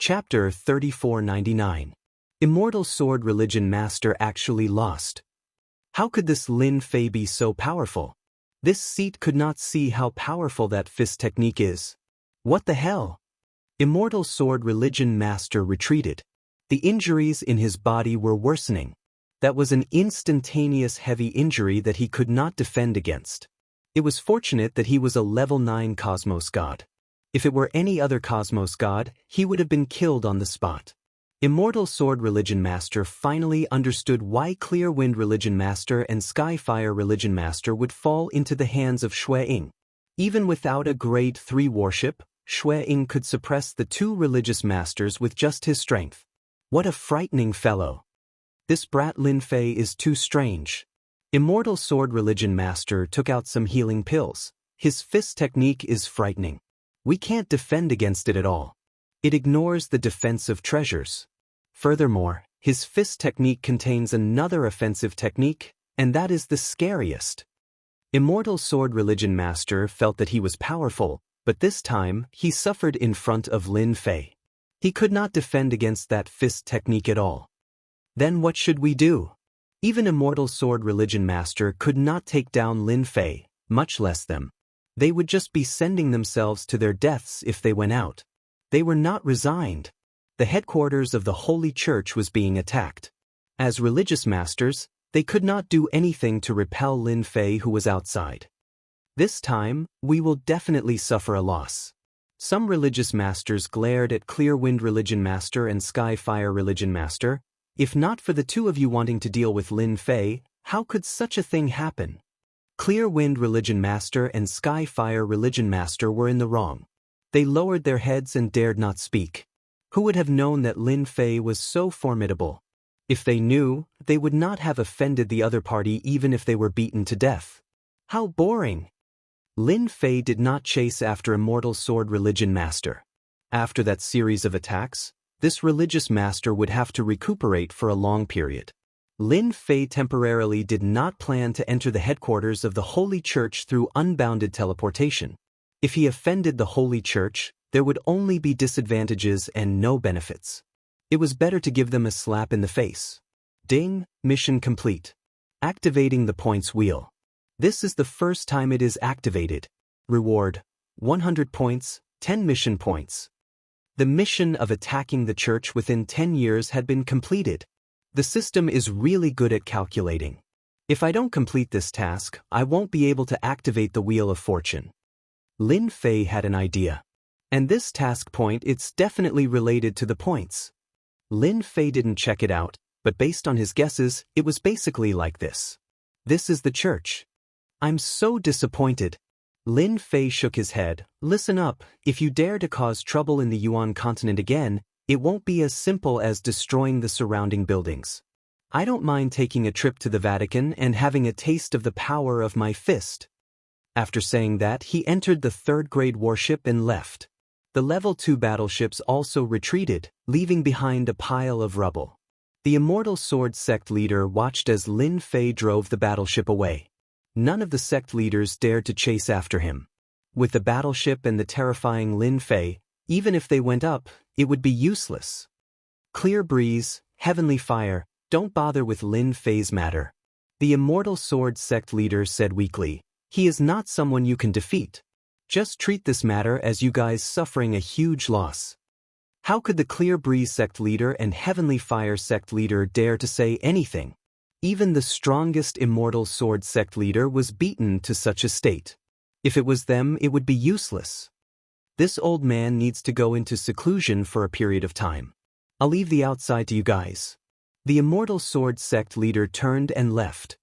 Chapter 3499. Immortal Sword Religion Master actually lost. How could this Lin Fei be so powerful? This seat could not see how powerful that fist technique is. What the hell? Immortal Sword Religion Master retreated. The injuries in his body were worsening. That was an instantaneous heavy injury that he could not defend against. It was fortunate that he was a level 9 Cosmos God. If it were any other Cosmos God, he would have been killed on the spot. Immortal Sword Religion Master finally understood why Clear Wind Religion Master and Skyfire Religion Master would fall into the hands of Xue Ying. Even without a grade 3 warship, Xue Ying could suppress the two religious masters with just his strength. What a frightening fellow. This brat Lin Fei is too strange. Immortal Sword Religion Master took out some healing pills. His fist technique is frightening. We can't defend against it at all. It ignores the defensive treasures. Furthermore, his fist technique contains another offensive technique, and that is the scariest. Immortal Sword Religion Master felt that he was powerful, but this time he suffered in front of Lin Fei. He could not defend against that fist technique at all. Then what should we do? Even Immortal Sword Religion Master could not take down Lin Fei, much less them. They would just be sending themselves to their deaths if they went out. They were not resigned. The headquarters of the Holy Church was being attacked. As religious masters, they could not do anything to repel Lin Fei, who was outside. This time, we will definitely suffer a loss. Some religious masters glared at Clear Wind Religion Master and Skyfire Religion Master. If not for the two of you wanting to deal with Lin Fei, how could such a thing happen? Clear Wind Religion Master and Skyfire Religion Master were in the wrong. They lowered their heads and dared not speak. Who would have known that Lin Fei was so formidable? If they knew, they would not have offended the other party even if they were beaten to death. How boring! Lin Fei did not chase after Immortal Sword Religion Master. After that series of attacks, this religious master would have to recuperate for a long period. Lin Fei temporarily did not plan to enter the headquarters of the Holy Church through unbounded teleportation. If he offended the Holy Church, there would only be disadvantages and no benefits. It was better to give them a slap in the face. Ding, mission complete. Activating the points wheel. This is the first time it is activated. Reward: 100 points, 10 mission points. The mission of attacking the church within 10 years had been completed. The system is really good at calculating. If I don't complete this task, I won't be able to activate the Wheel of Fortune. Lin Fei had an idea. And this task point, it's definitely related to the points. Lin Fei didn't check it out, but based on his guesses, it was basically like this. This is the church. I'm so disappointed. Lin Fei shook his head. Listen up, if you dare to cause trouble in the Yuan continent again, it won't be as simple as destroying the surrounding buildings. I don't mind taking a trip to the Vatican and having a taste of the power of my fist. After saying that, he entered the third-grade warship and left. The Level 2 battleships also retreated, leaving behind a pile of rubble. The Immortal Sword Sect leader watched as Lin Fei drove the battleship away. None of the sect leaders dared to chase after him. With the battleship and the terrifying Lin Fei, even if they went up, it would be useless. Clear breeze, heavenly fire, don't bother with Lin Fei's matter. The Immortal Sword Sect leader said weakly. He is not someone you can defeat. Just treat this matter as you guys suffering a huge loss. How could the Clear Breeze Sect leader and Heavenly Fire Sect leader dare to say anything? Even the strongest Immortal Sword Sect leader was beaten to such a state. If it was them, it would be useless. This old man needs to go into seclusion for a period of time. I'll leave the outside to you guys. The Immortal Sword Sect leader turned and left.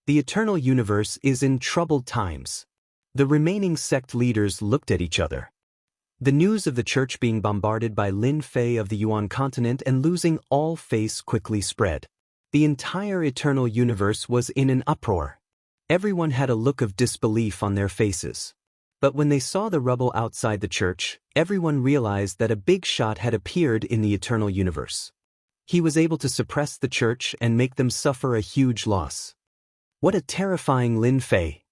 The Eternal Universe is in troubled times. The remaining sect leaders looked at each other. The news of the church being bombarded by Lin Fei of the Yuan continent and losing all face quickly spread. The entire Eternal Universe was in an uproar. Everyone had a look of disbelief on their faces. But when they saw the rubble outside the church, everyone realized that a big shot had appeared in the Eternal Universe. He was able to suppress the church and make them suffer a huge loss. What a terrifying Lin Fei!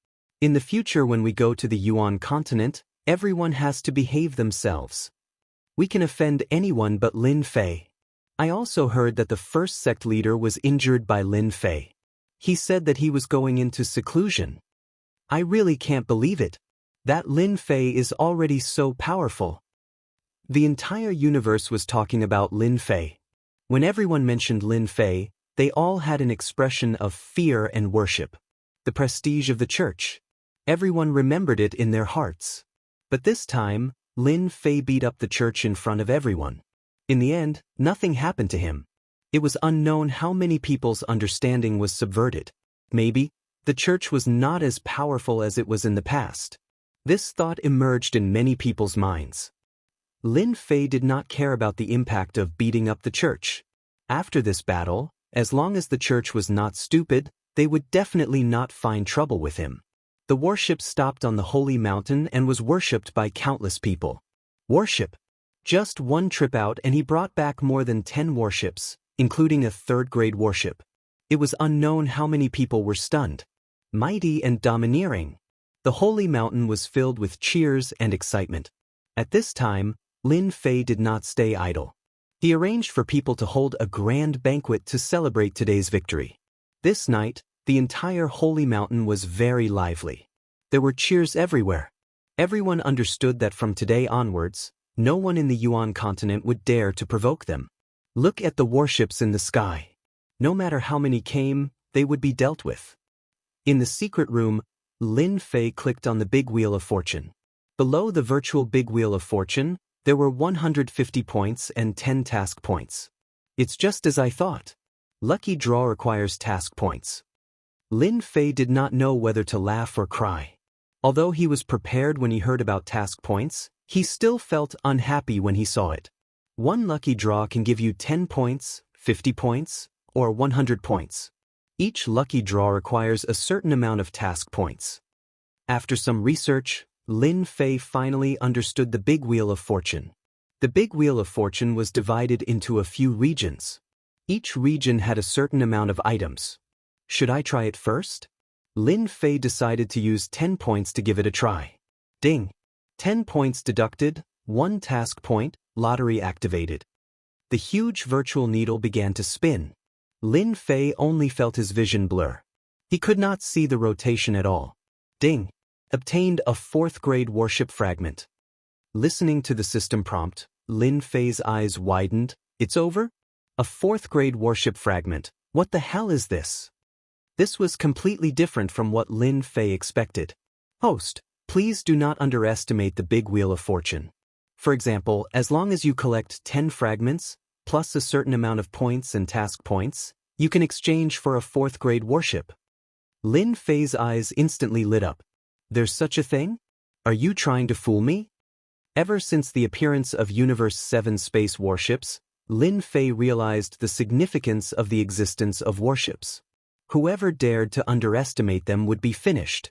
In the future, when we go to the Yuan continent, everyone has to behave themselves. We can offend anyone but Lin Fei. I also heard that the first sect leader was injured by Lin Fei. He said that he was going into seclusion. I really can't believe it. That Lin Fei is already so powerful. The entire universe was talking about Lin Fei. When everyone mentioned Lin Fei, they all had an expression of fear and worship. The prestige of the church. Everyone remembered it in their hearts. But this time, Lin Fei beat up the church in front of everyone. In the end, nothing happened to him. It was unknown how many people's understanding was subverted. Maybe, the church was not as powerful as it was in the past. This thought emerged in many people's minds. Lin Fei did not care about the impact of beating up the church. After this battle, as long as the church was not stupid, they would definitely not find trouble with him. The worship stopped on the holy mountain and was worshipped by countless people. Worship. Just one trip out and he brought back more than 10 warships, including a third-grade warship. It was unknown how many people were stunned. Mighty and domineering. The holy mountain was filled with cheers and excitement. At this time, Lin Fei did not stay idle. He arranged for people to hold a grand banquet to celebrate today's victory. This night, the entire holy mountain was very lively. There were cheers everywhere. Everyone understood that from today onwards, no one in the Yuan continent would dare to provoke them. Look at the warships in the sky. No matter how many came, they would be dealt with. In the secret room, Lin Fei clicked on the big wheel of fortune. Below the virtual big wheel of fortune, there were 150 points and 10 task points. It's just as I thought. Lucky draw requires task points. Lin Fei did not know whether to laugh or cry. Although he was prepared when he heard about task points, he still felt unhappy when he saw it. One lucky draw can give you 10 points, 50 points, or 100 points. Each lucky draw requires a certain amount of task points. After some research, Lin Fei finally understood the big wheel of fortune. The big wheel of fortune was divided into a few regions. Each region had a certain amount of items. Should I try it first? Lin Fei decided to use 10 points to give it a try. Ding! 10 points deducted, 1 task point, lottery activated. The huge virtual needle began to spin. Lin Fei only felt his vision blur. He could not see the rotation at all. Ding! Obtained a 4th-grade warship fragment. Listening to the system prompt, Lin Fei's eyes widened. It's over? A 4th-grade warship fragment. What the hell is this? This was completely different from what Lin Fei expected. Host, please do not underestimate the big wheel of fortune. For example, as long as you collect 10 fragments, plus a certain amount of points and task points, you can exchange for a 4th-grade warship. Lin Fei's eyes instantly lit up. There's such a thing? Are you trying to fool me? Ever since the appearance of Universe 7 space warships, Lin Fei realized the significance of the existence of warships. Whoever dared to underestimate them would be finished.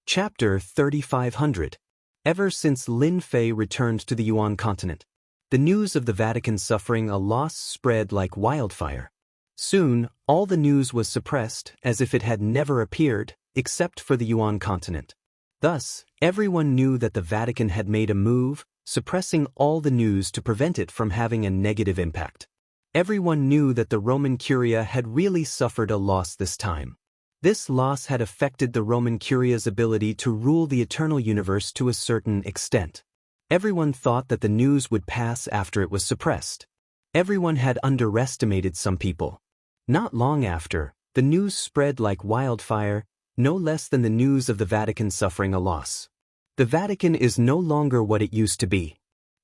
Chapter 3500. Ever since Lin Fei returned to the Yuan continent, the news of the Vatican suffering a loss spread like wildfire. Soon, all the news was suppressed as if it had never appeared, except for the Yuan continent. Thus, everyone knew that the Vatican had made a move, suppressing all the news to prevent it from having a negative impact. Everyone knew that the Roman Curia had really suffered a loss this time. This loss had affected the Roman Curia's ability to rule the eternal universe to a certain extent. Everyone thought that the news would pass after it was suppressed. Everyone had underestimated some people. Not long after, the news spread like wildfire, no less than the news of the Vatican suffering a loss. The Vatican is no longer what it used to be.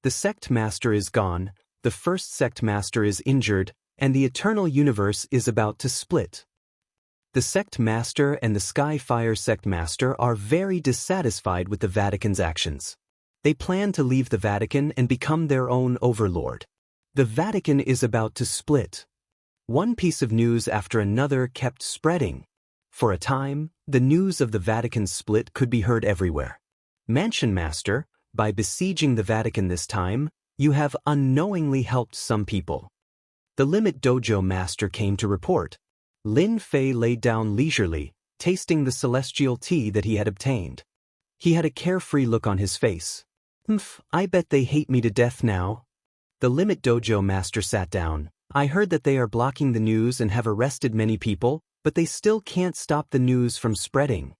The sect master is gone, the first sect master is injured, and the eternal universe is about to split. The sect master and the Skyfire sect master are very dissatisfied with the Vatican's actions. They plan to leave the Vatican and become their own overlord. The Vatican is about to split. One piece of news after another kept spreading. For a time, the news of the Vatican's split could be heard everywhere. Mansion Master, by besieging the Vatican this time, you have unknowingly helped some people. The Limit Dojo Master came to report. Lin Fei lay down leisurely, tasting the celestial tea that he had obtained. He had a carefree look on his face. I bet they hate me to death now. The Limit Dojo master sat down. I heard that they are blocking the news and have arrested many people, but they still can't stop the news from spreading.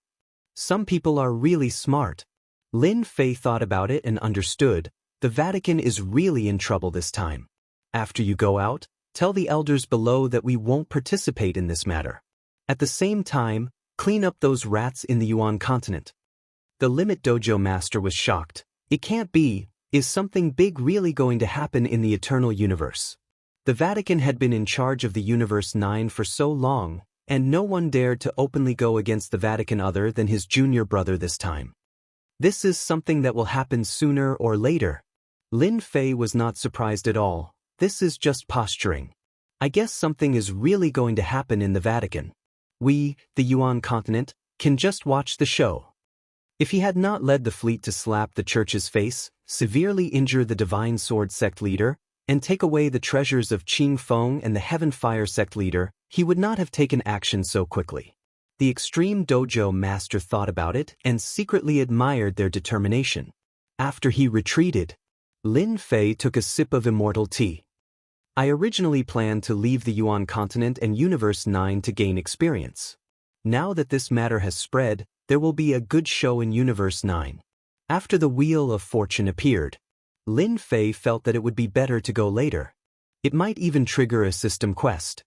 Some people are really smart. Lin Fei thought about it and understood. The Vatican is really in trouble this time. After you go out, tell the elders below that we won't participate in this matter. At the same time, clean up those rats in the Yuan continent. The Limit Dojo master was shocked. It can't be. Is something big really going to happen in the eternal universe? The Vatican had been in charge of the Universe 9 for so long, and no one dared to openly go against the Vatican other than his junior brother this time. This is something that will happen sooner or later. Lin Fei was not surprised at all. This is just posturing. I guess something is really going to happen in the Vatican. We, the Yuan continent, can just watch the show. If he had not led the fleet to slap the church's face, severely injure the Divine Sword sect leader, and take away the treasures of Qing Feng and the Heaven Fire sect leader, he would not have taken action so quickly. The Extreme Dojo master thought about it and secretly admired their determination. After he retreated, Lin Fei took a sip of Immortal tea. I originally planned to leave the Yuan continent and Universe 9 to gain experience. Now that this matter has spread, there will be a good show in Universe 9. After the Wheel of Fortune appeared, Lin Fei felt that it would be better to go later. It might even trigger a system quest.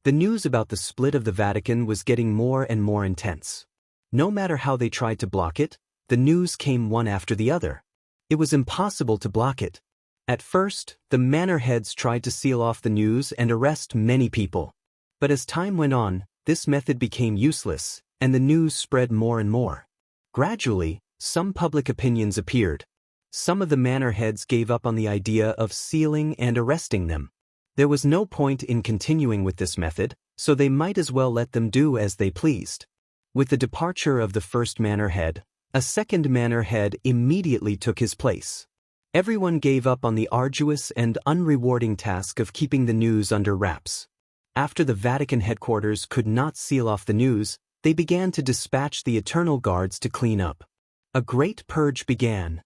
The news about the split of the Vatican was getting more and more intense. No matter how they tried to block it, the news came one after the other. It was impossible to block it. At first, the manor heads tried to seal off the news and arrest many people. But as time went on, this method became useless, and the news spread more and more. Gradually, some public opinions appeared. Some of the manor heads gave up on the idea of sealing and arresting them. There was no point in continuing with this method, so they might as well let them do as they pleased. With the departure of the first manor head, a second manor head immediately took his place. Everyone gave up on the arduous and unrewarding task of keeping the news under wraps. After the Vatican headquarters could not seal off the news, they began to dispatch the Eternal Guards to clean up. A great purge began.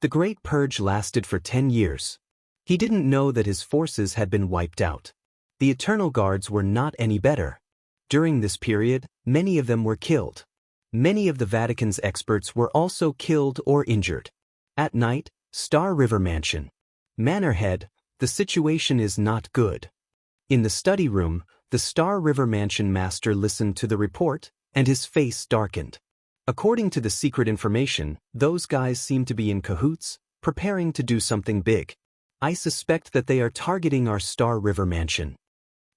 The Great Purge lasted for 10 years. He didn't know that his forces had been wiped out. The Eternal Guards were not any better. During this period, many of them were killed. Many of the Vatican's experts were also killed or injured. At night, Star River Mansion. Manor Head, the situation is not good. In the study room, the Star River Mansion master listened to the report, and his face darkened. According to the secret information, those guys seem to be in cahoots, preparing to do something big. I suspect that they are targeting our Star River Mansion.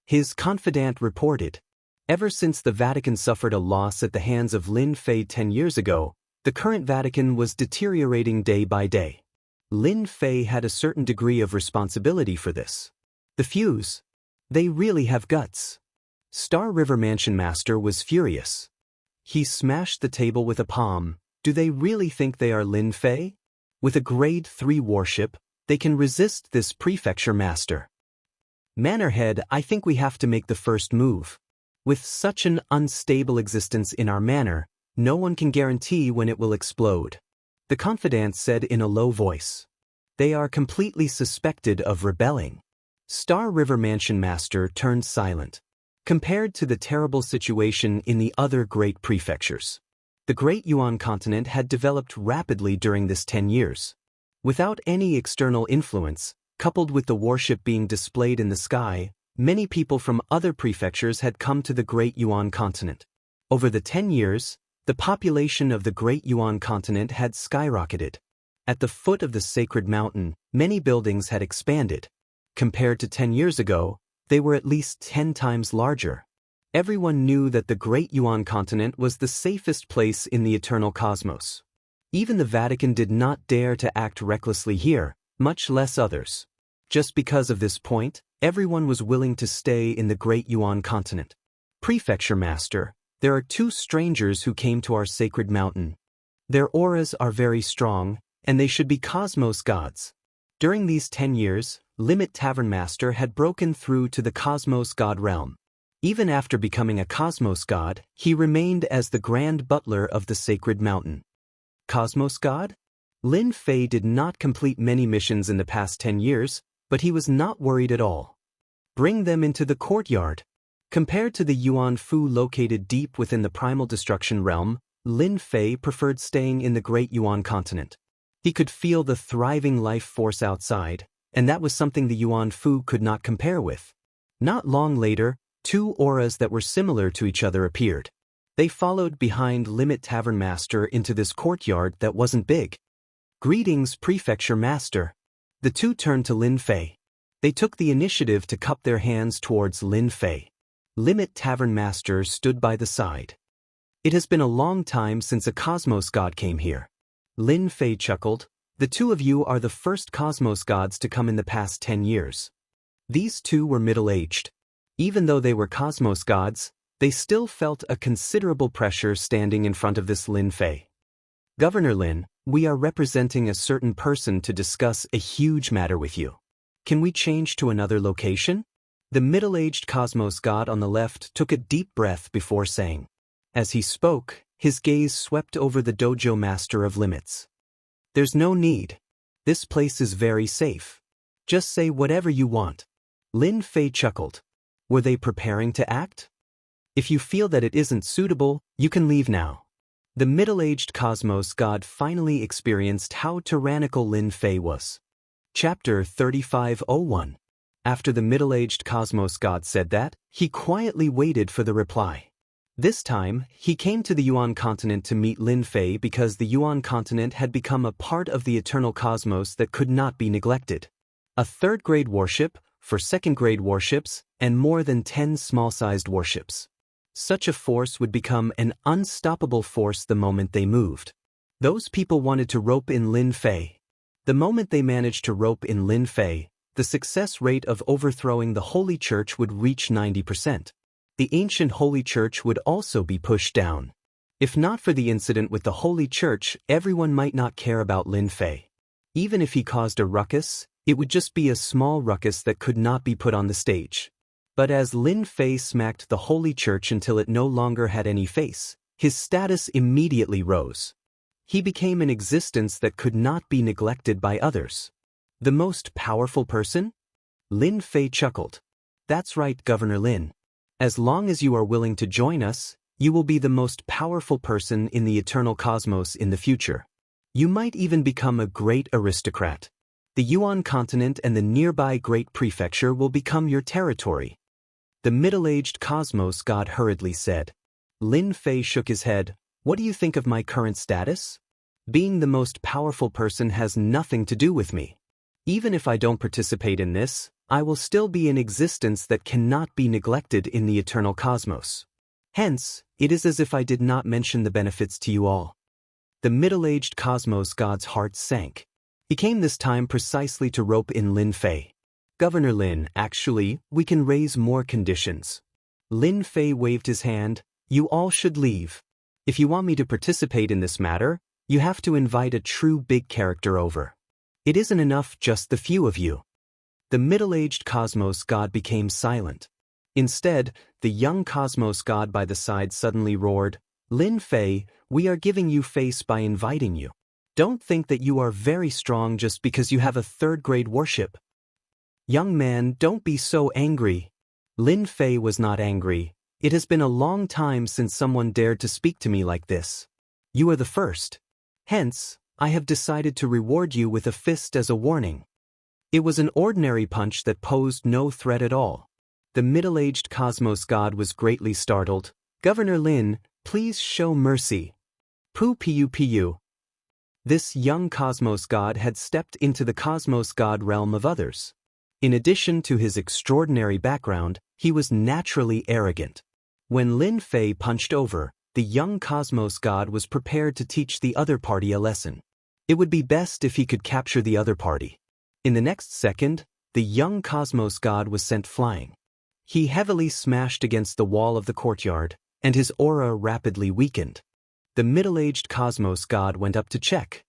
His confidant reported. Ever since the Vatican suffered a loss at the hands of Lin Fei 10 years ago, the current Vatican was deteriorating day by day. Lin Fei had a certain degree of responsibility for this. The Fuse. They really have guts. Star River Mansion Master was furious. He smashed the table with a palm. Do they really think they are Lin Fei? With a Grade 3 warship, they can resist this prefecture master. Manor Head, I think we have to make the first move. With such an unstable existence in our manor, no one can guarantee when it will explode. The confidant said in a low voice. They are completely suspected of rebelling. Star River Mansion Master turned silent. Compared to the terrible situation in the other great prefectures, the Great Yuan continent had developed rapidly during this 10 years. Without any external influence, coupled with the warship being displayed in the sky, many people from other prefectures had come to the Great Yuan continent. Over the 10 years, the population of the Great Yuan continent had skyrocketed. At the foot of the sacred mountain, many buildings had expanded. Compared to 10 years ago, they were at least 10 times larger. Everyone knew that the Great Yuan continent was the safest place in the eternal cosmos. Even the Vatican did not dare to act recklessly here, much less others. Just because of this point, everyone was willing to stay in the Great Yuan continent. Prefecture Master, there are 2 strangers who came to our sacred mountain. Their auras are very strong, and they should be cosmos gods. During these 10 years, Limit Tavern Master had broken through to the cosmos god realm. Even after becoming a cosmos god, he remained as the grand butler of the sacred mountain. Cosmos god? Lin Fei did not complete many missions in the past 10 years, But he was not worried at all. Bring them into the courtyard. Compared to the Yuan Fu located deep within the primal destruction realm, Lin Fei preferred staying in the great Yuan continent. He could feel the thriving life force outside, and that was something the Yuan Fu could not compare with. Not long later, two auras that were similar to each other appeared. They followed behind Limit Tavern Master into this courtyard that wasn't big. Greetings, Prefecture Master. The two turned to Lin Fei. They took the initiative to cup their hands towards Lin Fei. Limit Tavern Master stood by the side. It has been a long time since a Cosmos God came here. Lin Fei chuckled. The two of you are the first Cosmos Gods to come in the past 10 years. These two were middle-aged. Even though they were Cosmos Gods, they still felt a considerable pressure standing in front of this Lin Fei. Governor Lin, we are representing a certain person to discuss a huge matter with you. Can we change to another location? The middle-aged Cosmos God on the left took a deep breath before saying. As he spoke, his gaze swept over the dojo master of limits. There's no need. This place is very safe. Just say whatever you want. Lin Fei chuckled. Were they preparing to act? If you feel that it isn't suitable, you can leave now. The middle-aged Cosmos God finally experienced how tyrannical Lin Fei was. Chapter 3501. After the middle-aged Cosmos God said that, he quietly waited for the reply. This time, he came to the Yuan continent to meet Lin Fei because the Yuan continent had become a part of the eternal cosmos that could not be neglected. A third-grade warship, for second-grade warships, and more than 10 small-sized warships. Such a force would become an unstoppable force the moment they moved. Those people wanted to rope in Lin Fei. The moment they managed to rope in Lin Fei, the success rate of overthrowing the Holy Church would reach 90%. The ancient Holy Church would also be pushed down. If not for the incident with the Holy Church, everyone might not care about Lin Fei. Even if he caused a ruckus, it would just be a small ruckus that could not be put on the stage. But as Lin Fei smacked the Holy Church until it no longer had any face, his status immediately rose. He became an existence that could not be neglected by others. The most powerful person? Lin Fei chuckled. That's right, Governor Lin. As long as you are willing to join us, you will be the most powerful person in the eternal cosmos in the future. You might even become a great aristocrat. The Yuan continent and the nearby Great Prefecture will become your territory. The middle-aged Cosmos God hurriedly said. Lin Fei shook his head. What do you think of my current status? Being the most powerful person has nothing to do with me. Even if I don't participate in this, I will still be an existence that cannot be neglected in the eternal cosmos. Hence, it is as if I did not mention the benefits to you all. The middle-aged Cosmos God's heart sank. He came this time precisely to rope in Lin Fei. Governor Lin, actually, we can raise more conditions. Lin Fei waved his hand. You all should leave. If you want me to participate in this matter, you have to invite a true big character over. It isn't enough just the few of you. The middle-aged Cosmos God became silent. Instead, the young Cosmos God by the side suddenly roared, Lin Fei, we are giving you face by inviting you. Don't think that you are very strong just because you have a third-grade warship. Young man, don't be so angry. Lin Fei was not angry. It has been a long time since someone dared to speak to me like this. You are the first. Hence, I have decided to reward you with a fist as a warning. It was an ordinary punch that posed no threat at all. The middle-aged Cosmos God was greatly startled. Governor Lin, please show mercy. Pu. This young Cosmos God had stepped into the Cosmos God realm of others. In addition to his extraordinary background, he was naturally arrogant. When Lin Fei punched over, the young Cosmos God was prepared to teach the other party a lesson. It would be best if he could capture the other party. In the next second, the young Cosmos God was sent flying. He heavily smashed against the wall of the courtyard, and his aura rapidly weakened. The middle-aged Cosmos God went up to check.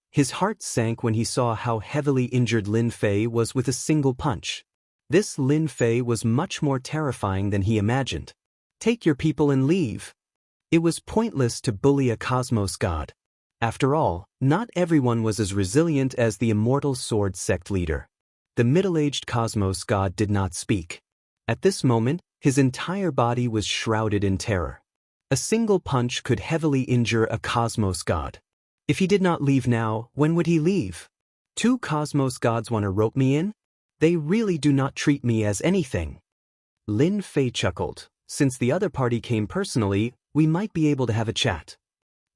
His heart sank when he saw how heavily injured Lin Fei was with a single punch. This Lin Fei was much more terrifying than he imagined. Take your people and leave. It was pointless to bully a Cosmos God. After all, not everyone was as resilient as the Immortal Sword sect leader. The middle-aged Cosmos god did not speak. At this moment, his entire body was shrouded in terror. A single punch could heavily injure a Cosmos god. If he did not leave now, when would he leave? Two Cosmos gods want to rope me in? They really do not treat me as anything. Lin Fei chuckled. Since the other party came personally, we might be able to have a chat.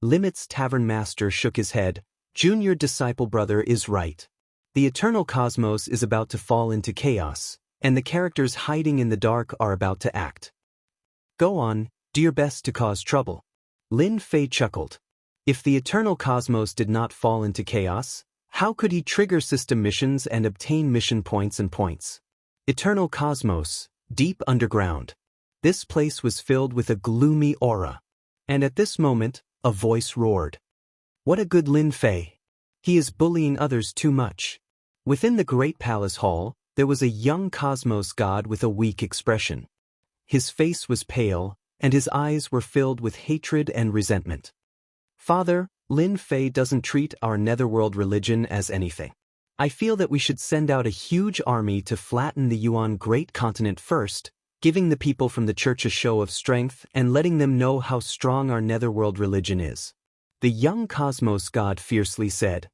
Limit's tavern master shook his head. Junior disciple brother is right. The eternal cosmos is about to fall into chaos, and the characters hiding in the dark are about to act. Go on, do your best to cause trouble. Lin Fei chuckled. If the eternal cosmos did not fall into chaos, how could he trigger system missions and obtain mission points and points? Eternal cosmos, deep underground. This place was filled with a gloomy aura. And at this moment, a voice roared. What a good Lin Fei. He is bullying others too much. Within the great palace hall, there was a young cosmos god with a weak expression. His face was pale, and his eyes were filled with hatred and resentment. Father, Lin Fei doesn't treat our netherworld religion as anything. I feel that we should send out a huge army to flatten the Yuan great continent first, giving the people from the church a show of strength and letting them know how strong our netherworld religion is. The young cosmos god fiercely said.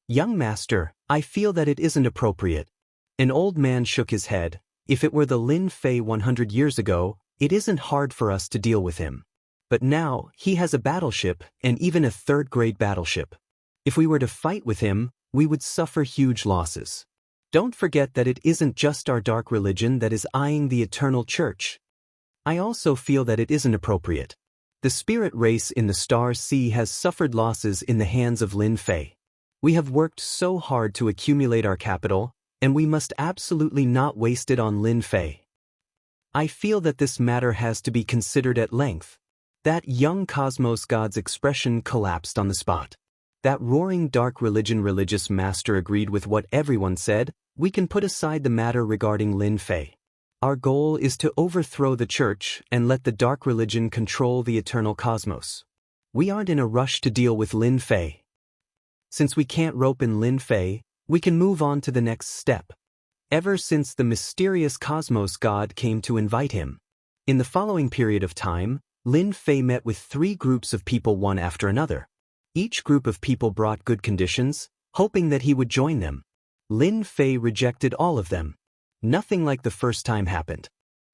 Young master, I feel that it isn't appropriate. An old man shook his head. If it were the Lin Fei 100 years ago, it isn't hard for us to deal with him. But now, he has a battleship, and even a third-grade battleship. If we were to fight with him, we would suffer huge losses. Don't forget that it isn't just our dark religion that is eyeing the eternal church. I also feel that it isn't appropriate. The spirit race in the Star Sea has suffered losses in the hands of Lin Fei. We have worked so hard to accumulate our capital, and we must absolutely not waste it on Lin Fei. I feel that this matter has to be considered at length. That young cosmos god's expression collapsed on the spot. That roaring dark religious master agreed with what everyone said. We can put aside the matter regarding Lin Fei. Our goal is to overthrow the church and let the dark religion control the eternal cosmos. We aren't in a rush to deal with Lin Fei. Since we can't rope in Lin Fei, we can move on to the next step. Ever since the mysterious cosmos god came to invite him. In the following period of time, Lin Fei met with 3 groups of people one after another. Each group of people brought good conditions, hoping that he would join them. Lin Fei rejected all of them. Nothing like the first time happened.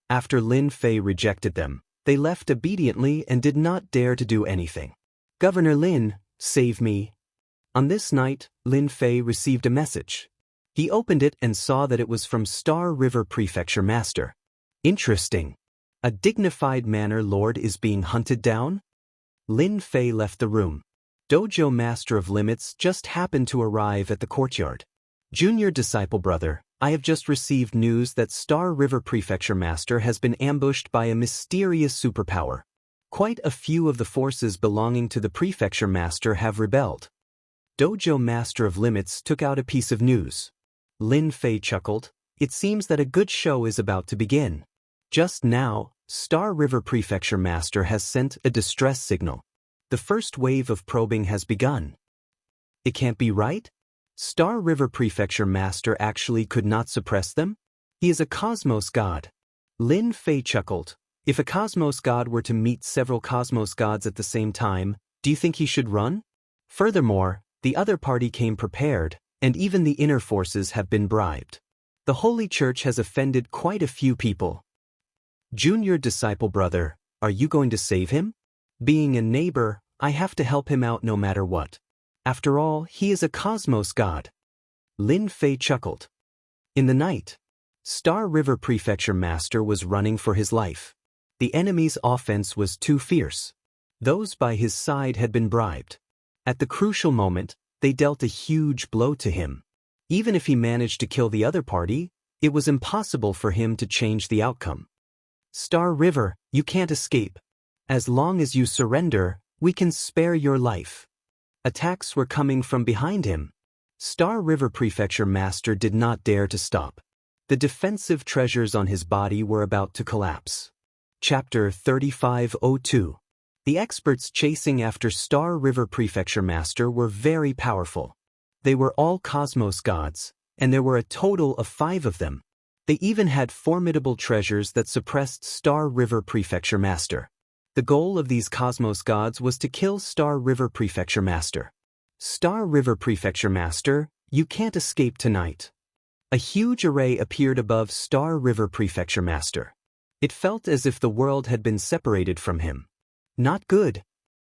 After Lin Fei rejected them, they left obediently and did not dare to do anything. Governor Lin, save me. On this night, Lin Fei received a message. He opened it and saw that it was from Star River Prefecture Master. Interesting. A dignified manor lord is being hunted down? Lin Fei left the room. Dojo Master of Limits just happened to arrive at the courtyard. Junior disciple brother, I have just received news that Star River Prefecture Master has been ambushed by a mysterious superpower. Quite a few of the forces belonging to the Prefecture Master have rebelled. Dojo Master of Limits took out a piece of news. Lin Fei chuckled. It seems that a good show is about to begin. Just now, Star River Prefecture Master has sent a distress signal. The first wave of probing has begun. It can't be right? Star River Prefecture Master actually could not suppress them? He is a cosmos god. Lin Fei chuckled. If a cosmos god were to meet several cosmos gods at the same time, do you think he should run? Furthermore, the other party came prepared, and even the inner forces have been bribed. The Holy Church has offended quite a few people. Junior disciple brother, are you going to save him? Being a neighbor, I have to help him out no matter what. After all, he is a cosmos god. Lin Fei chuckled. In the night, Star River Prefecture Master was running for his life. The enemy's offense was too fierce. Those by his side had been bribed. At the crucial moment, they dealt a huge blow to him. Even if he managed to kill the other party, it was impossible for him to change the outcome. Star River, you can't escape. As long as you surrender, we can spare your life. Attacks were coming from behind him. Star River Prefecture Master did not dare to stop. The defensive treasures on his body were about to collapse. Chapter 3502. The experts chasing after Star River Prefecture Master were very powerful. They were all cosmos gods, and there were a total of 5 of them. They even had formidable treasures that suppressed Star River Prefecture Master. The goal of these Cosmos gods was to kill Star River Prefecture Master. Star River Prefecture Master, you can't escape tonight. A huge array appeared above Star River Prefecture Master. It felt as if the world had been separated from him. Not good.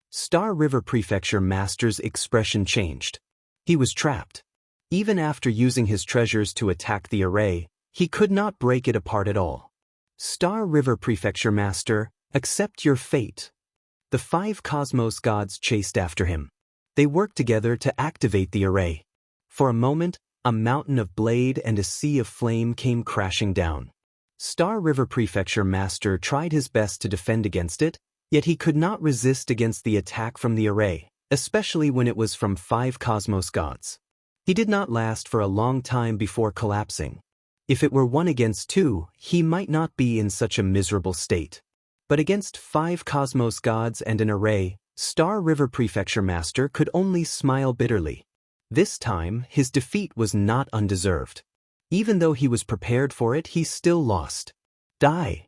Star River Prefecture Master's expression changed. He was trapped. Even after using his treasures to attack the array, he could not break it apart at all. Star River Prefecture Master, accept your fate. The 5 Cosmos gods chased after him. They worked together to activate the array. For a moment, a mountain of blade and a sea of flame came crashing down. Star River Prefecture Master tried his best to defend against it, yet he could not resist against the attack from the array, especially when it was from 5 Cosmos gods. He did not last for a long time before collapsing. If it were 1 against 2, he might not be in such a miserable state. But against 5 Cosmos gods and an array, Star River Prefecture Master could only smile bitterly. This time, his defeat was not undeserved. Even though he was prepared for it, he still lost. Die!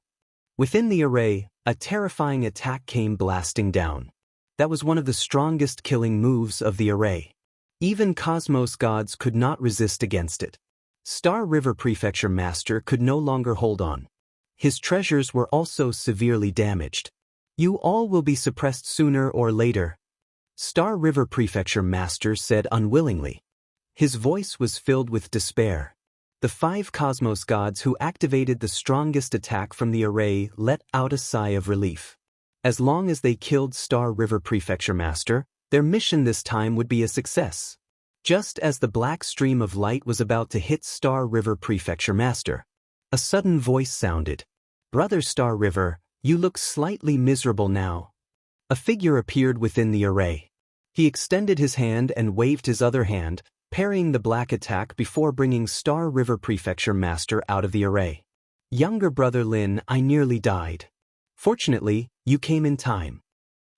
Within the array, a terrifying attack came blasting down. That was one of the strongest killing moves of the array. Even Cosmos gods could not resist against it. Star River Prefecture Master could no longer hold on. His treasures were also severely damaged. You all will be suppressed sooner or later, Star River Prefecture Master said unwillingly. His voice was filled with despair. The 5 Cosmos gods who activated the strongest attack from the array let out a sigh of relief. As long as they killed Star River Prefecture Master, their mission this time would be a success. Just as the black stream of light was about to hit Star River Prefecture Master, a sudden voice sounded. Brother Star River, you look slightly miserable now. A figure appeared within the array. He extended his hand and waved his other hand, parrying the black attack before bringing Star River Prefecture Master out of the array. Younger brother Lin, I nearly died. Fortunately, you came in time.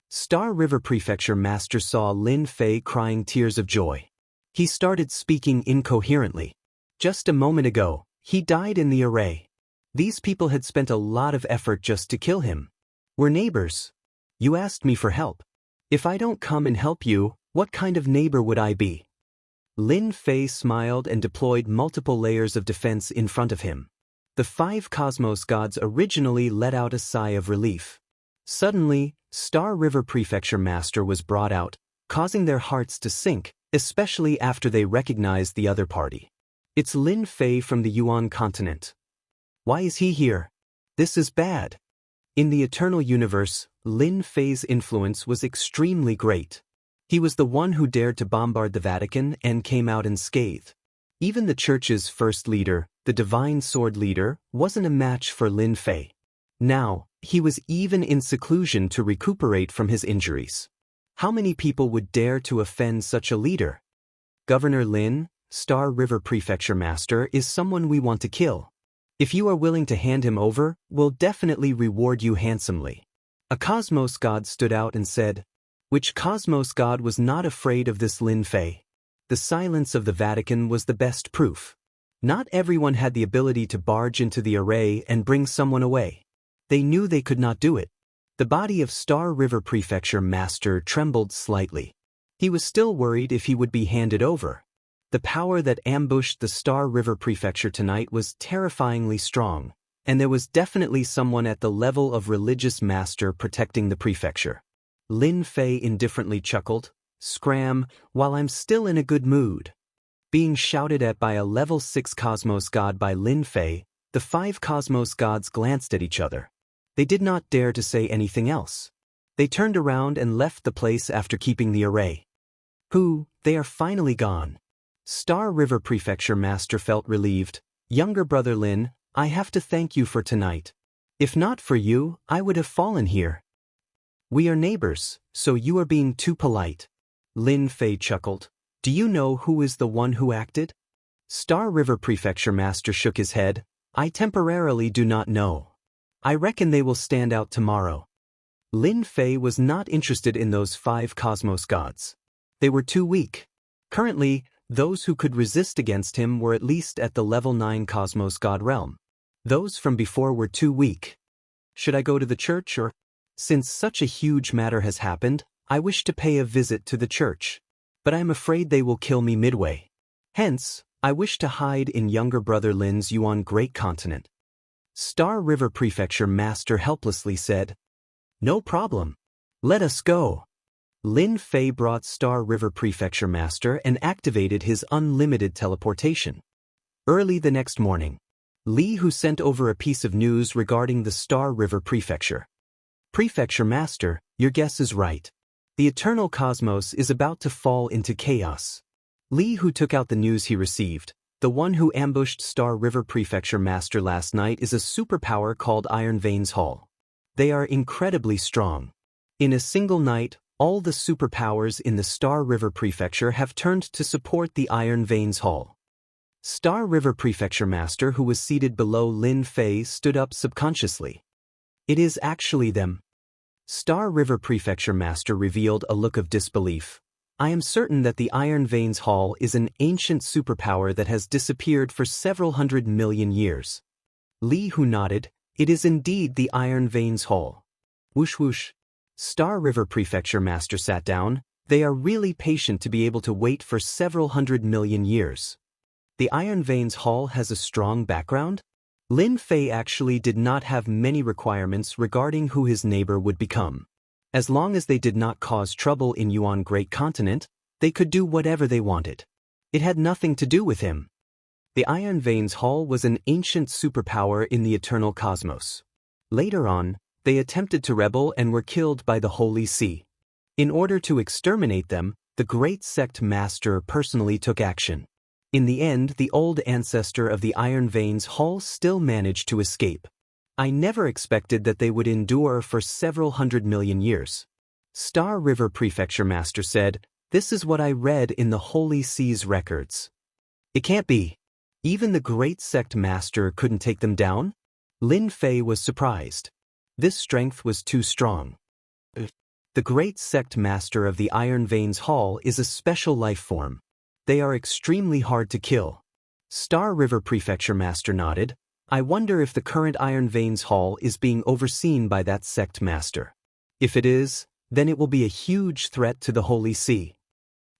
Star River Prefecture Master saw Lin Fei crying tears of joy. He started speaking incoherently. Just a moment ago, he died in the array. These people had spent a lot of effort just to kill him. We're neighbors. You asked me for help. If I don't come and help you, what kind of neighbor would I be? Lin Fei smiled and deployed multiple layers of defense in front of him. The 5 Cosmos gods originally let out a sigh of relief. Suddenly, Star River Prefecture Master was brought out, causing their hearts to sink, especially after they recognized the other party. It's Lin Fei from the Yuan continent. Why is he here? This is bad. In the Eternal Universe, Lin Fei's influence was extremely great. He was the one who dared to bombard the Vatican and came out unscathed. Even the Church's first leader, the Divine Sword Leader, wasn't a match for Lin Fei. Now, he was even in seclusion to recuperate from his injuries. How many people would dare to offend such a leader? Governor Lin, Star River Prefecture Master, is someone we want to kill. If you are willing to hand him over, we'll definitely reward you handsomely. A Cosmos god stood out and said, which Cosmos god was not afraid of this Lin Fei? The silence of the Vatican was the best proof. Not everyone had the ability to barge into the array and bring someone away. They knew they could not do it. The body of Star River Prefecture Master trembled slightly. He was still worried if he would be handed over. The power that ambushed the Star River Prefecture tonight was terrifyingly strong, and there was definitely someone at the level of religious master protecting the prefecture. Lin Fei indifferently chuckled, "Scram, while I'm still in a good mood." Being shouted at by a level 6 Cosmos god by Lin Fei, the 5 Cosmos gods glanced at each other. They did not dare to say anything else. They turned around and left the place after keeping the array. They are finally gone. Star River Prefecture Master felt relieved. Younger brother Lin, I have to thank you for tonight. If not for you, I would have fallen here. We are neighbors, so you are being too polite. Lin Fei chuckled. Do you know who is the one who acted? Star River Prefecture Master shook his head. I temporarily do not know. I reckon they will stand out tomorrow. Lin Fei was not interested in those 5 Cosmos gods. They were too weak. Currently, Those who could resist against him were at least at the level 9 Cosmos God realm. Those from before were too weak. Should I go to the church or? Since such a huge matter has happened, I wish to pay a visit to the church. But I am afraid they will kill me midway. Hence, I wish to hide in younger brother Lin's Yuan Great Continent. Star River Prefecture Master helplessly said, "No problem. Let us go." Lin Fei brought Star River Prefecture Master and activated his unlimited teleportation. Early the next morning, Li Hu sent over a piece of news regarding the Star River Prefecture. "Prefecture Master, your guess is right. The eternal cosmos is about to fall into chaos." Li Hu took out the news he received. The one who ambushed Star River Prefecture Master last night is a superpower called Iron Veins Hall. They are incredibly strong. In a single night, all the superpowers in the Star River Prefecture have turned to support the Iron Veins Hall. Star River Prefecture Master, who was seated below Lin Fei, stood up subconsciously. "It is actually them." Star River Prefecture Master revealed a look of disbelief. "I am certain that the Iron Veins Hall is an ancient superpower that has disappeared for several 100 million years." Li Hu nodded. "It is indeed the Iron Veins Hall." Whoosh whoosh. Star River Prefecture Master sat down. They are really patient to be able to wait for several 100 million years. The Iron Veins Hall has a strong background? Lin Fei actually did not have many requirements regarding who his neighbor would become. As long as they did not cause trouble in Yuan Great Continent, they could do whatever they wanted. It had nothing to do with him. The Iron Veins Hall was an ancient superpower in the eternal cosmos. Later on, they attempted to rebel and were killed by the Holy See. In order to exterminate them, the Great Sect Master personally took action. In the end, the old ancestor of the Iron Veins Hall still managed to escape. I never expected that they would endure for several 100 million years. Star River Prefecture Master said, "This is what I read in the Holy See's records." It can't be. Even the Great Sect Master couldn't take them down? Lin Fei was surprised. This strength was too strong. The Great Sect Master of the Iron Veins Hall is a special life form. They are extremely hard to kill. Star River Prefecture Master nodded. "I wonder if the current Iron Veins Hall is being overseen by that sect master. If it is, then it will be a huge threat to the Holy See."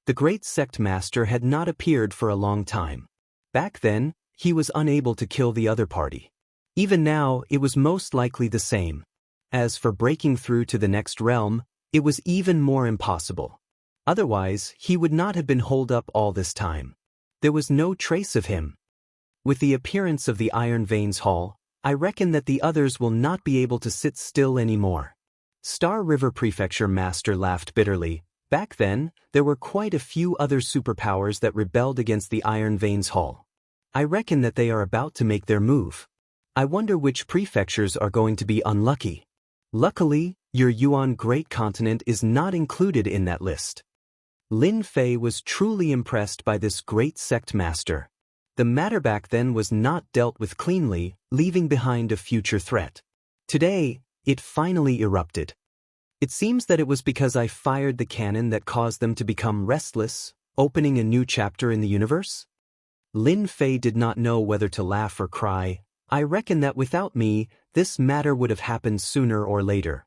The Great Sect Master had not appeared for a long time. Back then, he was unable to kill the other party. Even now, it was most likely the same. As for breaking through to the next realm, it was even more impossible. Otherwise, he would not have been holed up all this time. There was no trace of him. With the appearance of the Iron Veins Hall, I reckon that the others will not be able to sit still anymore. Star River Prefecture Master laughed bitterly. Back then, there were quite a few other superpowers that rebelled against the Iron Veins Hall. I reckon that they are about to make their move. I wonder which prefectures are going to be unlucky. Luckily, your Yuan Great Continent is not included in that list. Lin Fei was truly impressed by this great sect master. The matter back then was not dealt with cleanly, leaving behind a future threat. Today, it finally erupted. It seems that it was because I fired the cannon that caused them to become restless, opening a new chapter in the universe? Lin Fei did not know whether to laugh or cry. I reckon that without me, this matter would have happened sooner or later.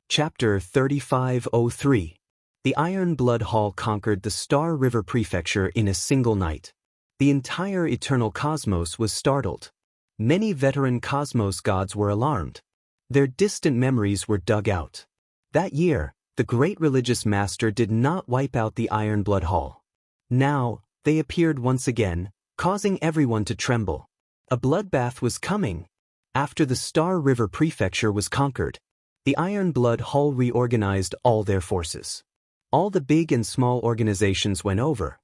Chapter 3503. The Iron Blood Hall conquered the Star River Prefecture in a single night. The entire eternal cosmos was startled. Many veteran cosmos gods were alarmed. Their distant memories were dug out. That year, the great religious master did not wipe out the Iron Blood Hall. Now, they appeared once again, causing everyone to tremble. A bloodbath was coming. After the Star River Prefecture was conquered, the Iron Blood Hall reorganized all their forces. All the big and small organizations went over.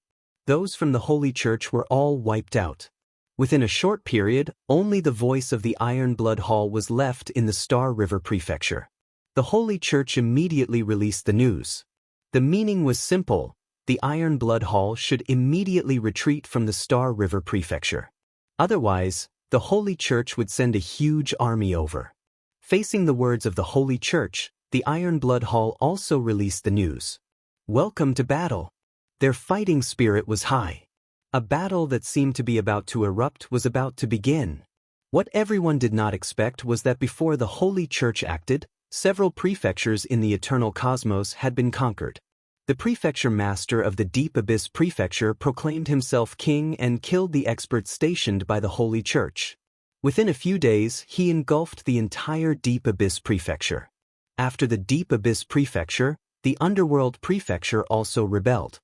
Those from the Holy Church were all wiped out. Within a short period, only the voice of the Iron Blood Hall was left in the Star River Prefecture. The Holy Church immediately released the news. The meaning was simple: the Iron Blood Hall should immediately retreat from the Star River Prefecture. Otherwise, the Holy Church would send a huge army over. Facing the words of the Holy Church, the Iron Blood Hall also released the news. Welcome to battle. Their fighting spirit was high. A battle that seemed to be about to erupt was about to begin. What everyone did not expect was that before the Holy Church acted, several prefectures in the eternal cosmos had been conquered. The prefecture master of the Deep Abyss Prefecture proclaimed himself king and killed the experts stationed by the Holy Church. Within a few days, he engulfed the entire Deep Abyss Prefecture. After the Deep Abyss Prefecture, the Underworld Prefecture also rebelled.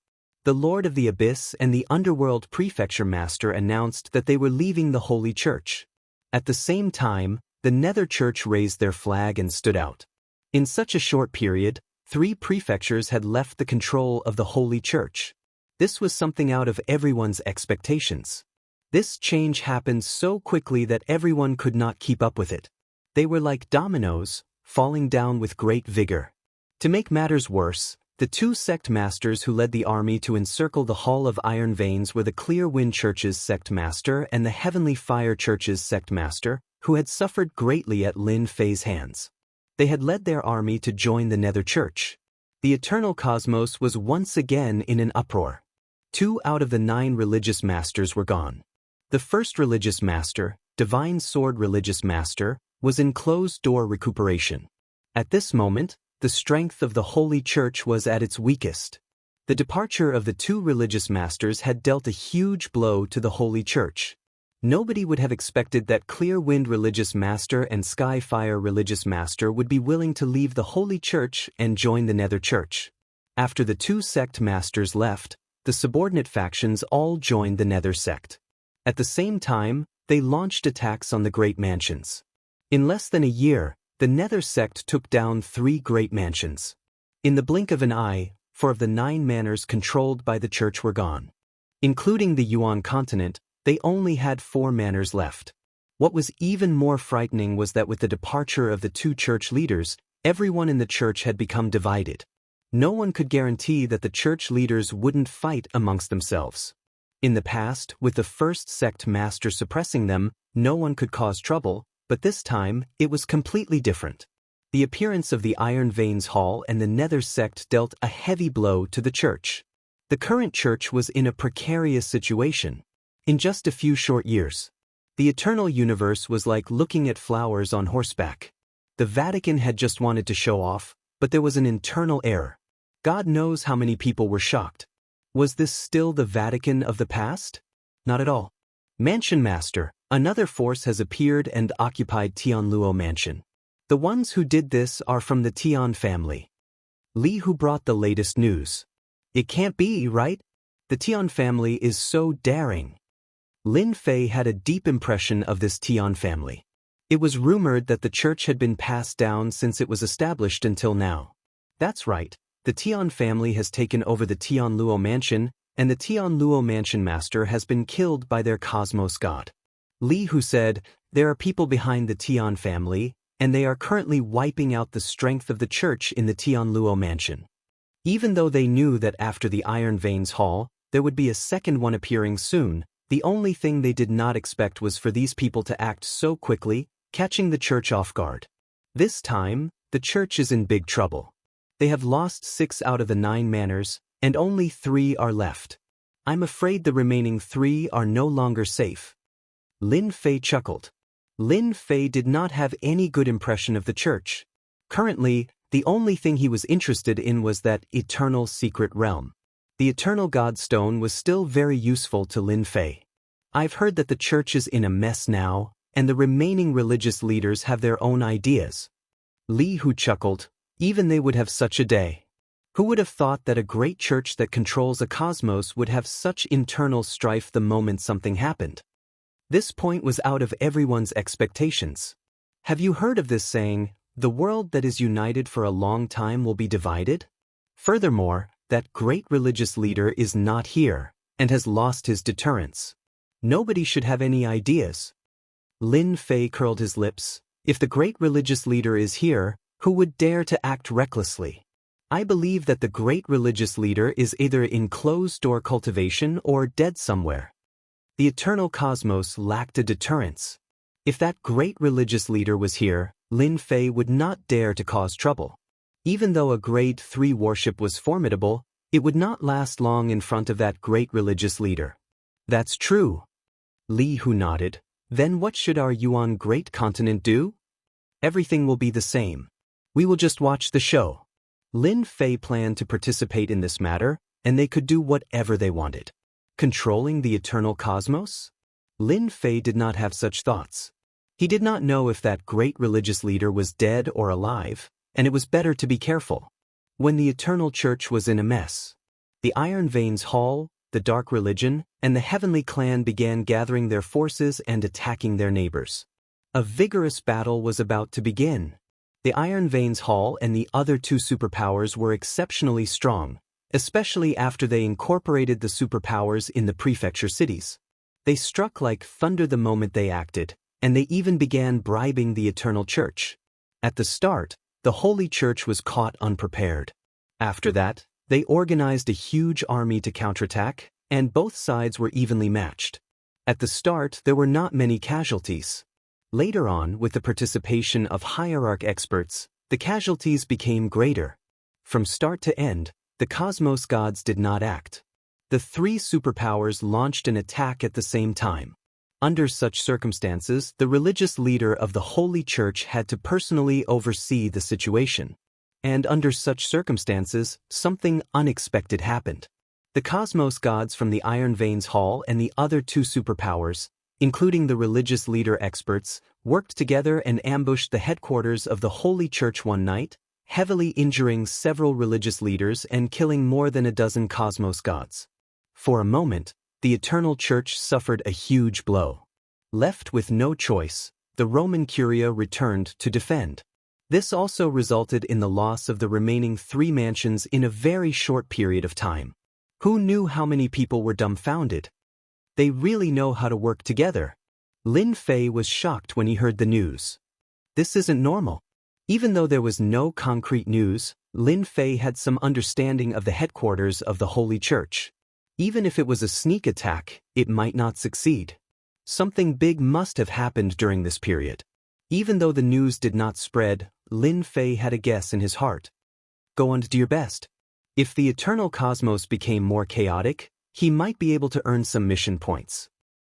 The Lord of the Abyss and the Underworld Prefecture Master announced that they were leaving the Holy Church. At the same time, the Nether Church raised their flag and stood out. In such a short period, 3 prefectures had left the control of the Holy Church. This was something out of everyone's expectations. This change happened so quickly that everyone could not keep up with it. They were like dominoes, falling down with great vigor. To make matters worse, the 2 sect masters who led the army to encircle the Hall of Iron Veins were the Clear Wind Church's sect master and the Heavenly Fire Church's sect master, who had suffered greatly at Lin Fei's hands. They had led their army to join the Nether Church. The eternal cosmos was once again in an uproar. 2 out of the 9 religious masters were gone. The first religious master, Divine Sword Religious Master, was in closed-door recuperation. At this moment, the strength of the Holy Church was at its weakest. The departure of the 2 religious masters had dealt a huge blow to the Holy Church. Nobody would have expected that Clear Wind Religious Master and Skyfire Religious Master would be willing to leave the Holy Church and join the Nether Church. After the 2 sect masters left, the subordinate factions all joined the Nether sect. At the same time, they launched attacks on the great mansions. In less than a year, the Nether sect took down 3 great mansions. In the blink of an eye, 4 of the 9 manors controlled by the church were gone. Including the Yuan continent, they only had 4 manors left. What was even more frightening was that with the departure of the 2 church leaders, everyone in the church had become divided. No one could guarantee that the church leaders wouldn't fight amongst themselves. In the past, with the first sect master suppressing them, no one could cause trouble, but this time, it was completely different. The appearance of the Iron Veins Hall and the Nether sect dealt a heavy blow to the church. The current church was in a precarious situation. In just a few short years, the eternal universe was like looking at flowers on horseback. The Vatican had just wanted to show off, but there was an internal error. God knows how many people were shocked. Was this still the Vatican of the past? Not at all. Mansion Master, another force has appeared and occupied Tianluo Mansion. The ones who did this are from the Tian family. Li who brought the latest news. It can't be, right? The Tian family is so daring. Lin Fei had a deep impression of this Tian family. It was rumored that the church had been passed down since it was established until now. That's right, the Tian family has taken over the Tianluo Mansion, and the Tianluo Mansion Master has been killed by their cosmos god. Li who said, there are people behind the Tian family, and they are currently wiping out the strength of the church in the Tianluo Mansion. Even though they knew that after the Iron Veins Hall, there would be a second one appearing soon, the only thing they did not expect was for these people to act so quickly, catching the church off guard. This time, the church is in big trouble. They have lost 6 out of the 9 manors, and only 3 are left. I'm afraid the remaining 3 are no longer safe. Lin Fei chuckled. Lin Fei did not have any good impression of the church. Currently, the only thing he was interested in was that eternal secret realm. The eternal Godstone was still very useful to Lin Fei. I've heard that the church is in a mess now, and the remaining religious leaders have their own ideas. Li who chuckled, even they would have such a day. Who would have thought that a great church that controls a cosmos would have such internal strife the moment something happened? This point was out of everyone's expectations. Have you heard of this saying, the world that is united for a long time will be divided? Furthermore, that great religious leader is not here, and has lost his deterrence. Nobody should have any ideas. Lin Fei curled his lips. If the great religious leader is here, who would dare to act recklessly? I believe that the great religious leader is either in closed-door cultivation or dead somewhere. The eternal cosmos lacked a deterrence. If that great religious leader was here, Lin Fei would not dare to cause trouble. Even though a grade 3 warship was formidable, it would not last long in front of that great religious leader. That's true. Li Hu nodded. Then what should our Yuan great continent do? Everything will be the same. We will just watch the show. Lin Fei planned to participate in this matter, and they could do whatever they wanted. Controlling the eternal cosmos? Lin Fei did not have such thoughts. He did not know if that great religious leader was dead or alive, and it was better to be careful. When the Eternal Church was in a mess, the Iron Veins Hall, the Dark Religion, and the Heavenly Clan began gathering their forces and attacking their neighbors. A vigorous battle was about to begin. The Iron Veins Hall and the other two superpowers were exceptionally strong, especially after they incorporated the superpowers in the prefecture cities. They struck like thunder the moment they acted, and they even began bribing the Eternal Church. At the start, the Holy Church was caught unprepared. After that, they organized a huge army to counterattack, and both sides were evenly matched. At the start, there were not many casualties. Later on, with the participation of hierarch experts, the casualties became greater. From start to end, the cosmos gods did not act. The three superpowers launched an attack at the same time. Under such circumstances, the religious leader of the Holy Church had to personally oversee the situation. And under such circumstances, something unexpected happened. The cosmos gods from the Iron Veins Hall and the other two superpowers, including the religious leader experts, worked together and ambushed the headquarters of the Holy Church one night, heavily injuring several religious leaders and killing more than a dozen cosmos gods. For a moment, the Eternal Church suffered a huge blow. Left with no choice, the Roman Curia returned to defend. This also resulted in the loss of the remaining three mansions in a very short period of time. Who knew how many people were dumbfounded? They really know how to work together. Lin Fei was shocked when he heard the news. This isn't normal. Even though there was no concrete news, Lin Fei had some understanding of the headquarters of the Holy Church. Even if it was a sneak attack, it might not succeed. Something big must have happened during this period. Even though the news did not spread, Lin Fei had a guess in his heart. Go on to do your best. If the eternal cosmos became more chaotic, he might be able to earn some mission points.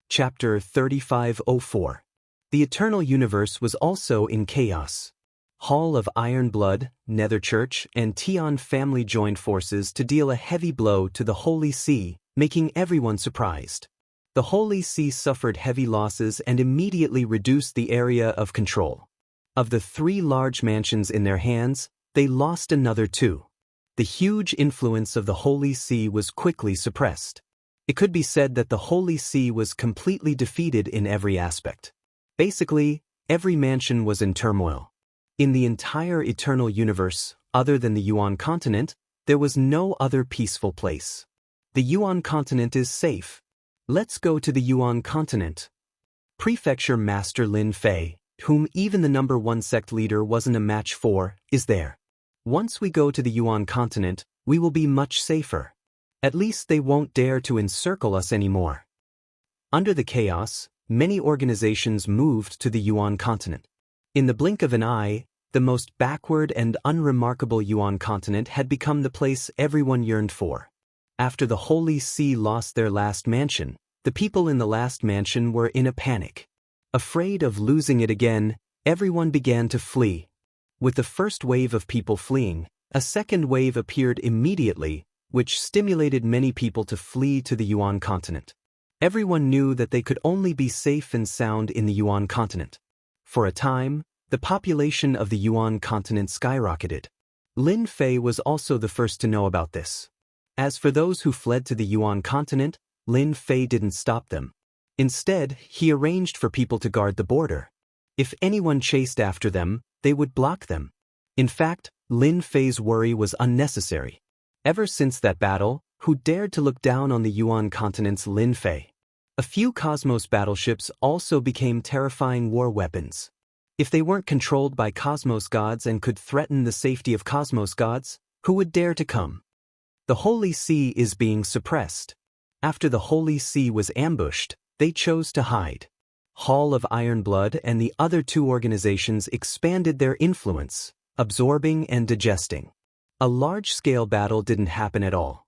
Chapter 3504. The eternal universe was also in chaos. Hall of Iron Blood, Nether Church, and Tian family joined forces to deal a heavy blow to the Holy See, making everyone surprised. The Holy See suffered heavy losses and immediately reduced the area of control. Of the three large mansions in their hands, they lost another two. The huge influence of the Holy See was quickly suppressed. It could be said that the Holy See was completely defeated in every aspect. Basically, every mansion was in turmoil. In the entire eternal universe, other than the Yuan continent, there was no other peaceful place. The Yuan continent is safe. Let's go to the Yuan continent. Prefecture Master Lin Fei, whom even the number one sect leader wasn't a match for, is there. Once we go to the Yuan continent, we will be much safer. At least they won't dare to encircle us anymore. Under the chaos, many organizations moved to the Yuan continent. In the blink of an eye, the most backward and unremarkable Yuan continent had become the place everyone yearned for. After the Holy See lost their last mansion, the people in the last mansion were in a panic. Afraid of losing it again, everyone began to flee. With the first wave of people fleeing, a second wave appeared immediately, which stimulated many people to flee to the Yuan continent. Everyone knew that they could only be safe and sound in the Yuan continent. For a time, the population of the Yuan continent skyrocketed. Lin Fei was also the first to know about this. As for those who fled to the Yuan continent, Lin Fei didn't stop them. Instead, he arranged for people to guard the border. If anyone chased after them, they would block them. In fact, Lin Fei's worry was unnecessary. Ever since that battle, who dared to look down on the Yuan continent's Lin Fei? A few cosmos battleships also became terrifying war weapons. If they weren't controlled by cosmos gods and could threaten the safety of cosmos gods, who would dare to come? The Holy See is being suppressed. After the Holy See was ambushed, they chose to hide. Hall of Iron Blood and the other two organizations expanded their influence, absorbing and digesting. A large-scale battle didn't happen at all.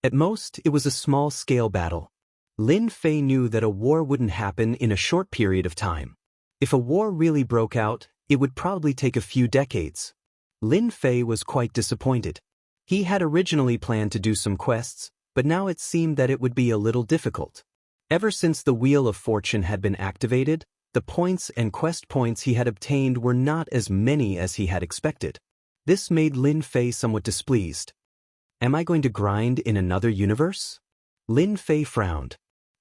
At most, it was a small-scale battle. Lin Fei knew that a war wouldn't happen in a short period of time. If a war really broke out, it would probably take a few decades. Lin Fei was quite disappointed. He had originally planned to do some quests, but now it seemed that it would be a little difficult. Ever since the Wheel of Fortune had been activated, the points and quest points he had obtained were not as many as he had expected. This made Lin Fei somewhat displeased. Am I going to grind in another universe? Lin Fei frowned.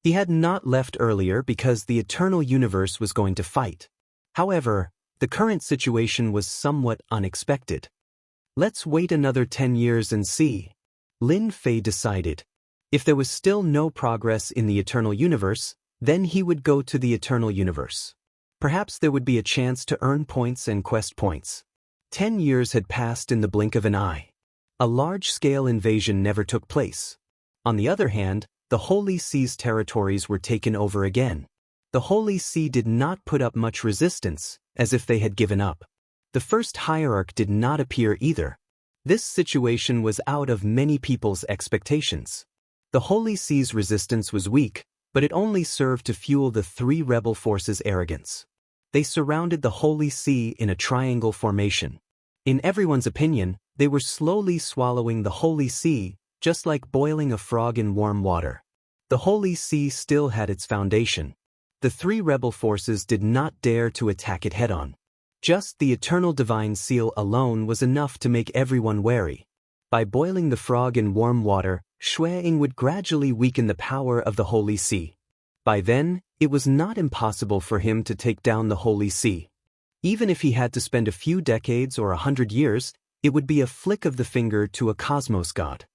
He had not left earlier because the Eternal Universe was going to fight. However, the current situation was somewhat unexpected. Let's wait another 10 years and see. Lin Fei decided. If there was still no progress in the Eternal Universe, then he would go to the Eternal Universe. Perhaps there would be a chance to earn points and quest points. 10 years had passed in the blink of an eye. A large-scale invasion never took place. On the other hand, the Holy Sea's territories were taken over again. The Holy See did not put up much resistance, as if they had given up. The first hierarch did not appear either. This situation was out of many people's expectations. The Holy Sea's resistance was weak, but it only served to fuel the three rebel forces' arrogance. They surrounded the Holy See in a triangle formation. In everyone's opinion, they were slowly swallowing the Holy See, just like boiling a frog in warm water. The Holy See still had its foundation. The three rebel forces did not dare to attack it head-on. Just the eternal divine seal alone was enough to make everyone wary. By boiling the frog in warm water, Xueying would gradually weaken the power of the Holy See. By then, it was not impossible for him to take down the Holy See. Even if he had to spend a few decades or 100 years, it would be a flick of the finger to a cosmos god.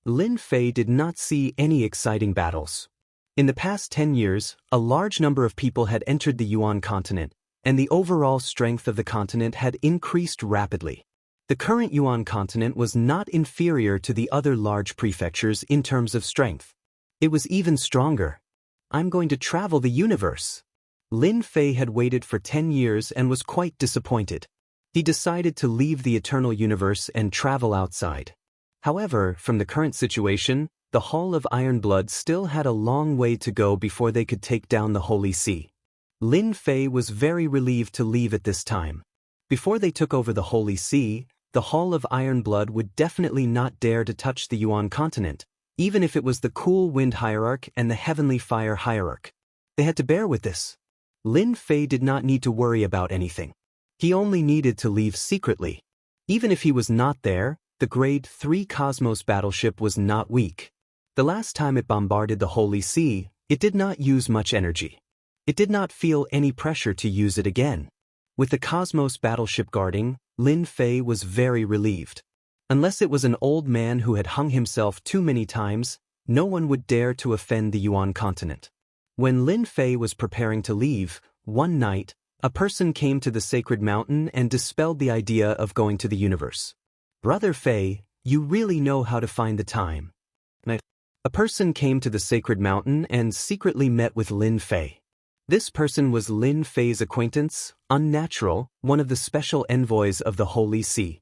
Lin Fei did not see any exciting battles. In the past 10 years, a large number of people had entered the Yuan continent, and the overall strength of the continent had increased rapidly. The current Yuan continent was not inferior to the other large prefectures in terms of strength. It was even stronger. I'm going to travel the universe. Lin Fei had waited for 10 years and was quite disappointed. He decided to leave the Eternal Universe and travel outside. However, from the current situation, the Hall of Ironblood still had a long way to go before they could take down the Holy See. Lin Fei was very relieved to leave at this time. Before they took over the Holy See, the Hall of Ironblood would definitely not dare to touch the Yuan continent, even if it was the Cool Wind Hierarch and the Heavenly Fire Hierarch. They had to bear with this. Lin Fei did not need to worry about anything. He only needed to leave secretly. Even if he was not there, the Grade 3 Cosmos battleship was not weak. The last time it bombarded the Holy See, it did not use much energy. It did not feel any pressure to use it again. With the Cosmos battleship guarding, Lin Fei was very relieved. Unless it was an old man who had hung himself too many times, no one would dare to offend the Yuan continent. When Lin Fei was preparing to leave, one night, a person came to the sacred mountain and dispelled the idea of going to the universe. Brother Fei, you really know how to find the time. A person came to the sacred mountain and secretly met with Lin Fei. This person was Lin Fei's acquaintance, Unnatural, one of the special envoys of the Holy See.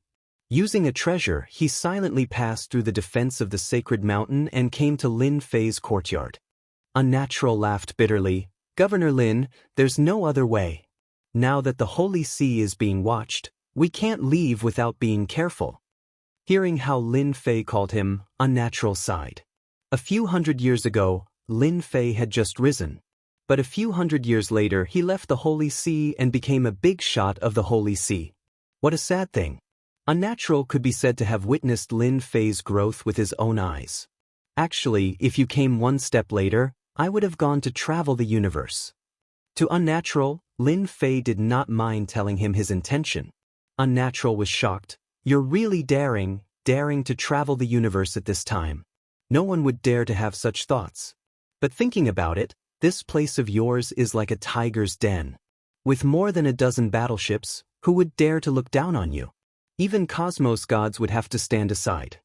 Using a treasure, he silently passed through the defense of the sacred mountain and came to Lin Fei's courtyard. Unnatural laughed bitterly. Governor Lin, there's no other way. Now that the Holy See is being watched, we can't leave without being careful. Hearing how Lin Fei called him, Unnatural sighed. A few hundred years ago, Lin Fei had just risen. But a few hundred years later he left the Holy See and became a big shot of the Holy See. What a sad thing. Unnatural could be said to have witnessed Lin Fei's growth with his own eyes. Actually, if you came one step later, I would have gone to travel the universe. To Unnatural, Lin Fei did not mind telling him his intention. Unnatural was shocked. You're really daring to travel the universe at this time. No one would dare to have such thoughts. But thinking about it, this place of yours is like a tiger's den. With more than a dozen battleships, who would dare to look down on you? Even cosmos gods would have to stand aside.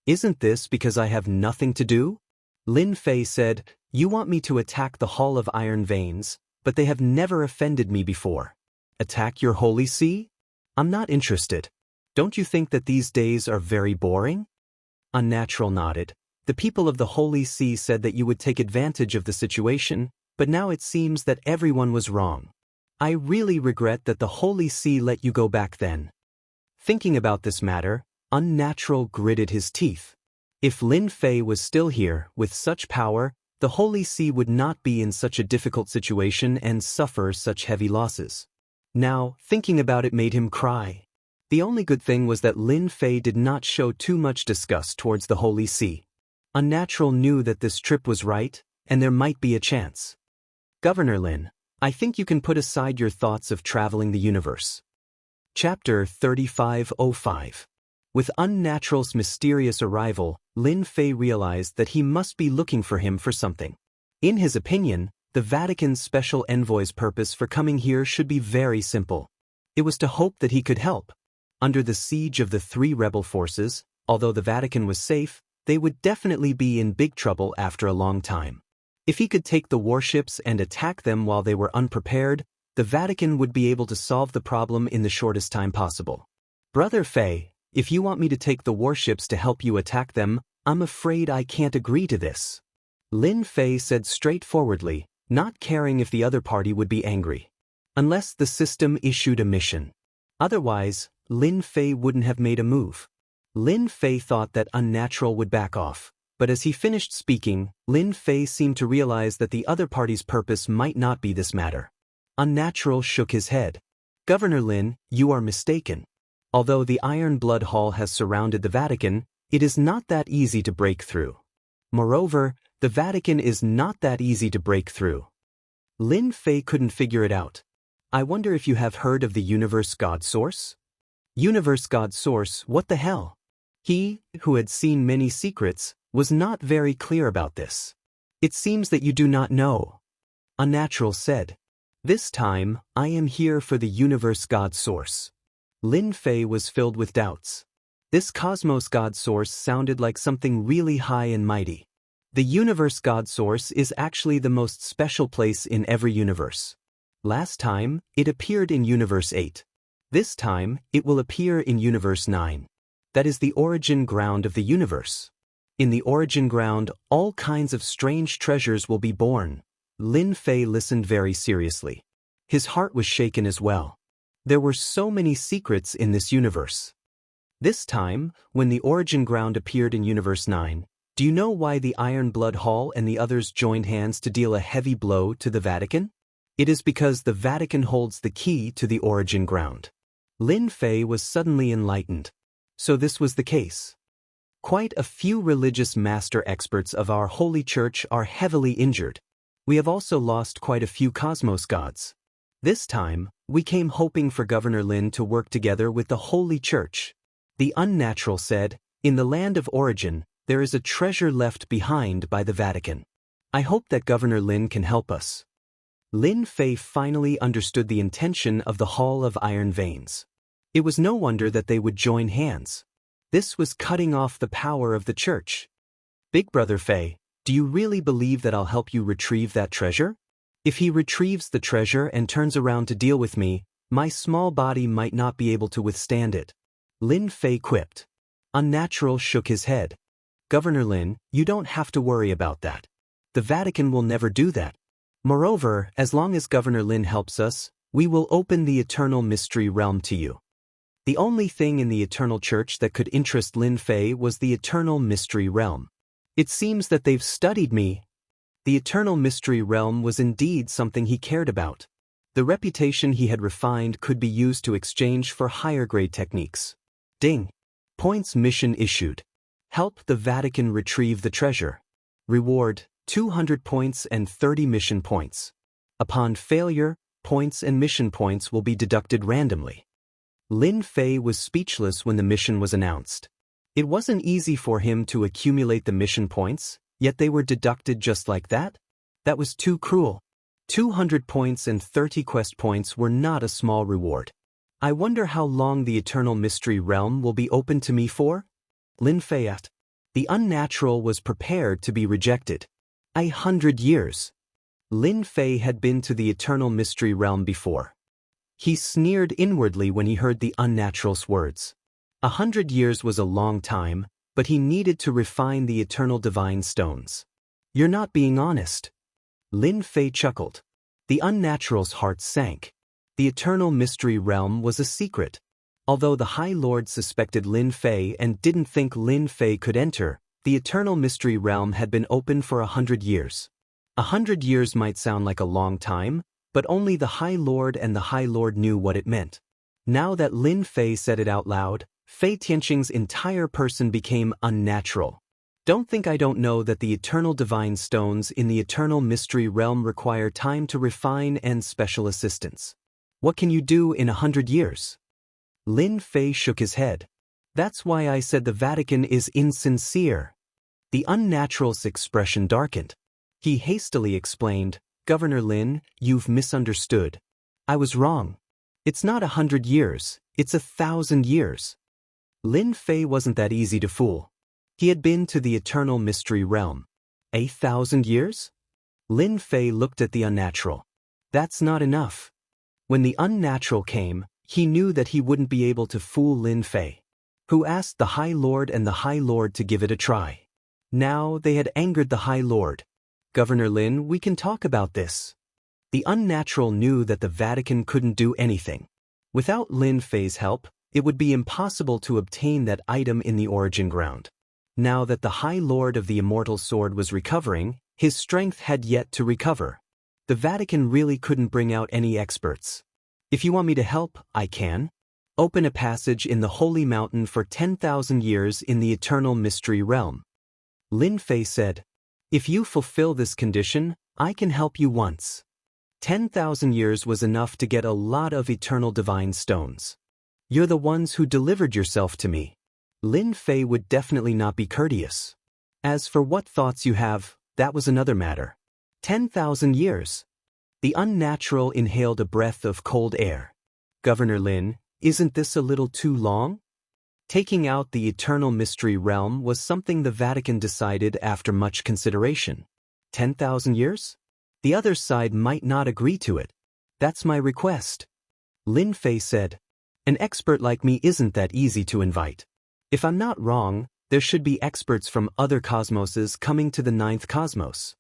Isn't this because I have nothing to do? Lin Fei said, you want me to attack the Hall of Iron Veins, but they have never offended me before. Attack your Holy See? I'm not interested. Don't you think that these days are very boring? Unnatural nodded. The people of the Holy See said that you would take advantage of the situation, but now it seems that everyone was wrong. I really regret that the Holy See let you go back then. Thinking about this matter, Unnatural gritted his teeth. If Lin Fei was still here, with such power, the Holy See would not be in such a difficult situation and suffer such heavy losses. Now, thinking about it made him cry. The only good thing was that Lin Fei did not show too much disgust towards the Holy See. Unnatural knew that this trip was right, and there might be a chance. Governor Lin, I think you can put aside your thoughts of traveling the universe. Chapter 3505. With Unnatural's mysterious arrival, Lin Fei realized that he must be looking for him for something. In his opinion, the Vatican's special envoy's purpose for coming here should be very simple. It was to hope that he could help. Under the siege of the 3 rebel forces, although the Vatican was safe, they would definitely be in big trouble after a long time. If he could take the warships and attack them while they were unprepared, the Vatican would be able to solve the problem in the shortest time possible. Brother Fei, if you want me to take the warships to help you attack them, I'm afraid I can't agree to this. Lin Fei said straightforwardly, not caring if the other party would be angry. Unless the system issued a mission. Otherwise, Lin Fei wouldn't have made a move. Lin Fei thought that Unnatural would back off, but as he finished speaking, Lin Fei seemed to realize that the other party's purpose might not be this matter. Unnatural shook his head. Governor Lin, you are mistaken. Although the Iron Blood Hall has surrounded the Vatican, it is not that easy to break through. Moreover, the Vatican is not that easy to break through. Lin Fei couldn't figure it out. I wonder if you have heard of the Universe God Source? Universe God Source, what the hell? He, who had seen many secrets, was not very clear about this. It seems that you do not know. Unnatural said. This time, I am here for the Universe God Source. Lin Fei was filled with doubts. This Cosmos God Source sounded like something really high and mighty. The Universe God Source is actually the most special place in every universe. Last time, it appeared in Universe 8. This time, it will appear in Universe 9. That is the origin ground of the universe. In the origin ground, all kinds of strange treasures will be born. Lin Fei listened very seriously. His heart was shaken as well. There were so many secrets in this universe. This time, when the origin ground appeared in Universe 9, do you know why the Iron Blood Hall and the others joined hands to deal a heavy blow to the Vatican? It is because the Vatican holds the key to the origin ground. Lin Fei was suddenly enlightened. So this was the case. Quite a few religious master experts of our Holy Church are heavily injured. We have also lost quite a few cosmos gods. This time, we came hoping for Governor Lin to work together with the Holy Church. The Unnatural said, in the land of origin, there is a treasure left behind by the Vatican. I hope that Governor Lin can help us. Lin Fei finally understood the intention of the Hall of Iron Veins. It was no wonder that they would join hands. This was cutting off the power of the church. Big Brother Fei, do you really believe that I'll help you retrieve that treasure? If he retrieves the treasure and turns around to deal with me, my small body might not be able to withstand it. Lin Fei quipped. Unnatural shook his head. Governor Lin, you don't have to worry about that. The Vatican will never do that. Moreover, as long as Governor Lin helps us, we will open the Eternal Mystery Realm to you. The only thing in the Eternal Church that could interest Lin Fei was the Eternal Mystery Realm. It seems that they've studied me. The Eternal Mystery Realm was indeed something he cared about. The reputation he had refined could be used to exchange for higher-grade techniques. Ding. Points mission issued. Help the Vatican retrieve the treasure. Reward, 200 points and 30 mission points. Upon failure, points and mission points will be deducted randomly. Lin Fei was speechless when the mission was announced. It wasn't easy for him to accumulate the mission points, yet they were deducted just like that? That was too cruel. 200 points and 30 quest points were not a small reward. I wonder how long the Eternal Mystery Realm will be open to me for? Lin Fei asked. The Unnatural was prepared to be rejected. 100 years. Lin Fei had been to the Eternal Mystery Realm before. He sneered inwardly when he heard the Unnatural's words. 100 years was a long time, but he needed to refine the eternal divine stones. You're not being honest. Lin Fei chuckled. The unnatural's heart sank. The eternal mystery realm was a secret. Although the High Lord suspected Lin Fei and didn't think Lin Fei could enter, the eternal mystery realm had been open for 100 years. 100 years might sound like a long time, but only the High Lord and the High Lord knew what it meant. Now that Lin Fei said it out loud, Fei Tianqing's entire person became unnatural. Don't think I don't know that the eternal divine stones in the eternal mystery realm require time to refine and special assistance. What can you do in 100 years? Lin Fei shook his head. That's why I said the Vatican is insincere. The unnatural's expression darkened. He hastily explained, Governor Lin, you've misunderstood. I was wrong. It's not 100 years, it's 1,000 years. Lin Fei wasn't that easy to fool. He had been to the eternal mystery realm. 1,000 years? Lin Fei looked at the unnatural. That's not enough. When the unnatural came, he knew that he wouldn't be able to fool Lin Fei, who asked the High Lord and the High Lord to give it a try. Now they had angered the High Lord. Governor Lin, we can talk about this. The unnatural knew that the Vatican couldn't do anything. Without Lin Fei's help, it would be impossible to obtain that item in the origin ground. Now that the High Lord of the Immortal Sword was recovering, his strength had yet to recover. The Vatican really couldn't bring out any experts. If you want me to help, I can. Open a passage in the Holy Mountain for 10,000 years in the Eternal Mystery Realm. Lin Fei said, If you fulfill this condition, I can help you once. 10,000 years was enough to get a lot of eternal divine stones. You're the ones who delivered yourself to me. Lin Fei would definitely not be courteous. As for what thoughts you have, that was another matter. 10,000 years. The unnatural inhaled a breath of cold air. Governor Lin, isn't this a little too long? Taking out the eternal mystery realm was something the Vatican decided after much consideration. 10,000 years? The other side might not agree to it. That's my request. Lin Fei said, An expert like me isn't that easy to invite. If I'm not wrong, there should be experts from other cosmoses coming to the 9th cosmos.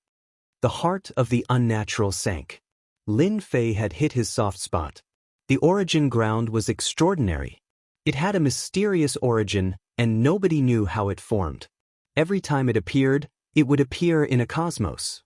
The heart of the unnatural sank. Lin Fei had hit his soft spot. The origin ground was extraordinary. It had a mysterious origin, and nobody knew how it formed. Every time it appeared, it would appear in a cosmos.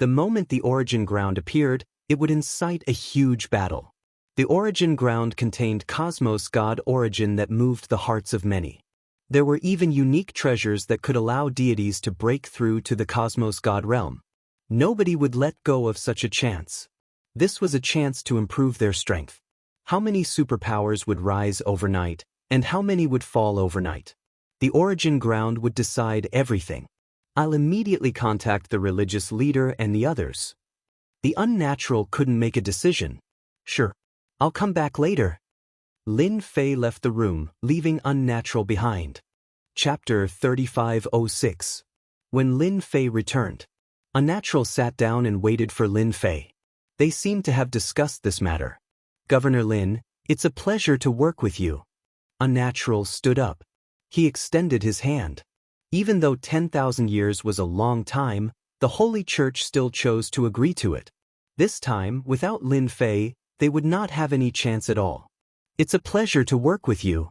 The moment the origin ground appeared, it would incite a huge battle. The origin ground contained cosmos god origin that moved the hearts of many. There were even unique treasures that could allow deities to break through to the cosmos god realm. Nobody would let go of such a chance. This was a chance to improve their strength. How many superpowers would rise overnight, and how many would fall overnight? The origin ground would decide everything. I'll immediately contact the religious leader and the others. The unnatural couldn't make a decision. Sure, I'll come back later. Lin Fei left the room, leaving unnatural behind. Chapter 3506. When Lin Fei returned, unnatural sat down and waited for Lin Fei. They seemed to have discussed this matter. Governor Lin, it's a pleasure to work with you. Unnatural stood up. He extended his hand. Even though 10,000 years was a long time, the Holy Church still chose to agree to it. This time, without Lin Fei, they would not have any chance at all. It's a pleasure to work with you.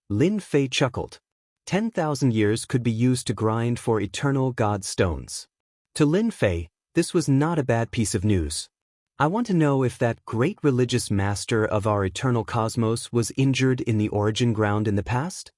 Lin Fei chuckled. 10,000 years could be used to grind for eternal god stones. To Lin Fei, this was not a bad piece of news. I want to know if that great religious master of our eternal cosmos was injured in the origin ground in the past?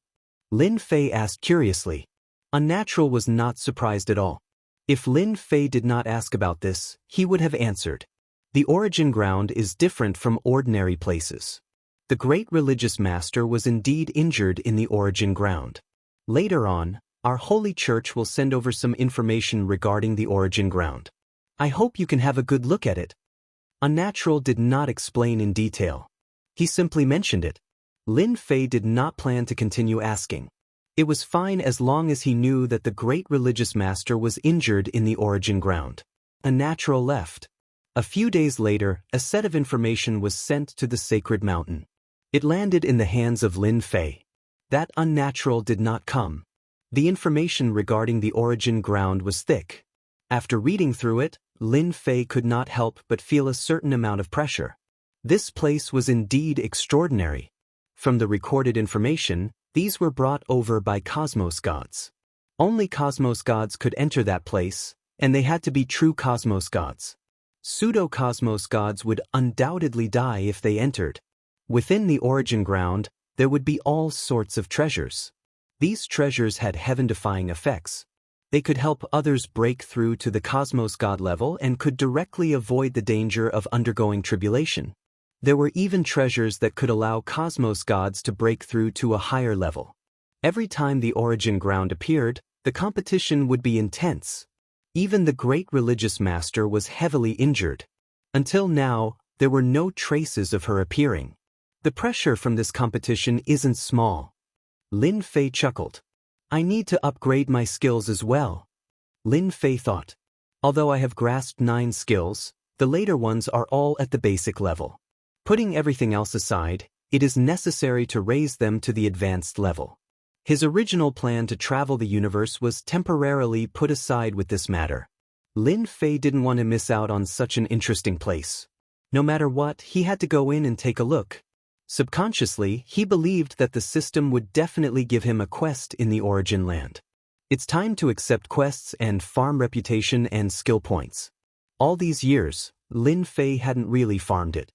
Lin Fei asked curiously. Unnatural was not surprised at all. If Lin Fei did not ask about this, he would have answered. The origin ground is different from ordinary places. The great religious master was indeed injured in the origin ground. Later on, our Holy Church will send over some information regarding the origin ground. I hope you can have a good look at it. Unnatural did not explain in detail. He simply mentioned it. Lin Fei did not plan to continue asking. It was fine as long as he knew that the great religious master was injured in the origin ground. Unnatural left. A few days later, a set of information was sent to the sacred mountain. It landed in the hands of Lin Fei. That unnatural did not come. The information regarding the origin ground was thick. After reading through it, Lin Fei could not help but feel a certain amount of pressure. This place was indeed extraordinary. From the recorded information, these were brought over by cosmos gods. Only cosmos gods could enter that place, and they had to be true cosmos gods. Pseudo-cosmos gods would undoubtedly die if they entered. Within the origin ground, there would be all sorts of treasures. These treasures had heaven-defying effects. They could help others break through to the cosmos god level and could directly avoid the danger of undergoing tribulation. There were even treasures that could allow cosmos gods to break through to a higher level. Every time the origin ground appeared, the competition would be intense. Even the great religious master was heavily injured. Until now, there were no traces of her appearing. The pressure from this competition isn't small. Lin Fei chuckled. I need to upgrade my skills as well. Lin Fei thought. Although I have grasped 9 skills, the later ones are all at the basic level. Putting everything else aside, it is necessary to raise them to the advanced level. His original plan to travel the universe was temporarily put aside with this matter. Lin Fei didn't want to miss out on such an interesting place. No matter what, he had to go in and take a look. Subconsciously, he believed that the system would definitely give him a quest in the origin land. It's time to accept quests and farm reputation and skill points. All these years, Lin Fei hadn't really farmed it.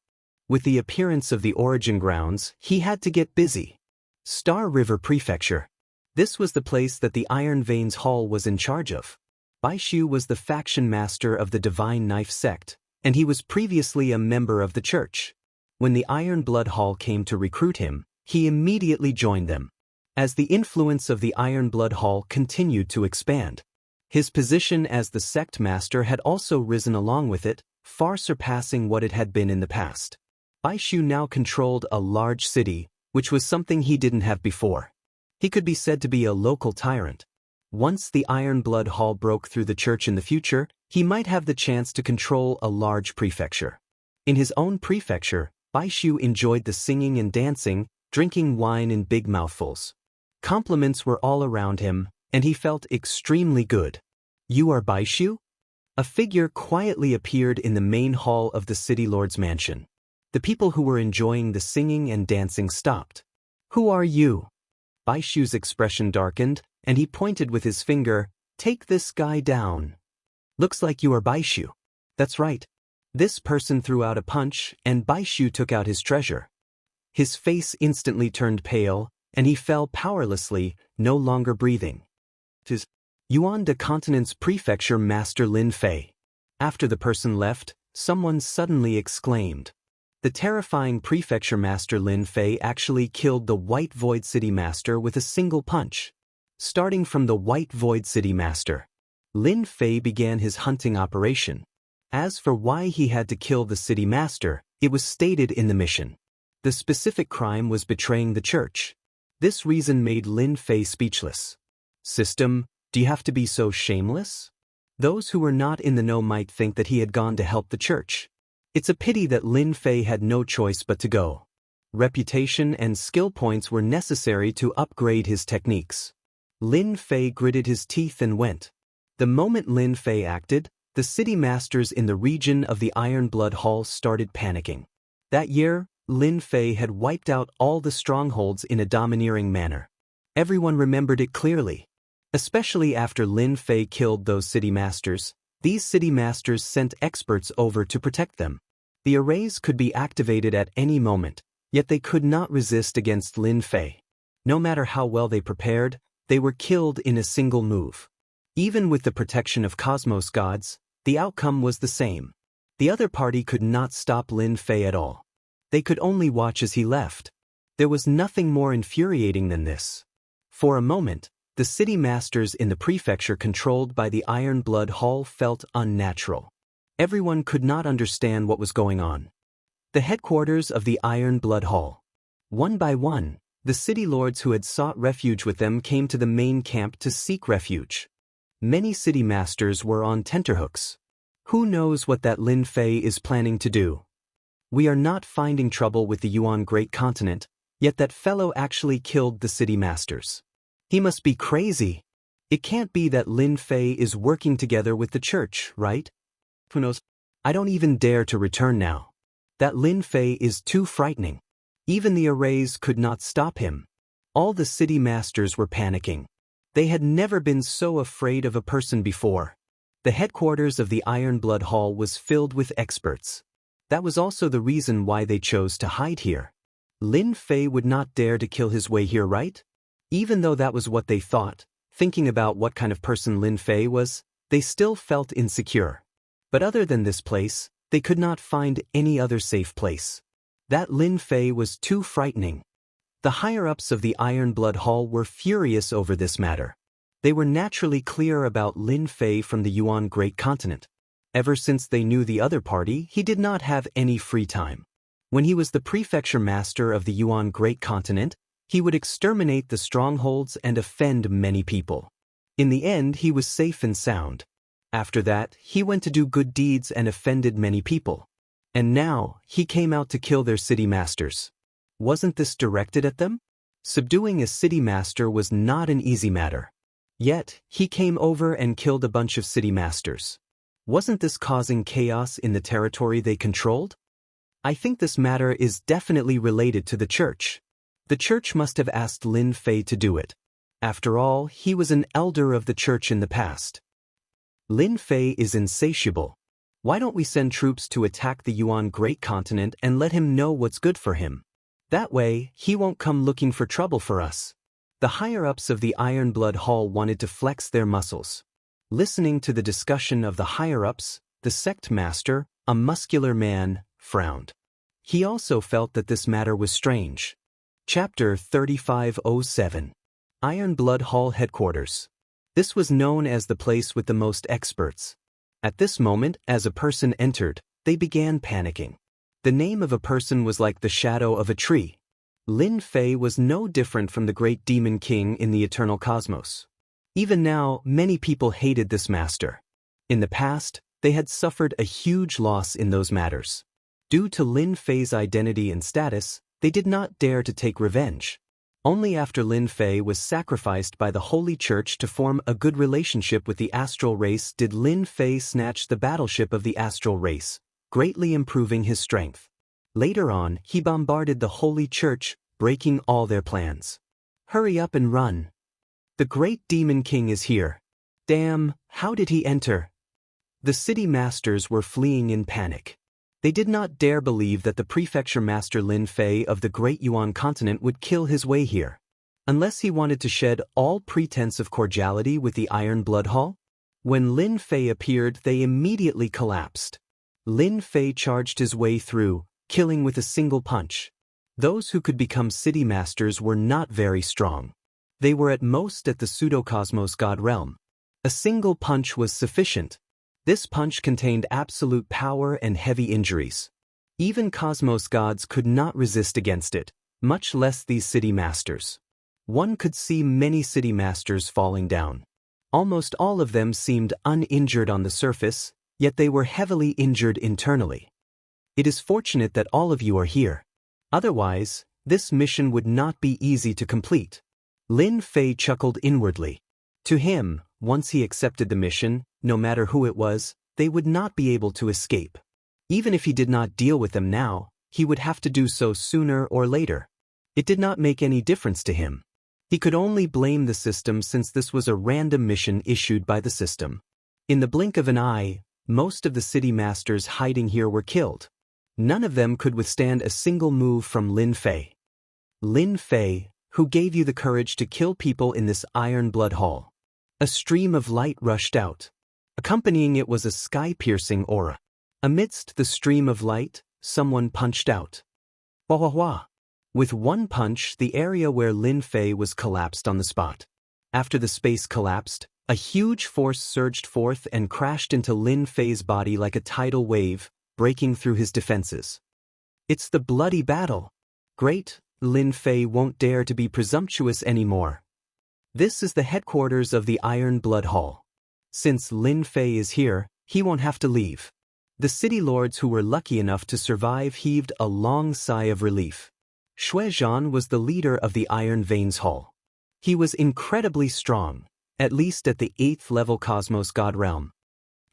With the appearance of the origin grounds, he had to get busy. Star River Prefecture. This was the place that the Iron Veins Hall was in charge of. Baishu was the faction master of the Divine Knife sect, and he was previously a member of the church. When the Iron Blood Hall came to recruit him, he immediately joined them. As the influence of the Iron Blood Hall continued to expand, his position as the sect master had also risen along with it, far surpassing what it had been in the past. Baishu now controlled a large city, which was something he didn't have before. He could be said to be a local tyrant. Once the Iron Blood Hall broke through the church in the future, he might have the chance to control a large prefecture. In his own prefecture, Baishu enjoyed the singing and dancing, drinking wine in big mouthfuls. Compliments were all around him, and he felt extremely good. You are Baishu? A figure quietly appeared in the main hall of the city lord's mansion. The people who were enjoying the singing and dancing stopped. Who are you? Baishu's expression darkened, and he pointed with his finger. Take this guy down. Looks like you are Baishu. That's right. This person threw out a punch, and Baishu took out his treasure. His face instantly turned pale, and he fell powerlessly, no longer breathing. Tis Yuan de Continent's Prefecture Master Lin Fei. After the person left, someone suddenly exclaimed. The terrifying Prefecture Master Lin Fei actually killed the White Void City Master with a single punch. Starting from the White Void City Master, Lin Fei began his hunting operation. As for why he had to kill the City Master, it was stated in the mission. The specific crime was betraying the church. This reason made Lin Fei speechless. System, do you have to be so shameless? Those who were not in the know might think that he had gone to help the church. It's a pity that Lin Fei had no choice but to go. Reputation and skill points were necessary to upgrade his techniques. Lin Fei gritted his teeth and went. The moment Lin Fei acted, the city masters in the region of the Iron Blood Hall started panicking. That year, Lin Fei had wiped out all the strongholds in a domineering manner. Everyone remembered it clearly. Especially after Lin Fei killed those city masters, these city masters sent experts over to protect them. The arrays could be activated at any moment, yet they could not resist against Lin Fei. No matter how well they prepared, they were killed in a single move. Even with the protection of cosmos gods, the outcome was the same. The other party could not stop Lin Fei at all. They could only watch as he left. There was nothing more infuriating than this. For a moment, the city masters in the prefecture controlled by the Iron Blood Hall felt unnatural. Everyone could not understand what was going on. The headquarters of the Iron Blood Hall. One by one, the city lords who had sought refuge with them came to the main camp to seek refuge. Many city masters were on tenterhooks. Who knows what that Lin Fei is planning to do? We are not finding trouble with the Yuan Great Continent, yet that fellow actually killed the city masters. He must be crazy. It can't be that Lin Fei is working together with the church, right? Who knows? I don't even dare to return now. That Lin Fei is too frightening. Even the arrays could not stop him. All the city masters were panicking. They had never been so afraid of a person before. The headquarters of the Iron Blood Hall was filled with experts. That was also the reason why they chose to hide here. Lin Fei would not dare to kill his way here, right? Even though that was what they thought, thinking about what kind of person Lin Fei was, they still felt insecure. But other than this place, they could not find any other safe place. That Lin Fei was too frightening. The higher-ups of the Iron Blood Hall were furious over this matter. They were naturally clear about Lin Fei from the Yuan Great Continent. Ever since they knew the other party, he did not have any free time. When he was the prefecture master of the Yuan Great Continent, he would exterminate the strongholds and offend many people. In the end, he was safe and sound. After that, he went to do good deeds and offended many people. And now, he came out to kill their city masters. Wasn't this directed at them? Subduing a city master was not an easy matter. Yet, he came over and killed a bunch of city masters. Wasn't this causing chaos in the territory they controlled? I think this matter is definitely related to the church. The church must have asked Lin Fei to do it. After all, he was an elder of the church in the past. Lin Fei is insatiable. Why don't we send troops to attack the Yuan Great Continent and let him know what's good for him? That way, he won't come looking for trouble for us. The higher-ups of the Iron Blood Hall wanted to flex their muscles. Listening to the discussion of the higher-ups, the sect master, a muscular man, frowned. He also felt that this matter was strange. Chapter 3507. Iron Blood Hall Headquarters. This was known as the place with the most experts. At this moment, as a person entered, they began panicking. The name of a person was like the shadow of a tree. Lin Fei was no different from the great demon king in the eternal cosmos. Even now, many people hated this master. In the past, they had suffered a huge loss in those matters. Due to Lin Fei's identity and status, they did not dare to take revenge. Only after Lin Fei was sacrificed by the Holy Church to form a good relationship with the astral race did Lin Fei snatch the battleship of the astral race, greatly improving his strength. Later on, he bombarded the Holy Church, breaking all their plans. Hurry up and run. The great demon king is here. Damn, how did he enter? The city masters were fleeing in panic. They did not dare believe that the prefecture master Lin Fei of the great Yuan continent would kill his way here. Unless he wanted to shed all pretense of cordiality with the Iron Blood Hall? When Lin Fei appeared, they immediately collapsed. Lin Fei charged his way through, killing with a single punch. Those who could become city masters were not very strong. They were at most at the pseudo-cosmos god realm. A single punch was sufficient. This punch contained absolute power and heavy injuries. Even cosmos gods could not resist against it, much less these city masters. One could see many city masters falling down. Almost all of them seemed uninjured on the surface, yet they were heavily injured internally. It is fortunate that all of you are here. Otherwise, this mission would not be easy to complete. Lin Fei chuckled inwardly. To him, once he accepted the mission, no matter who it was, they would not be able to escape. Even if he did not deal with them now, he would have to do so sooner or later. It did not make any difference to him. He could only blame the system since this was a random mission issued by the system. In the blink of an eye, most of the city masters hiding here were killed. None of them could withstand a single move from Lin Fei. Lin Fei, who gave you the courage to kill people in this Iron Blood Hall? A stream of light rushed out. Accompanying it was a sky-piercing aura. Amidst the stream of light, someone punched out. Wah wah wah. With one punch, the area where Lin Fei was collapsed on the spot. After the space collapsed, a huge force surged forth and crashed into Lin Fei's body like a tidal wave, breaking through his defenses. It's the bloody battle. Great, Lin Fei won't dare to be presumptuous anymore. This is the headquarters of the Iron Blood Hall. Since Lin Fei is here, he won't have to leave. The city lords who were lucky enough to survive heaved a long sigh of relief. Shui Zhan was the leader of the Iron Veins Hall. He was incredibly strong. at least at the 8th level Cosmos God realm.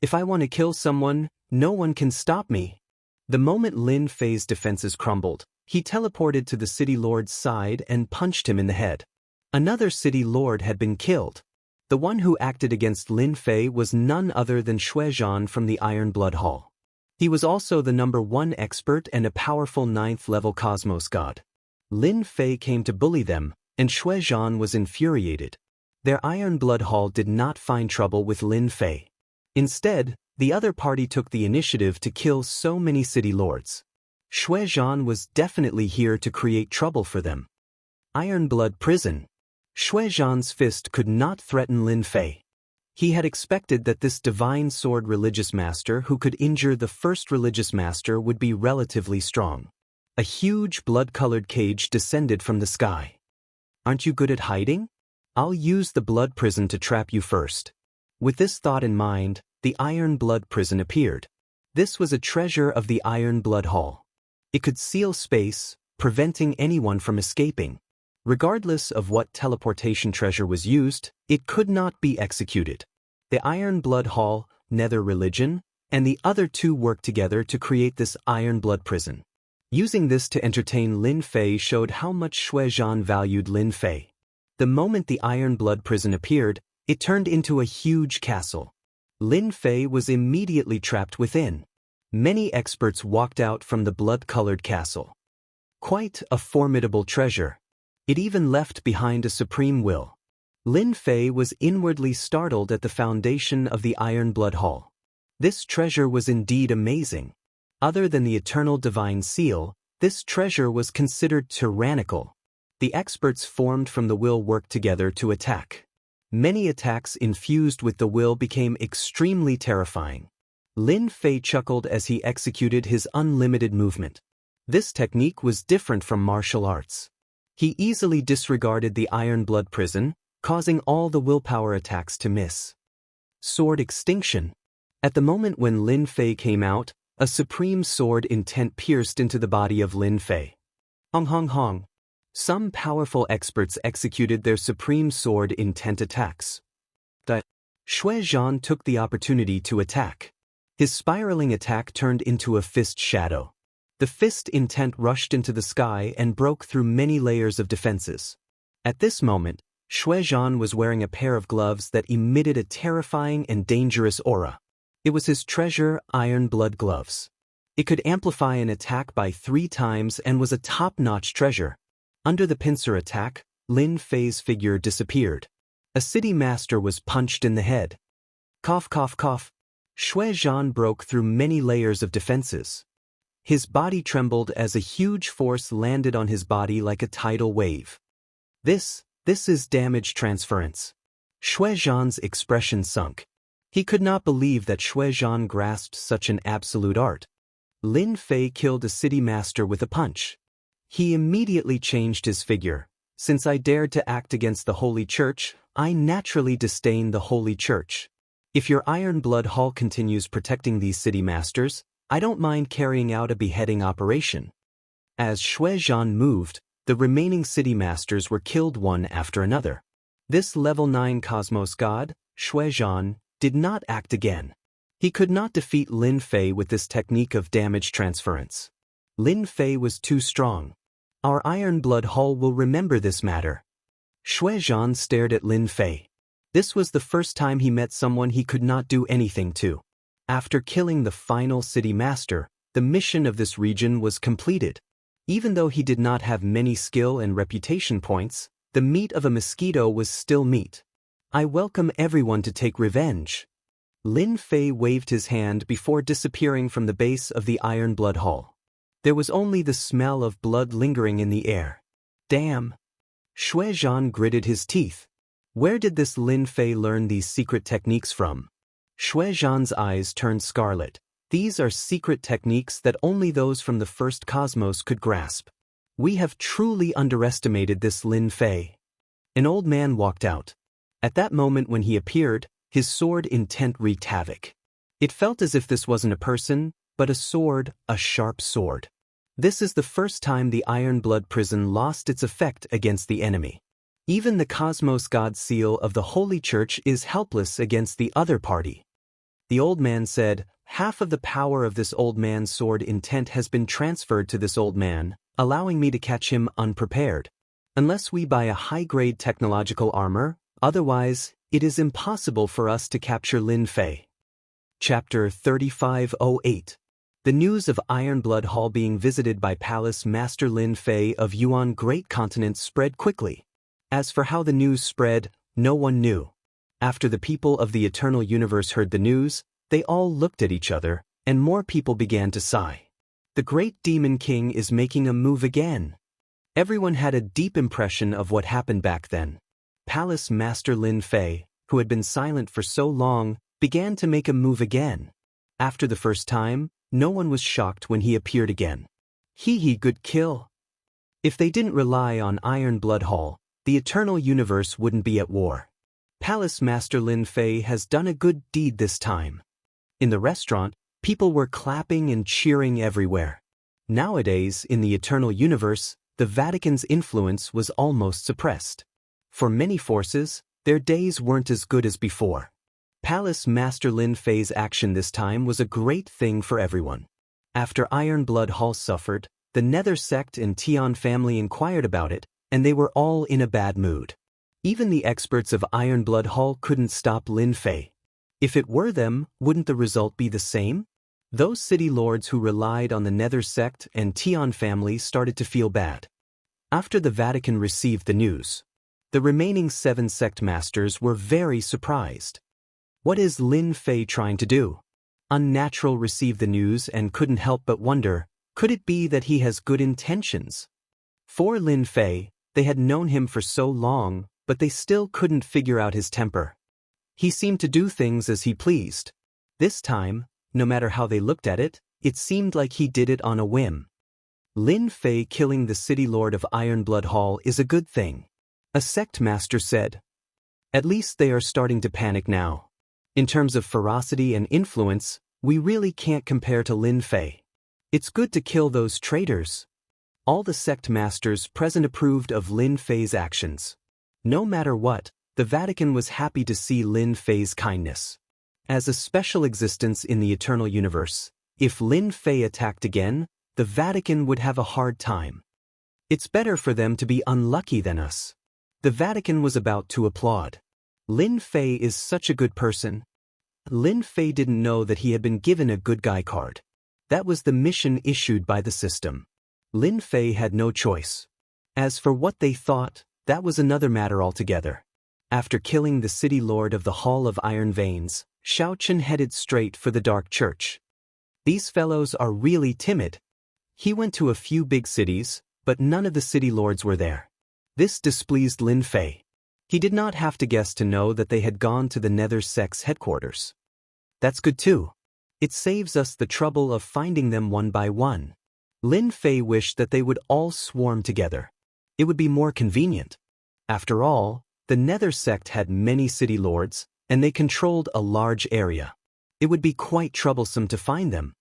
If I want to kill someone, no one can stop me. The moment Lin Fei's defenses crumbled, he teleported to the city lord's side and punched him in the head. Another city lord had been killed. The one who acted against Lin Fei was none other than Xuezhan from the Iron Blood Hall. He was also the #1 expert and a powerful 9th level Cosmos God. Lin Fei came to bully them, and Xuezhan was infuriated. Their Iron Blood Hall did not find trouble with Lin Fei. Instead, the other party took the initiative to kill so many city lords. Xuezhan was definitely here to create trouble for them. Iron Blood Prison. Xuezhan's fist could not threaten Lin Fei. He had expected that this divine sword religious master who could injure the first religious master would be relatively strong. A huge blood-colored cage descended from the sky. Aren't you good at hiding? I'll use the blood prison to trap you first. With this thought in mind, the Iron Blood Prison appeared. This was a treasure of the Iron Blood Hall. It could seal space, preventing anyone from escaping. Regardless of what teleportation treasure was used, it could not be executed. The Iron Blood Hall, Nether Religion, and the other two worked together to create this Iron Blood Prison. Using this to entertain Lin Fei showed how much Xuezhan valued Lin Fei. The moment the Iron Blood Prison appeared, it turned into a huge castle. Lin Fei was immediately trapped within. Many experts walked out from the blood-colored castle. Quite a formidable treasure. It even left behind a supreme will. Lin Fei was inwardly startled at the foundation of the Iron Blood Hall. This treasure was indeed amazing. Other than the eternal divine seal, this treasure was considered tyrannical. The experts formed from the will worked together to attack. Many attacks infused with the will became extremely terrifying. Lin Fei chuckled as he executed his unlimited movement. This technique was different from martial arts. He easily disregarded the Iron Blood Prison, causing all the willpower attacks to miss. Sword Extinction. At the moment when Lin Fei came out, a supreme sword intent pierced into the body of Lin Fei. Hong hong hong. Some powerful experts executed their supreme sword intent attacks. But Xuezhan took the opportunity to attack. His spiraling attack turned into a fist shadow. The fist intent rushed into the sky and broke through many layers of defenses. At this moment, Xuezhan was wearing a pair of gloves that emitted a terrifying and dangerous aura. It was his treasure, Iron Blood Gloves. It could amplify an attack by 3 times and was a top-notch treasure. Under the pincer attack, Lin Fei's figure disappeared. A city master was punched in the head. Cough cough cough. Xuezhan broke through many layers of defenses. His body trembled as a huge force landed on his body like a tidal wave. This is damage transference. Xuezhan's expression sunk. He could not believe that Xuezhan grasped such an absolute art. Lin Fei killed a city master with a punch. He immediately changed his figure. Since I dared to act against the Holy Church, I naturally disdain the Holy Church. If your Iron Blood Hall continues protecting these city masters, I don't mind carrying out a beheading operation. As Xuezhan moved, the remaining city masters were killed one after another. This level 9 Cosmos God, Xuezhan, did not act again. He could not defeat Lin Fei with this technique of damage transference. Lin Fei was too strong. Our Iron Blood Hall will remember this matter. Xuezhan stared at Lin Fei. This was the first time he met someone he could not do anything to. After killing the final city master, the mission of this region was completed. Even though he did not have many skill and reputation points, the meat of a mosquito was still meat. I welcome everyone to take revenge. Lin Fei waved his hand before disappearing from the base of the Iron Blood Hall. There was only the smell of blood lingering in the air. Damn. Xuezhan gritted his teeth. Where did this Lin Fei learn these secret techniques from? Xuezhan's eyes turned scarlet. These are secret techniques that only those from the first cosmos could grasp. We have truly underestimated this Lin Fei. An old man walked out. At that moment when he appeared, his sword intent wreaked havoc. It felt as if this wasn't a person, but a sword, a sharp sword. This is the first time the Iron Blood Prison lost its effect against the enemy. Even the Cosmos God seal of the Holy Church is helpless against the other party. The old man said, "Half of the power of this old man's sword intent has been transferred to this old man, allowing me to catch him unprepared. Unless we buy a high-grade technological armor, otherwise, it is impossible for us to capture Lin Fei." Chapter 3508. The news of Ironblood Hall being visited by Palace Master Lin Fei of Yuan Great Continent spread quickly. As for how the news spread, no one knew. After the people of the Eternal Universe heard the news, they all looked at each other, and more people began to sigh. The Great Demon King is making a move again. Everyone had a deep impression of what happened back then. Palace Master Lin Fei, who had been silent for so long, began to make a move again. After the first time, no one was shocked when he appeared again. He good kill. If they didn't rely on Ironblood Hall, the Eternal Universe wouldn't be at war. Palace Master Lin Fei has done a good deed this time. In the restaurant, people were clapping and cheering everywhere. Nowadays, in the Eternal Universe, the Vatican's influence was almost suppressed. For many forces, their days weren't as good as before. Palace Master Lin Fei's action this time was a great thing for everyone. After Ironblood Hall suffered, the Nether sect and Tian family inquired about it, and they were all in a bad mood. Even the experts of Ironblood Hall couldn't stop Lin Fei. If it were them, wouldn't the result be the same? Those city lords who relied on the Nether sect and Tian family started to feel bad. After the Vatican received the news, the remaining 7 sect masters were very surprised. What is Lin Fei trying to do? Unnatural received the news and couldn't help but wonder, could it be that he has good intentions? For Lin Fei, they had known him for so long, but they still couldn't figure out his temper. He seemed to do things as he pleased. This time, no matter how they looked at it, it seemed like he did it on a whim. Lin Fei killing the city lord of Ironblood Hall is a good thing. A sect master said. At least they are starting to panic now. In terms of ferocity and influence, we really can't compare to Lin Fei. It's good to kill those traitors. All the sect masters present approved of Lin Fei's actions. No matter what, the Vatican was happy to see Lin Fei's kindness. As a special existence in the Eternal Universe, if Lin Fei attacked again, the Vatican would have a hard time. It's better for them to be unlucky than us. The Vatican was about to applaud. Lin Fei is such a good person. Lin Fei didn't know that he had been given a good guy card. That was the mission issued by the system. Lin Fei had no choice. As for what they thought, that was another matter altogether. After killing the city lord of the Hall of Iron Veins, Xiaochen headed straight for the Dark Church. These fellows are really timid. He went to a few big cities, but none of the city lords were there. This displeased Lin Fei. He did not have to guess to know that they had gone to the Nether sect's headquarters. That's good too. It saves us the trouble of finding them one by one. Lin Fei wished that they would all swarm together. It would be more convenient. After all, the Nether sect had many city lords, and they controlled a large area. It would be quite troublesome to find them.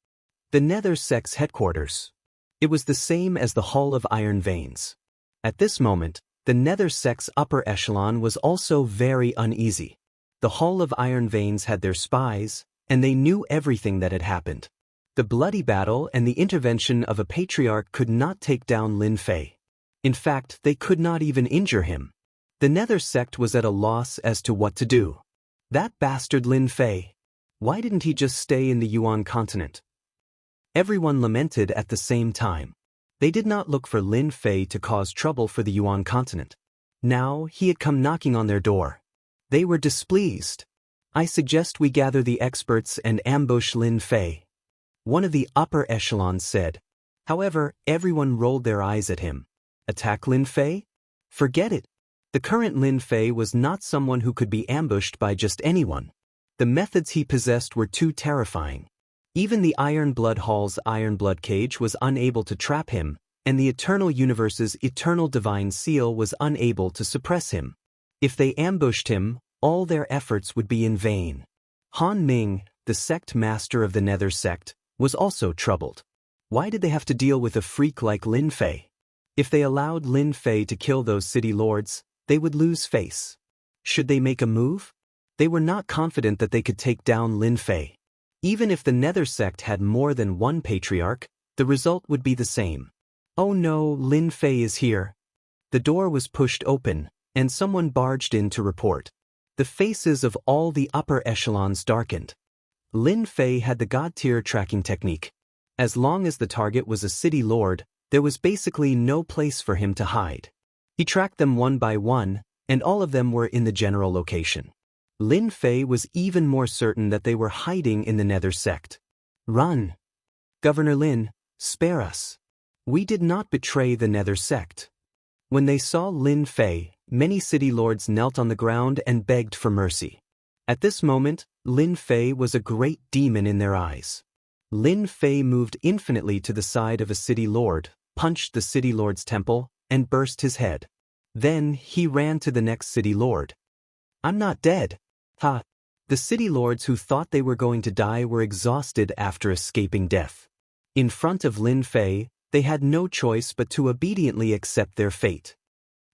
The Nether sect's headquarters. It was the same as the Hall of Iron Veins. At this moment, the Nether sect's upper echelon was also very uneasy. The Hall of Iron Veins had their spies, and they knew everything that had happened. The bloody battle and the intervention of a patriarch could not take down Lin Fei. In fact, they could not even injure him. The Nether sect was at a loss as to what to do. That bastard Lin Fei. Why didn't he just stay in the Yuan continent? Everyone lamented at the same time. They did not look for Lin Fei to cause trouble for the Yuan continent. Now he had come knocking on their door. They were displeased. I suggest we gather the experts and ambush Lin Fei. One of the upper echelons said. However, everyone rolled their eyes at him. Attack Lin Fei? Forget it. The current Lin Fei was not someone who could be ambushed by just anyone. The methods he possessed were too terrifying. Even the Ironblood Hall's Ironblood Cage was unable to trap him, and the Eternal Universe's Eternal Divine Seal was unable to suppress him. If they ambushed him, all their efforts would be in vain. Han Ming, the sect master of the Nether sect, was also troubled. Why did they have to deal with a freak like Lin Fei? If they allowed Lin Fei to kill those city lords, they would lose face. Should they make a move? They were not confident that they could take down Lin Fei. Even if the Nether sect had more than one patriarch, the result would be the same. Oh no, Lin Fei is here. The door was pushed open, and someone barged in to report. The faces of all the upper echelons darkened. Lin Fei had the god-tier tracking technique. As long as the target was a city lord, there was basically no place for him to hide. He tracked them one by one, and all of them were in the general location. Lin Fei was even more certain that they were hiding in the Nether sect. Run! Governor Lin, spare us. We did not betray the Nether sect. When they saw Lin Fei, many city lords knelt on the ground and begged for mercy. At this moment, Lin Fei was a great demon in their eyes. Lin Fei moved infinitely to the side of a city lord, punched the city lord's temple, and burst his head. Then he ran to the next city lord. I'm not dead. Ha! The city lords who thought they were going to die were exhausted after escaping death. In front of Lin Fei, they had no choice but to obediently accept their fate.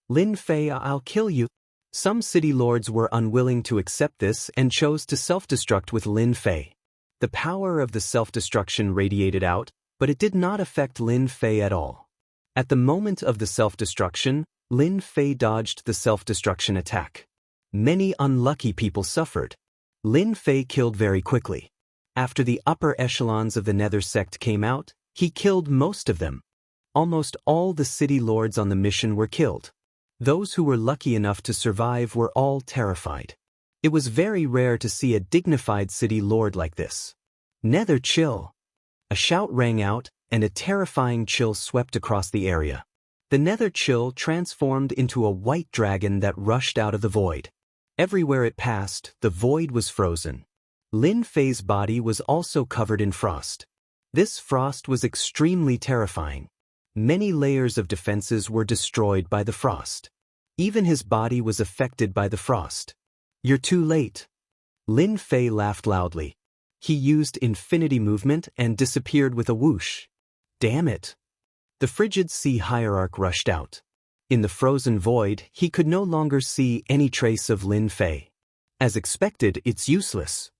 Lin Fei, I'll kill you. Some city lords were unwilling to accept this and chose to self-destruct with Lin Fei. The power of the self-destruction radiated out, but it did not affect Lin Fei at all. At the moment of the self-destruction, Lin Fei dodged the self-destruction attack. Many unlucky people suffered. Lin Fei killed very quickly. After the upper echelons of the Nether sect came out, he killed most of them. Almost all the city lords on the mission were killed. Those who were lucky enough to survive were all terrified. It was very rare to see a dignified city lord like this. Nether chill! A shout rang out, and a terrifying chill swept across the area. The Nether chill transformed into a white dragon that rushed out of the void. Everywhere it passed, the void was frozen. Lin Fei's body was also covered in frost. This frost was extremely terrifying. Many layers of defenses were destroyed by the frost. Even his body was affected by the frost. You're too late. Lin Fei laughed loudly. He used infinity movement and disappeared with a whoosh. Damn it! The frigid sea hierarch rushed out. In the frozen void, he could no longer see any trace of Lin Fei. As expected, it's useless.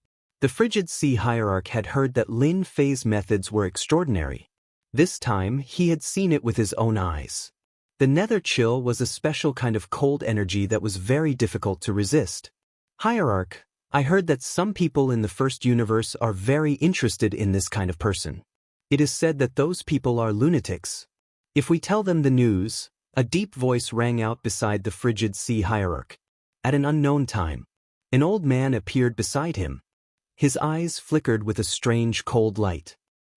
The frigid sea hierarch had heard that Lin Fei's methods were extraordinary. This time, he had seen it with his own eyes. The Nether chill was a special kind of cold energy that was very difficult to resist. Hierarch, I heard that some people in the first universe are very interested in this kind of person. It is said that those people are lunatics. If we tell them the news, a deep voice rang out beside the frigid sea hierarch. At an unknown time, an old man appeared beside him. His eyes flickered with a strange cold light.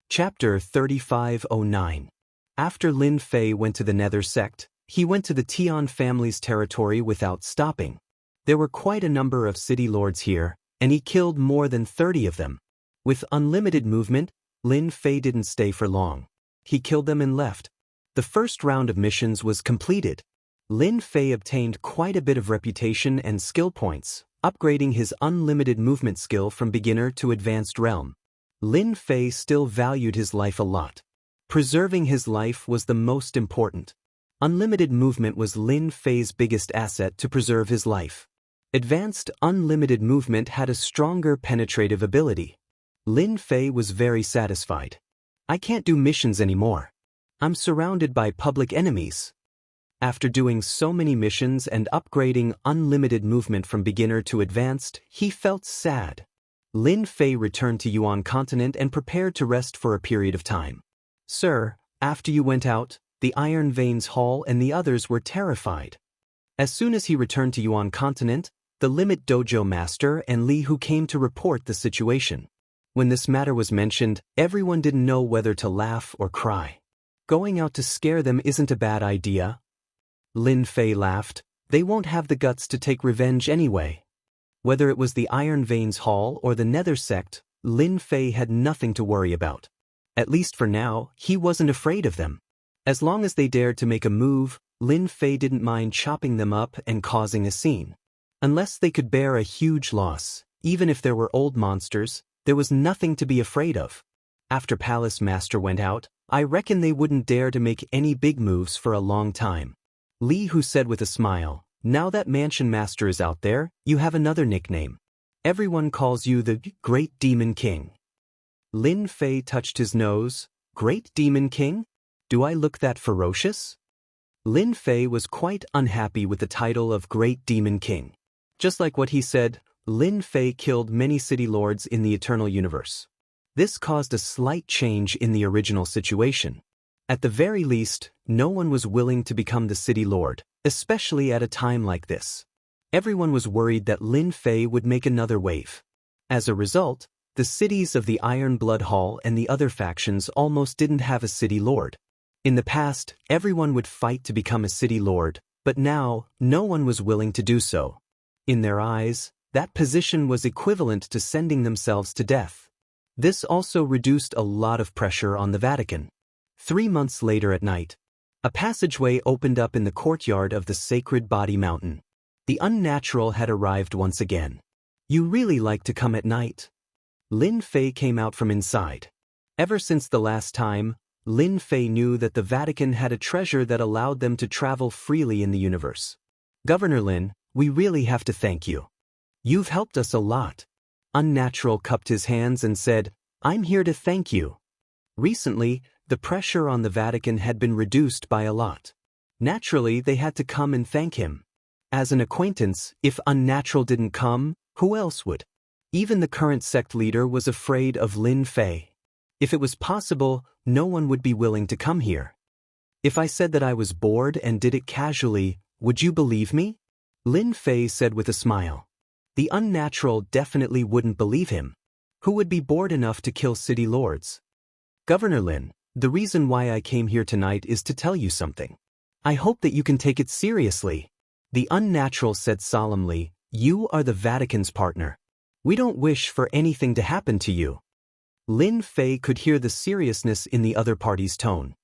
Chapter 3509. After Lin Fei went to the Nether sect, he went to the Tian family's territory without stopping. There were quite a number of city lords here, and he killed more than 30 of them. With unlimited movement, Lin Fei didn't stay for long. He killed them and left. The first round of missions was completed. Lin Fei obtained quite a bit of reputation and skill points, upgrading his unlimited movement skill from beginner to advanced realm. Lin Fei still valued his life a lot. Preserving his life was the most important. Unlimited movement was Lin Fei's biggest asset to preserve his life. Advanced unlimited movement had a stronger penetrative ability. Lin Fei was very satisfied. I can't do missions anymore. I'm surrounded by public enemies. After doing so many missions and upgrading unlimited movement from beginner to advanced, he felt sad. Lin Fei returned to Yuan continent and prepared to rest for a period of time. Sir, after you went out, the Iron Veins Hall and the others were terrified. As soon as he returned to Yuan continent, the Limit Dojo Master and Li Hu came to report the situation. When this matter was mentioned, everyone didn't know whether to laugh or cry. Going out to scare them isn't a bad idea. Lin Fei laughed. They won't have the guts to take revenge anyway. Whether it was the Iron Veins Hall or the Nether sect, Lin Fei had nothing to worry about. At least for now, he wasn't afraid of them. As long as they dared to make a move, Lin Fei didn't mind chopping them up and causing a scene. Unless they could bear a huge loss, even if there were old monsters, there was nothing to be afraid of. After Palace Master went out, I reckon they wouldn't dare to make any big moves for a long time. Li Hu said with a smile, Now that Mansion Master is out there, you have another nickname. Everyone calls you the Great Demon King. Lin Fei touched his nose. Great Demon King? Do I look that ferocious? Lin Fei was quite unhappy with the title of Great Demon King. Just like what he said, Lin Fei killed many city lords in the Eternal Universe. This caused a slight change in the original situation. At the very least, no one was willing to become the city lord, especially at a time like this. Everyone was worried that Lin Fei would make another wave. As a result, the cities of the Iron Blood Hall and the other factions almost didn't have a city lord. In the past, everyone would fight to become a city lord, but now, no one was willing to do so. In their eyes, that position was equivalent to sending themselves to death. This also reduced a lot of pressure on the Vatican. 3 months later at night, a passageway opened up in the courtyard of the Sacred Body Mountain. The unnatural had arrived once again. You really like to come at night? Lin Fei came out from inside. Ever since the last time, Lin Fei knew that the Vatican had a treasure that allowed them to travel freely in the universe. Governor Lin, we really have to thank you. You've helped us a lot. Unnatural cupped his hands and said, I'm here to thank you. Recently, the pressure on the Vatican had been reduced by a lot. Naturally, they had to come and thank him. As an acquaintance, if Unnatural didn't come, who else would? Even the current sect leader was afraid of Lin Fei. If it was possible, no one would be willing to come here. If I said that I was bored and did it casually, would you believe me? Lin Fei said with a smile. The Unnatural definitely wouldn't believe him. Who would be bored enough to kill city lords? Governor Lin, the reason why I came here tonight is to tell you something. I hope that you can take it seriously. The Unnatural said solemnly, you are the Vatican's partner. We don't wish for anything to happen to you. Lin Fei could hear the seriousness in the other party's tone.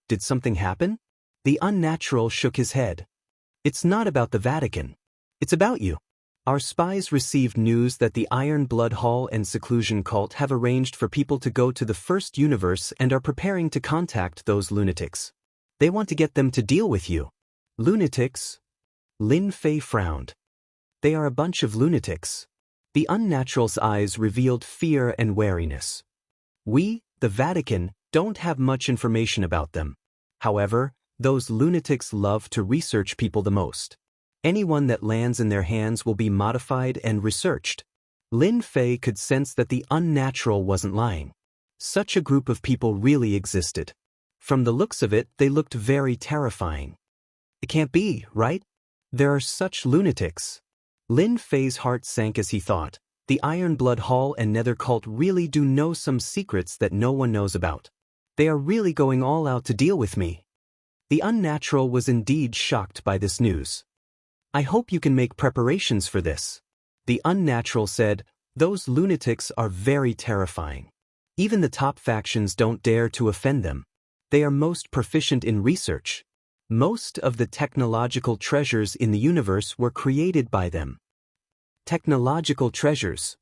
Did something happen? The Unnatural shook his head. It's not about the Vatican. It's about you. Our spies received news that the Iron Blood Hall and Seclusion Cult have arranged for people to go to the first universe and are preparing to contact those lunatics. They want to get them to deal with you. Lunatics? Lin Fei frowned. They are a bunch of lunatics. The Unnatural's eyes revealed fear and wariness. We, the Vatican, don't have much information about them. However, those lunatics love to research people the most. Anyone that lands in their hands will be modified and researched. Lin Fei could sense that the Unnatural wasn't lying. Such a group of people really existed. From the looks of it, they looked very terrifying. It can't be, right? There are such lunatics. Lin Fei's heart sank as he thought, the Iron Blood Hall and Nether Cult really do know some secrets that no one knows about. They are really going all out to deal with me. The Unnatural was indeed shocked by this news. I hope you can make preparations for this. The Unnatural said, those lunatics are very terrifying. Even the top factions don't dare to offend them. They are most proficient in research. Most of the technological treasures in the universe were created by them. Technological treasures.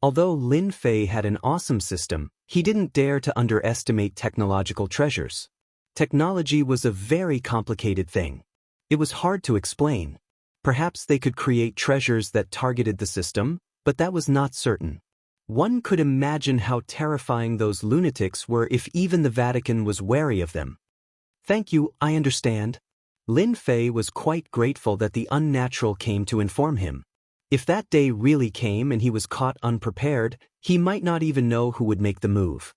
Although Lin Fei had an awesome system, he didn't dare to underestimate technological treasures. Technology was a very complicated thing. It was hard to explain. Perhaps they could create treasures that targeted the system, but that was not certain. One could imagine how terrifying those lunatics were if even the Vatican was wary of them. Thank you, I understand. Lin Fei was quite grateful that the Unnatural came to inform him. If that day really came and he was caught unprepared, he might not even know who would make the move.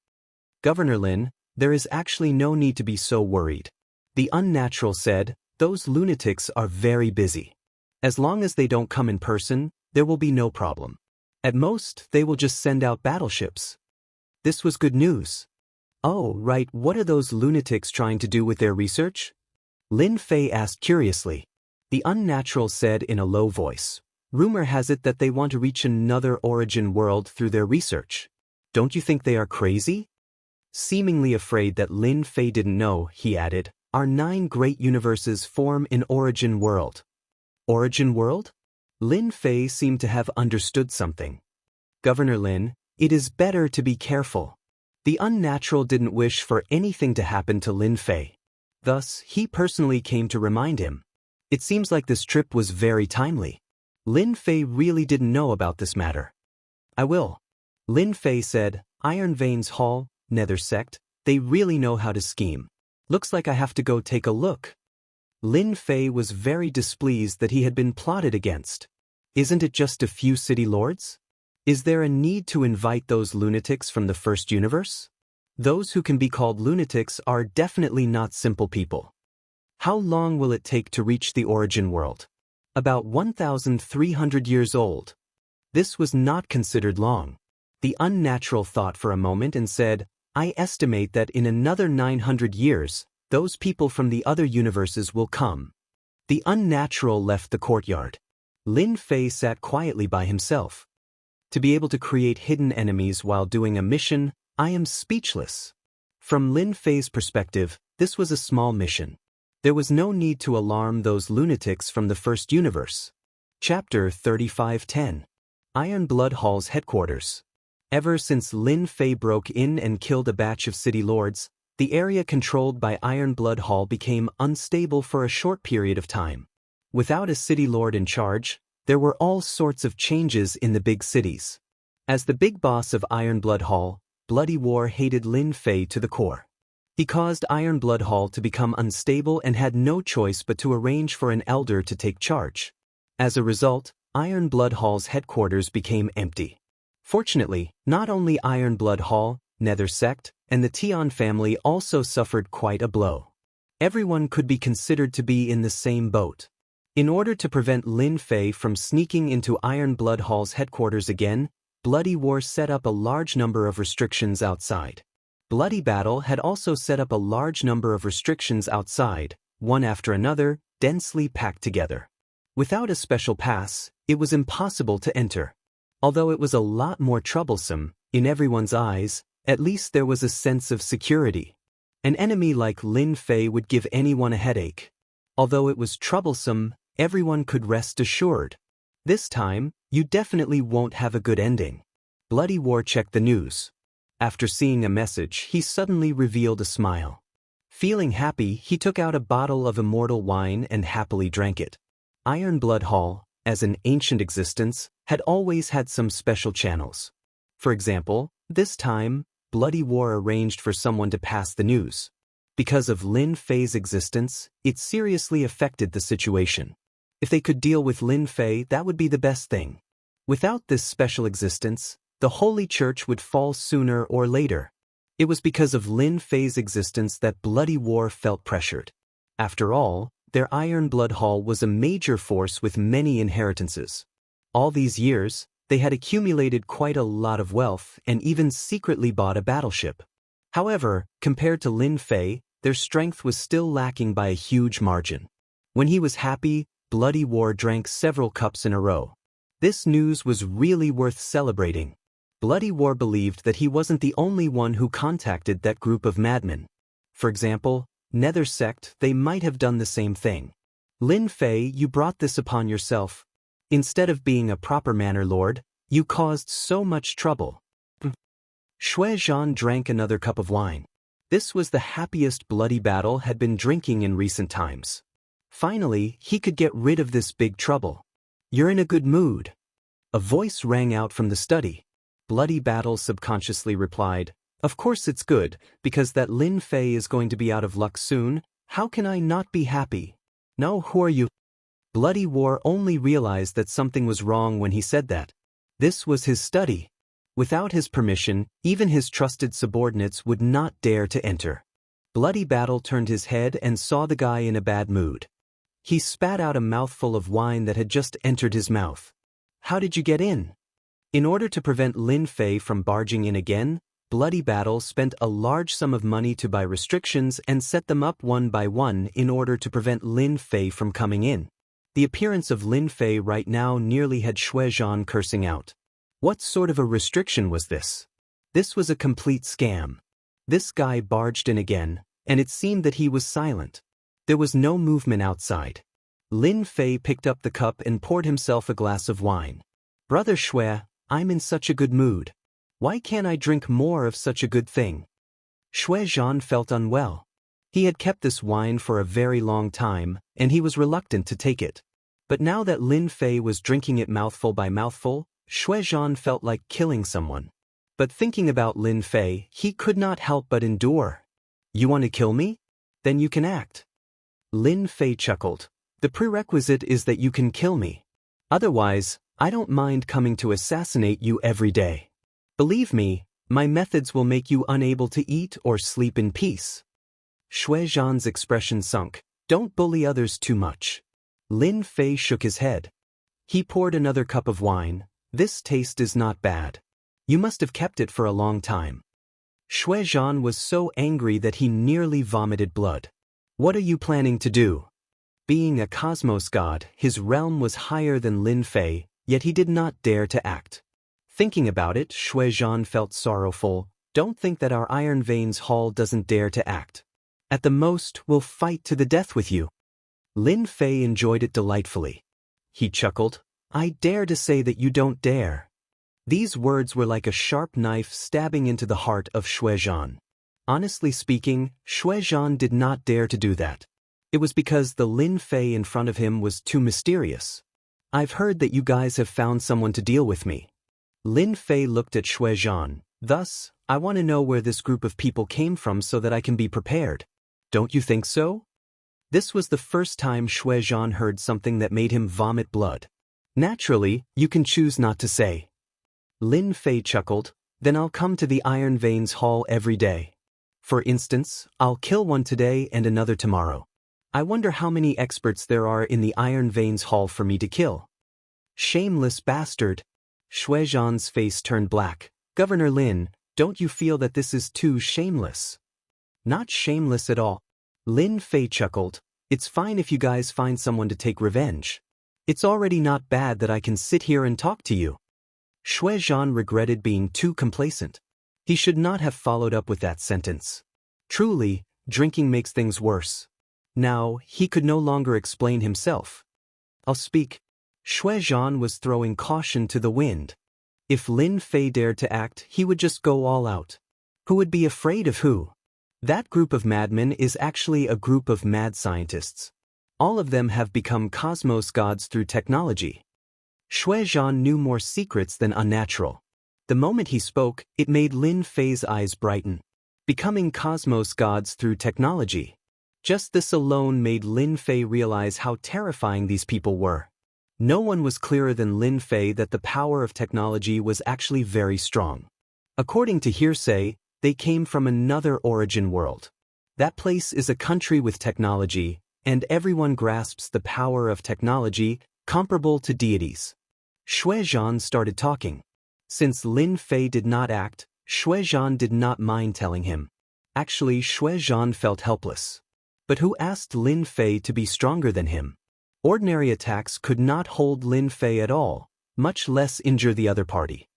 Governor Lin, there is actually no need to be so worried. The Unnatural said, those lunatics are very busy. As long as they don't come in person, there will be no problem. At most, they will just send out battleships. This was good news. Oh, right, what are those lunatics trying to do with their research? Lin Fei asked curiously. The Unnatural said in a low voice, rumor has it that they want to reach another origin world through their research. Don't you think they are crazy? Seemingly afraid that Lin Fei didn't know, he added, our 9 great universes form an origin world. Origin world? Lin Fei seemed to have understood something. Governor Lin, it is better to be careful. The Unnatural didn't wish for anything to happen to Lin Fei. Thus, he personally came to remind him. It seems like this trip was very timely. Lin Fei really didn't know about this matter. I will. Lin Fei said, Iron Veins Hall, Nether Sect, they really know how to scheme. Looks like I have to go take a look. Lin Fei was very displeased that he had been plotted against. Isn't it just a few city lords? Is there a need to invite those lunatics from the first universe? Those who can be called lunatics are definitely not simple people. How long will it take to reach the origin world? About 1,300 years old. This was not considered long. The unnatural thought for a moment and said, I estimate that in another 900 years, those people from the other universes will come. The unnatural left the courtyard. Lin Fei sat quietly by himself. To be able to create hidden enemies while doing a mission, I am speechless. From Lin Fei's perspective, this was a small mission. There was no need to alarm those lunatics from the first universe. Chapter 35:10. Iron Blood Hall's headquarters. Ever since Lin Fei broke in and killed a batch of city lords, the area controlled by Iron Blood Hall became unstable for a short period of time. Without a city lord in charge, there were all sorts of changes in the big cities. As the big boss of Iron Blood Hall, Bloody War hated Lin Fei to the core. He caused Iron Blood Hall to become unstable and had no choice but to arrange for an elder to take charge. As a result, Iron Blood Hall's headquarters became empty. Fortunately, not only Iron Blood Hall, Nether Sect, and the Tian family also suffered quite a blow. Everyone could be considered to be in the same boat. In order to prevent Lin Fei from sneaking into Iron Blood Hall's headquarters again, Bloody War set up a large number of restrictions outside. Bloody Battle had also set up a large number of restrictions outside, one after another, densely packed together. Without a special pass, it was impossible to enter. Although it was a lot more troublesome, in everyone's eyes, at least there was a sense of security. An enemy like Lin Fei would give anyone a headache. Although it was troublesome, everyone could rest assured. This time, you definitely won't have a good ending. Bloody War checked the news. After seeing a message, he suddenly revealed a smile. Feeling happy, he took out a bottle of immortal wine and happily drank it. Iron Blood Hall, as an ancient existence, had always had some special channels. For example, this time, Bloody War arranged for someone to pass the news. Because of Lin Fei's existence, it seriously affected the situation. If they could deal with Lin Fei, that would be the best thing. Without this special existence, the Holy Church would fall sooner or later. It was because of Lin Fei's existence that Bloody War felt pressured. After all, their Iron Blood Hall was a major force with many inheritances. All these years, they had accumulated quite a lot of wealth and even secretly bought a battleship. However, compared to Lin Fei, their strength was still lacking by a huge margin. When he was happy, Bloody War drank several cups in a row. This news was really worth celebrating. Bloody War believed that he wasn't the only one who contacted that group of madmen. For example, Nether Sect, they might have done the same thing. Lin Fei, you brought this upon yourself. Instead of being a proper manor lord, you caused so much trouble. Shui Zhan drank another cup of wine. This was the happiest Bloody Battle had been drinking in recent times. Finally, he could get rid of this big trouble. You're in a good mood. A voice rang out from the study. Bloody Battle subconsciously replied, Of course it's good, because that Lin Fei is going to be out of luck soon. How can I not be happy? No, who are you? Bloody War only realized that something was wrong when he said that. This was his study. Without his permission, even his trusted subordinates would not dare to enter. Bloody Battle turned his head and saw the guy in a bad mood. He spat out a mouthful of wine that had just entered his mouth. How did you get in? In order to prevent Lin Fei from barging in again, Bloody Battle spent a large sum of money to buy restrictions and set them up one by one in order to prevent Lin Fei from coming in. The appearance of Lin Fei right now nearly had Shui Zhan cursing out. What sort of a restriction was this? This was a complete scam. This guy barged in again, and it seemed that he was silent. There was no movement outside. Lin Fei picked up the cup and poured himself a glass of wine. Brother Shui, I'm in such a good mood. Why can't I drink more of such a good thing? Shui Zhan felt unwell. He had kept this wine for a very long time, and he was reluctant to take it. But now that Lin Fei was drinking it mouthful by mouthful, Xuezhan felt like killing someone. But thinking about Lin Fei, he could not help but endure. You want to kill me? Then you can act. Lin Fei chuckled. The prerequisite is that you can kill me. Otherwise, I don't mind coming to assassinate you every day. Believe me, my methods will make you unable to eat or sleep in peace. Xuezhan's expression sunk. Don't bully others too much. Lin Fei shook his head. He poured another cup of wine. This taste is not bad. You must have kept it for a long time. Xuezhan was so angry that he nearly vomited blood. What are you planning to do? Being a cosmos god, his realm was higher than Lin Fei, yet he did not dare to act. Thinking about it, Xuezhan felt sorrowful. Don't think that our Iron Veins Hall doesn't dare to act. At the most, we'll fight to the death with you. Lin Fei enjoyed it delightfully. He chuckled. I dare to say that you don't dare. These words were like a sharp knife stabbing into the heart of Xuezhan. Honestly speaking, Xuezhan did not dare to do that. It was because the Lin Fei in front of him was too mysterious. I've heard that you guys have found someone to deal with me. Lin Fei looked at Xuezhan. Thus, I want to know where this group of people came from so that I can be prepared. Don't you think so? This was the first time Xuezhan heard something that made him vomit blood. Naturally, you can choose not to say. Lin Fei chuckled. Then I'll come to the Iron Veins Hall every day. For instance, I'll kill one today and another tomorrow. I wonder how many experts there are in the Iron Veins Hall for me to kill. Shameless bastard. Xuezhan's face turned black. Governor Lin, don't you feel that this is too shameless? Not shameless at all. Lin Fei chuckled. It's fine if you guys find someone to take revenge. It's already not bad that I can sit here and talk to you. Xuezhan regretted being too complacent. He should not have followed up with that sentence. Truly, drinking makes things worse. Now, he could no longer explain himself. I'll speak. Xuezhan was throwing caution to the wind. If Lin Fei dared to act, he would just go all out. Who would be afraid of who? That group of madmen is actually a group of mad scientists. All of them have become cosmos gods through technology. Xuezhan knew more secrets than unnatural. The moment he spoke, it made Lin Fei's eyes brighten. Becoming cosmos gods through technology. Just this alone made Lin Fei realize how terrifying these people were. No one was clearer than Lin Fei that the power of technology was actually very strong. According to hearsay, they came from another origin world. That place is a country with technology, and everyone grasps the power of technology, comparable to deities. Xuezhan started talking. Since Lin Fei did not act, Xuezhan did not mind telling him. Actually, Xuezhan felt helpless. But who asked Lin Fei to be stronger than him? Ordinary attacks could not hold Lin Fei at all, much less injure the other party.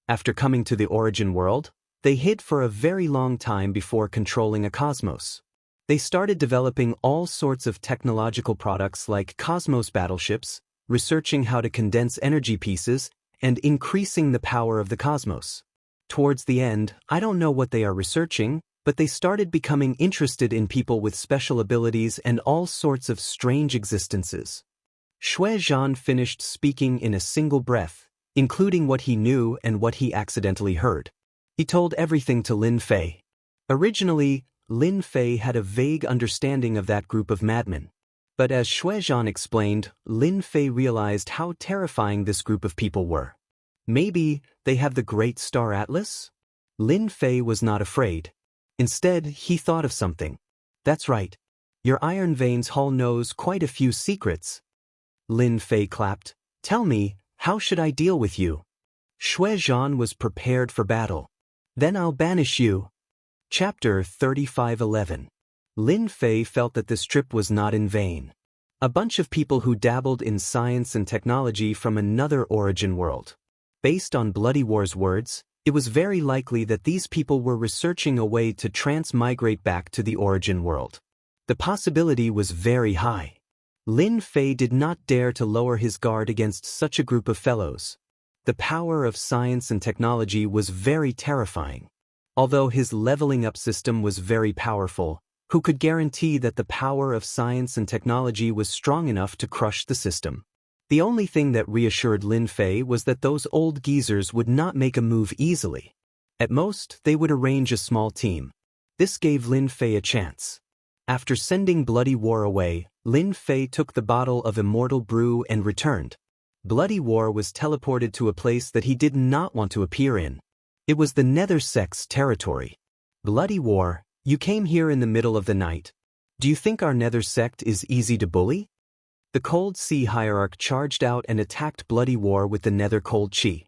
After coming to the origin world, they hid for a very long time before controlling a cosmos. They started developing all sorts of technological products like cosmos battleships, researching how to condense energy pieces, and increasing the power of the cosmos. Towards the end, I don't know what they are researching, but they started becoming interested in people with special abilities and all sorts of strange existences. Xuezhan finished speaking in a single breath, including what he knew and what he accidentally heard. He told everything to Lin Fei. Originally, Lin Fei had a vague understanding of that group of madmen. But as Xuezhan explained, Lin Fei realized how terrifying this group of people were. Maybe they have the Great Star Atlas? Lin Fei was not afraid. Instead, he thought of something. That's right. Your Iron Veins Hall knows quite a few secrets. Lin Fei clapped. Tell me, how should I deal with you? Xuezhan was prepared for battle. Then I'll banish you. Chapter 35:11. Lin Fei felt that this trip was not in vain. A bunch of people who dabbled in science and technology from another origin world. Based on Bloody War's words, it was very likely that these people were researching a way to transmigrate back to the origin world. The possibility was very high. Lin Fei did not dare to lower his guard against such a group of fellows. The power of science and technology was very terrifying. Although his leveling up system was very powerful, Who could guarantee that the power of science and technology was strong enough to crush the system? The only thing that reassured Lin Fei was that those old geezers would not make a move easily. At most, they would arrange a small team. This gave Lin Fei a chance. After sending Bloody War away, Lin Fei took the bottle of Immortal brew and returned. Bloody War was teleported to a place that he did not want to appear in. It was the Nether Sect's territory. Bloody War, you came here in the middle of the night. Do you think our Nether Sect is easy to bully? The Cold Sea Hierarch charged out and attacked Bloody War with the Nether Cold Chi.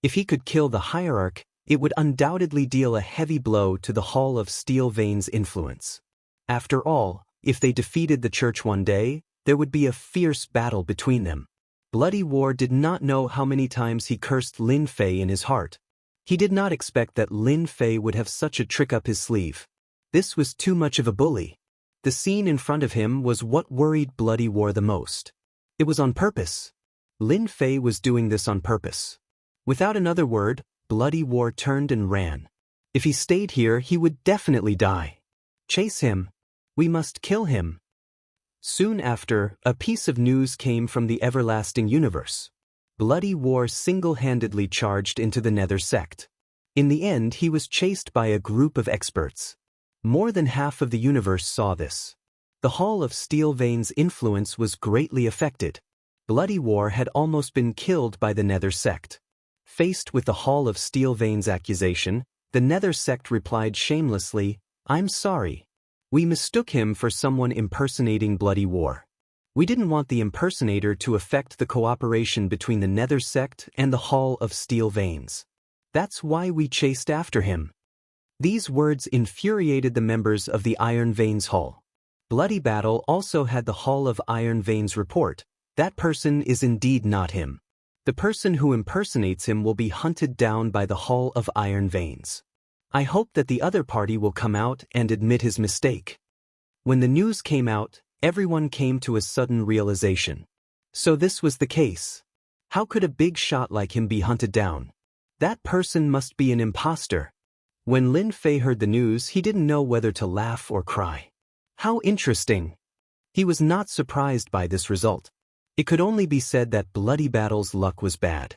If he could kill the Hierarch, it would undoubtedly deal a heavy blow to the Hall of Steel Veins' influence. After all, if they defeated the Church one day, there would be a fierce battle between them. Bloody War did not know how many times he cursed Lin Fei in his heart. He did not expect that Lin Fei would have such a trick up his sleeve. This was too much of a bully. The scene in front of him was what worried Bloody War the most. It was on purpose. Lin Fei was doing this on purpose. Without another word, Bloody War turned and ran. If he stayed here, he would definitely die. Chase him. We must kill him. Soon after, a piece of news came from the everlasting universe. Bloody War single-handedly charged into the Nether Sect. In the end, he was chased by a group of experts. More than half of the universe saw this. The Hall of Steel Veins' influence was greatly affected. Bloody War had almost been killed by the Nether Sect. Faced with the Hall of Steel Veins' accusation, the Nether Sect replied shamelessly, "I'm sorry. We mistook him for someone impersonating Bloody War. We didn't want the impersonator to affect the cooperation between the Nether Sect and the Hall of Steel Veins. That's why we chased after him." These words infuriated the members of the Iron Veins Hall. Bloody Battle also had the Hall of Iron Veins report. That person is indeed not him. The person who impersonates him will be hunted down by the Hall of Iron Veins. I hope that the other party will come out and admit his mistake. When the news came out, everyone came to a sudden realization. So this was the case. How could a big shot like him be hunted down? That person must be an imposter. When Lin Fei heard the news, he didn't know whether to laugh or cry. How interesting! He was not surprised by this result. It could only be said that Bloody Battle's luck was bad.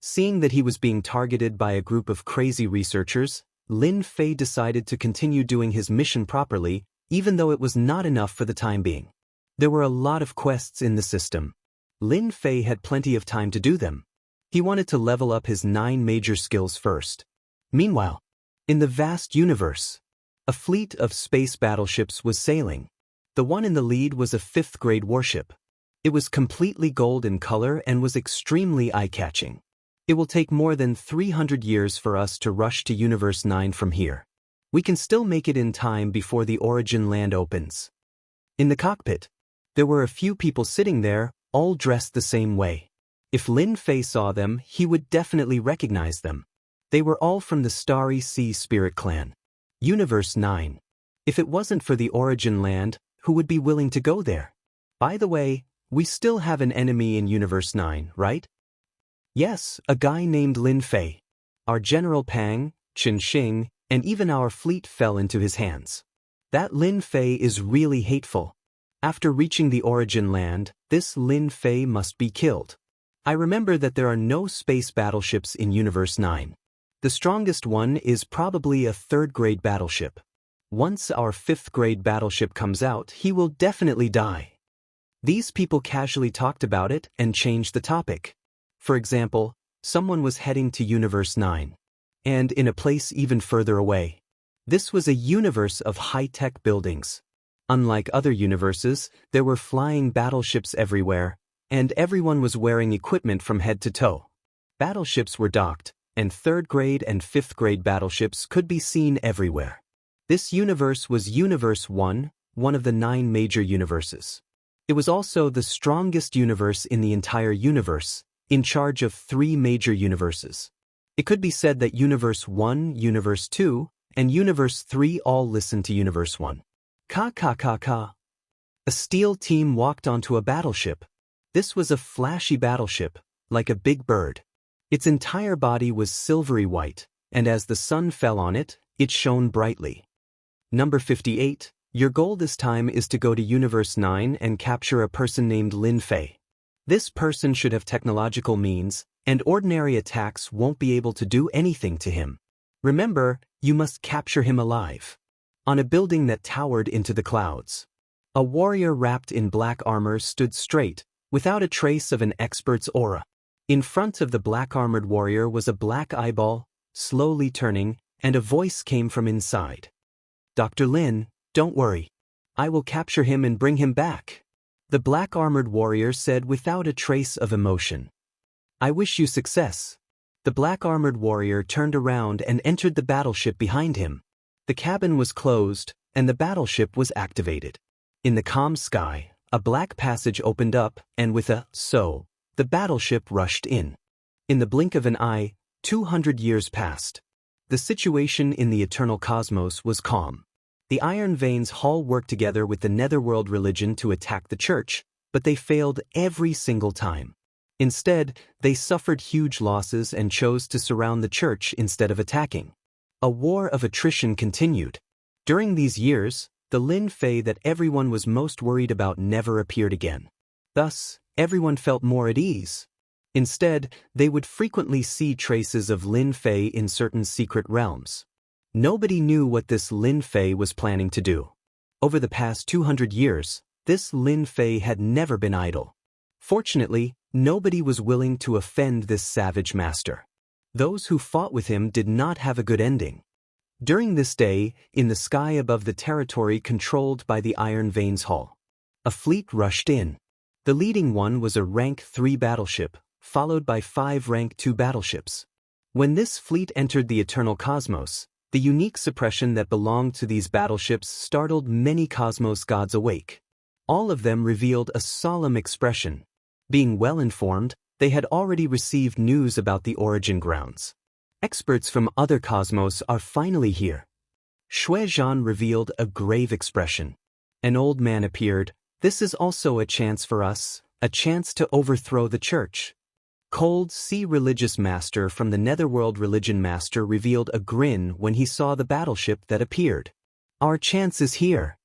Seeing that he was being targeted by a group of crazy researchers, Lin Fei decided to continue doing his mission properly, even though it was not enough for the time being. There were a lot of quests in the system. Lin Fei had plenty of time to do them. He wanted to level up his 9 major skills first. Meanwhile, in the vast universe, a fleet of space battleships was sailing. The one in the lead was a 5th-grade warship. It was completely gold in color and was extremely eye-catching. It will take more than 300 years for us to rush to Universe 9 from here. We can still make it in time before the origin land opens. In the cockpit, there were a few people sitting there, all dressed the same way. If Lin Fei saw them, he would definitely recognize them. They were all from the Starry Sea Spirit Clan. Universe 9. If it wasn't for the origin land, who would be willing to go there? By the way, we still have an enemy in Universe 9, right? Yes, a guy named Lin Fei. Our General Pang, Chen Xing, and even our fleet fell into his hands. That Lin Fei is really hateful. After reaching the origin land, this Lin Fei must be killed. I remember that there are no space battleships in Universe 9. The strongest one is probably a 3rd-grade battleship. Once our 5th-grade battleship comes out, he will definitely die. These people casually talked about it and changed the topic. For example, someone was heading to Universe 9. And in a place even further away. This was a universe of high-tech buildings. Unlike other universes, there were flying battleships everywhere, and everyone was wearing equipment from head to toe. Battleships were docked, and 3rd-grade and 5th-grade battleships could be seen everywhere. This universe was Universe 1, one of the 9 major universes. It was also the strongest universe in the entire universe, in charge of 3 major universes. It could be said that Universe 1, Universe 2, and Universe 3 all listened to Universe 1. Ka. A steel team walked onto a battleship. This was a flashy battleship, like a big bird. Its entire body was silvery white, and as the sun fell on it, it shone brightly. Number 58, Your goal this time is to go to Universe 9 and capture a person named Lin Fei. This person should have technological means, and ordinary attacks won't be able to do anything to him. Remember, you must capture him alive. On a building that towered into the clouds, a warrior wrapped in black armor stood straight, without a trace of an expert's aura. In front of the black-armored warrior was a black eyeball, slowly turning, and a voice came from inside. Dr. Lin, don't worry. I will capture him and bring him back. The black-armored warrior said without a trace of emotion. I wish you success. The black-armored warrior turned around and entered the battleship behind him. The cabin was closed, and the battleship was activated. In the calm sky, a black passage opened up, and with a "so," the battleship rushed in. In the blink of an eye, 200 years passed. The situation in the eternal cosmos was calm. The Iron Veins Hall worked together with the Netherworld religion to attack the church, but they failed every single time. Instead, they suffered huge losses and chose to surround the church instead of attacking. A war of attrition continued. During these years, the Lin Fei that everyone was most worried about never appeared again. Thus, everyone felt more at ease. Instead, they would frequently see traces of Lin Fei in certain secret realms. Nobody knew what this Lin Fei was planning to do. Over the past 200 years, this Lin Fei had never been idle. Fortunately, nobody was willing to offend this savage master. Those who fought with him did not have a good ending. During this day, in the sky above the territory controlled by the Iron Veins Hall, a fleet rushed in. The leading one was a Rank 3 battleship, followed by 5 Rank 2 battleships. When this fleet entered the eternal cosmos, the unique suppression that belonged to these battleships startled many cosmos gods awake. All of them revealed a solemn expression. Being well-informed, they had already received news about the origin grounds. Experts from other cosmos are finally here. Shui Zhan revealed a grave expression. An old man appeared. This is also a chance for us, a chance to overthrow the church. Cold Sea Religious Master from the Netherworld Religion Master revealed a grin when he saw the battleship that appeared. Our chance is here.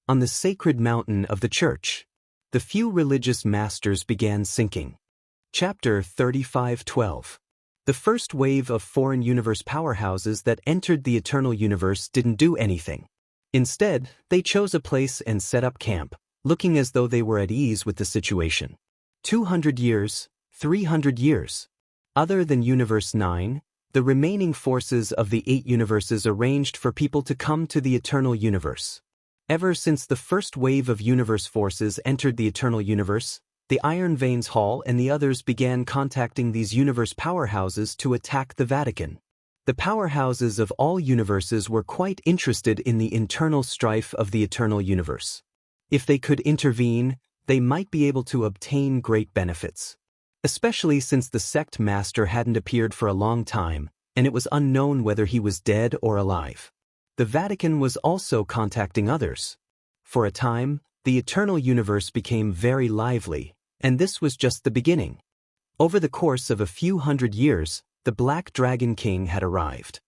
On the sacred mountain of the church, the few religious masters began sinking. Chapter 35:12. The first wave of foreign universe powerhouses that entered the eternal universe didn't do anything. Instead, they chose a place and set up camp, looking as though they were at ease with the situation. 200 years, 300 years. Other than Universe 9, the remaining forces of the 8 universes arranged for people to come to the eternal universe. Ever since the first wave of universe forces entered the eternal universe, the Iron Veins Hall and the others began contacting these universe powerhouses to attack the Vatican. The powerhouses of all universes were quite interested in the internal strife of the eternal universe. If they could intervene, they might be able to obtain great benefits. Especially since the sect master hadn't appeared for a long time, and it was unknown whether he was dead or alive. The Vatican was also contacting others. For a time, the eternal universe became very lively, and this was just the beginning. Over the course of a few hundred years, the Black Dragon King had arrived.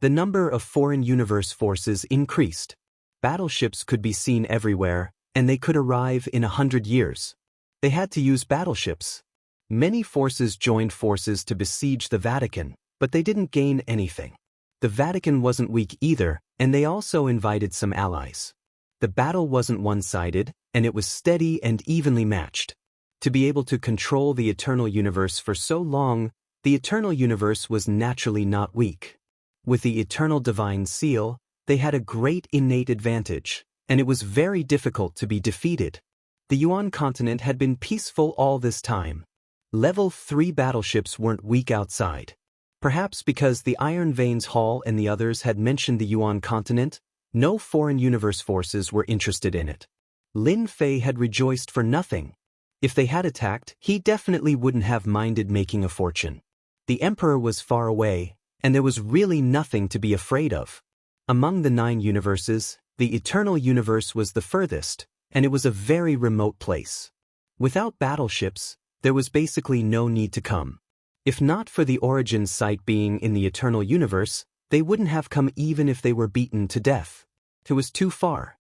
The number of foreign universe forces increased. Battleships could be seen everywhere, and they could arrive in 100 years. They had to use battleships. Many forces joined forces to besiege the Vatican, but they didn't gain anything. The Vatican wasn't weak either, and they also invited some allies. The battle wasn't one-sided, and it was steady and evenly matched. To be able to control the eternal universe for so long, the eternal universe was naturally not weak. With the eternal divine seal, they had a great innate advantage, and it was very difficult to be defeated. The Yuan continent had been peaceful all this time. Level 3 battleships weren't weak outside. Perhaps because the Iron Veins Hall and the others had mentioned the Yuan continent, no foreign universe forces were interested in it. Lin Fei had rejoiced for nothing. If they had attacked, he definitely wouldn't have minded making a fortune. The Emperor was far away, and there was really nothing to be afraid of. Among the 9 universes, the eternal universe was the furthest, and it was a very remote place. Without battleships, there was basically no need to come. If not for the origin site being in the eternal universe, they wouldn't have come even if they were beaten to death. It was too far.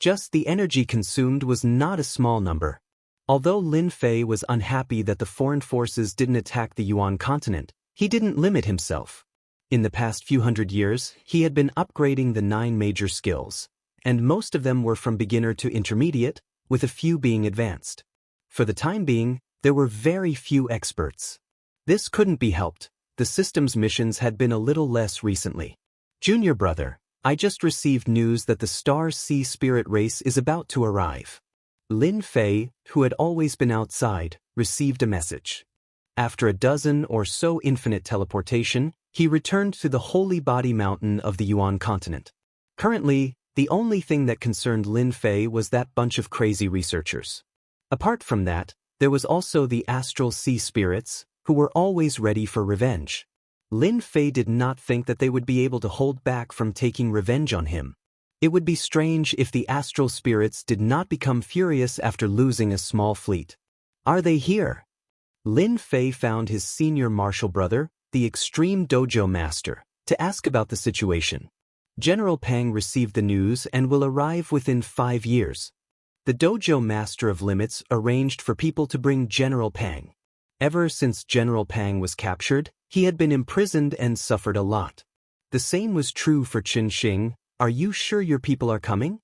Just the energy consumed was not a small number. Although Lin Fei was unhappy that the foreign forces didn't attack the Yuan continent, he didn't limit himself. In the past few hundred years, he had been upgrading the 9 major skills, and most of them were from beginner to intermediate, with a few being advanced. For the time being, there were very few experts. This couldn't be helped. The system's missions had been a little less recently. Junior brother, I just received news that the Star Sea Spirit race is about to arrive. Lin Fei, who had always been outside, received a message. After a dozen or so infinite teleportation, he returned to the holy body mountain of the Yuan continent. Currently, the only thing that concerned Lin Fei was that bunch of crazy researchers. Apart from that, there was also the astral sea spirits, who were always ready for revenge. Lin Fei did not think that they would be able to hold back from taking revenge on him. It would be strange if the astral spirits did not become furious after losing a small fleet. Are they here? Lin Fei found his senior martial brother, the extreme dojo master, to ask about the situation. General Pang received the news and will arrive within 5 years. The dojo master of limits arranged for people to bring General Pang. Ever since General Pang was captured, he had been imprisoned and suffered a lot. The same was true for Qin Xing. Are you sure your people are coming?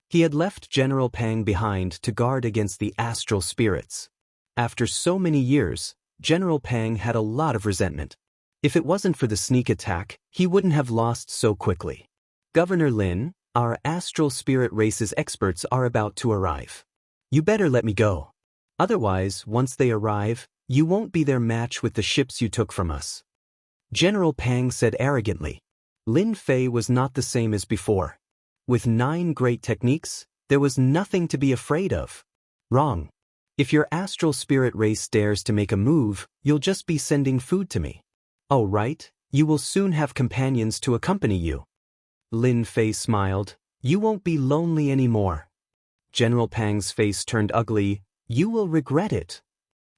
He had left General Pang behind to guard against the astral spirits. After so many years, General Pang had a lot of resentment. If it wasn't for the sneak attack, he wouldn't have lost so quickly. Governor Lin, our astral spirit race's experts are about to arrive. You better let me go. Otherwise, once they arrive, you won't be their match with the ships you took from us. General Pang said arrogantly. Lin Fei was not the same as before. With 9 great techniques, there was nothing to be afraid of. Wrong. If your astral spirit race dares to make a move, you'll just be sending food to me. Oh right, you will soon have companions to accompany you. Lin Fei smiled. You won't be lonely anymore. General Pang's face turned ugly. You will regret it.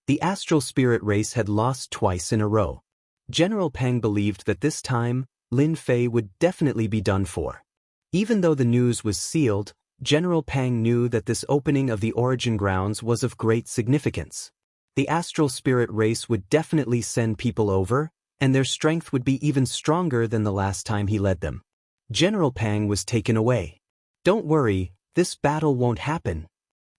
The astral spirit race had lost twice in a row. General Pang believed that this time, Lin Fei would definitely be done for. Even though the news was sealed, General Pang knew that this opening of the origin grounds was of great significance. The astral spirit race would definitely send people over, and their strength would be even stronger than the last time he led them. General Pang was taken away. Don't worry, this battle won't happen.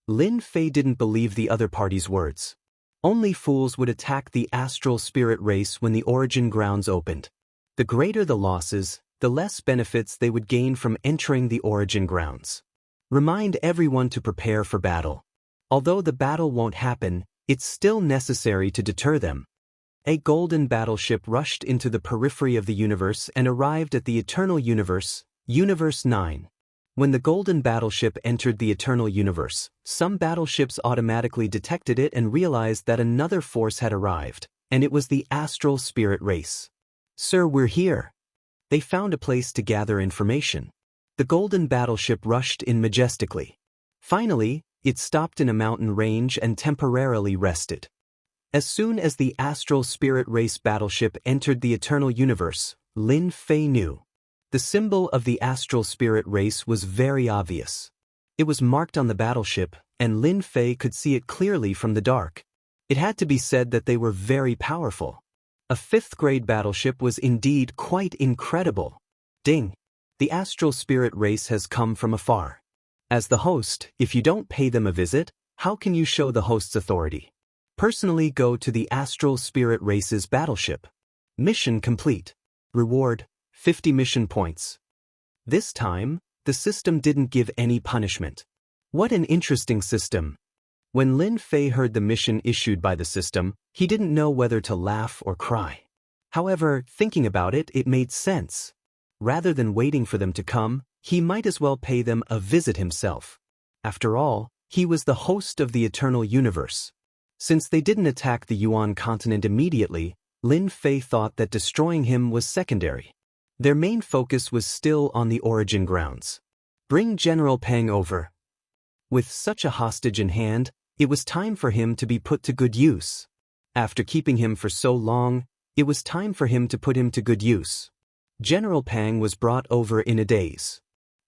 Lin Fei didn't believe the other party's words. Only fools would attack the astral spirit race when the origin grounds opened. The greater the losses, the less benefits they would gain from entering the origin grounds. Remind everyone to prepare for battle. Although the battle won't happen, it's still necessary to deter them. A golden battleship rushed into the periphery of the universe and arrived at the Eternal Universe, Universe 9. When the golden battleship entered the Eternal Universe, some battleships automatically detected it and realized that another force had arrived, and it was the astral spirit race. Sir, we're here. They found a place to gather information. The golden battleship rushed in majestically. Finally, it stopped in a mountain range and temporarily rested. As soon as the astral spirit race battleship entered the Eternal Universe, Lin Fei knew. The symbol of the astral spirit race was very obvious. It was marked on the battleship, and Lin Fei could see it clearly from the dark. It had to be said that they were very powerful. A 5th-grade battleship was indeed quite incredible. Ding! The astral spirit race has come from afar. As the host, if you don't pay them a visit, how can you show the host's authority? Personally go to the astral spirit race's battleship. Mission complete. Reward, 50 mission points. This time, the system didn't give any punishment. What an interesting system. When Lin Fei heard the mission issued by the system, he didn't know whether to laugh or cry. However, thinking about it, it made sense. Rather than waiting for them to come, he might as well pay them a visit himself. After all, he was the host of the Eternal Universe. Since they didn't attack the Yuan continent immediately, Lin Fei thought that destroying him was secondary. Their main focus was still on the origin grounds. Bring General Pang over. With such a hostage in hand, it was time for him to be put to good use. After keeping him for so long, it was time for him to put him to good use. General Pang was brought over in a daze.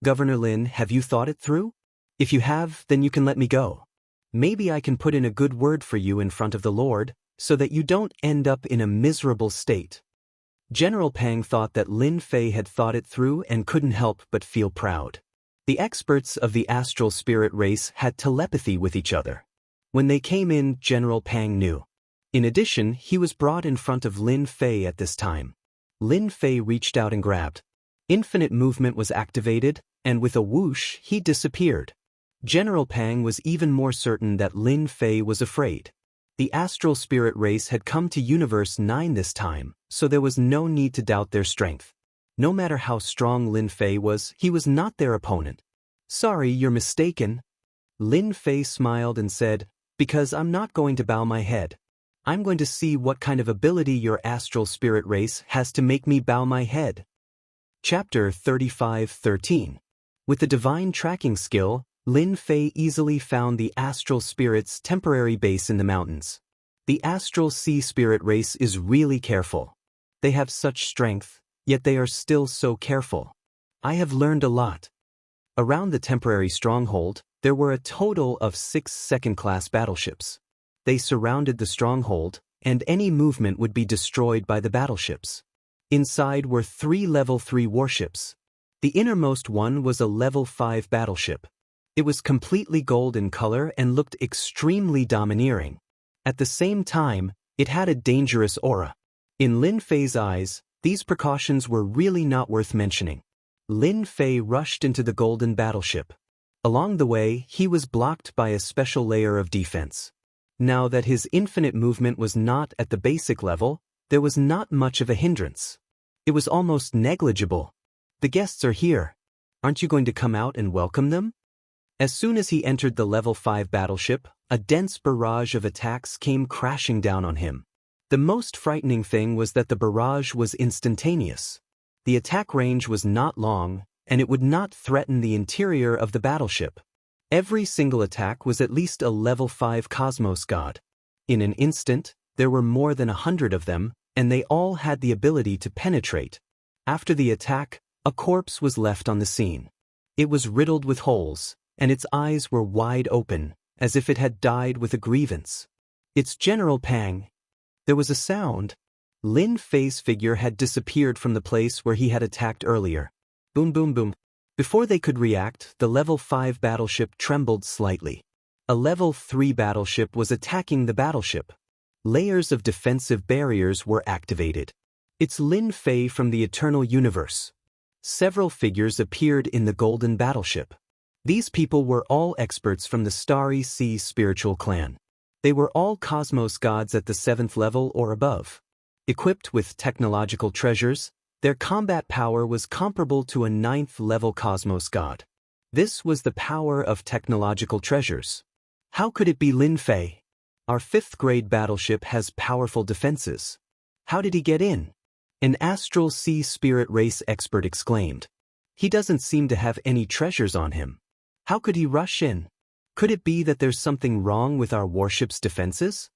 Governor Lin, have you thought it through? If you have, then you can let me go. Maybe I can put in a good word for you in front of the Lord, so that you don't end up in a miserable state. General Pang thought that Lin Fei had thought it through and couldn't help but feel proud. The experts of the astral spirit race had telepathy with each other. When they came in, General Pang knew. In addition, he was brought in front of Lin Fei at this time. Lin Fei reached out and grabbed. Infinite movement was activated, and with a whoosh, he disappeared. General Pang was even more certain that Lin Fei was afraid. The astral spirit race had come to Universe 9 this time, so there was no need to doubt their strength. No matter how strong Lin Fei was, he was not their opponent. Sorry, you're mistaken. Lin Fei smiled and said, because I'm not going to bow my head. I'm going to see what kind of ability your astral spirit race has to make me bow my head. Chapter 35:13. With the divine tracking skill, Lin Fei easily found the astral spirit's temporary base in the mountains. The astral sea spirit race is really careful. They have such strength, yet they are still so careful. I have learned a lot. Around the temporary stronghold, there were a total of 6 second-class battleships. They surrounded the stronghold, and any movement would be destroyed by the battleships. Inside were 3 level 3 warships. The innermost one was a level 5 battleship. It was completely gold in color and looked extremely domineering. At the same time, it had a dangerous aura. In Lin Fei's eyes, these precautions were really not worth mentioning. Lin Fei rushed into the golden battleship. Along the way, he was blocked by a special layer of defense. Now that his infinite movement was not at the basic level, there was not much of a hindrance. It was almost negligible. The guests are here. Aren't you going to come out and welcome them? As soon as he entered the level 5 battleship, a dense barrage of attacks came crashing down on him. The most frightening thing was that the barrage was instantaneous. The attack range was not long, and it would not threaten the interior of the battleship. Every single attack was at least a level 5 cosmos god. In an instant, there were more than 100 of them, and they all had the ability to penetrate. After the attack, a corpse was left on the scene. It was riddled with holes, and its eyes were wide open, as if it had died with a grievance. It's General Pang. There was a sound. Lin Fei's figure had disappeared from the place where he had attacked earlier. Boom boom boom. Before they could react, the level 5 battleship trembled slightly. A level 3 battleship was attacking the battleship. Layers of defensive barriers were activated. It's Lin Fei from the Eternal Universe. Several figures appeared in the golden battleship. These people were all experts from the Starry Sea spiritual clan. They were all cosmos gods at the 7th level or above. Equipped with technological treasures, their combat power was comparable to a 9th level cosmos god. This was the power of technological treasures. How could it be Lin Fei? Our 5th grade battleship has powerful defenses. How did he get in? An astral sea spirit race expert exclaimed. He doesn't seem to have any treasures on him. How could he rush in? Could it be that there's something wrong with our warship's defenses?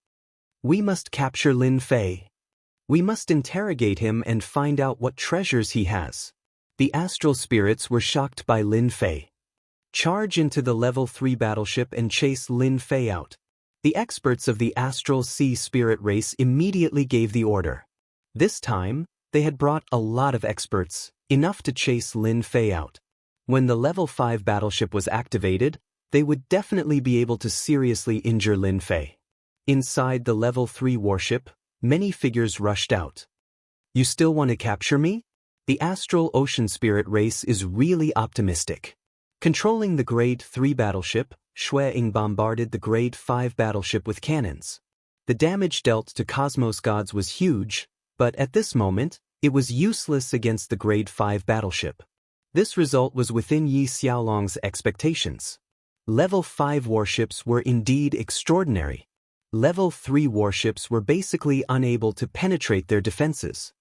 We must capture Lin Fei. We must interrogate him and find out what treasures he has. The astral spirits were shocked by Lin Fei. Charge into the level 3 battleship and chase Lin Fei out. The experts of the astral sea spirit race immediately gave the order. This time, they had brought a lot of experts, enough to chase Lin Fei out. When the level 5 battleship was activated, they would definitely be able to seriously injure Lin Fei. Inside the level 3 warship, many figures rushed out. You still want to capture me? The astral ocean spirit race is really optimistic. Controlling the grade 3 battleship, Shui bombarded the grade 5 battleship with cannons. The damage dealt to cosmos gods was huge, but at this moment, it was useless against the grade 5 battleship. This result was within Yi Xiaolong's expectations. Level 5 warships were indeed extraordinary. Level 3 warships were basically unable to penetrate their defenses.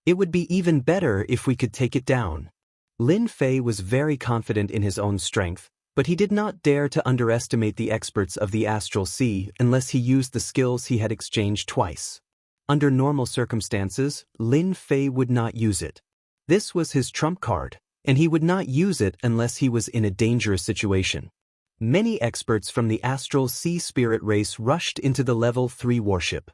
It would be even better if we could take it down. Lin Fei was very confident in his own strength, but he did not dare to underestimate the experts of the Astral Sea unless he used the skills he had exchanged twice. Under normal circumstances, Lin Fei would not use it. This was his trump card, and he would not use it unless he was in a dangerous situation. Many experts from the astral sea spirit race rushed into the level 3 warship.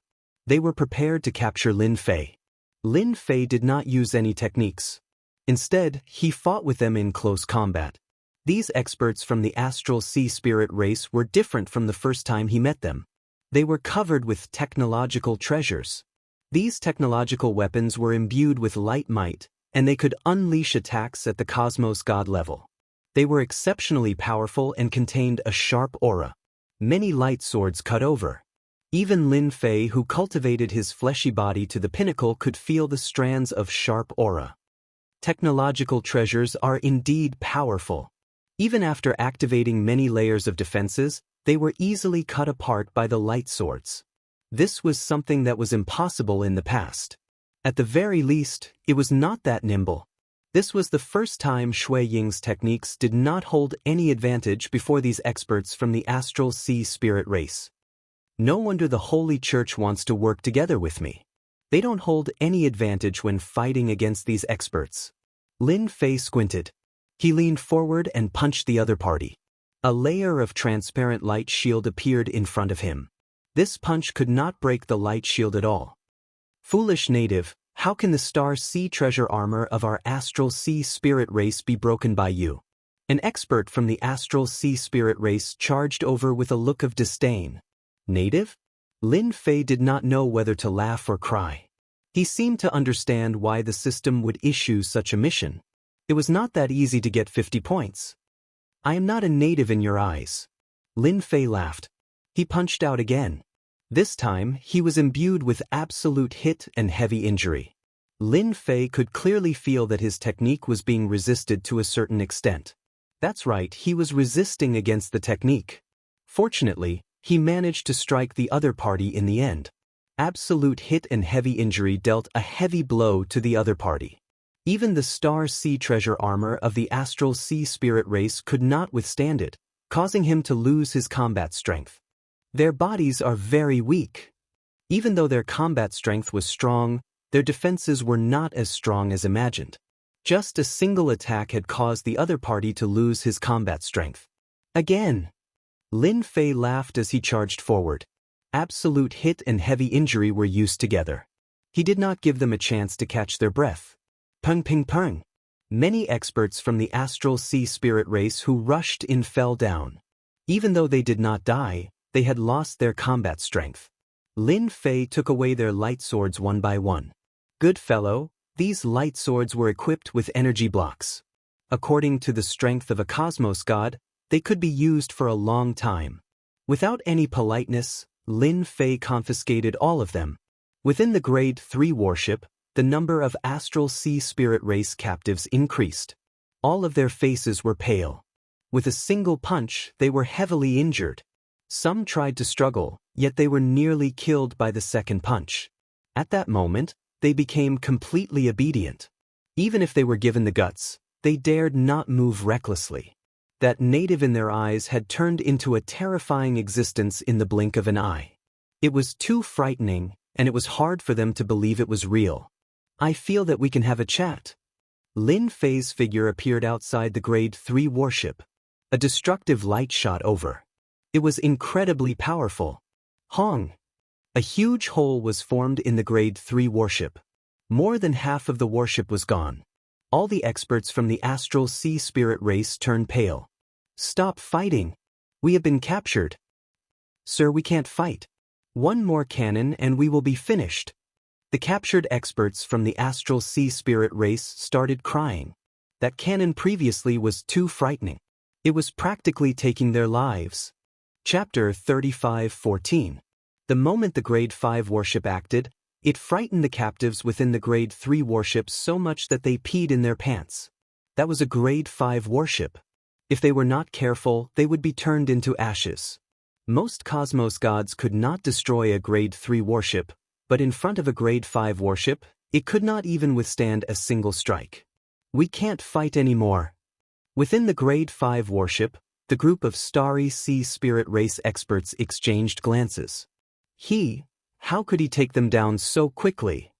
They were prepared to capture Lin Fei. Lin Fei did not use any techniques. Instead, he fought with them in close combat. These experts from the astral sea spirit race were different from the first time he met them. They were covered with technological treasures. These technological weapons were imbued with light might, and they could unleash attacks at the cosmos god level. They were exceptionally powerful and contained a sharp aura. Many light swords cut over. Even Lin Fei, who cultivated his fleshy body to the pinnacle, could feel the strands of sharp aura. Technological treasures are indeed powerful. Even after activating many layers of defenses, they were easily cut apart by the light swords. This was something that was impossible in the past. At the very least, it was not that nimble. This was the first time Shui Ying's techniques did not hold any advantage before these experts from the astral sea spirit race. No wonder the Holy Church wants to work together with me. They don't hold any advantage when fighting against these experts. Lin Fei squinted. He leaned forward and punched the other party. A layer of transparent light shield appeared in front of him. This punch could not break the light shield at all. Foolish native, how can the star sea treasure armor of our astral sea spirit race be broken by you? An expert from the astral sea spirit race charged over with a look of disdain. Native? Lin Fei did not know whether to laugh or cry. He seemed to understand why the system would issue such a mission. It was not that easy to get 50 points. I am not a native in your eyes. Lin Fei laughed. He punched out again. This time, he was imbued with absolute hit and heavy injury. Lin Fei could clearly feel that his technique was being resisted to a certain extent. That's right, he was resisting against the technique. Fortunately, he managed to strike the other party in the end. Absolute hit and heavy injury dealt a heavy blow to the other party. Even the star sea treasure armor of the astral sea spirit race could not withstand it, causing him to lose his combat strength. Their bodies are very weak. Even though their combat strength was strong, their defenses were not as strong as imagined. Just a single attack had caused the other party to lose his combat strength. Again! Lin Fei laughed as he charged forward. Absolute hit and heavy injury were used together. He did not give them a chance to catch their breath. Pung ping pung! Many experts from the astral sea spirit race who rushed in fell down. Even though they did not die, they had lost their combat strength. Lin Fei took away their light swords one by one. Good fellow, these light swords were equipped with energy blocks. According to the strength of a cosmos god, they could be used for a long time. Without any politeness, Lin Fei confiscated all of them. Within the Grade 3 warship, the number of astral sea spirit race captives increased. All of their faces were pale. With a single punch, they were heavily injured. Some tried to struggle, yet they were nearly killed by the second punch. At that moment, they became completely obedient. Even if they were given the guts, they dared not move recklessly. That native in their eyes had turned into a terrifying existence in the blink of an eye. It was too frightening, and it was hard for them to believe it was real. I feel that we can have a chat. Lin Fei's figure appeared outside the Grade 3 warship. A destructive light shot over. It was incredibly powerful. Hong! A huge hole was formed in the Grade 3 warship. More than half of the warship was gone. All the experts from the astral sea spirit race turned pale. Stop fighting! We have been captured. Sir, we can't fight. One more cannon and we will be finished. The captured experts from the astral sea spirit race started crying. That cannon previously was too frightening. It was practically taking their lives. Chapter 35:14. The moment the Grade 5 warship acted, it frightened the captives within the Grade 3 warships so much that they peed in their pants. That was a Grade 5 warship. If they were not careful, they would be turned into ashes. Most cosmos gods could not destroy a Grade 3 warship, but in front of a Grade 5 warship, it could not even withstand a single strike. We can't fight anymore. Within the Grade 5 warship, the group of starry sea spirit race experts exchanged glances. How could he take them down so quickly?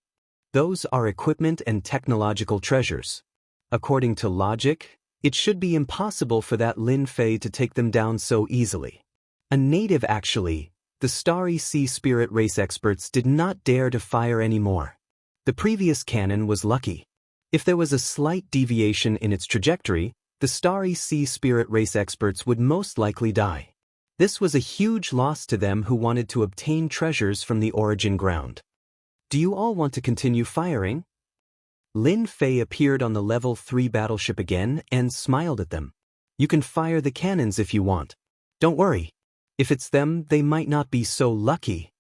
Those are equipment and technological treasures. According to logic, It should be impossible for that Lin Fei to take them down so easily. A native actually, the Starry Sea Spirit race experts did not dare to fire anymore. The previous cannon was lucky. If there was a slight deviation in its trajectory, the Starry Sea Spirit race experts would most likely die. This was a huge loss to them who wanted to obtain treasures from the origin ground. Do you all want to continue firing? Lin Fei appeared on the level 3 battleship again and smiled at them. You can fire the cannons if you want. Don't worry. If it's them, they might not be so lucky.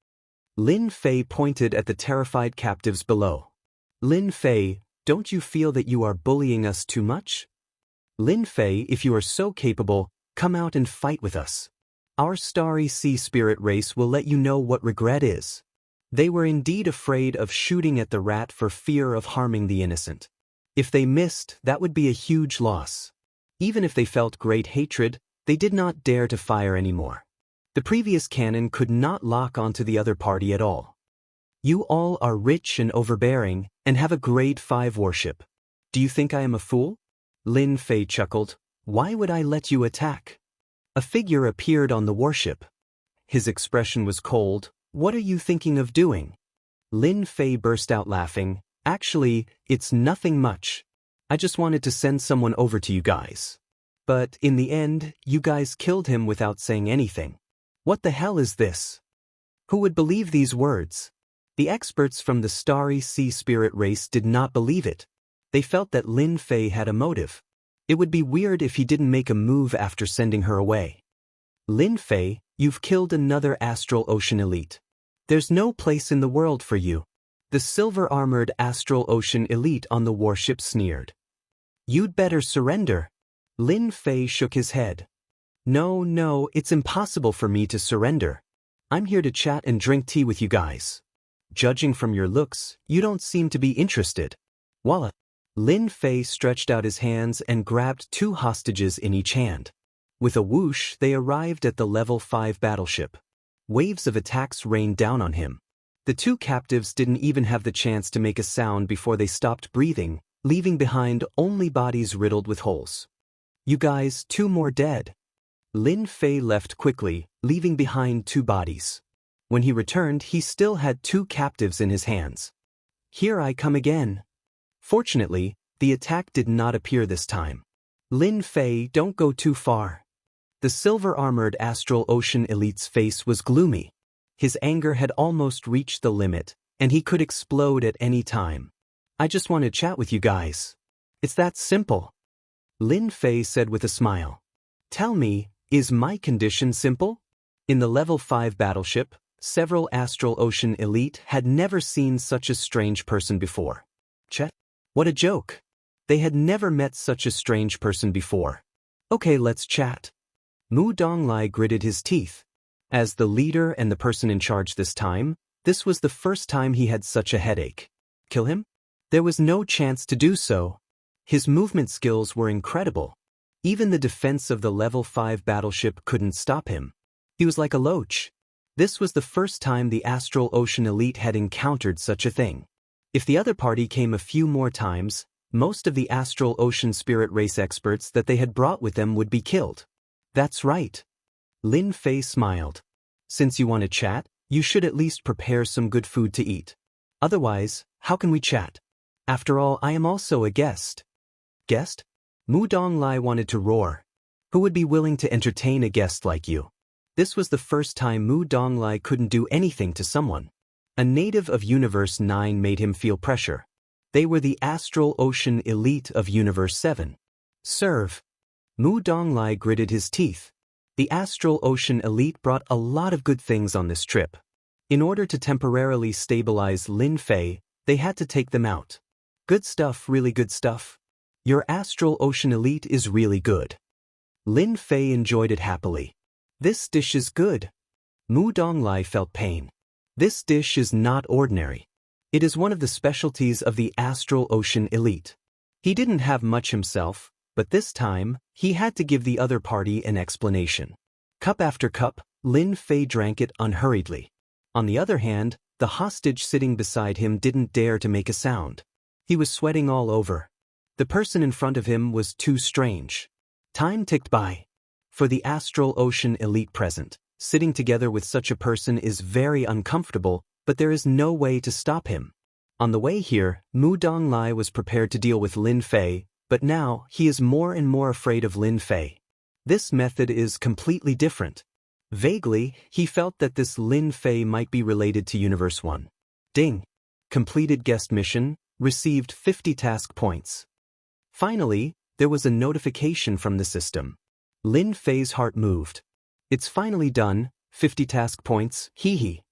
Lin Fei pointed at the terrified captives below. Lin Fei, don't you feel that you are bullying us too much? Lin Fei, if you are so capable, come out and fight with us. Our Starry Sea Spirit race will let you know what regret is. They were indeed afraid of shooting at the rat for fear of harming the innocent. If they missed, that would be a huge loss. Even if they felt great hatred, they did not dare to fire anymore. The previous cannon could not lock onto the other party at all. You all are rich and overbearing, and have a grade 5 warship. Do you think I am a fool? Lin Fei chuckled. Why would I let you attack? A figure appeared on the warship. His expression was cold. What are you thinking of doing? Lin Fei burst out laughing. Actually, it's nothing much. I just wanted to send someone over to you guys. But in the end, you guys killed him without saying anything. What the hell is this? Who would believe these words? The experts from the Starry Sea Spirit race did not believe it. They felt that Lin Fei had a motive. It would be weird if he didn't make a move after sending her away. Lin Fei, you've killed another Astral Ocean Elite. There's no place in the world for you. The silver-armored Astral Ocean Elite on the warship sneered. You'd better surrender. Lin Fei shook his head. No, it's impossible for me to surrender. I'm here to chat and drink tea with you guys. Judging from your looks, you don't seem to be interested. Voila. Lin Fei stretched out his hands and grabbed 2 hostages in each hand. With a whoosh, they arrived at the level 5 battleship. Waves of attacks rained down on him. The 2 captives didn't even have the chance to make a sound before they stopped breathing, leaving behind only bodies riddled with holes. You guys, 2 more dead. Lin Fei left quickly, leaving behind 2 bodies. When he returned, he still had 2 captives in his hands. Here I come again. Fortunately, the attack did not appear this time. Lin Fei, don't go too far. The silver-armored Astral Ocean Elite's face was gloomy. His anger had almost reached the limit, and he could explode at any time. I just want to chat with you guys. It's that simple. Lin Fei said with a smile. Tell me, is my condition simple? In the level 5 battleship, several Astral Ocean Elite had never seen such a strange person before. Chet? What a joke. They had never met such a strange person before. Okay, let's chat. Mu Donglai gritted his teeth. As the leader and the person in charge this time, this was the first time he had such a headache. Kill him? There was no chance to do so. His movement skills were incredible. Even the defense of the level 5 battleship couldn't stop him. He was like a loach. This was the first time the Astral Ocean Elite had encountered such a thing. If the other party came a few more times, most of the Astral Ocean Spirit race experts that they had brought with them would be killed. That's right. Lin Fei smiled. Since you want to chat, you should at least prepare some good food to eat. Otherwise, how can we chat? After all, I am also a guest. Guest? Mu Donglai wanted to roar. Who would be willing to entertain a guest like you? This was the first time Mu Donglai couldn't do anything to someone. A native of Universe 9 made him feel pressure. They were the Astral Ocean Elite of Universe 7. Serve. Mu Donglai gritted his teeth. The Astral Ocean Elite brought a lot of good things on this trip. In order to temporarily stabilize Lin Fei, they had to take them out. Good stuff, really good stuff. Your Astral Ocean Elite is really good. Lin Fei enjoyed it happily. This dish is good. Mu Donglai felt pain. This dish is not ordinary. It is one of the specialties of the Astral Ocean Elite. He didn't have much himself, but this time, he had to give the other party an explanation. Cup after cup, Lin Fei drank it unhurriedly. On the other hand, the hostage sitting beside him didn't dare to make a sound. He was sweating all over. The person in front of him was too strange. Time ticked by. For the astral ocean elite present, sitting together with such a person is very uncomfortable, but there is no way to stop him. On the way here, Mu Donglai was prepared to deal with Lin Fei, but now he is more and more afraid of Lin Fei. This method is completely different. Vaguely, he felt that this Lin Fei might be related to Universe 1. Ding! Completed guest mission, received 50 task points. Finally, there was a notification from the system. Lin Fei's heart moved. It's finally done, 50 task points, hee hee.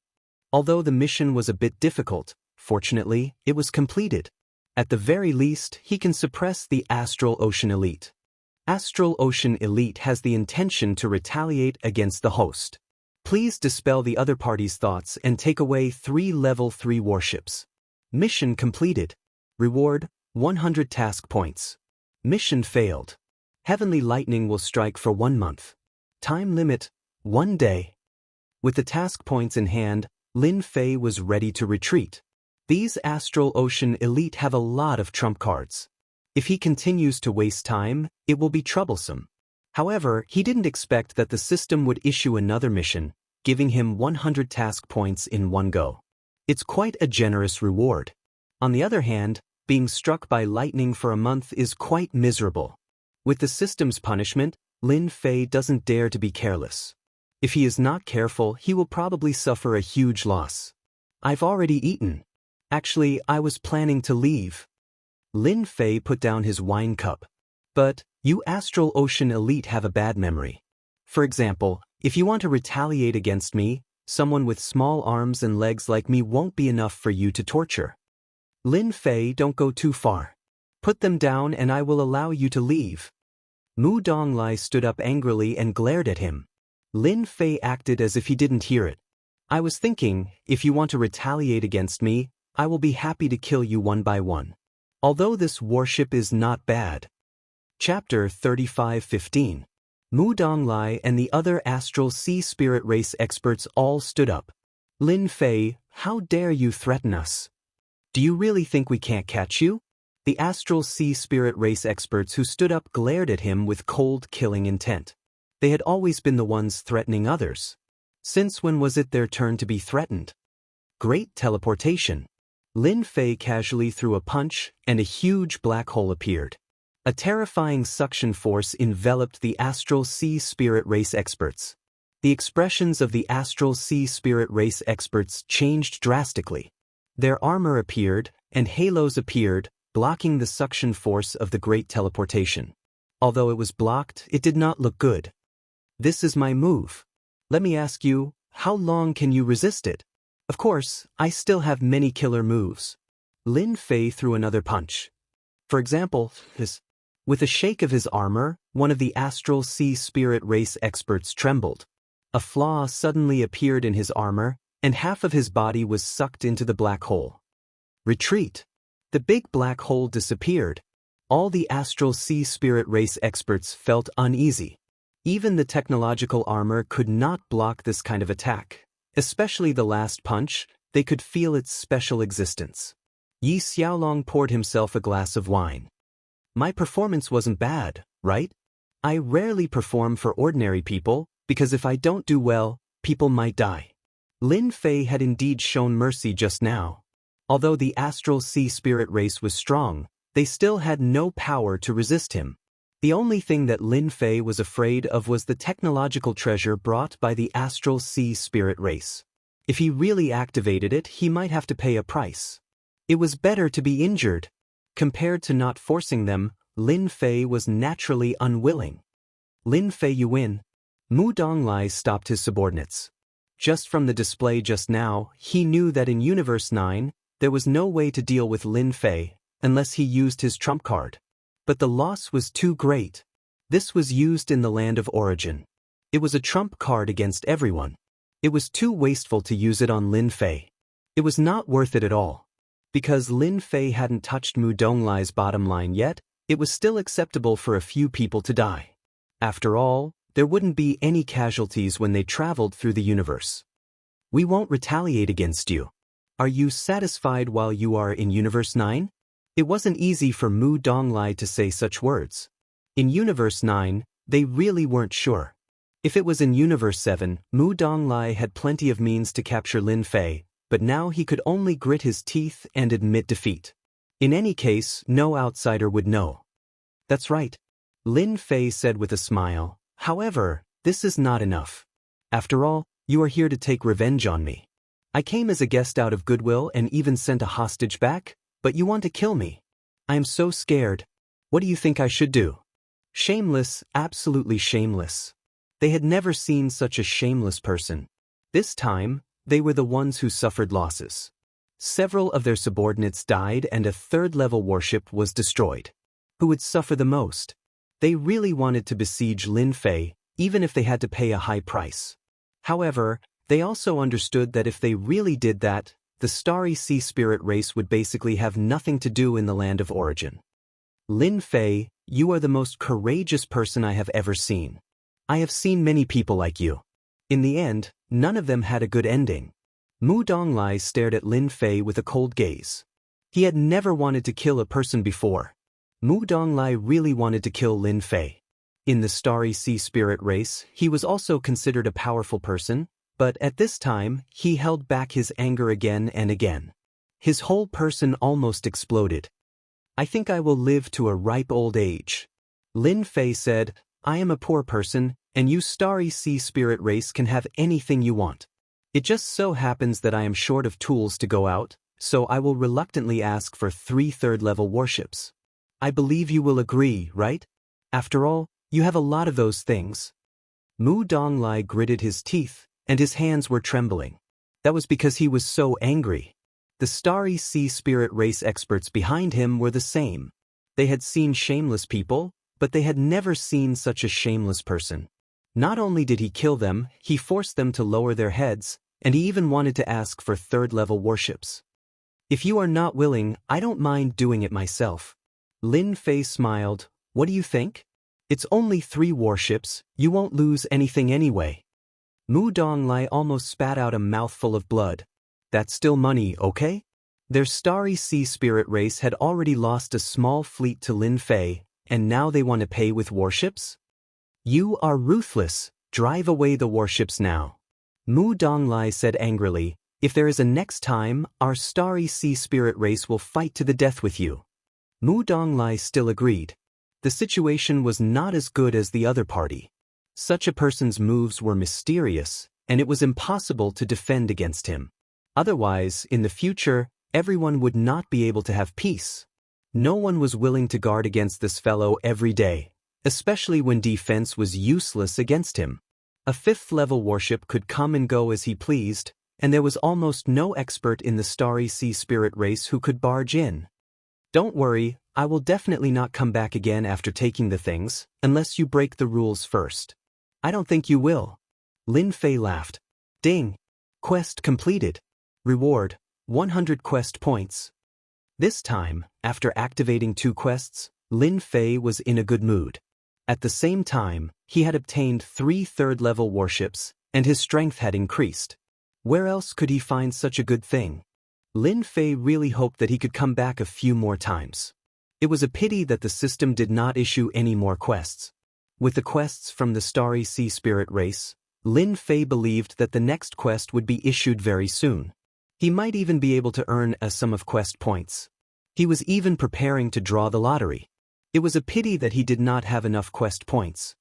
Although the mission was a bit difficult, fortunately, it was completed. At the very least, he can suppress the Astral Ocean Elite. Astral Ocean Elite has the intention to retaliate against the host. Please dispel the other party's thoughts and take away 3 level 3 warships. Mission completed. Reward, 100 task points. Mission failed. Heavenly lightning will strike for 1 month. Time limit, 1 day. With the task points in hand, Lin Fei was ready to retreat. These Astral Ocean Elite have a lot of trump cards. If he continues to waste time, it will be troublesome. However, he didn't expect that the system would issue another mission, giving him 100 task points in one go. It's quite a generous reward. On the other hand, being struck by lightning for a month is quite miserable. With the system's punishment, Lin Fei doesn't dare to be careless. If he is not careful, he will probably suffer a huge loss. I've already eaten. Actually, I was planning to leave. Lin Fei put down his wine cup. But, you Astral Ocean Elite have a bad memory. For example, if you want to retaliate against me, someone with small arms and legs like me won't be enough for you to torture. Lin Fei, don't go too far. Put them down and I will allow you to leave. Mu Donglai stood up angrily and glared at him. Lin Fei acted as if he didn't hear it. I was thinking, if you want to retaliate against me, I will be happy to kill you one by one. Although this warship is not bad. Chapter 35:15. Mu Donglai and the other Astral Sea Spirit Race experts all stood up. Lin Fei, how dare you threaten us? Do you really think we can't catch you? The Astral Sea Spirit Race experts who stood up glared at him with cold, killing intent. They had always been the ones threatening others. Since when was it their turn to be threatened? Great teleportation. Lin Fei casually threw a punch, and a huge black hole appeared. A terrifying suction force enveloped the Astral Sea Spirit Race experts. The expressions of the Astral Sea Spirit Race experts changed drastically. Their armor appeared, and halos appeared, blocking the suction force of the great teleportation. Although it was blocked, it did not look good. This is my move. Let me ask you, how long can you resist it? Of course, I still have many killer moves. Lin Fei threw another punch. For example, with a shake of his armor, one of the Astral Sea Spirit Race experts trembled. A flaw suddenly appeared in his armor, and half of his body was sucked into the black hole. Retreat. The big black hole disappeared. All the Astral Sea Spirit Race experts felt uneasy. Even the technological armor could not block this kind of attack. Especially the last punch, they could feel its special existence. Yi Xiaolong poured himself a glass of wine. My performance wasn't bad, right? I rarely perform for ordinary people, because if I don't do well, people might die. Lin Fei had indeed shown mercy just now. Although the Astral Sea Spirit Race was strong, they still had no power to resist him. The only thing that Lin Fei was afraid of was the technological treasure brought by the Astral Sea Spirit Race. If he really activated it, he might have to pay a price. It was better to be injured. Compared to not forcing them, Lin Fei was naturally unwilling. Lin Fei, you win. Mu Donglai stopped his subordinates. Just from the display just now, he knew that in Universe 9, there was no way to deal with Lin Fei, unless he used his trump card. But the loss was too great. This was used in the land of origin. It was a trump card against everyone. It was too wasteful to use it on Lin Fei. It was not worth it at all. Because Lin Fei hadn't touched Mu Donglai's bottom line yet, it was still acceptable for a few people to die. After all, there wouldn't be any casualties when they traveled through the universe. We won't retaliate against you. Are you satisfied while you are in Universe 9? It wasn't easy for Mu Donglai to say such words. In Universe 9, they really weren't sure. If it was in Universe 7, Mu Donglai had plenty of means to capture Lin Fei, but now he could only grit his teeth and admit defeat. In any case, no outsider would know. That's right, Lin Fei said with a smile. However, this is not enough. After all, you are here to take revenge on me. I came as a guest out of goodwill and even sent a hostage back, but you want to kill me. I am so scared. What do you think I should do? Shameless, absolutely shameless. They had never seen such a shameless person. This time, they were the ones who suffered losses. Several of their subordinates died and a third-level warship was destroyed. Who would suffer the most? They really wanted to besiege Lin Fei, even if they had to pay a high price. However, they also understood that if they really did that, the starry sea spirit race would basically have nothing to do in the land of origin. Lin Fei, you are the most courageous person I have ever seen. I have seen many people like you. In the end, none of them had a good ending. Mu Donglai stared at Lin Fei with a cold gaze. He had never wanted to kill a person before. Mu Donglai really wanted to kill Lin Fei. In the starry sea spirit race, he was also considered a powerful person, but at this time, he held back his anger again and again. His whole person almost exploded. I think I will live to a ripe old age. Lin Fei said, I am a poor person, and you starry sea spirit race can have anything you want. It just so happens that I am short of tools to go out, so I will reluctantly ask for 3 third-level warships. I believe you will agree, right? After all, you have a lot of those things. Mu Donglai gritted his teeth, and his hands were trembling. That was because he was so angry. The starry sea spirit race experts behind him were the same. They had seen shameless people, but they had never seen such a shameless person. Not only did he kill them, he forced them to lower their heads, and he even wanted to ask for third-level warships. If you are not willing, I don't mind doing it myself. Lin Fei smiled. What do you think? It's only 3 warships, you won't lose anything anyway. Mu Donglai almost spat out a mouthful of blood. That's still money, okay? Their starry sea spirit race had already lost a small fleet to Lin Fei, and now they want to pay with warships? You are ruthless, drive away the warships now. Mu Donglai said angrily, if there is a next time, our starry sea spirit race will fight to the death with you. Mu Donglai still agreed. The situation was not as good as the other party. Such a person's moves were mysterious, and it was impossible to defend against him. Otherwise, in the future, everyone would not be able to have peace. No one was willing to guard against this fellow every day, especially when defense was useless against him. A 5th-level warship could come and go as he pleased, and there was almost no expert in the starry sea spirit race who could barge in. Don't worry, I will definitely not come back again after taking the things, unless you break the rules first. I don't think you will. Lin Fei laughed. Ding! Quest completed. Reward, 100 quest points. This time, after activating 2 quests, Lin Fei was in a good mood. At the same time, he had obtained 3 third-level warships, and his strength had increased. Where else could he find such a good thing? Lin Fei really hoped that he could come back a few more times. It was a pity that the system did not issue any more quests. With the quests from the starry sea spirit race, Lin Fei believed that the next quest would be issued very soon. He might even be able to earn a sum of quest points. He was even preparing to draw the lottery. It was a pity that he did not have enough quest points.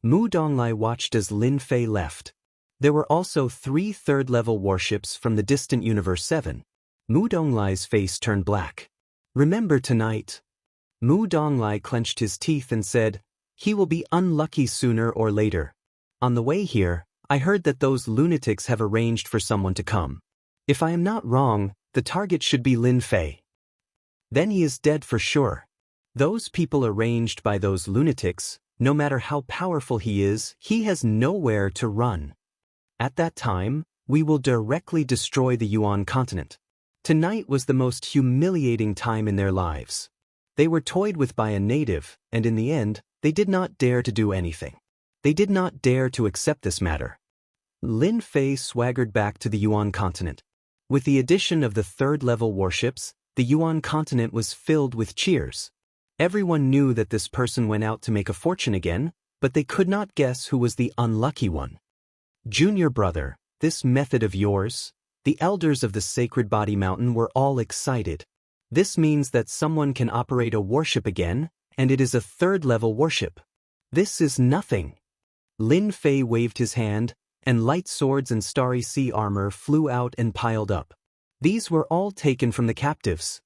Mu Donglai watched as Lin Fei left. There were also 3 third-level warships from the distant Universe 7. Mu Donglai's face turned black. Remember tonight. Mu Donglai clenched his teeth and said, he will be unlucky sooner or later. On the way here, I heard that those lunatics have arranged for someone to come. If I am not wrong, the target should be Lin Fei. Then he is dead for sure. Those people arranged by those lunatics, no matter how powerful he is, he has nowhere to run. At that time, we will directly destroy the Yuan continent. Tonight was the most humiliating time in their lives. They were toyed with by a native, and in the end, they did not dare to do anything. They did not dare to accept this matter. Lin Fei swaggered back to the Yuan continent. With the addition of the third-level warships, the Yuan continent was filled with cheers. Everyone knew that this person went out to make a fortune again, but they could not guess who was the unlucky one. Junior brother, this method of yours? The elders of the Sacred Body Mountain were all excited. This means that someone can operate a warship again, and it is a third-level warship. This is nothing. Lin Fei waved his hand, and light swords and starry sea armor flew out and piled up. These were all taken from the captives.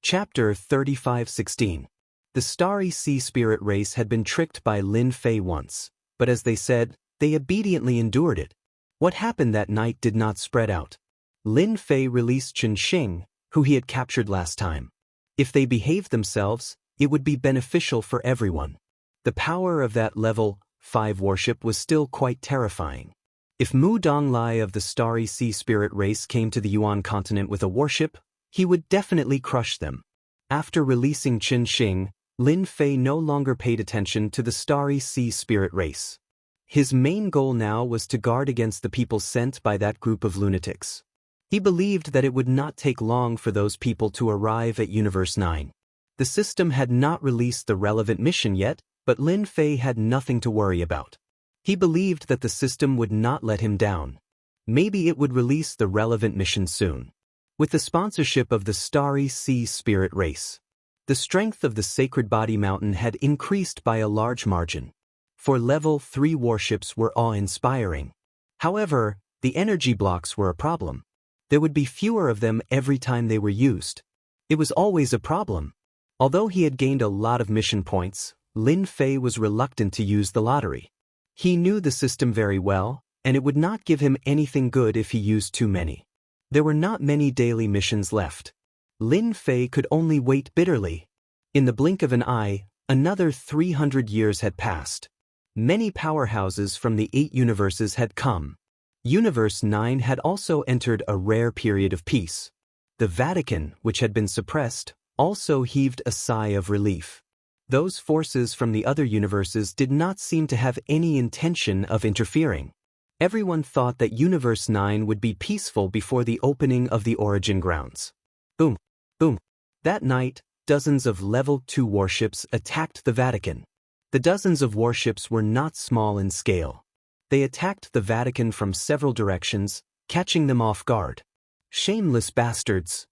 Chapter 35:16. The starry sea spirit race had been tricked by Lin Fei once, but as they said, they obediently endured it. What happened that night did not spread out. Lin Fei released Xianxia, who he had captured last time. If they behaved themselves, it would be beneficial for everyone. The power of that level 5 warship was still quite terrifying. If Mu Donglai of the Starry Sea Spirit race came to the Yuan continent with a warship, he would definitely crush them. After releasing Xianxia, Lin Fei no longer paid attention to the Starry Sea Spirit race. His main goal now was to guard against the people sent by that group of lunatics. He believed that it would not take long for those people to arrive at Universe 9. The system had not released the relevant mission yet, but Lin Fei had nothing to worry about. He believed that the system would not let him down. Maybe it would release the relevant mission soon. With the sponsorship of the Starry Sea Spirit race, the strength of the Sacred Body Mountain had increased by a large margin. For level 3 warships were awe-inspiring. However, the energy blocks were a problem. There would be fewer of them every time they were used. It was always a problem. Although he had gained a lot of mission points, Lin Fei was reluctant to use the lottery. He knew the system very well, and it would not give him anything good if he used too many. There were not many daily missions left. Lin Fei could only wait bitterly. In the blink of an eye, another 300 years had passed. Many powerhouses from the 8 universes had come. Universe 9 had also entered a rare period of peace. The Vatican, which had been suppressed, also heaved a sigh of relief. Those forces from the other universes did not seem to have any intention of interfering. Everyone thought that Universe 9 would be peaceful before the opening of the origin grounds. Boom, boom. That night, dozens of Level 2 warships attacked the Vatican. The dozens of warships were not small in scale. They attacked the Vatican from several directions, catching them off guard. Shameless bastards.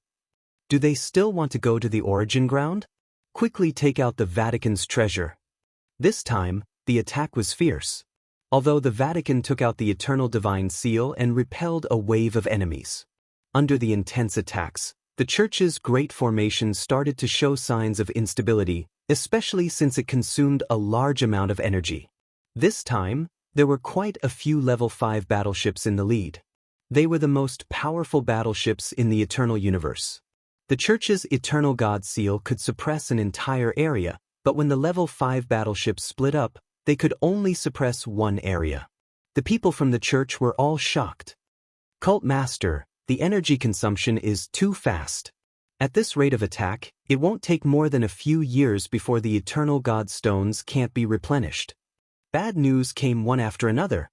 Do they still want to go to the origin ground? Quickly take out the Vatican's treasure. This time, the attack was fierce. Although the Vatican took out the Eternal Divine Seal and repelled a wave of enemies. Under the intense attacks, the Church's great formation started to show signs of instability, especially since it consumed a large amount of energy. This time, there were quite a few Level 5 battleships in the lead. They were the most powerful battleships in the Eternal Universe. The Church's Eternal God Seal could suppress an entire area, but when the Level 5 battleships split up, they could only suppress one area. The people from the Church were all shocked. Cult Master, the energy consumption is too fast. At this rate of attack, it won't take more than a few years before the Eternal God Stones can't be replenished. Bad news came one after another.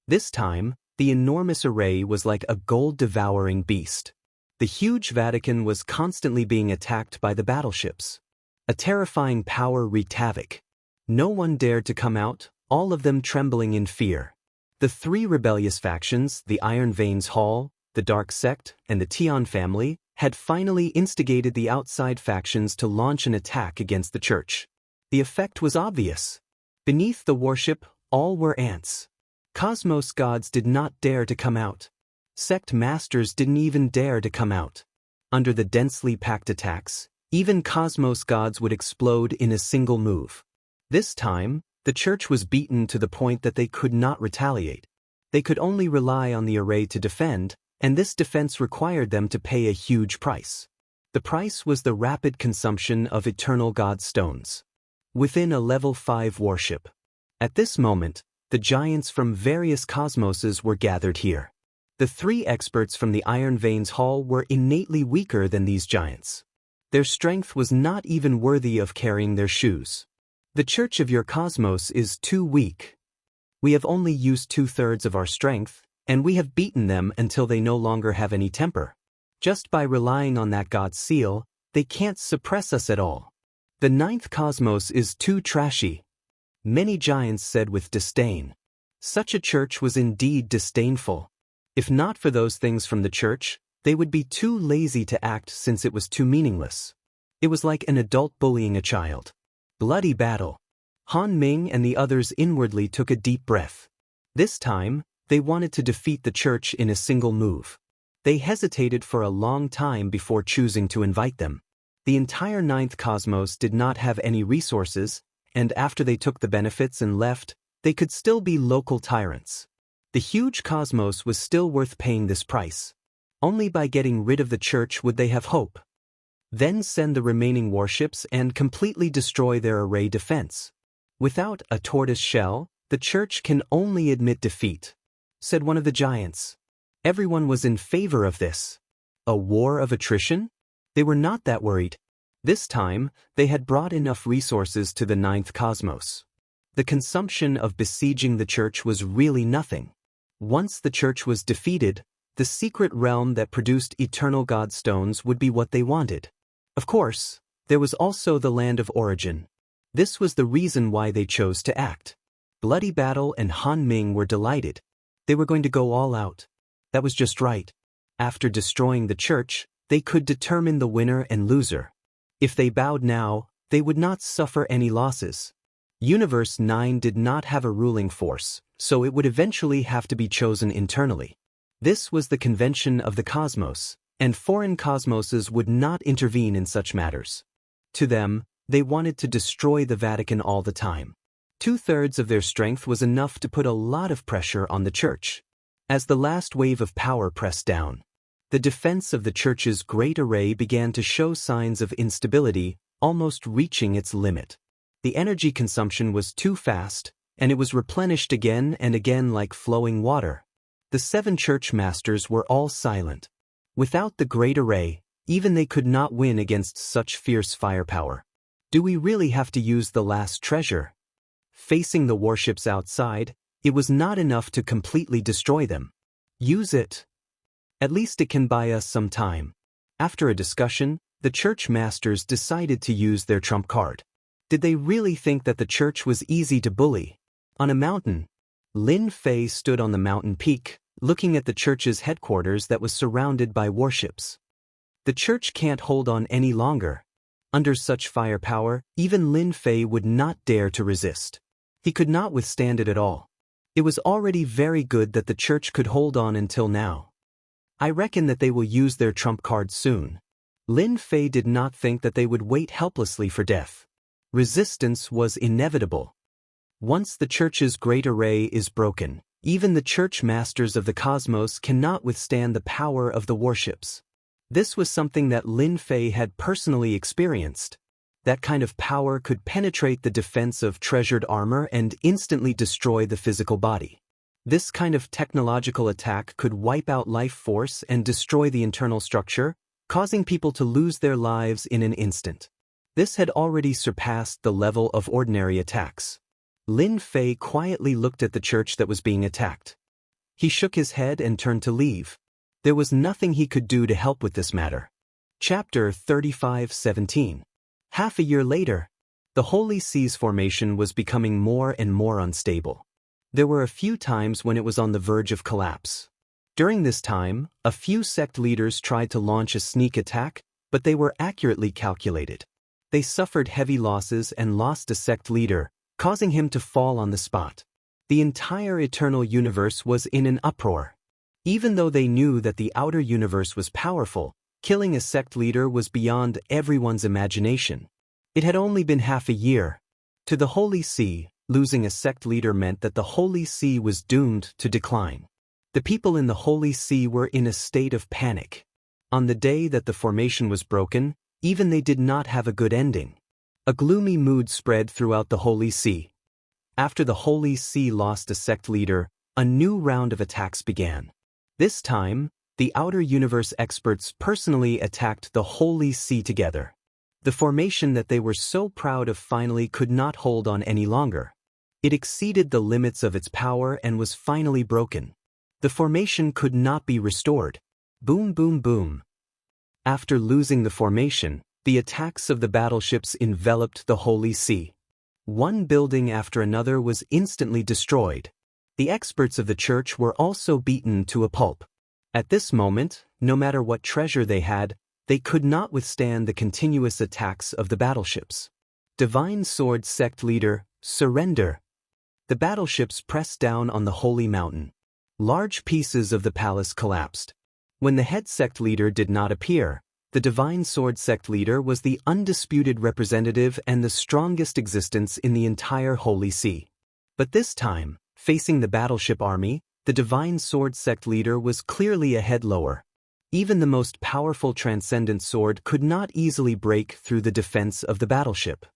This time, the enormous array was like a gold-devouring beast. The huge Vatican was constantly being attacked by the battleships. A terrifying power wreaked havoc. No one dared to come out, all of them trembling in fear. The 3 rebellious factions, the Iron Veins Hall, the Dark Sect, and the Tian family, had finally instigated the outside factions to launch an attack against the Church. The effect was obvious. Beneath the warship, all were ants. Cosmos gods did not dare to come out. Sect masters didn't even dare to come out. Under the densely packed attacks, even Cosmos gods would explode in a single move. This time, the Church was beaten to the point that they could not retaliate. They could only rely on the array to defend, and this defense required them to pay a huge price. The price was the rapid consumption of Eternal God Stones. Within a Level 5 warship. At this moment, the giants from various cosmoses were gathered here. The 3 experts from the Iron Veins Hall were innately weaker than these giants. Their strength was not even worthy of carrying their shoes. The Church of your cosmos is too weak. We have only used 2/3 of our strength, and we have beaten them until they no longer have any temper. Just by relying on that God seal, They can't suppress us at all. The ninth cosmos is too trashy. Many giants said with disdain. Such a church was indeed disdainful. If not for those things from the church, they would be too lazy to act since it was too meaningless. It was like an adult bullying a child. Bloody battle. Han Ming and the others inwardly took a deep breath. This time, they wanted to defeat the church in a single move. They hesitated for a long time before choosing to invite them. The entire ninth cosmos did not have any resources, and after they took the benefits and left, they could still be local tyrants. The huge cosmos was still worth paying this price. Only by getting rid of the church would they have hope. Then send the remaining warships and completely destroy their array defense. Without a tortoise shell, the church can only admit defeat, said one of the giants. Everyone was in favor of this. A war of attrition? They were not that worried. This time, they had brought enough resources to the ninth cosmos. The consumption of besieging the church was really nothing. Once the church was defeated, the secret realm that produced eternal godstones would be what they wanted. Of course, there was also the land of origin. This was the reason why they chose to act. Bloody Battle and Han Ming were delighted. They were going to go all out. That was just right. After destroying the church, they could determine the winner and loser. If they bowed now, they would not suffer any losses. Universe 9 did not have a ruling force, so it would eventually have to be chosen internally. This was the convention of the cosmos, and foreign cosmoses would not intervene in such matters. To them, they wanted to destroy the Vatican all the time. 2/3 of their strength was enough to put a lot of pressure on the church. As the last wave of power pressed down, the defense of the church's great array began to show signs of instability, almost reaching its limit. The energy consumption was too fast, and it was replenished again and again like flowing water. The 7 church masters were all silent. Without the great array, even they could not win against such fierce firepower. Do we really have to use the last treasure? Facing the warships outside, it was not enough to completely destroy them. Use it. At least it can buy us some time. After a discussion, the church masters decided to use their trump card. Did they really think that the church was easy to bully? On a mountain, Lin Fei stood on the mountain peak, looking at the church's headquarters that was surrounded by warships. The church can't hold on any longer. Under such firepower, even Lin Fei would not dare to resist. He could not withstand it at all. It was already very good that the church could hold on until now. I reckon that they will use their trump card soon. Lin Fei did not think that they would wait helplessly for death. Resistance was inevitable. Once the church's great array is broken, even the church masters of the cosmos cannot withstand the power of the warships. This was something that Lin Fei had personally experienced. That kind of power could penetrate the defense of treasured armor and instantly destroy the physical body. This kind of technological attack could wipe out life force and destroy the internal structure, causing people to lose their lives in an instant. This had already surpassed the level of ordinary attacks. Lin Fei quietly looked at the church that was being attacked. He shook his head and turned to leave. There was nothing he could do to help with this matter. Chapter 35:17. Half a year later, the Holy Sea's formation was becoming more and more unstable. There were a few times when it was on the verge of collapse. During this time, a few sect leaders tried to launch a sneak attack, but they were accurately calculated. They suffered heavy losses and lost a sect leader, causing him to fall on the spot. The entire eternal universe was in an uproar. Even though they knew that the outer universe was powerful, killing a sect leader was beyond everyone's imagination. It had only been half a year. To the Holy See, losing a sect leader meant that the Holy See was doomed to decline. The people in the Holy See were in a state of panic. On the day that the formation was broken, even they did not have a good ending. A gloomy mood spread throughout the Holy See. After the Holy See lost a sect leader, a new round of attacks began. This time, the outer universe experts personally attacked the Holy See together. The formation that they were so proud of finally could not hold on any longer. It exceeded the limits of its power and was finally broken. The formation could not be restored. Boom, boom, boom. After losing the formation, The attacks of the battleships enveloped the Holy See. One building after another was instantly destroyed. The experts of the church were also beaten to a pulp. At this moment, no matter what treasure they had, they could not withstand the continuous attacks of the battleships. Divine Sword Sect Leader, surrender! The battleships pressed down on the holy mountain. Large pieces of the palace collapsed. When the head sect leader did not appear, the Divine Sword Sect Leader was the undisputed representative and the strongest existence in the entire Holy See. But this time, facing the battleship army, the Divine Sword Sect Leader was clearly a head lower. Even the most powerful transcendent sword could not easily break through the defense of the battleship.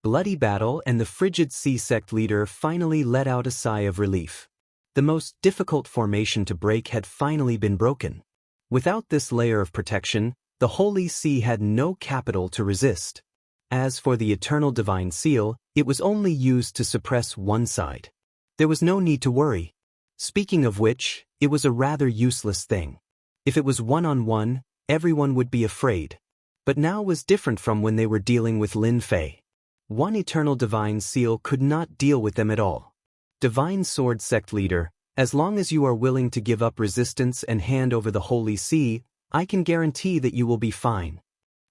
Bloody battle, and the frigid Sea Sect Leader finally let out a sigh of relief. The most difficult formation to break had finally been broken. Without this layer of protection, the Holy See had no capital to resist. As for the Eternal Divine Seal, it was only used to suppress one side. There was no need to worry. Speaking of which, it was a rather useless thing. If it was one-on-one, everyone would be afraid. But now was different from when they were dealing with Lin Fei. One Eternal Divine Seal could not deal with them at all. Divine Sword Sect Leader, as long as you are willing to give up resistance and hand over the Holy See, I can guarantee that you will be fine.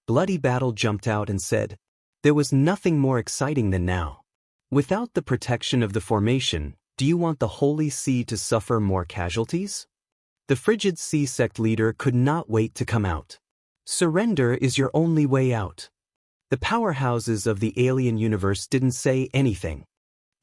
Bloody Battle jumped out and said, there was nothing more exciting than now. Without the protection of the formation, do you want the Holy See to suffer more casualties? The frigid Sea Sect Leader could not wait to come out. Surrender is your only way out. The powerhouses of the alien universe didn't say anything.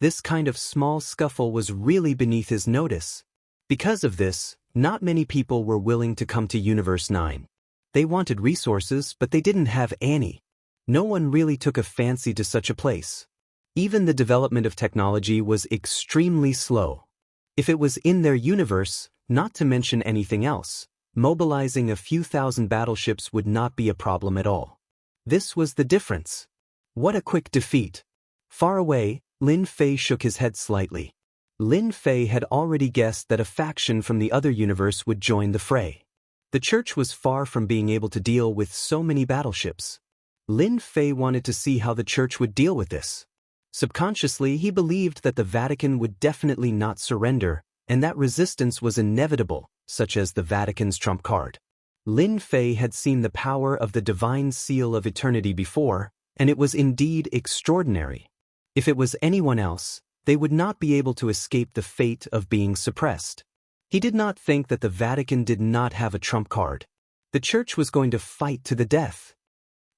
This kind of small scuffle was really beneath his notice. Because of this, not many people were willing to come to Universe 9. They wanted resources, but they didn't have any. No one really took a fancy to such a place. Even the development of technology was extremely slow. If it was in their universe, not to mention anything else, mobilizing a few thousand battleships would not be a problem at all. This was the difference. What a quick defeat. Far away, Lin Fei shook his head slightly. Lin Fei had already guessed that a faction from the other universe would join the fray. The church was far from being able to deal with so many battleships. Lin Fei wanted to see how the church would deal with this. Subconsciously, he believed that the Vatican would definitely not surrender, and that resistance was inevitable, such as the Vatican's trump card. Lin Fei had seen the power of the Divine Seal of Eternity before, and it was indeed extraordinary. If it was anyone else, they would not be able to escape the fate of being suppressed. He did not think that the Vatican did not have a trump card. The church was going to fight to the death.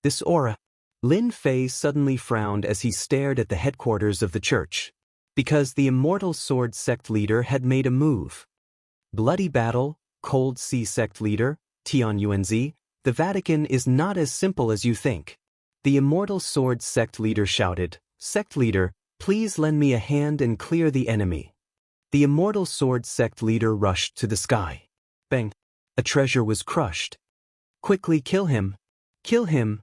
This aura. Lin Fei suddenly frowned as he stared at the headquarters of the church. Because the Immortal Sword Sect Leader had made a move. Bloody Battle, Cold Sea Sect Leader, Tianyuanzi, the Vatican is not as simple as you think. The Immortal Sword Sect Leader shouted, Sect Leader, please lend me a hand and clear the enemy. The Immortal Sword Sect Leader rushed to the sky. Bang! A treasure was crushed. Quickly kill him! Kill him!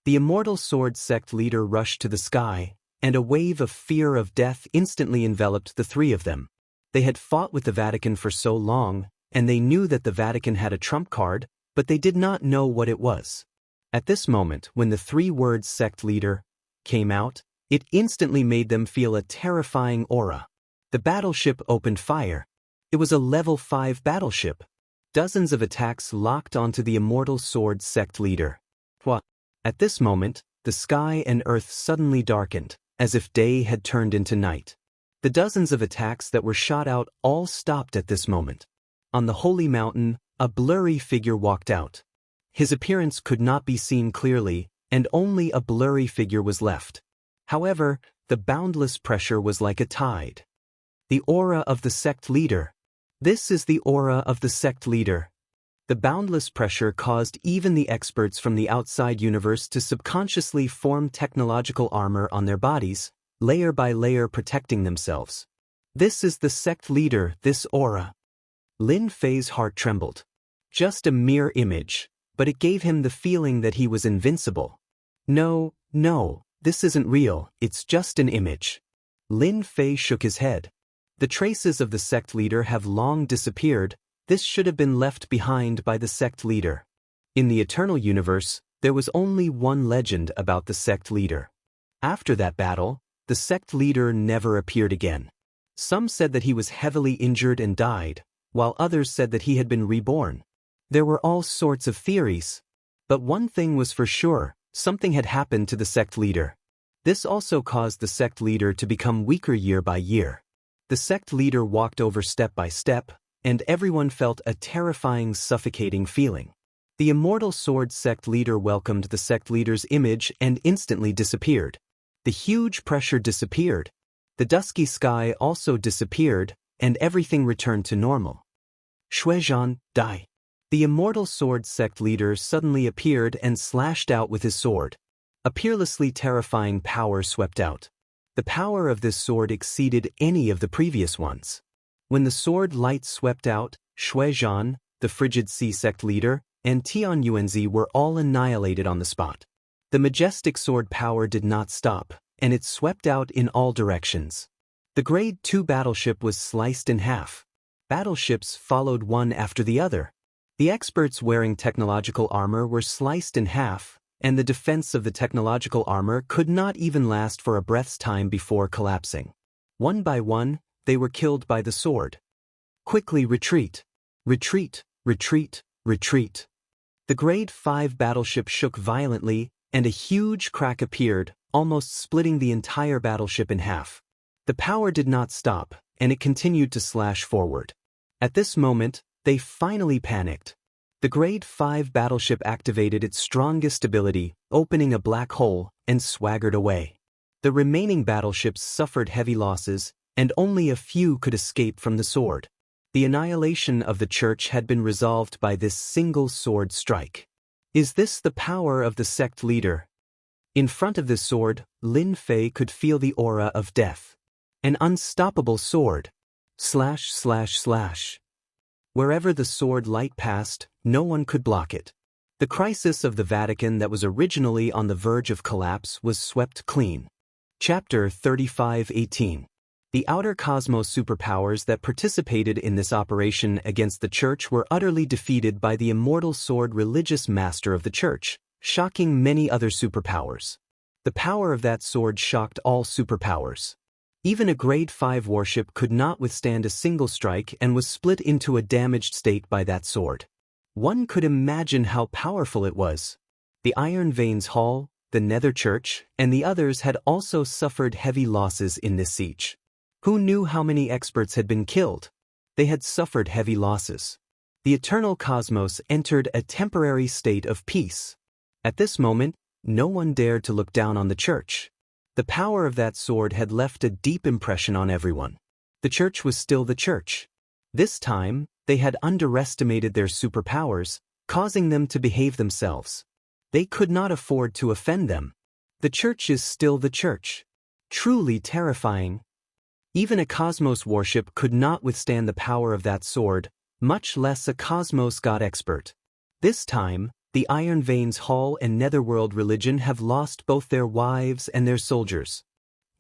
The Immortal Sword Sect Leader rushed to the sky, and a wave of fear of death instantly enveloped the three of them. They had fought with the Vatican for so long, and they knew that the Vatican had a trump card, but they did not know what it was. At this moment, when the three words Sect Leader came out, it instantly made them feel a terrifying aura. The battleship opened fire. It was a level 5 battleship. Dozens of attacks locked onto the Immortal Sword Sect Leader. At this moment, the sky and earth suddenly darkened, as if day had turned into night. The dozens of attacks that were shot out all stopped at this moment. On the holy mountain, a blurry figure walked out. His appearance could not be seen clearly, and only a blurry figure was left. However, the boundless pressure was like a tide. The aura of the sect leader. This is the aura of the sect leader. The boundless pressure caused even the experts from the outside universe to subconsciously form technological armor on their bodies, layer by layer protecting themselves. This is the sect leader, this aura. Lin Fei's heart trembled. Just a mere image, but it gave him the feeling that he was invincible. No, this isn't real, it's just an image. Lin Fei shook his head. The traces of the sect leader have long disappeared. This should have been left behind by the sect leader. In the eternal universe, There was only one legend about the sect leader. After that battle, the sect leader never appeared again. Some said that he was heavily injured and died, while others said that he had been reborn. There were all sorts of theories. But one thing was for sure, something had happened to the sect leader. This also caused the sect leader to become weaker year by year. The sect leader walked over step by step, and everyone felt a terrifying, suffocating feeling. The Immortal Sword sect leader welcomed the sect leader's image and instantly disappeared. The huge pressure disappeared. The dusky sky also disappeared, and everything returned to normal. Shuizhan, die. The Immortal Sword sect leader suddenly appeared and slashed out with his sword. A peerlessly terrifying power swept out. The power of this sword exceeded any of the previous ones. When the sword light swept out, Shuizhan, the Frigid Sea sect leader, and Tian Yuanzi were all annihilated on the spot. The majestic sword power did not stop, and it swept out in all directions. The Grade 2 battleship was sliced in half. Battleships followed one after the other. The experts wearing technological armor were sliced in half, and the defense of the technological armor could not even last for a breath's time before collapsing. One by one, they were killed by the sword. Quickly retreat. Retreat, retreat, retreat. The Grade 5 battleship shook violently, and a huge crack appeared, almost splitting the entire battleship in half. The power did not stop, and it continued to slash forward. At this moment, they finally panicked. The Grade 5 battleship activated its strongest ability, opening a black hole, and swaggered away. The remaining battleships suffered heavy losses, and only a few could escape from the sword. The annihilation of the church had been resolved by this single sword strike. Is this the power of the sect leader? In front of this sword, Lin Fei could feel the aura of death. An unstoppable sword. Slash slash slash. Wherever the sword light passed, no one could block it. The crisis of the Vatican that was originally on the verge of collapse was swept clean. Chapter 35:18. The outer cosmos superpowers that participated in this operation against the church were utterly defeated by the Immortal Sword religious master of the church, shocking many other superpowers. The power of that sword shocked all superpowers. Even a Grade 5 warship could not withstand a single strike and was split into a damaged state by that sword. One could imagine how powerful it was. The Iron Veins Hall, the Nether Church, and the others had also suffered heavy losses in this siege. Who knew how many experts had been killed? They had suffered heavy losses. The eternal cosmos entered a temporary state of peace. At this moment, no one dared to look down on the church. The power of that sword had left a deep impression on everyone. The church was still the church. This time, they had underestimated their superpowers, causing them to behave themselves. They could not afford to offend them. The church is still the church. Truly terrifying. Even a Cosmos warship could not withstand the power of that sword, much less a Cosmos god expert. This time, the Iron Veins Hall and Netherworld religion have lost both their wives and their soldiers.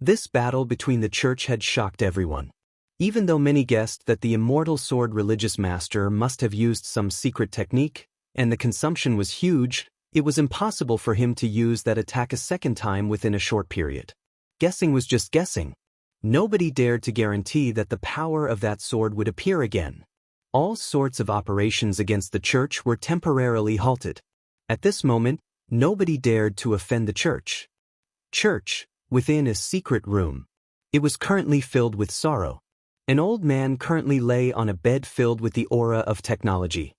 This battle between the church had shocked everyone. Even though many guessed that the Immortal Sword religious master must have used some secret technique, and the consumption was huge, it was impossible for him to use that attack a second time within a short period. Guessing was just guessing. Nobody dared to guarantee that the power of that sword would appear again. All sorts of operations against the church were temporarily halted. At this moment, nobody dared to offend the church. Church, within a secret room. It was currently filled with sorrow. An old man currently lay on a bed filled with the aura of technology.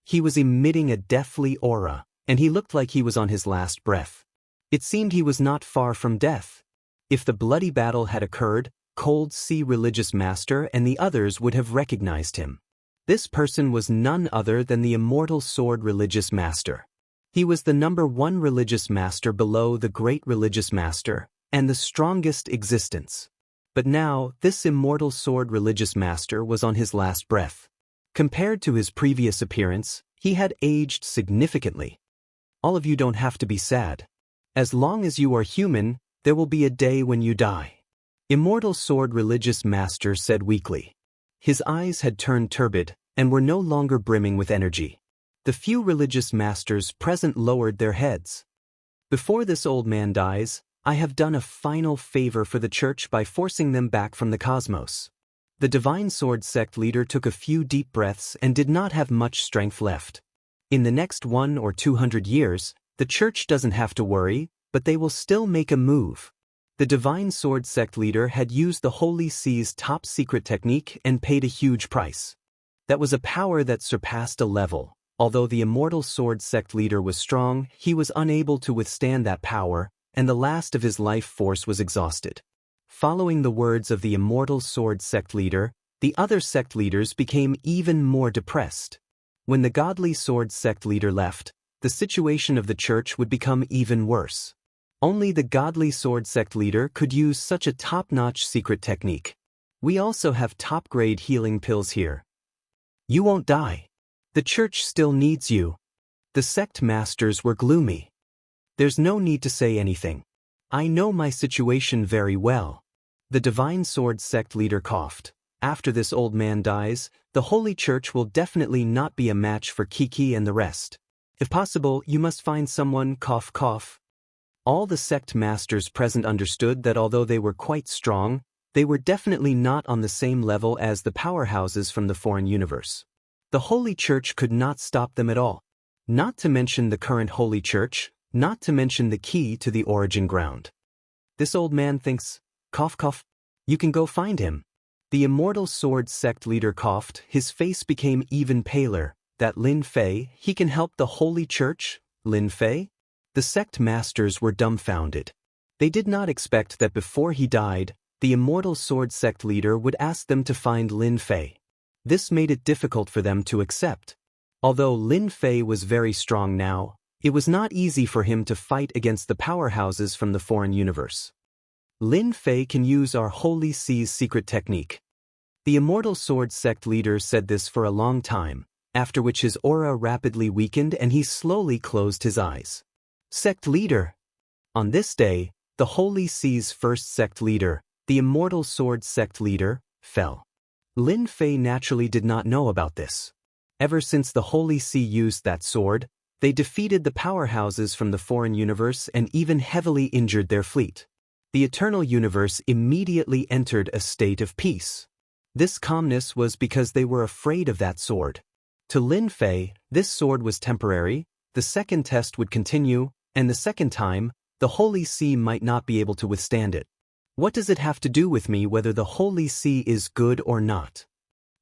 He was emitting a deathly aura, and he looked like he was on his last breath. It seemed he was not far from death. If the bloody battle had occurred, Cold Sea religious master and the others would have recognized him. This person was none other than the Immortal Sword religious master. He was the #1 religious master below the great religious master, and the strongest existence. But now, this Immortal Sword religious master was on his last breath. Compared to his previous appearance, he had aged significantly. All of you don't have to be sad. As long as you are human, there will be a day when you die. Immortal Sword religious master said weakly. His eyes had turned turbid, and were no longer brimming with energy. The The few religious masters present lowered their heads. Before this old man dies, I have done a final favor for the church by forcing them back from the cosmos. The Divine Sword sect leader took a few deep breaths and did not have much strength left. In the next 100 or 200 years, the church doesn't have to worry, but they will still make a move. The Divine Sword sect leader had used the Holy See's top secret technique and paid a huge price. That was a power that surpassed a level. Although the Immortal Sword sect leader was strong, he was unable to withstand that power, and the last of his life force was exhausted. Following the words of the Immortal Sword sect leader, the other sect leaders became even more depressed. When the Godly Sword sect leader left, the situation of the church would become even worse. Only the Godly Sword sect leader could use such a top-notch secret technique. We also have top-grade healing pills here. You won't die. The church still needs you. The sect masters were gloomy. There's no need to say anything. I know my situation very well. The Divine Sword sect leader coughed. After this old man dies, the Holy Church will definitely not be a match for Kiki and the rest. If possible, you must find someone cough cough. All the sect masters present understood that although they were quite strong, they were definitely not on the same level as the powerhouses from the foreign universe. The Holy Church could not stop them at all. Not to mention the current Holy Church, not to mention the key to the origin ground. This old man thinks, cough cough, you can go find him. The Immortal Sword sect leader coughed, his face became even paler. That Lin Fei, he can help the Holy Church? Lin Fei? The sect masters were dumbfounded. They did not expect that before he died, the Immortal Sword sect leader would ask them to find Lin Fei. This made it difficult for them to accept. Although Lin Fei was very strong now, it was not easy for him to fight against the powerhouses from the foreign universe. Lin Fei can use our Holy See's secret technique. The Immortal Sword sect leader said this for a long time, after which his aura rapidly weakened and he slowly closed his eyes. Sect leader. On this day, the Holy See's first sect leader, the Immortal Sword sect leader, fell. Lin Fei naturally did not know about this. Ever since the Holy See used that sword, they defeated the powerhouses from the foreign universe and even heavily injured their fleet. The eternal universe immediately entered a state of peace. This calmness was because they were afraid of that sword. To Lin Fei, this sword was temporary, the second test would continue, and the second time, the Holy See might not be able to withstand it. What does it have to do with me whether the Holy See is good or not?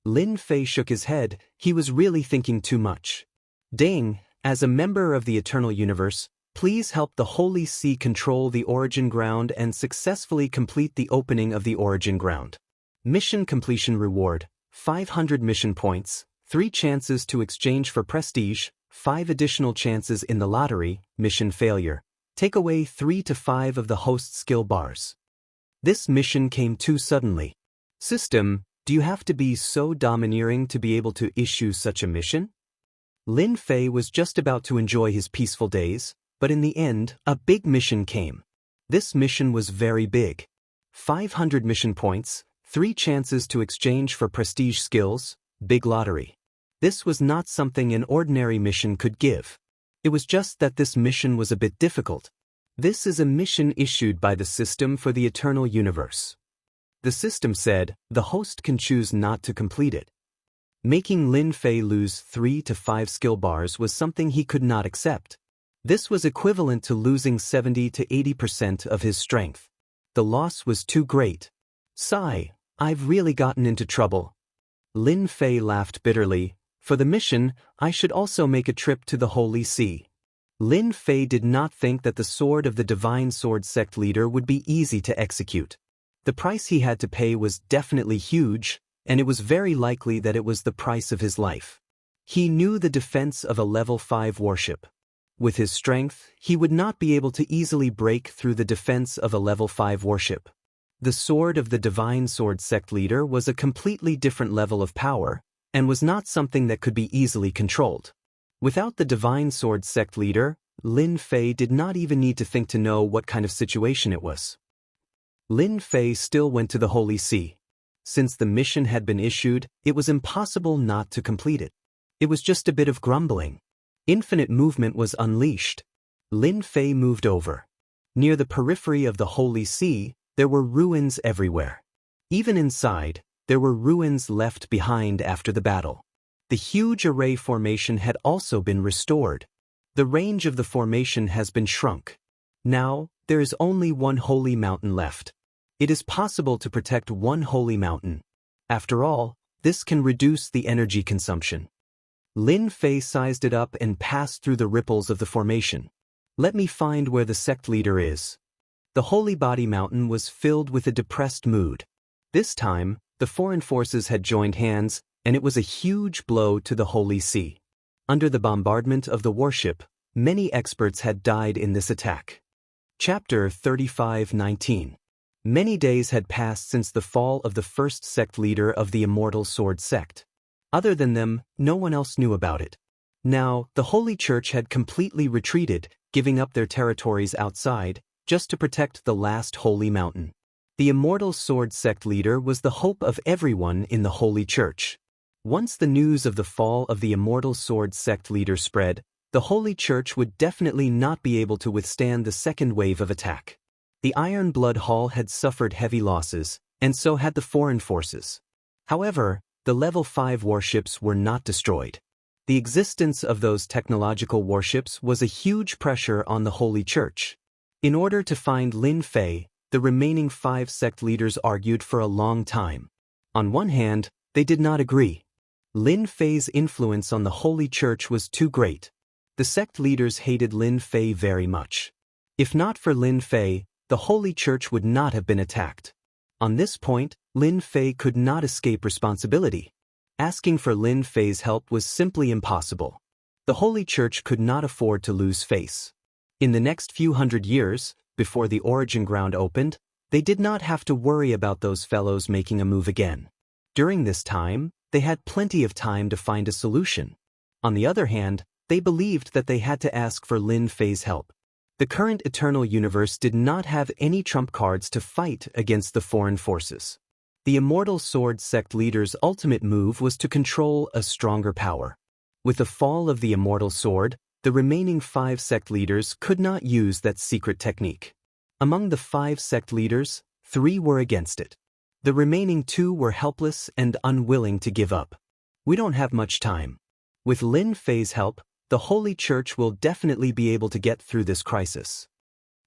Lin Fei shook his head, he was really thinking too much. Ding, as a member of the Eternal Universe, please help the Holy See control the origin ground and successfully complete the opening of the origin ground. Mission completion reward, 500 mission points, 3 chances to exchange for prestige, 5 additional chances in the lottery, mission failure. Take away 3 to 5 of the host skill bars. This mission came too suddenly. System, do you have to be so domineering to be able to issue such a mission? Lin Fei was just about to enjoy his peaceful days, but in the end, a big mission came. This mission was very big. 500 mission points, 3 chances to exchange for prestige skills, big lottery. This was not something an ordinary mission could give. It was just that this mission was a bit difficult. This is a mission issued by the system for the Eternal Universe. The system said, the host can choose not to complete it. Making Lin Fei lose 3 to 5 skill bars was something he could not accept. This was equivalent to losing 70 to 80% of his strength. The loss was too great. Sigh, I've really gotten into trouble. Lin Fei laughed bitterly. For the mission, I should also make a trip to the Holy See. Lin Fei did not think that the sword of the Divine Sword sect leader would be easy to execute. The price he had to pay was definitely huge, and it was very likely that it was the price of his life. He knew the defense of a level 5 warship. With his strength, he would not be able to easily break through the defense of a level 5 warship. The sword of the Divine Sword sect leader was a completely different level of power, and was not something that could be easily controlled. Without the Divine Sword sect leader, Lin Fei did not even need to think to know what kind of situation it was. Lin Fei still went to the Holy See. Since the mission had been issued, it was impossible not to complete it. It was just a bit of grumbling. Infinite movement was unleashed. Lin Fei moved over. Near the periphery of the Holy See, there were ruins everywhere. Even inside, there were ruins left behind after the battle. The huge array formation had also been restored. The range of the formation has been shrunk. Now, there is only one holy mountain left. It is possible to protect one holy mountain. After all, this can reduce the energy consumption. Lin Fei sized it up and passed through the ripples of the formation. Let me find where the sect leader is. The Holy Body Mountain was filled with a depressed mood. This time, the foreign forces had joined hands, and it was a huge blow to the Holy See. Under the bombardment of the warship, many experts had died in this attack. Chapter 35:19. Many days had passed since the fall of the first sect leader of the Immortal Sword sect. Other than them, no one else knew about it. Now, the Holy Church had completely retreated, giving up their territories outside, just to protect the last holy mountain. The Immortal Sword sect leader was the hope of everyone in the Holy Church. Once the news of the fall of the Immortal Sword sect leader spread, the Holy Church would definitely not be able to withstand the second wave of attack. The Iron Blood Hall had suffered heavy losses, and so had the foreign forces. However, the Level 5 warships were not destroyed. The existence of those technological warships was a huge pressure on the Holy Church. In order to find Lin Fei, the remaining 5 sect leaders argued for a long time. On one hand, they did not agree. Lin Fei's influence on the Holy Church was too great. The sect leaders hated Lin Fei very much. If not for Lin Fei, the Holy Church would not have been attacked. On this point, Lin Fei could not escape responsibility. Asking for Lin Fei's help was simply impossible. The Holy Church could not afford to lose face. In the next few hundred years, before the origin ground opened, they did not have to worry about those fellows making a move again. During this time, they had plenty of time to find a solution. On the other hand, they believed that they had to ask for Lin Fei's help. The current eternal universe did not have any trump cards to fight against the foreign forces. The Immortal Sword sect leader's ultimate move was to control a stronger power. With the fall of the Immortal Sword, the remaining 5 sect leaders could not use that secret technique. Among the 5 sect leaders, 3 were against it. The remaining 2 were helpless and unwilling to give up. We don't have much time. With Lin Fei's help, the Holy Church will definitely be able to get through this crisis.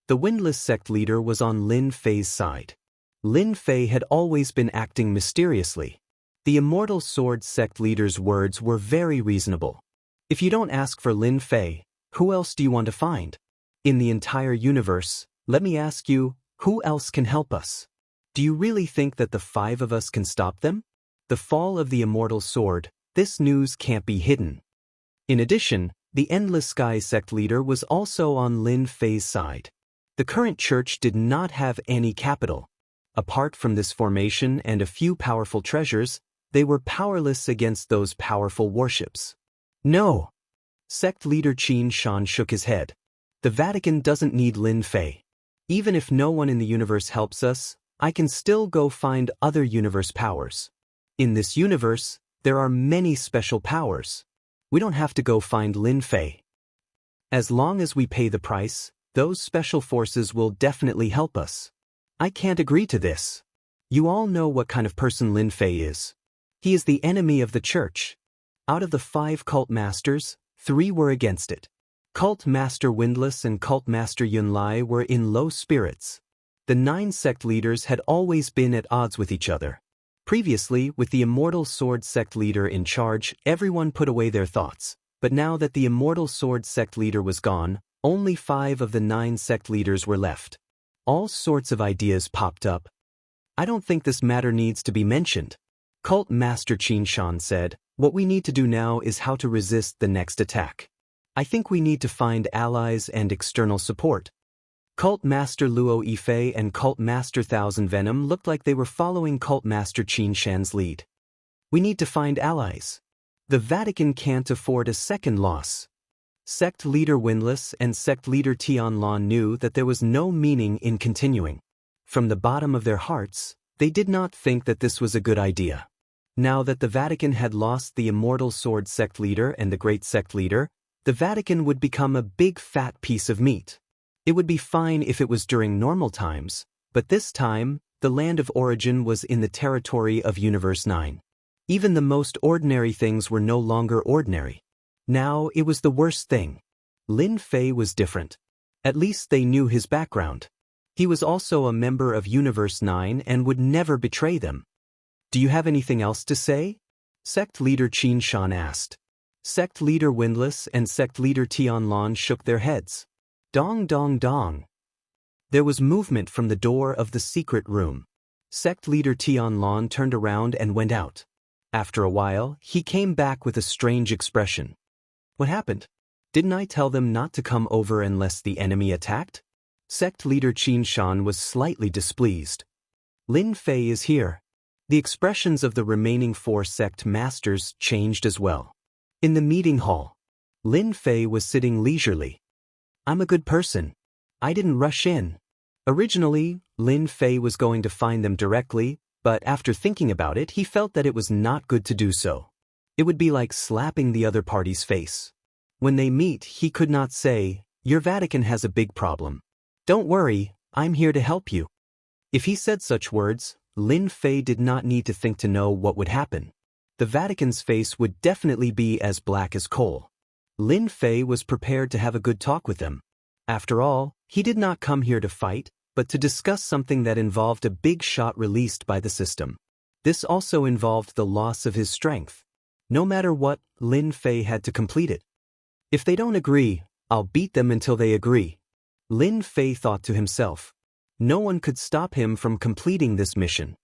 The Windless sect leader was on Lin Fei's side. Lin Fei had always been acting mysteriously. The Immortal Sword sect leader's words were very reasonable. If you don't ask for Lin Fei, who else do you want to find? In the entire universe, let me ask you, who else can help us? Do you really think that the 5 of us can stop them? The fall of the Immortal Sword, this news can't be hidden. In addition, the Endless Sky sect leader was also on Lin Fei's side. The current church did not have any capital. Apart from this formation and a few powerful treasures, they were powerless against those powerful warships. No! Sect leader Qin Shan shook his head. The Vatican doesn't need Lin Fei. Even if no one in the universe helps us, I can still go find other universe powers. In this universe, there are many special powers. We don't have to go find Lin Fei. As long as we pay the price, those special forces will definitely help us. I can't agree to this. You all know what kind of person Lin Fei is. He is the enemy of the church. Out of the 5 cult masters, 3 were against it. Cult Master Windless and Cult Master Yunlai were in low spirits. The 9 sect leaders had always been at odds with each other. Previously, with the Immortal Sword sect leader in charge, everyone put away their thoughts. But now that the Immortal Sword sect leader was gone, only 5 of the 9 sect leaders were left. All sorts of ideas popped up. I don't think this matter needs to be mentioned. Cult Master Qin Shan said, what we need to do now is how to resist the next attack. I think we need to find allies and external support. Cult Master Luo Yifei and Cult Master Thousand Venom looked like they were following Cult Master Qin Shan's lead. We need to find allies. The Vatican can't afford a second loss. Sect leader Windless and sect leader Tianlan knew that there was no meaning in continuing. From the bottom of their hearts, they did not think that this was a good idea. Now that the Vatican had lost the Immortal Sword sect leader and the Great Sect leader, The Vatican would become a big fat piece of meat. It would be fine if it was during normal times, but this time, the land of origin was in the territory of Universe 9. Even the most ordinary things were no longer ordinary. Now it was the worst thing. Lin Fei was different. At least they knew his background. He was also a member of Universe 9 and would never betray them. Do you have anything else to say? Sect leader Qin Shan asked. Sect leader Windless and sect leader Tianlan shook their heads. Dong dong dong. There was movement from the door of the secret room. Sect leader Tianlan turned around and went out. After a while, he came back with a strange expression. What happened? Didn't I tell them not to come over unless the enemy attacked? Sect leader Qin Shan was slightly displeased. Lin Fei is here. The expressions of the remaining 4 sect masters changed as well. In the meeting hall, Lin Fei was sitting leisurely. I'm a good person. I didn't rush in. Originally, Lin Fei was going to find them directly, but after thinking about it, he felt that it was not good to do so. It would be like slapping the other party's face. When they meet, he could not say, "Your Vatican has a big problem. Don't worry, I'm here to help you." If he said such words, Lin Fei did not need to think to know what would happen. The Vatican's face would definitely be as black as coal. Lin Fei was prepared to have a good talk with them. After all, he did not come here to fight, but to discuss something that involved a big shot released by the system. This also involved the loss of his strength. No matter what, Lin Fei had to complete it. If they don't agree, I'll beat them until they agree. Lin Fei thought to himself. No one could stop him from completing this mission.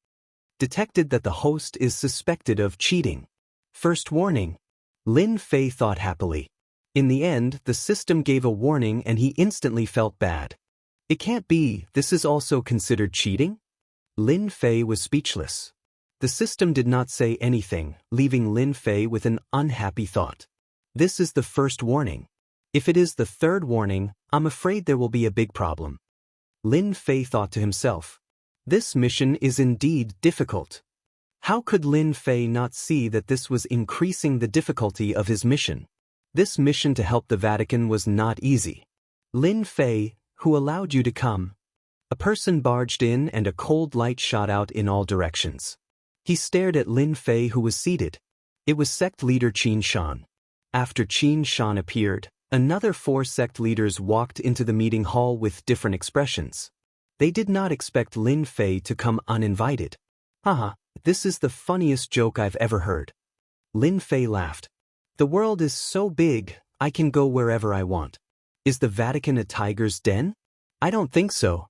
Detected that the host is suspected of cheating. First warning. Lin Fei thought happily. In the end, the system gave a warning and he instantly felt bad. It can't be, this is also considered cheating? Lin Fei was speechless. The system did not say anything, leaving Lin Fei with an unhappy thought. This is the first warning. If it is the third warning, I'm afraid there will be a big problem. Lin Fei thought to himself. This mission is indeed difficult. How could Lin Fei not see that this was increasing the difficulty of his mission? This mission to help the Vatican was not easy. Lin Fei, who allowed you to come? A person barged in and a cold light shot out in all directions. He stared at Lin Fei who was seated. It was sect leader Qin Shan. After Qin Shan appeared, another 4 sect leaders walked into the meeting hall with different expressions. They did not expect Lin Fei to come uninvited. Haha, this is the funniest joke I've ever heard. Lin Fei laughed. The world is so big, I can go wherever I want. Is the Vatican a tiger's den? I don't think so.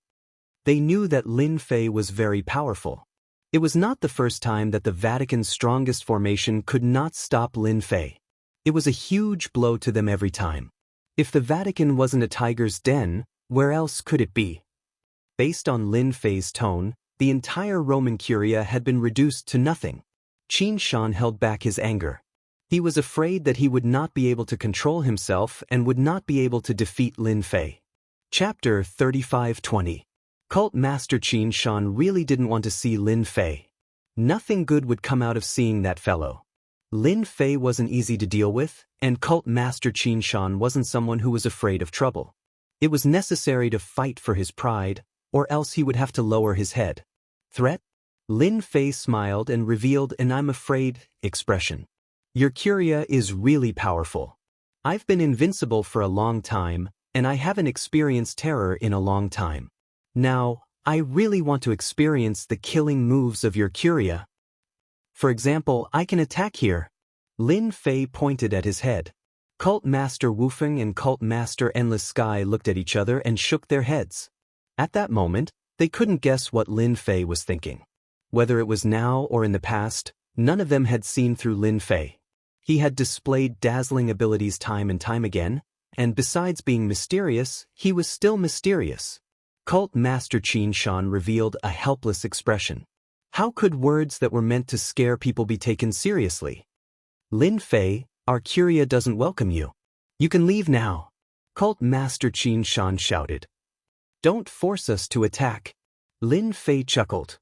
They knew that Lin Fei was very powerful. It was not the first time that the Vatican's strongest formation could not stop Lin Fei. It was a huge blow to them every time. If the Vatican wasn't a tiger's den, where else could it be? Based on Lin Fei's tone, the entire Roman Curia had been reduced to nothing. Qin Shan held back his anger. He was afraid that he would not be able to control himself and would not be able to defeat Lin Fei. Chapter 35:20. Cult Master Qin Shan really didn't want to see Lin Fei. Nothing good would come out of seeing that fellow. Lin Fei wasn't easy to deal with, and Cult Master Qin Shan wasn't someone who was afraid of trouble. It was necessary to fight for his pride, or else he would have to lower his head. Threat? Lin Fei smiled and revealed an "I'm afraid" expression. Your Curia is really powerful. I've been invincible for a long time, and I haven't experienced terror in a long time. Now, I really want to experience the killing moves of your Curia. For example, I can attack here. Lin Fei pointed at his head. Cult Master Wufeng and Cult Master Endless Sky looked at each other and shook their heads. At that moment, they couldn't guess what Lin Fei was thinking. Whether it was now or in the past, none of them had seen through Lin Fei. He had displayed dazzling abilities time and time again, and besides being mysterious, he was still mysterious. Cult Master Qin Shan revealed a helpless expression. How could words that were meant to scare people be taken seriously? Lin Fei, our Curia doesn't welcome you. You can leave now. Cult Master Qin Shan shouted. Don't force us to attack. Lin Fei chuckled.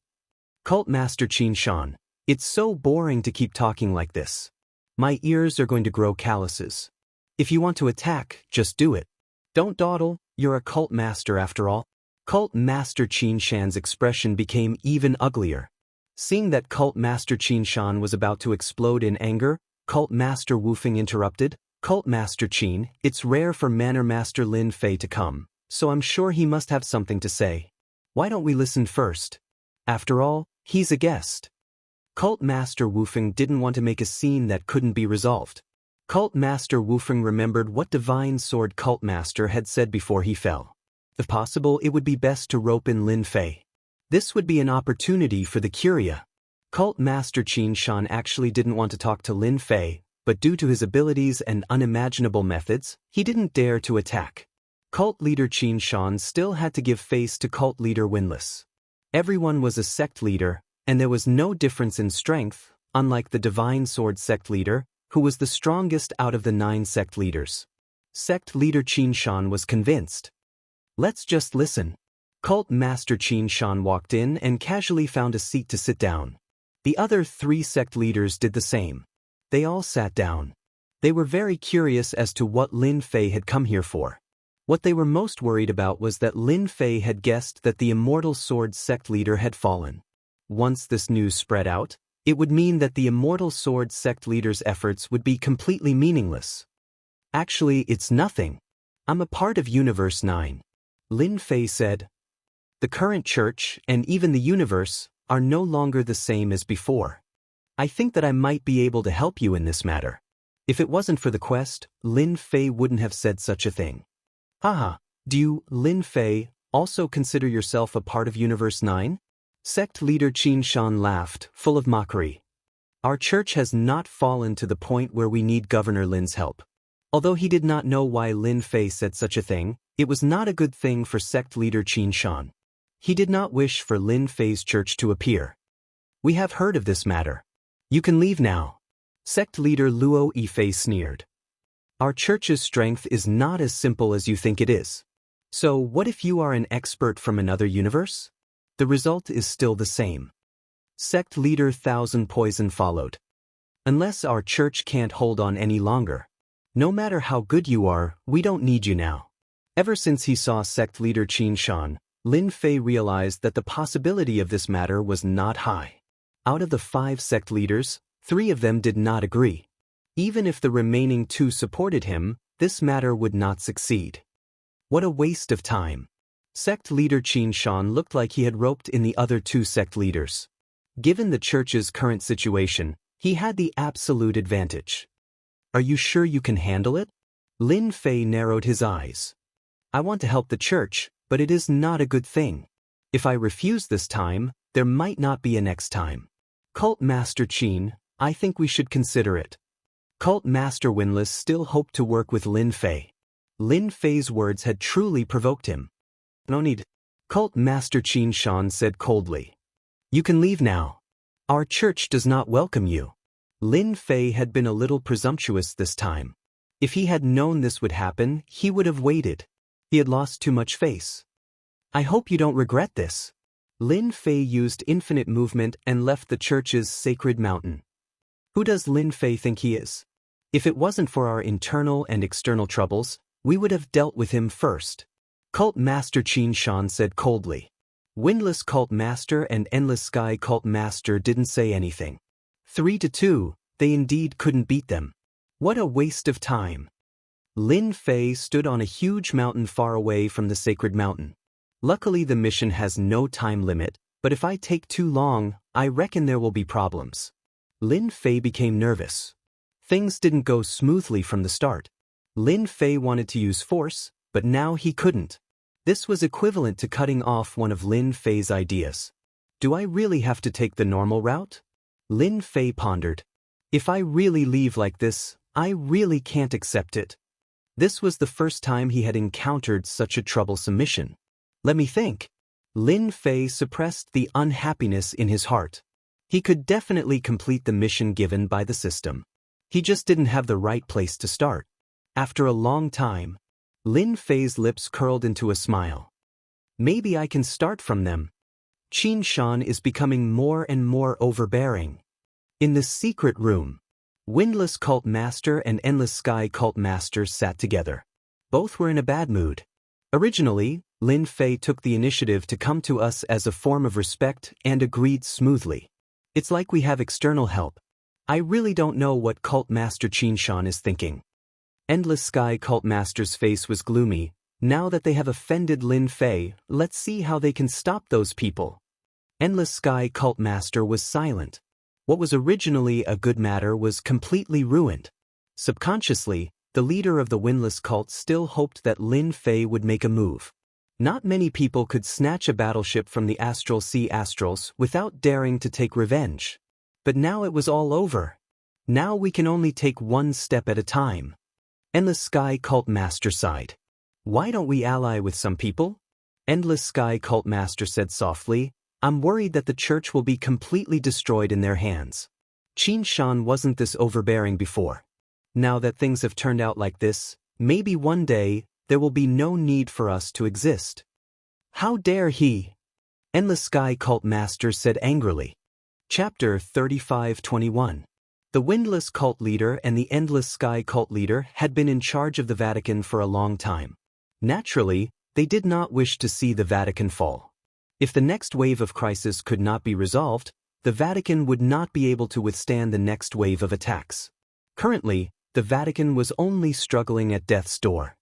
Cult Master Qin Shan, it's so boring to keep talking like this. My ears are going to grow calluses. If you want to attack, just do it. Don't dawdle, you're a cult master after all. Cult Master Xianxia's expression became even uglier. Seeing that Cult Master Xianxia was about to explode in anger, Cult Master Wufeng interrupted. Cult Master Qin, it's rare for Manor Master Lin Fei to come, so I'm sure he must have something to say. Why don't we listen first? After all, he's a guest. Cult Master Wufeng didn't want to make a scene that couldn't be resolved. Cult Master Wufeng remembered what Divine Sword Cult Master had said before he fell. If possible, it would be best to rope in Lin Fei. This would be an opportunity for the Curia. Cult Master Xianxia actually didn't want to talk to Lin Fei, but due to his abilities and unimaginable methods, he didn't dare to attack. Cult leader Xianxia still had to give face to cult leader Winless. Everyone was a sect leader, and there was no difference in strength, unlike the Divine Sword sect leader, who was the strongest out of the 9 sect leaders. Sect leader Xianxia was convinced. Let's just listen. Cult Master Xianxia walked in and casually found a seat to sit down. The other 3 sect leaders did the same. They all sat down. They were very curious as to what Lin Fei had come here for. What they were most worried about was that Lin Fei had guessed that the Immortal Sword sect leader had fallen. Once this news spread out, it would mean that the Immortal Sword sect leader's efforts would be completely meaningless. Actually, it's nothing. I'm a part of Universe 9. Lin Fei said. The current church, and even the universe, are no longer the same as before. I think that I might be able to help you in this matter. If it wasn't for the quest, Lin Fei wouldn't have said such a thing. Haha, do you, Lin Fei, also consider yourself a part of Universe 9? Sect leader Xianxia laughed, full of mockery. Our church has not fallen to the point where we need Governor Lin's help. Although he did not know why Lin Fei said such a thing, it was not a good thing for sect leader Xianxia. He did not wish for Lin Fei's church to appear. We have heard of this matter. You can leave now. Sect leader Luo Yifei sneered. Our church's strength is not as simple as you think it is. So what if you are an expert from another universe? The result is still the same. Sect leader Thousand Poison followed. Unless our church can't hold on any longer. No matter how good you are, we don't need you now. Ever since he saw sect leader Xianxia, Lin Fei realized that the possibility of this matter was not high. Out of the 5 sect leaders, 3 of them did not agree. Even if the remaining 2 supported him, this matter would not succeed. What a waste of time. Sect leader Xianxia looked like he had roped in the other 2 sect leaders. Given the church's current situation, he had the absolute advantage. Are you sure you can handle it? Lin Fei narrowed his eyes. I want to help the church, but it is not a good thing. If I refuse this time, there might not be a next time. Cult Master Qin, I think we should consider it. Cult Master Winless still hoped to work with Lin Fei. Lin Fei's words had truly provoked him. No need. Cult Master Xianxia said coldly. You can leave now. Our church does not welcome you. Lin Fei had been a little presumptuous this time. If he had known this would happen, he would have waited. He had lost too much face. I hope you don't regret this. Lin Fei used infinite movement and left the church's sacred mountain. Who does Lin Fei think he is? If it wasn't for our internal and external troubles, we would have dealt with him first. Cult Master Xianxia said coldly. Windless Cult Master and Endless Sky Cult Master didn't say anything. 3-2, they indeed couldn't beat them. What a waste of time. Lin Fei stood on a huge mountain far away from the sacred mountain. Luckily the mission has no time limit, but if I take too long, I reckon there will be problems. Lin Fei became nervous. Things didn't go smoothly from the start. Lin Fei wanted to use force, but now he couldn't. This was equivalent to cutting off one of Lin Fei's ideas. Do I really have to take the normal route? Lin Fei pondered. If I really leave like this, I really can't accept it. This was the first time he had encountered such a troublesome mission. Let me think. Lin Fei suppressed the unhappiness in his heart. He could definitely complete the mission given by the system. He just didn't have the right place to start. After a long time, Lin Fei's lips curled into a smile. Maybe I can start from them. Xianxia is becoming more and more overbearing. In the secret room, Windless Cult Master and Endless Sky Cult Master sat together. Both were in a bad mood. Originally, Lin Fei took the initiative to come to us as a form of respect and agreed smoothly. It's like we have external help. I really don't know what Cult Master Xianxia is thinking. Endless Sky Cult Master's face was gloomy. Now that they have offended Lin Fei, let's see how they can stop those people. Endless Sky Cult Master was silent. What was originally a good matter was completely ruined. Subconsciously, the leader of the Windless Cult still hoped that Lin Fei would make a move. Not many people could snatch a battleship from the Astral Sea Astrals without daring to take revenge. But now it was all over. Now we can only take one step at a time. Endless Sky Cult Master sighed. Why don't we ally with some people? Endless Sky Cult Master said softly, I'm worried that the church will be completely destroyed in their hands. Xianxia wasn't this overbearing before. Now that things have turned out like this, maybe one day, there will be no need for us to exist. How dare he? Endless Sky Cult Master said angrily. Chapter 35:21. The Windless Cult Leader and the Endless Sky Cult Leader had been in charge of the Vatican for a long time. Naturally, they did not wish to see the Vatican fall. If the next wave of crisis could not be resolved, the Vatican would not be able to withstand the next wave of attacks. Currently, the Vatican was only struggling at death's door.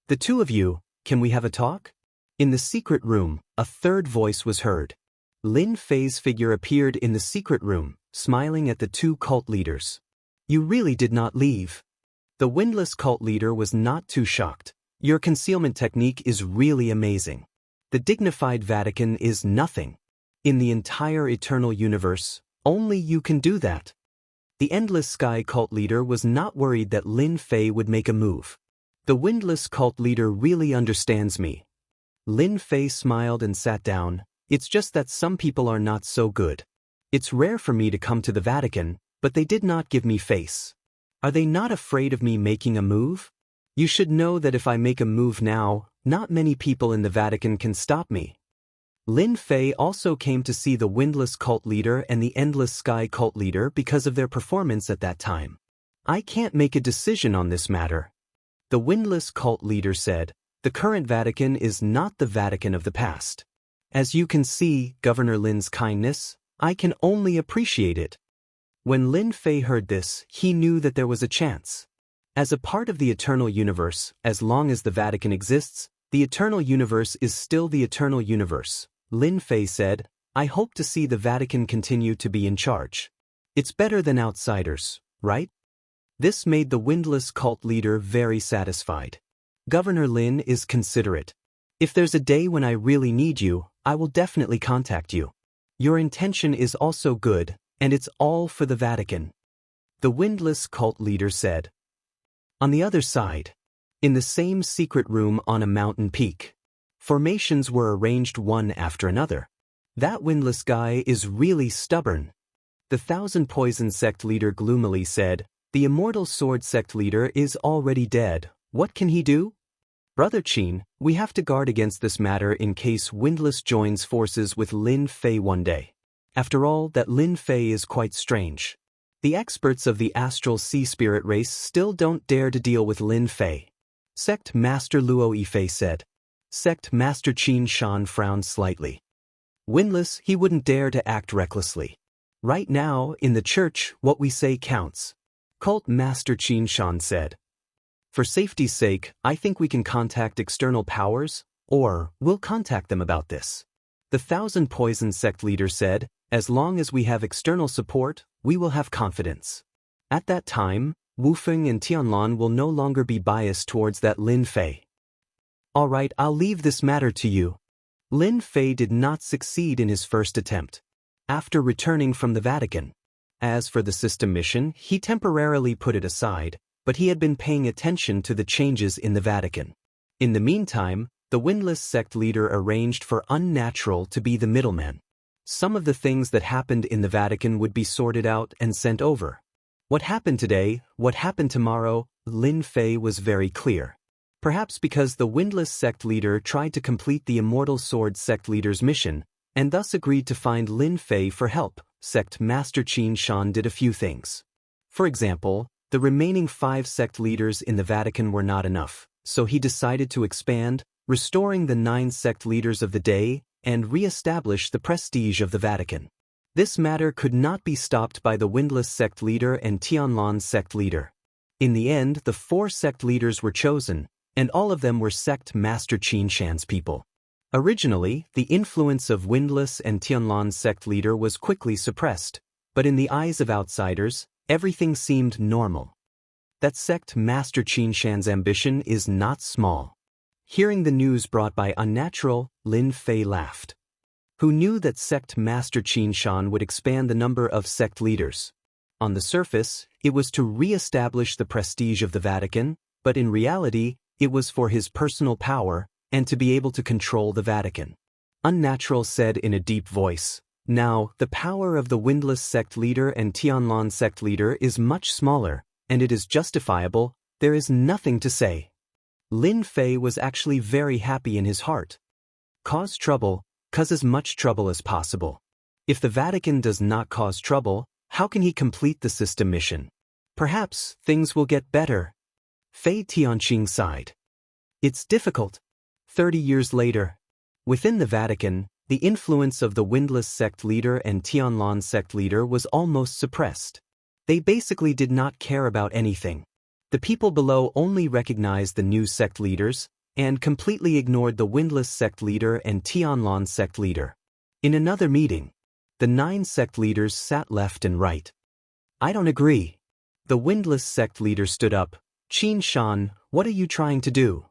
The two of you, can we have a talk? In the secret room, a third voice was heard. Lin Fei's figure appeared in the secret room, smiling at the two cult leaders. You really did not leave. The Windless Cult Leader was not too shocked. Your concealment technique is really amazing. The dignified Vatican is nothing. In the entire eternal universe, only you can do that. The Endless Sky Cult Leader was not worried that Lin Fei would make a move. The Windless Cult Leader really understands me. Lin Fei smiled and sat down. It's just that some people are not so good. It's rare for me to come to the Vatican, but they did not give me face. Are they not afraid of me making a move? You should know that if I make a move now, not many people in the Vatican can stop me. Lin Fei also came to see the Windless Cult Leader and the Endless Sky Cult Leader because of their performance at that time. I can't make a decision on this matter. The Windless Cult Leader said, the current Vatican is not the Vatican of the past. As you can see, Governor Lin's kindness, I can only appreciate it. When Lin Fei heard this, he knew that there was a chance. As a part of the eternal universe, as long as the Vatican exists, the eternal universe is still the eternal universe. Lin Fei said, I hope to see the Vatican continue to be in charge. It's better than outsiders, right? This made the Windless Cult Leader very satisfied. Governor Lin is considerate. If there's a day when I really need you, I will definitely contact you. Your intention is also good, and it's all for the Vatican. The Windless Cult Leader said. On the other side, in the same secret room on a mountain peak, formations were arranged one after another. That windless guy is really stubborn. The Thousand Poison Sect Leader gloomily said, the Immortal Sword Sect Leader is already dead. What can he do? Brother Qin, we have to guard against this matter in case Windless joins forces with Lin Fei one day. After all, that Lin Fei is quite strange. The experts of the Astral Sea Spirit race still don't dare to deal with Lin Fei. Sect Master Luo Yifei said. Sect Master Qin Shan frowned slightly. Windless, he wouldn't dare to act recklessly. Right now, in the church, what we say counts. Cult Master Qin Shan said. For safety's sake, I think we can contact external powers, or we'll contact them about this. The Thousand Poison Sect Leader said, as long as we have external support, we will have confidence. At that time, Wufeng and Tianlan will no longer be biased towards that Lin Fei. All right, I'll leave this matter to you. Lin Fei did not succeed in his first attempt. After returning from the Vatican. As for the system mission, he temporarily put it aside, but he had been paying attention to the changes in the Vatican. In the meantime, the Windless Sect Leader arranged for Unnatural to be the middleman. Some of the things that happened in the Vatican would be sorted out and sent over. What happened today, what happened tomorrow, Lin Fei was very clear. Perhaps because the Windless Sect Leader tried to complete the Immortal Sword Sect Leader's mission, and thus agreed to find Lin Fei for help, Sect Master Qin Shan did a few things. For example, the remaining 5 sect leaders in the Vatican were not enough, so he decided to expand, restoring the 9 sect leaders of the day and re-establish the prestige of the Vatican. This matter could not be stopped by the Windless sect leader and Tianlan sect leader. In the end, the 4 sect leaders were chosen, and all of them were sect Master Xianxia's people. Originally, the influence of Windless and Tianlan sect leader was quickly suppressed, but in the eyes of outsiders, everything seemed normal. That sect Master Xianxia's ambition is not small. Hearing the news brought by Unnatural, Lin Fei laughed. Who knew that sect Master Xianxia would expand the number of sect leaders? On the surface, it was to re-establish the prestige of the Vatican, but in reality, it was for his personal power and to be able to control the Vatican. Unnatural said in a deep voice, "Now, the power of the Windless sect leader and Tianlan sect leader is much smaller, and it is justifiable, there is nothing to say." Lin Fei was actually very happy in his heart. Cause trouble, cause as much trouble as possible. If the Vatican does not cause trouble, how can he complete the system mission? Perhaps things will get better. Fei Tianqing sighed. It's difficult. 30 years later, within the Vatican, the influence of the Windless sect leader and Tianlan sect leader was almost suppressed. They basically did not care about anything. The people below only recognized the new sect leaders and completely ignored the Windless sect leader and Tianlan sect leader. In another meeting, the 9 sect leaders sat left and right. "I don't agree." The Windless sect leader stood up. "Xianxia, what are you trying to do?"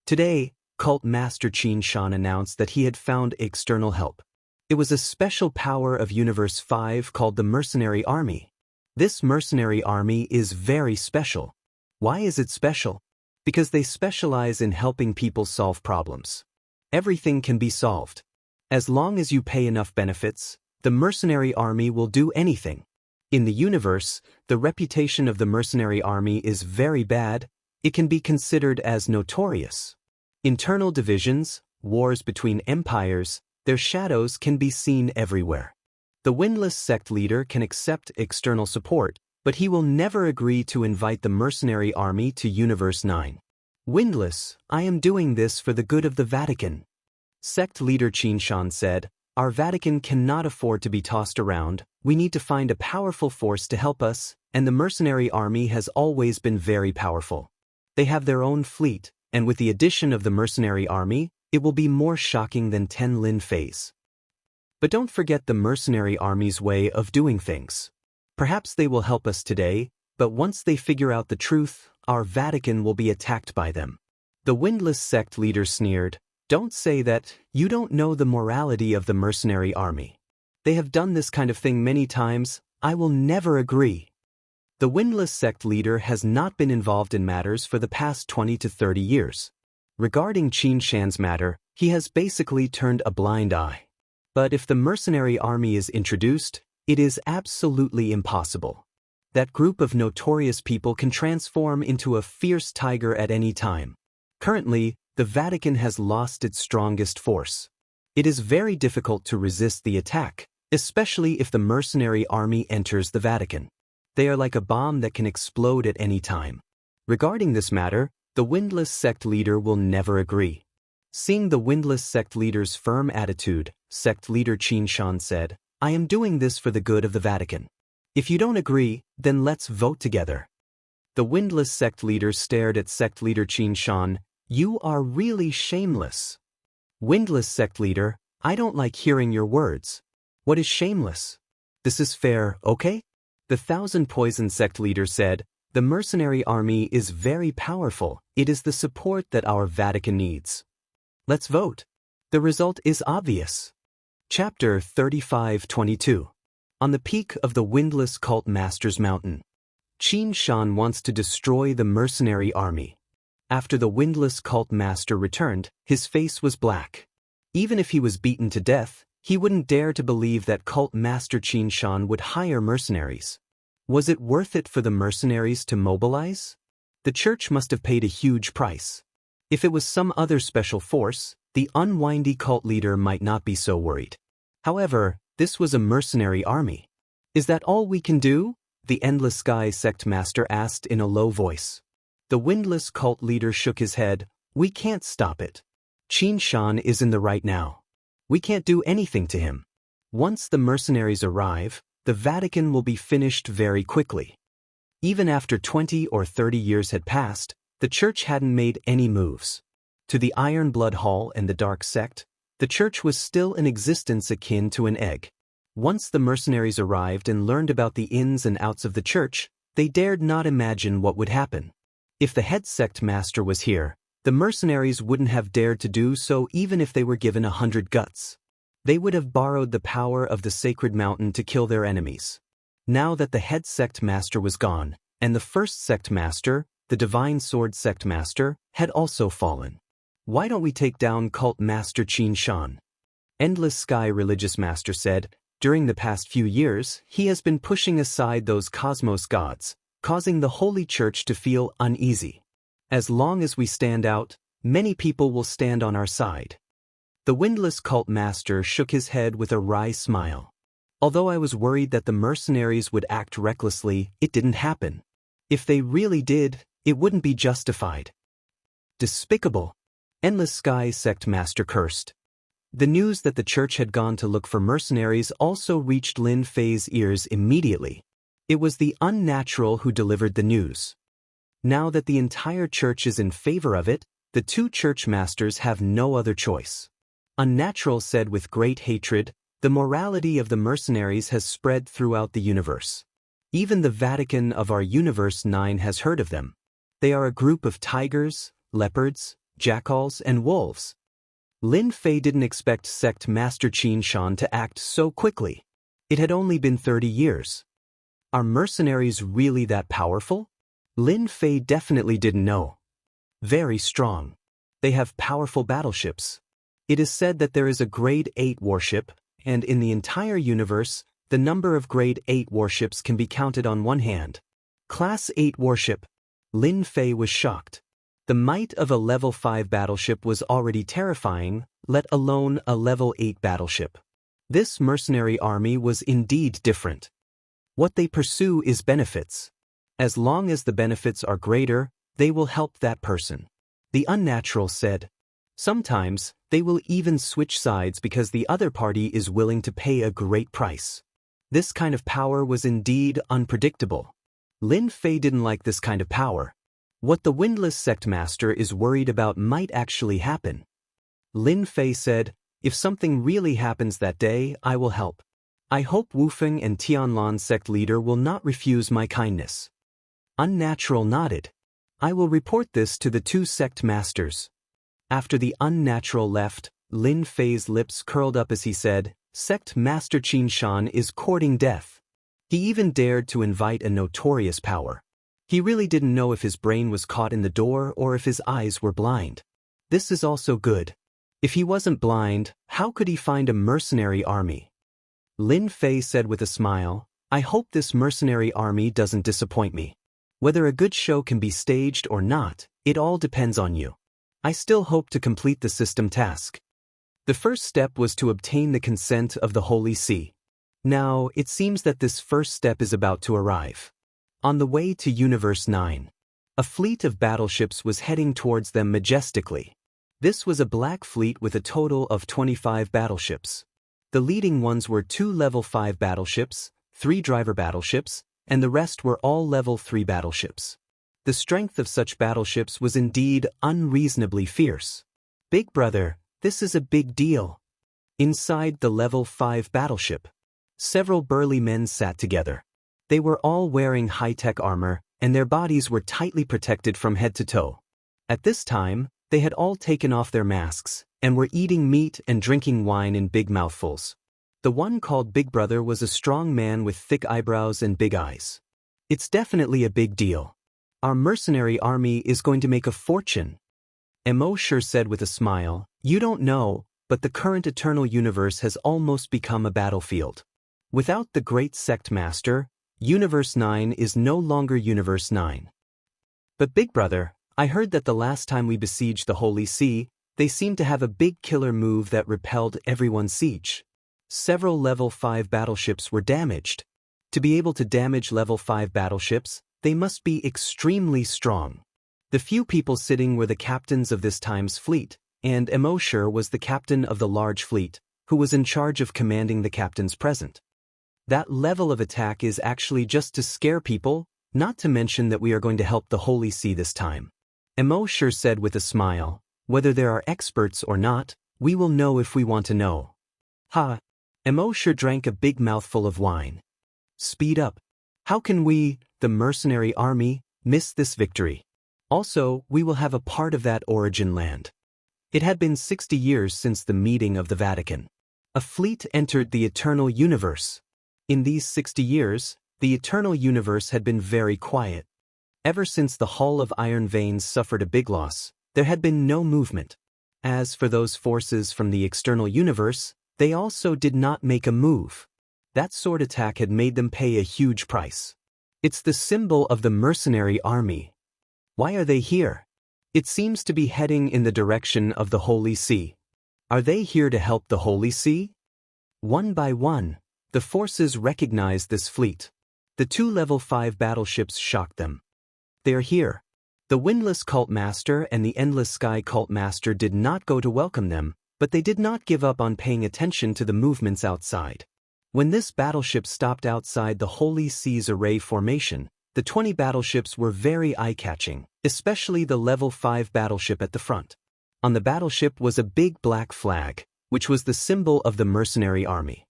Today, Cult Master Xianxia announced that he had found external help. It was a special power of Universe 5 called the Mercenary Army. This mercenary army is very special. Why is it special? Because they specialize in helping people solve problems. Everything can be solved. As long as you pay enough benefits, the mercenary army will do anything. In the universe, the reputation of the mercenary army is very bad. It can be considered as notorious. Internal divisions, wars between empires, their shadows can be seen everywhere. The Windless sect leader can accept external support, but he will never agree to invite the mercenary army to Universe 9. "Windless, I am doing this for the good of the Vatican." Sect leader Xianxia said, "Our Vatican cannot afford to be tossed around. We need to find a powerful force to help us, and the mercenary army has always been very powerful. They have their own fleet, and with the addition of the mercenary army, it will be more shocking than 10 Lin Feis. But don't forget the mercenary army's way of doing things. Perhaps they will help us today, but once they figure out the truth, our Vatican will be attacked by them." The Windless sect leader sneered, "Don't say that. You don't know the morality of the mercenary army. They have done this kind of thing many times. I will never agree." The Windless sect leader has not been involved in matters for the past 20 to 30 years. Regarding Xianxia's matter, he has basically turned a blind eye. But if the mercenary army is introduced, it is absolutely impossible. That group of notorious people can transform into a fierce tiger at any time. Currently, the Vatican has lost its strongest force. It is very difficult to resist the attack, especially if the mercenary army enters the Vatican. They are like a bomb that can explode at any time. Regarding this matter, the Windless sect leader will never agree. Seeing the Windless sect leader's firm attitude, sect leader Xianxia said, "I am doing this for the good of the Vatican. If you don't agree, then let's vote together." The Windless sect leader stared at sect leader Xianxia. "You are really shameless." Windless sect leader, "I don't like hearing your words. What is shameless? This is fair, okay?" The Thousand Poison sect leader said, "The mercenary army is very powerful. It is the support that our Vatican needs. Let's vote." The result is obvious. Chapter 35-22. On the peak of the Windless Cult Master's Mountain, Xianxia wants to destroy the mercenary army. After the Windless Cult Master returned, his face was black. Even if he was beaten to death, he wouldn't dare to believe that Cult Master Xianxia would hire mercenaries. Was it worth it for the mercenaries to mobilize? The church must have paid a huge price. If it was some other special force, the unwindy cult leader might not be so worried. However, this was a mercenary army. Is that all we can do? the Endless Sky sect master asked in a low voice. The windless cult leader shook his head. We can't stop it. Xianxia is in the right now. We can't do anything to him. Once the mercenaries arrive, the Vatican will be finished very quickly. Even after 20 or 30 years had passed, the church hadn't made any moves. To the Iron Blood Hall and the Dark Sect, the church was still in existence akin to an egg. Once the mercenaries arrived and learned about the ins and outs of the church, they dared not imagine what would happen. If the head sect master was here, the mercenaries wouldn't have dared to do so even if they were given 100 guts. They would have borrowed the power of the sacred mountain to kill their enemies. Now that the head sect master was gone, and the first sect master, the divine sword sect master, had also fallen. Why don't we take down cult master Xianxia? Endless Sky religious master said, during the past few years, he has been pushing aside those cosmos gods, causing the Holy Church to feel uneasy. As long as we stand out, many people will stand on our side. The windless cult master shook his head with a wry smile. Although I was worried that the mercenaries would act recklessly, it didn't happen. If they really did, it wouldn't be justified. Despicable! Endless Sky sect master cursed. The news that the church had gone to look for mercenaries also reached Lin Fei's ears immediately. It was the unnatural who delivered the news. Now that the entire church is in favor of it, the two church masters have no other choice. Unnatural said with great hatred, the morality of the mercenaries has spread throughout the universe. Even the Vatican of our Universe 9 has heard of them. They are a group of tigers, leopards, jackals, and wolves. Lin Fei didn't expect sect master Xianxia to act so quickly. It had only been 30 years. Are mercenaries really that powerful? Lin Fei definitely didn't know. Very strong. They have powerful battleships. It is said that there is a Grade 8 warship, and in the entire universe, the number of Grade 8 warships can be counted on one hand. Class 8 warship. Lin Fei was shocked. The might of a level 5 battleship was already terrifying, let alone a level 8 battleship. This mercenary army was indeed different. What they pursue is benefits. As long as the benefits are greater, they will help that person. The unnatural said. Sometimes, they will even switch sides because the other party is willing to pay a great price. This kind of power was indeed unpredictable. Lin Fei didn't like this kind of power. What the windless sect master is worried about might actually happen. Lin Fei said, if something really happens that day, I will help. I hope Wuxia and Xianxia sect leader will not refuse my kindness. Unnatural nodded. I will report this to the two sect masters. After the unnatural left, Lin Fei's lips curled up as he said, Sect Master Xianxia is courting death. He even dared to invite a notorious power. He really didn't know if his brain was caught in the door or if his eyes were blind. This is also good. If he wasn't blind, how could he find a mercenary army? Lin Fei said with a smile, I hope this mercenary army doesn't disappoint me. Whether a good show can be staged or not, it all depends on you. I still hope to complete the system task. The first step was to obtain the consent of the Holy See. Now, it seems that this first step is about to arrive. On the way to Universe 9, a fleet of battleships was heading towards them majestically. This was a black fleet with a total of 25 battleships. The leading ones were 2 level 5 battleships, 3 driver battleships, and the rest were all level 3 battleships. The strength of such battleships was indeed unreasonably fierce. Big brother, this is a big deal. Inside the level 5 battleship, several burly men sat together. They were all wearing high-tech armor, and their bodies were tightly protected from head to toe. At this time, they had all taken off their masks, and were eating meat and drinking wine in big mouthfuls. The one called Big Brother was a strong man with thick eyebrows and big eyes. It's definitely a big deal. Our mercenary army is going to make a fortune. Mo sure said with a smile, you don't know, but the current eternal universe has almost become a battlefield. Without the great sect master, Universe 9 is no longer Universe 9. But Big Brother, I heard that the last time we besieged the Holy See, they seemed to have a big killer move that repelled everyone's siege. Several level 5 battleships were damaged. To be able to damage level 5 battleships, they must be extremely strong. The few people sitting were the captains of this time's fleet, and Emosher was the captain of the large fleet, who was in charge of commanding the captains present. That level of attack is actually just to scare people, not to mention that we are going to help the Holy See this time. Emosher said with a smile, whether there are experts or not, we will know if we want to know. Ha! Emosher drank a big mouthful of wine. Speed up. How can we, the mercenary army, miss this victory? Also, we will have a part of that origin land. It had been 60 years since the meeting of the Vatican. A fleet entered the eternal universe. In these 60 years, the eternal universe had been very quiet. Ever since the Hull of Iron Veins suffered a big loss, there had been no movement. As for those forces from the external universe, they also did not make a move. That sword attack had made them pay a huge price. It's the symbol of the mercenary army. Why are they here? It seems to be heading in the direction of the Holy See. Are they here to help the Holy See? One by one, the forces recognized this fleet. The 2 level 5 battleships shocked them. They are here. The Windless Cult Master and the Endless Sky Cult Master did not go to welcome them, but they did not give up on paying attention to the movements outside. When this battleship stopped outside the Holy Sea's array formation, the 20 battleships were very eye-catching, especially the level 5 battleship at the front. On the battleship was a big black flag, which was the symbol of the mercenary army.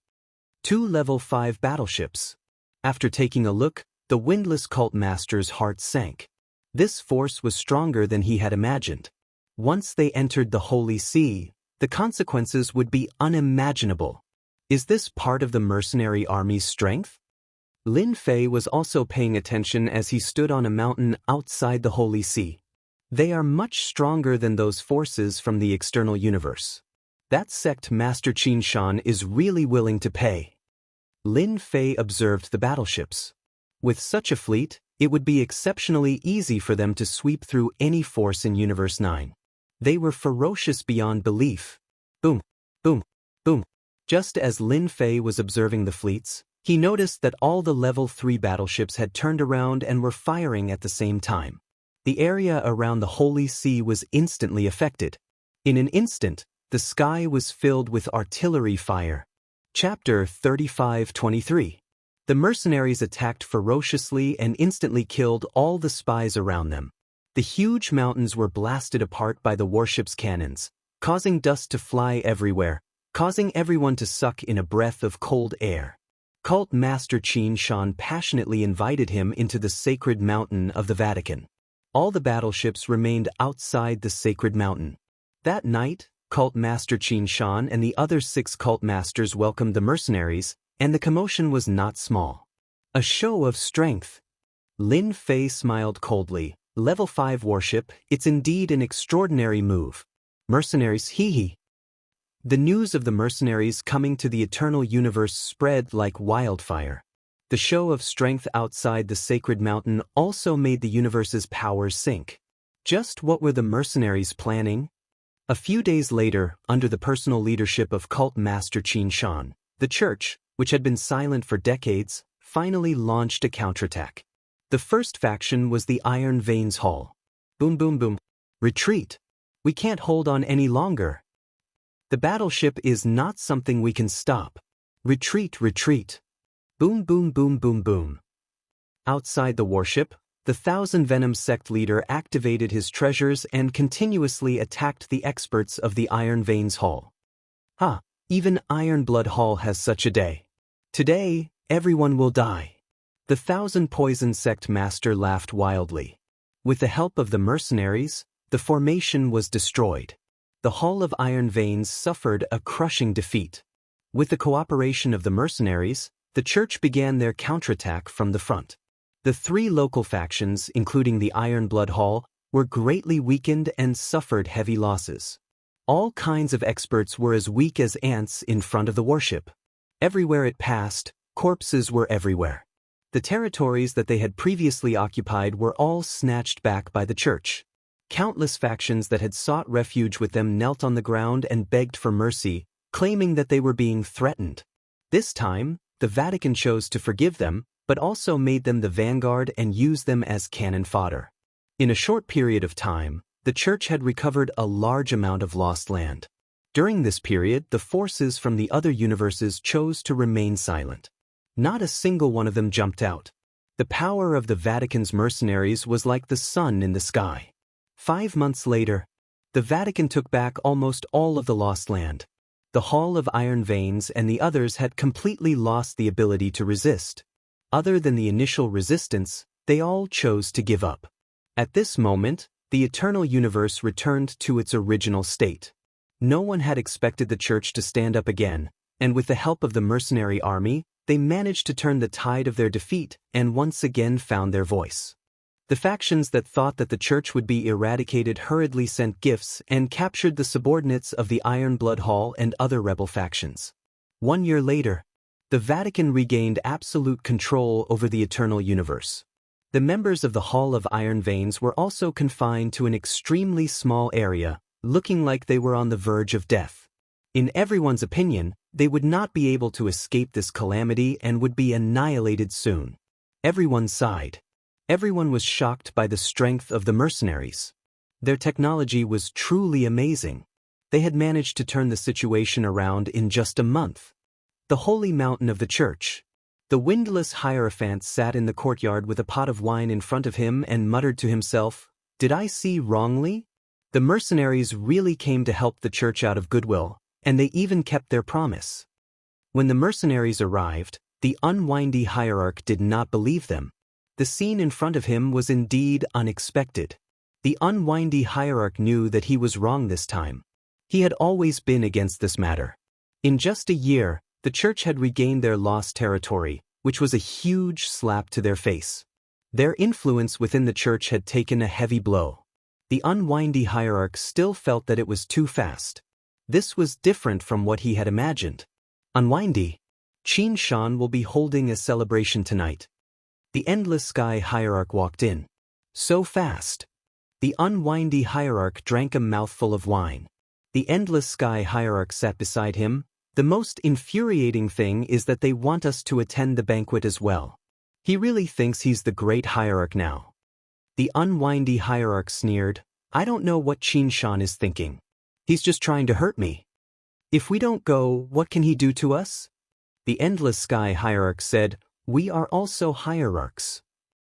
2 level 5 battleships. After taking a look, the Windless Cult Master's heart sank. This force was stronger than he had imagined. Once they entered the Holy See, the consequences would be unimaginable. Is this part of the mercenary army's strength? Lin Fei was also paying attention as he stood on a mountain outside the Holy See. They are much stronger than those forces from the external universe. That sect Master Qin Shan is really willing to pay. Lin Fei observed the battleships. With such a fleet, it would be exceptionally easy for them to sweep through any force in Universe 9. They were ferocious beyond belief. Boom, boom, boom. Just as Lin Fei was observing the fleets, he noticed that all the level 3 battleships had turned around and were firing at the same time. The area around the Holy See was instantly affected. In an instant, the sky was filled with artillery fire. Chapter 35-23. The mercenaries attacked ferociously and instantly killed all the spies around them. The huge mountains were blasted apart by the warship's cannons, causing dust to fly everywhere, causing everyone to suck in a breath of cold air. Cult Master Qin Shan passionately invited him into the sacred mountain of the Vatican. All the battleships remained outside the sacred mountain. That night, Cult Master Qin Shan and the other 6 cult masters welcomed the mercenaries, and the commotion was not small. A show of strength. Lin Fei smiled coldly. Level 5 warship, it's indeed an extraordinary move. Mercenaries, hee. The news of the mercenaries coming to the eternal universe spread like wildfire. The show of strength outside the sacred mountain also made the universe's powers sink. Just what were the mercenaries planning? A few days later, under the personal leadership of Cult Master Qin Shan, the church, which had been silent for decades, finally launched a counterattack. The first faction was the Iron Veins Hull. Boom boom boom. Retreat. We can't hold on any longer. The battleship is not something we can stop. Retreat, retreat. Boom boom boom boom boom. Outside the warship, the Thousand Venom sect leader activated his treasures and continuously attacked the experts of the Iron Veins Hull. Even Iron Blood Hull has such a day. Today, everyone will die. The Thousand Poison sect master laughed wildly. With the help of the mercenaries, the formation was destroyed. The Hull of Iron Veins suffered a crushing defeat. With the cooperation of the mercenaries, the church began their counterattack from the front. The 3 local factions, including the Iron Blood Hull, were greatly weakened and suffered heavy losses. All kinds of experts were as weak as ants in front of the warship. Everywhere it passed, corpses were everywhere. The territories that they had previously occupied were all snatched back by the church. Countless factions that had sought refuge with them knelt on the ground and begged for mercy, claiming that they were being threatened. This time, the Vatican chose to forgive them, but also made them the vanguard and used them as cannon fodder. In a short period of time, the church had recovered a large amount of lost land. During this period, the forces from the other universes chose to remain silent. Not a single one of them jumped out. The power of the Vatican's mercenaries was like the sun in the sky. 5 months later, the Vatican took back almost all of the lost land. The Hall of Iron Veins and the others had completely lost the ability to resist. Other than the initial resistance, they all chose to give up. At this moment, the eternal universe returned to its original state. No one had expected the church to stand up again, and with the help of the mercenary army, they managed to turn the tide of their defeat and once again found their voice. The factions that thought that the church would be eradicated hurriedly sent gifts and captured the subordinates of the Iron Blood Hall and other rebel factions. 1 year later, the Vatican regained absolute control over the eternal universe. The members of the Hall of Iron Veins were also confined to an extremely small area, looking like they were on the verge of death. In everyone's opinion, they would not be able to escape this calamity and would be annihilated soon. Everyone sighed. Everyone was shocked by the strength of the mercenaries. Their technology was truly amazing. They had managed to turn the situation around in just a month. The holy mountain of the church. The windless Hierophant sat in the courtyard with a pot of wine in front of him and muttered to himself, "Did I see wrongly? The mercenaries really came to help the church out of goodwill, and they even kept their promise." When the mercenaries arrived, the unwindy hierarch did not believe them. The scene in front of him was indeed unexpected. The unwindy hierarch knew that he was wrong this time. He had always been against this matter. In just a year, the church had regained their lost territory, which was a huge slap to their face. Their influence within the church had taken a heavy blow. The unwindy hierarch still felt that it was too fast. This was different from what he had imagined. "Unwindy, Xianxia will be holding a celebration tonight." The Endless Sky hierarch walked in. So fast. The unwindy hierarch drank a mouthful of wine. The Endless Sky hierarch sat beside him. "The most infuriating thing is that they want us to attend the banquet as well. He really thinks he's the great hierarch now." The unwindy hierarch sneered, "I don't know what Xianxia is thinking. He's just trying to hurt me. If we don't go, what can he do to us?" The Endless Sky hierarch said, "We are also hierarchs.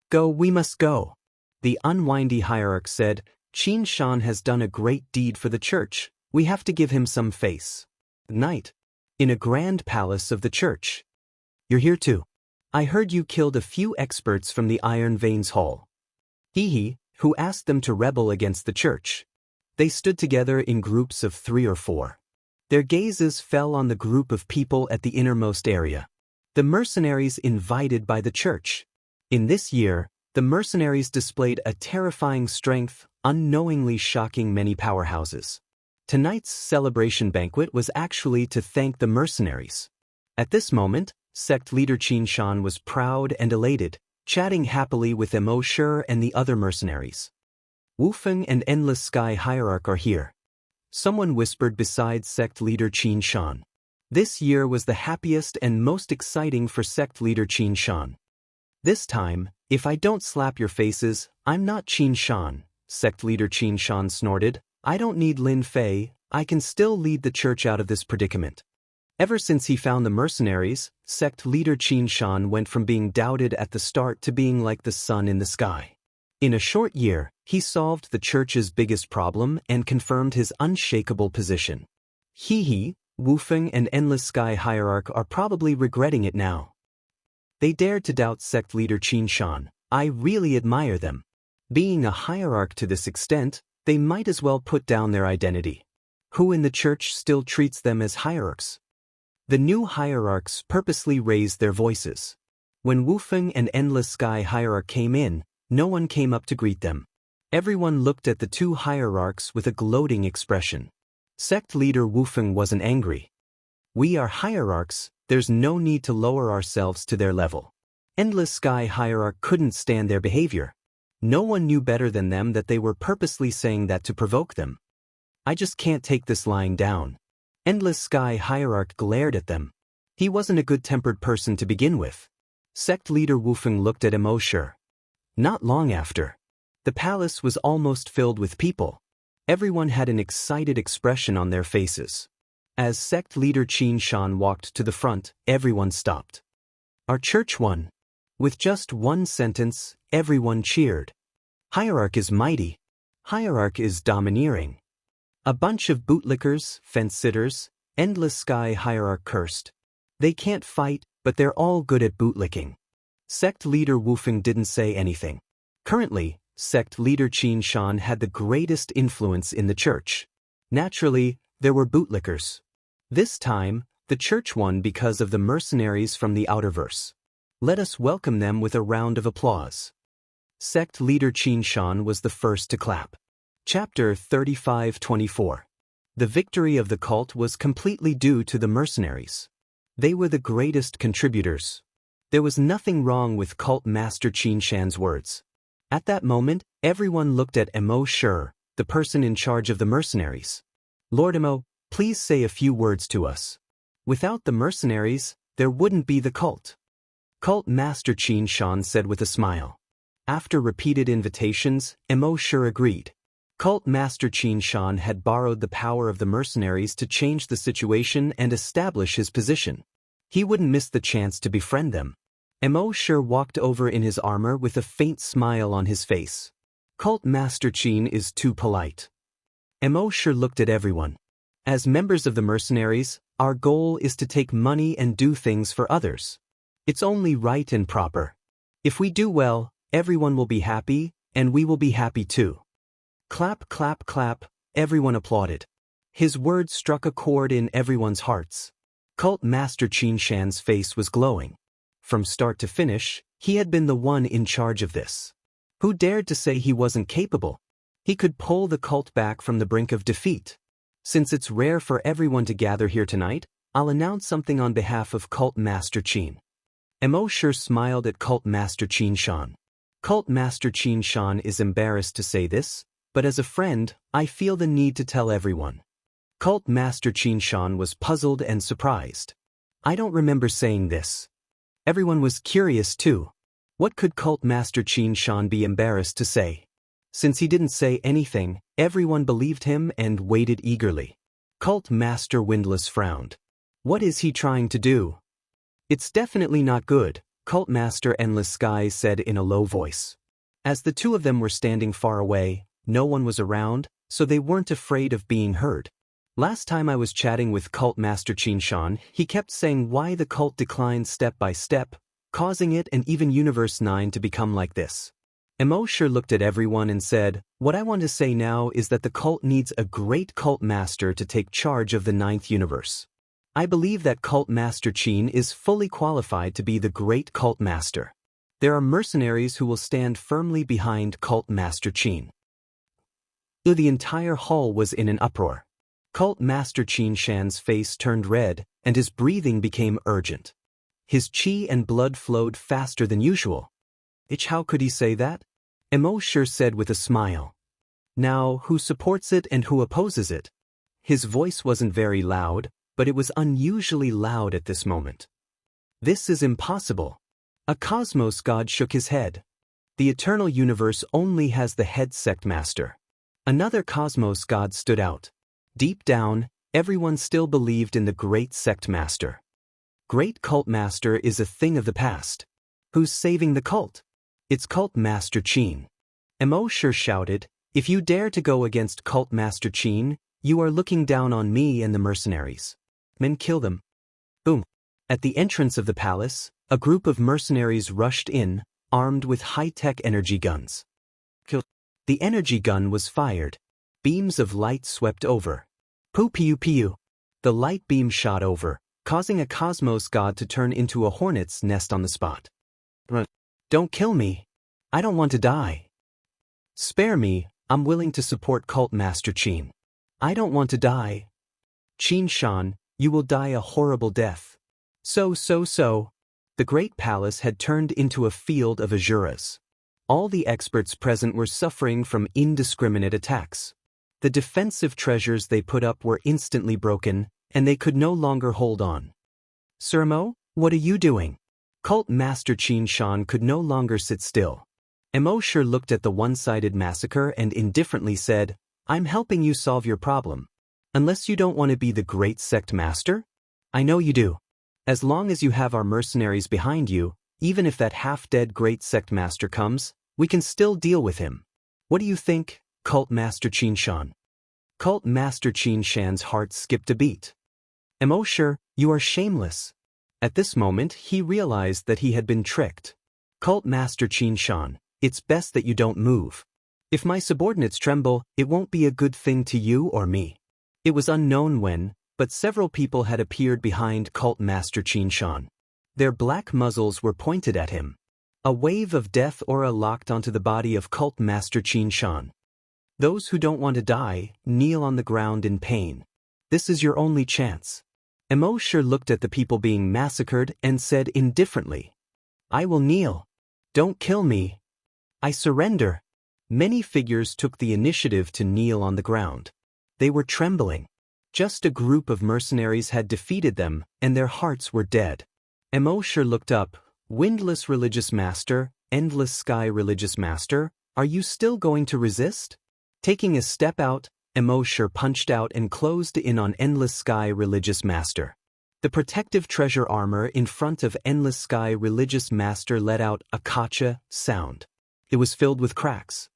Go, we must go." The unwindy hierarch said, "Xianxia has done a great deed for the church. We have to give him some face." Night. In a grand palace of the church. "You're here too. I heard you killed a few experts from the Iron Veins Hall." He who asked them to rebel against the church. They stood together in groups of 3 or 4. Their gazes fell on the group of people at the innermost area. The mercenaries invited by the church. In this year, the mercenaries displayed a terrifying strength, unknowingly shocking many powerhouses. Tonight's celebration banquet was actually to thank the mercenaries. At this moment, sect leader Xianxia was proud and elated, chatting happily with Immortal and the other mercenaries. "Wuxia and Endless Sky hierarch are here," someone whispered beside sect leader Xianxia. This year was the happiest and most exciting for sect leader Xianxia. "This time, if I don't slap your faces, I'm not Xianxia," sect leader Xianxia snorted. "I don't need Lin Fei, I can still lead the church out of this predicament." Ever since he found the mercenaries, sect leader Xianxia went from being doubted at the start to being like the sun in the sky. In a short year, he solved the church's biggest problem and confirmed his unshakable position. Wuxia and Endless Sky hierarch are probably regretting it now. They dared to doubt sect leader Xianxia. I really admire them. Being a hierarch to this extent, they might as well put down their identity. Who in the church still treats them as hierarchs? The new hierarchs purposely raised their voices. When Wuxia and Endless Sky hierarch came in, no one came up to greet them. Everyone looked at the two hierarchs with a gloating expression. Sect leader Wuxia wasn't angry. "We are hierarchs, there's no need to lower ourselves to their level." Endless Sky hierarch couldn't stand their behavior. No one knew better than them that they were purposely saying that to provoke them. "I just can't take this lying down." Endless Sky hierarch glared at them. He wasn't a good-tempered person to begin with. Sect leader Wufeng looked at Immortal. Not long after. The palace was almost filled with people. Everyone had an excited expression on their faces. As sect leader Xianxia walked to the front, everyone stopped. Our church won. With just one sentence, everyone cheered. Hierarch is mighty. Hierarch is domineering. A bunch of bootlickers, fence-sitters, endless sky hierarch cursed. They can't fight, but they're all good at bootlicking. Sect leader Wufeng didn't say anything. Currently, sect leader Xianxia had the greatest influence in the church. Naturally, there were bootlickers. This time, the church won because of the mercenaries from the Outerverse. Let us welcome them with a round of applause. Sect leader Xianxia was the first to clap. Chapter 35-24. The victory of the cult was completely due to the mercenaries. They were the greatest contributors. There was nothing wrong with cult master Xianxia's words. At that moment, everyone looked at Immortal, the person in charge of the mercenaries. Lord Immo, please say a few words to us. Without the mercenaries, there wouldn't be the cult. Cult master Xianxia said with a smile. After repeated invitations, Immortal agreed. Cult master Xianxia had borrowed the power of the mercenaries to change the situation and establish his position. He wouldn't miss the chance to befriend them. Immortal walked over in his armor with a faint smile on his face. Cult master Qin is too polite. Immortal looked at everyone. As members of the mercenaries, our goal is to take money and do things for others. It's only right and proper. If we do well, everyone will be happy, and we will be happy too. Clap, clap, clap, everyone applauded. His words struck a chord in everyone's hearts. Cult master Xianxia's face was glowing. From start to finish, he had been the one in charge of this. Who dared to say he wasn't capable? He could pull the cult back from the brink of defeat. Since it's rare for everyone to gather here tonight, I'll announce something on behalf of Cult Master Qin. Immortal smiled at Cult Master Xianxia. Cult Master Xianxia is embarrassed to say this, but as a friend, I feel the need to tell everyone. Cult Master Xianxia was puzzled and surprised. I don't remember saying this. Everyone was curious too. What could Cult Master Xianxia be embarrassed to say? Since he didn't say anything, everyone believed him and waited eagerly. Cult Master Windless frowned. What is he trying to do? It's definitely not good, Cult Master Endless Skies said in a low voice. As the two of them were standing far away, no one was around, so they weren't afraid of being heard. Last time I was chatting with Cult Master Xianxia, he kept saying why the cult declined step by step, causing it and even Universe 9 to become like this. Immortal looked at everyone and said, what I want to say now is that the cult needs a great cult master to take charge of the 9th universe. I believe that Cult Master Qin is fully qualified to be the great cult master. There are mercenaries who will stand firmly behind Cult Master Qin. The entire hall was in an uproar. Cult Master Xianxia's face turned red, and his breathing became urgent. His qi and blood flowed faster than usual. How could he say that? Immortal said with a smile. Now, who supports it and who opposes it? His voice wasn't very loud, but it was unusually loud at this moment. This is impossible. A cosmos god shook his head. The eternal universe only has the head sect master. Another cosmos god stood out. Deep down, everyone still believed in the great sect master. Great cult master is a thing of the past. Who's saving the cult? It's Cult Master Qin. Immortal shouted, if you dare to go against Cult Master Qin, you are looking down on me and the mercenaries. Men, kill them. Boom. At the entrance of the palace, a group of mercenaries rushed in, armed with high-tech energy guns. Kill. The energy gun was fired. Beams of light swept over. Pew-pew-pew. The light beam shot over, causing a cosmos god to turn into a hornet's nest on the spot. Don't kill me. I don't want to die. Spare me, I'm willing to support Cult Master Qin. I don't want to die. Xianxia, you will die a horrible death. So. The great palace had turned into a field of Azuras. All the experts present were suffering from indiscriminate attacks. The defensive treasures they put up were instantly broken, and they could no longer hold on. Sir Mo, what are you doing? Cult Master Xianxia could no longer sit still. Immortal looked at the one-sided massacre and indifferently said, "I'm helping you solve your problem. Unless you don't want to be the great sect master? I know you do. As long as you have our mercenaries behind you, even if that half-dead great sect master comes, we can still deal with him. What do you think, Cult Master Xianxia?" Cult Master Xianxia's heart skipped a beat. "Immortal, you are shameless." At this moment, he realized that he had been tricked. "Cult Master Xianxia, it's best that you don't move. If my subordinates tremble, it won't be a good thing to you or me." It was unknown when, but several people had appeared behind Cult Master Xianxia. Their black muzzles were pointed at him. A wave of death aura locked onto the body of Cult Master Xianxia. "Those who don't want to die, kneel on the ground in pain. This is your only chance." Immortal looked at the people being massacred and said indifferently, "I will kneel. Don't kill me. I surrender." Many figures took the initiative to kneel on the ground. They were trembling. Just a group of mercenaries had defeated them, and their hearts were dead. Immortal looked up. "Windless Religious Master, Endless Sky Religious Master, are you still going to resist?" Taking a step out, Immortal punched out and closed in on Endless Sky Religious Master. The protective treasure armor in front of Endless Sky Religious Master let out a kacha sound. It was filled with cracks.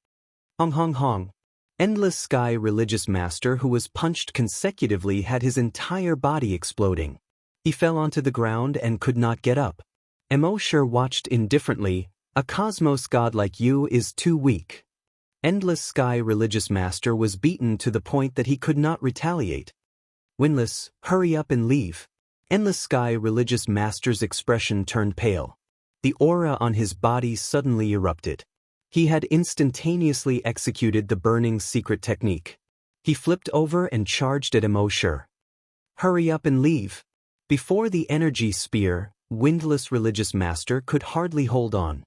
Hong hong hong. Endless Sky Religious Master, who was punched consecutively, had his entire body exploding. He fell onto the ground and could not get up. Immortal watched indifferently. "A cosmos god like you is too weak." Endless Sky Religious Master was beaten to the point that he could not retaliate. "Windless, hurry up and leave." Endless Sky Religious Master's expression turned pale. The aura on his body suddenly erupted. He had instantaneously executed the burning secret technique. He flipped over and charged at Immortal. "Hurry up and leave." Before the energy spear, Windless Religious Master could hardly hold on.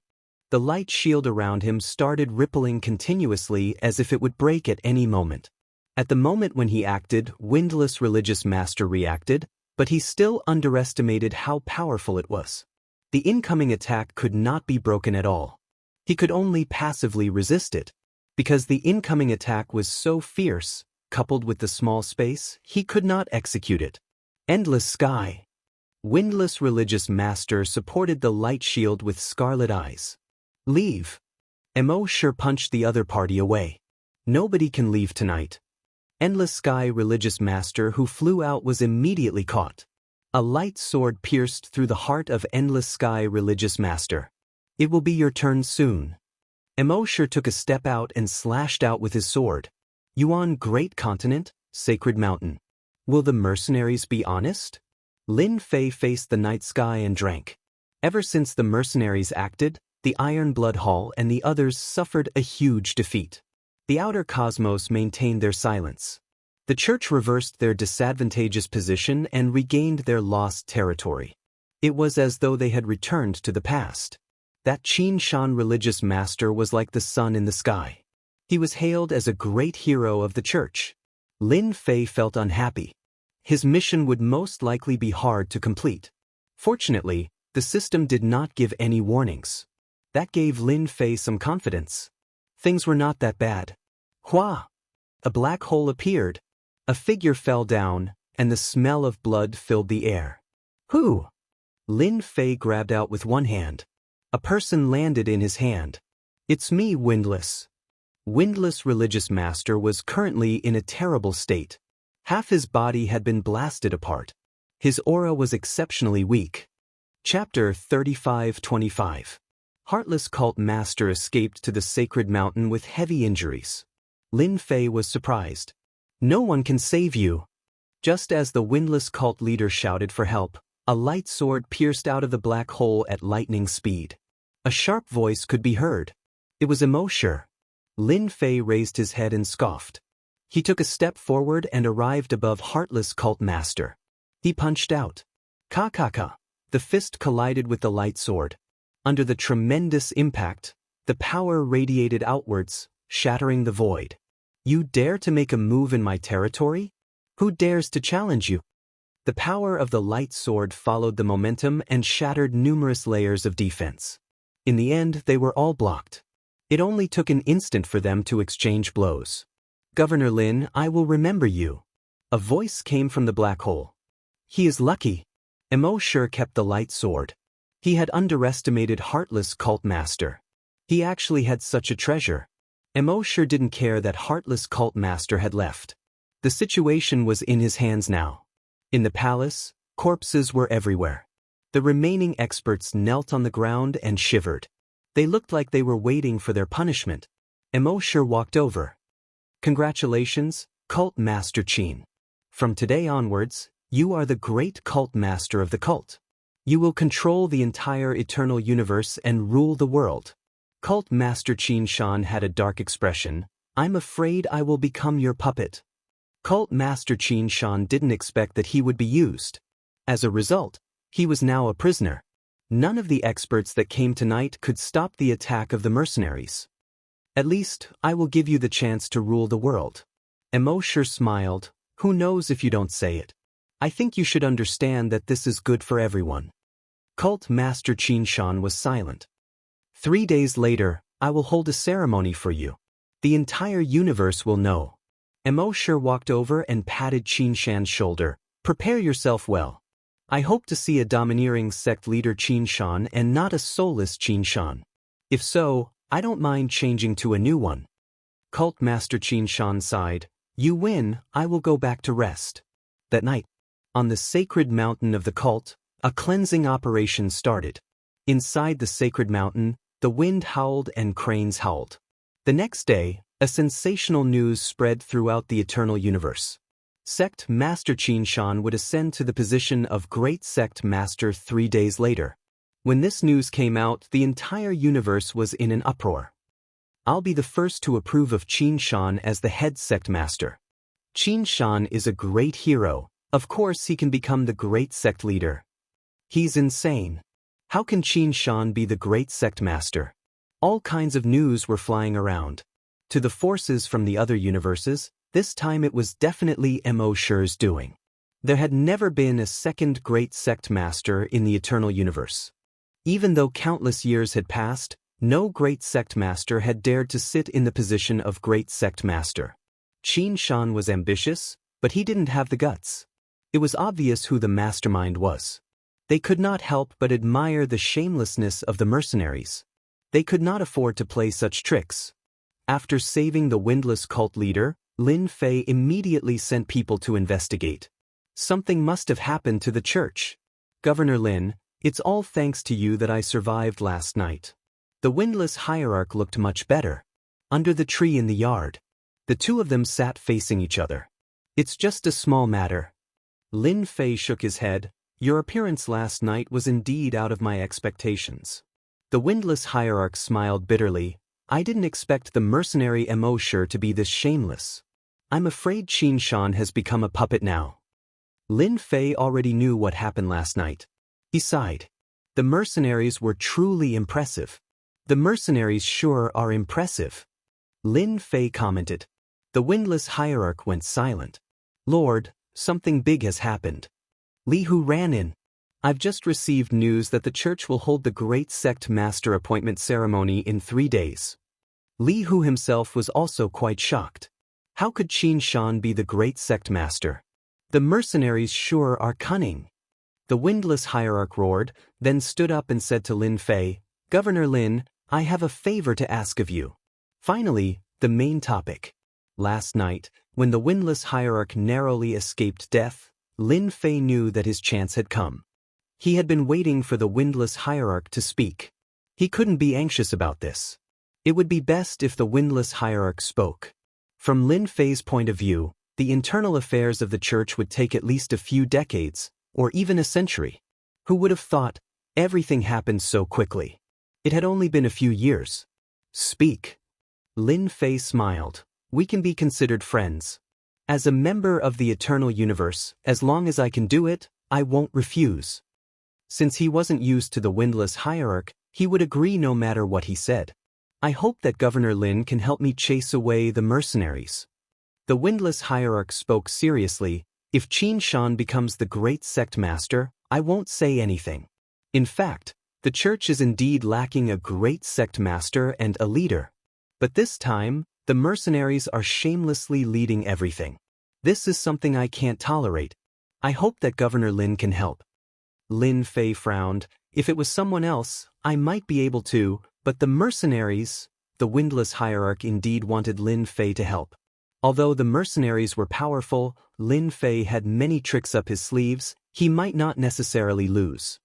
The light shield around him started rippling continuously as if it would break at any moment. At the moment when he acted, Windless Religious Master reacted, but he still underestimated how powerful it was. The incoming attack could not be broken at all. He could only passively resist it. Because the incoming attack was so fierce, coupled with the small space, he could not execute it. Endless Sky. Windless Religious Master supported the light shield with scarlet eyes. "Leave." Immortal punched the other party away. "Nobody can leave tonight." Endless Sky Religious Master, who flew out, was immediately caught. A light sword pierced through the heart of Endless Sky Religious Master. "It will be your turn soon." Immortal took a step out and slashed out with his sword. "Yuan Great Continent, Sacred Mountain. Will the mercenaries be honest?" Lin Fei faced the night sky and drank. Ever since the mercenaries acted, the Iron Blood Hall and the others suffered a huge defeat. The outer cosmos maintained their silence. The church reversed their disadvantageous position and regained their lost territory. It was as though they had returned to the past. That Xianxia Religious Master was like the sun in the sky. He was hailed as a great hero of the church. Lin Fei felt unhappy. His mission would most likely be hard to complete. Fortunately, the system did not give any warnings. That gave Lin Fei some confidence. Things were not that bad. Hua! A black hole appeared. A figure fell down, and the smell of blood filled the air. "Who?" Lin Fei grabbed out with one hand. A person landed in his hand. "It's me, Windless." Windless Religious Master was currently in a terrible state. Half his body had been blasted apart. His aura was exceptionally weak. Chapter 35-25. Heartless Cult Master escaped to the Sacred Mountain with heavy injuries. Lin Fei was surprised. "No one can save you." Just as the Windless Cult leader shouted for help, a light sword pierced out of the black hole at lightning speed. A sharp voice could be heard. It was Immortal. Lin Fei raised his head and scoffed. He took a step forward and arrived above Heartless Cult Master. He punched out. Ka-ka-ka. The fist collided with the light sword. Under the tremendous impact, the power radiated outwards, shattering the void. "You dare to make a move in my territory? Who dares to challenge you?" The power of the light sword followed the momentum and shattered numerous layers of defense. In the end, they were all blocked. It only took an instant for them to exchange blows. Governor Lin, I will remember you. A voice came from the black hole. He is lucky. Emo sure kept the light sword. He had underestimated Heartless Cult Master. He actually had such a treasure. Emo sure didn't care that Heartless Cult Master had left. The situation was in his hands now. In the palace, corpses were everywhere. The remaining experts knelt on the ground and shivered. They looked like they were waiting for their punishment. Emo sure walked over. Congratulations, Cult Master Qin. From today onwards, you are the great cult master of the cult. You will control the entire eternal universe and rule the world. Cult Master Qin Shan had a dark expression. I'm afraid I will become your puppet. Cult Master Qin Shan didn't expect that he would be used. As a result, he was now a prisoner. None of the experts that came tonight could stop the attack of the mercenaries. At least, I will give you the chance to rule the world. Emo sure smiled. Who knows if you don't say it? I think you should understand that this is good for everyone. Cult Master Qin Shan was silent. 3 days later, I will hold a ceremony for you. The entire universe will know. Emo sure walked over and patted Qin Shan's shoulder. Prepare yourself well. I hope to see a domineering sect leader Qin Shan and not a soulless Qin Shan. If so, I don't mind changing to a new one. Cult Master Qin Shan sighed. You win, I will go back to rest. That night, on the sacred mountain of the cult, a cleansing operation started. Inside the sacred mountain, the wind howled and cranes howled. The next day, a sensational news spread throughout the eternal universe. Sect Master Qin Shan would ascend to the position of Great Sect Master 3 days later. When this news came out, the entire universe was in an uproar. I'll be the first to approve of Qin Shan as the head sect master. Qin Shan is a great hero. Of course he can become the great sect leader. He's insane. How can Qin Shan be the great sect master? All kinds of news were flying around. To the forces from the other universes, this time it was definitely Emo Shure's doing. There had never been a second great sect master in the eternal universe. Even though countless years had passed, no great sect master had dared to sit in the position of great sect master. Qin Shan was ambitious, but he didn't have the guts. It was obvious who the mastermind was. They could not help but admire the shamelessness of the mercenaries. They could not afford to play such tricks. After saving the windless cult leader, Lin Fei immediately sent people to investigate. Something must have happened to the church. Governor Lin, it's all thanks to you that I survived last night. The windless hierarch looked much better. Under the tree in the yard, the two of them sat facing each other. It's just a small matter. Lin Fei shook his head. Your appearance last night was indeed out of my expectations. The windless hierarch smiled bitterly. I didn't expect the mercenary Emo Shure to be this shameless. I'm afraid Qin Shan has become a puppet now. Lin Fei already knew what happened last night. He sighed. The mercenaries were truly impressive. The mercenaries sure are impressive. Lin Fei commented. The windless hierarch went silent. Lord, something big has happened. Li Hu ran in. I've just received news that the church will hold the great sect master appointment ceremony in 3 days. Li Hu himself was also quite shocked. How could Qin Shan be the great sect master? The mercenaries sure are cunning. The windless hierarch roared, then stood up and said to Lin Fei, Governor Lin, I have a favor to ask of you. Finally, the main topic. Last night, when the windless hierarch narrowly escaped death, Lin Fei knew that his chance had come. He had been waiting for the windless hierarch to speak. He couldn't be anxious about this. It would be best if the windless hierarch spoke. From Lin Fei's point of view, the internal affairs of the church would take at least a few decades, or even a century. Who would have thought? Everything happened so quickly. It had only been a few years. Speak. Lin Fei smiled. We can be considered friends. As a member of the eternal universe, as long as I can do it, I won't refuse. Since he wasn't used to the windless hierarch, he would agree no matter what he said. I hope that Governor Lin can help me chase away the mercenaries. The windless hierarch spoke seriously. If Qianshan becomes the great sect master, I won't say anything. In fact, the church is indeed lacking a great sect master and a leader. But this time, the mercenaries are shamelessly leading everything. This is something I can't tolerate. I hope that Governor Lin can help. Lin Fei frowned. If it was someone else, I might be able to, but the mercenaries, the windless hierarch indeed wanted Lin Fei to help. Although the mercenaries were powerful, Lin Fei had many tricks up his sleeves, he might not necessarily lose.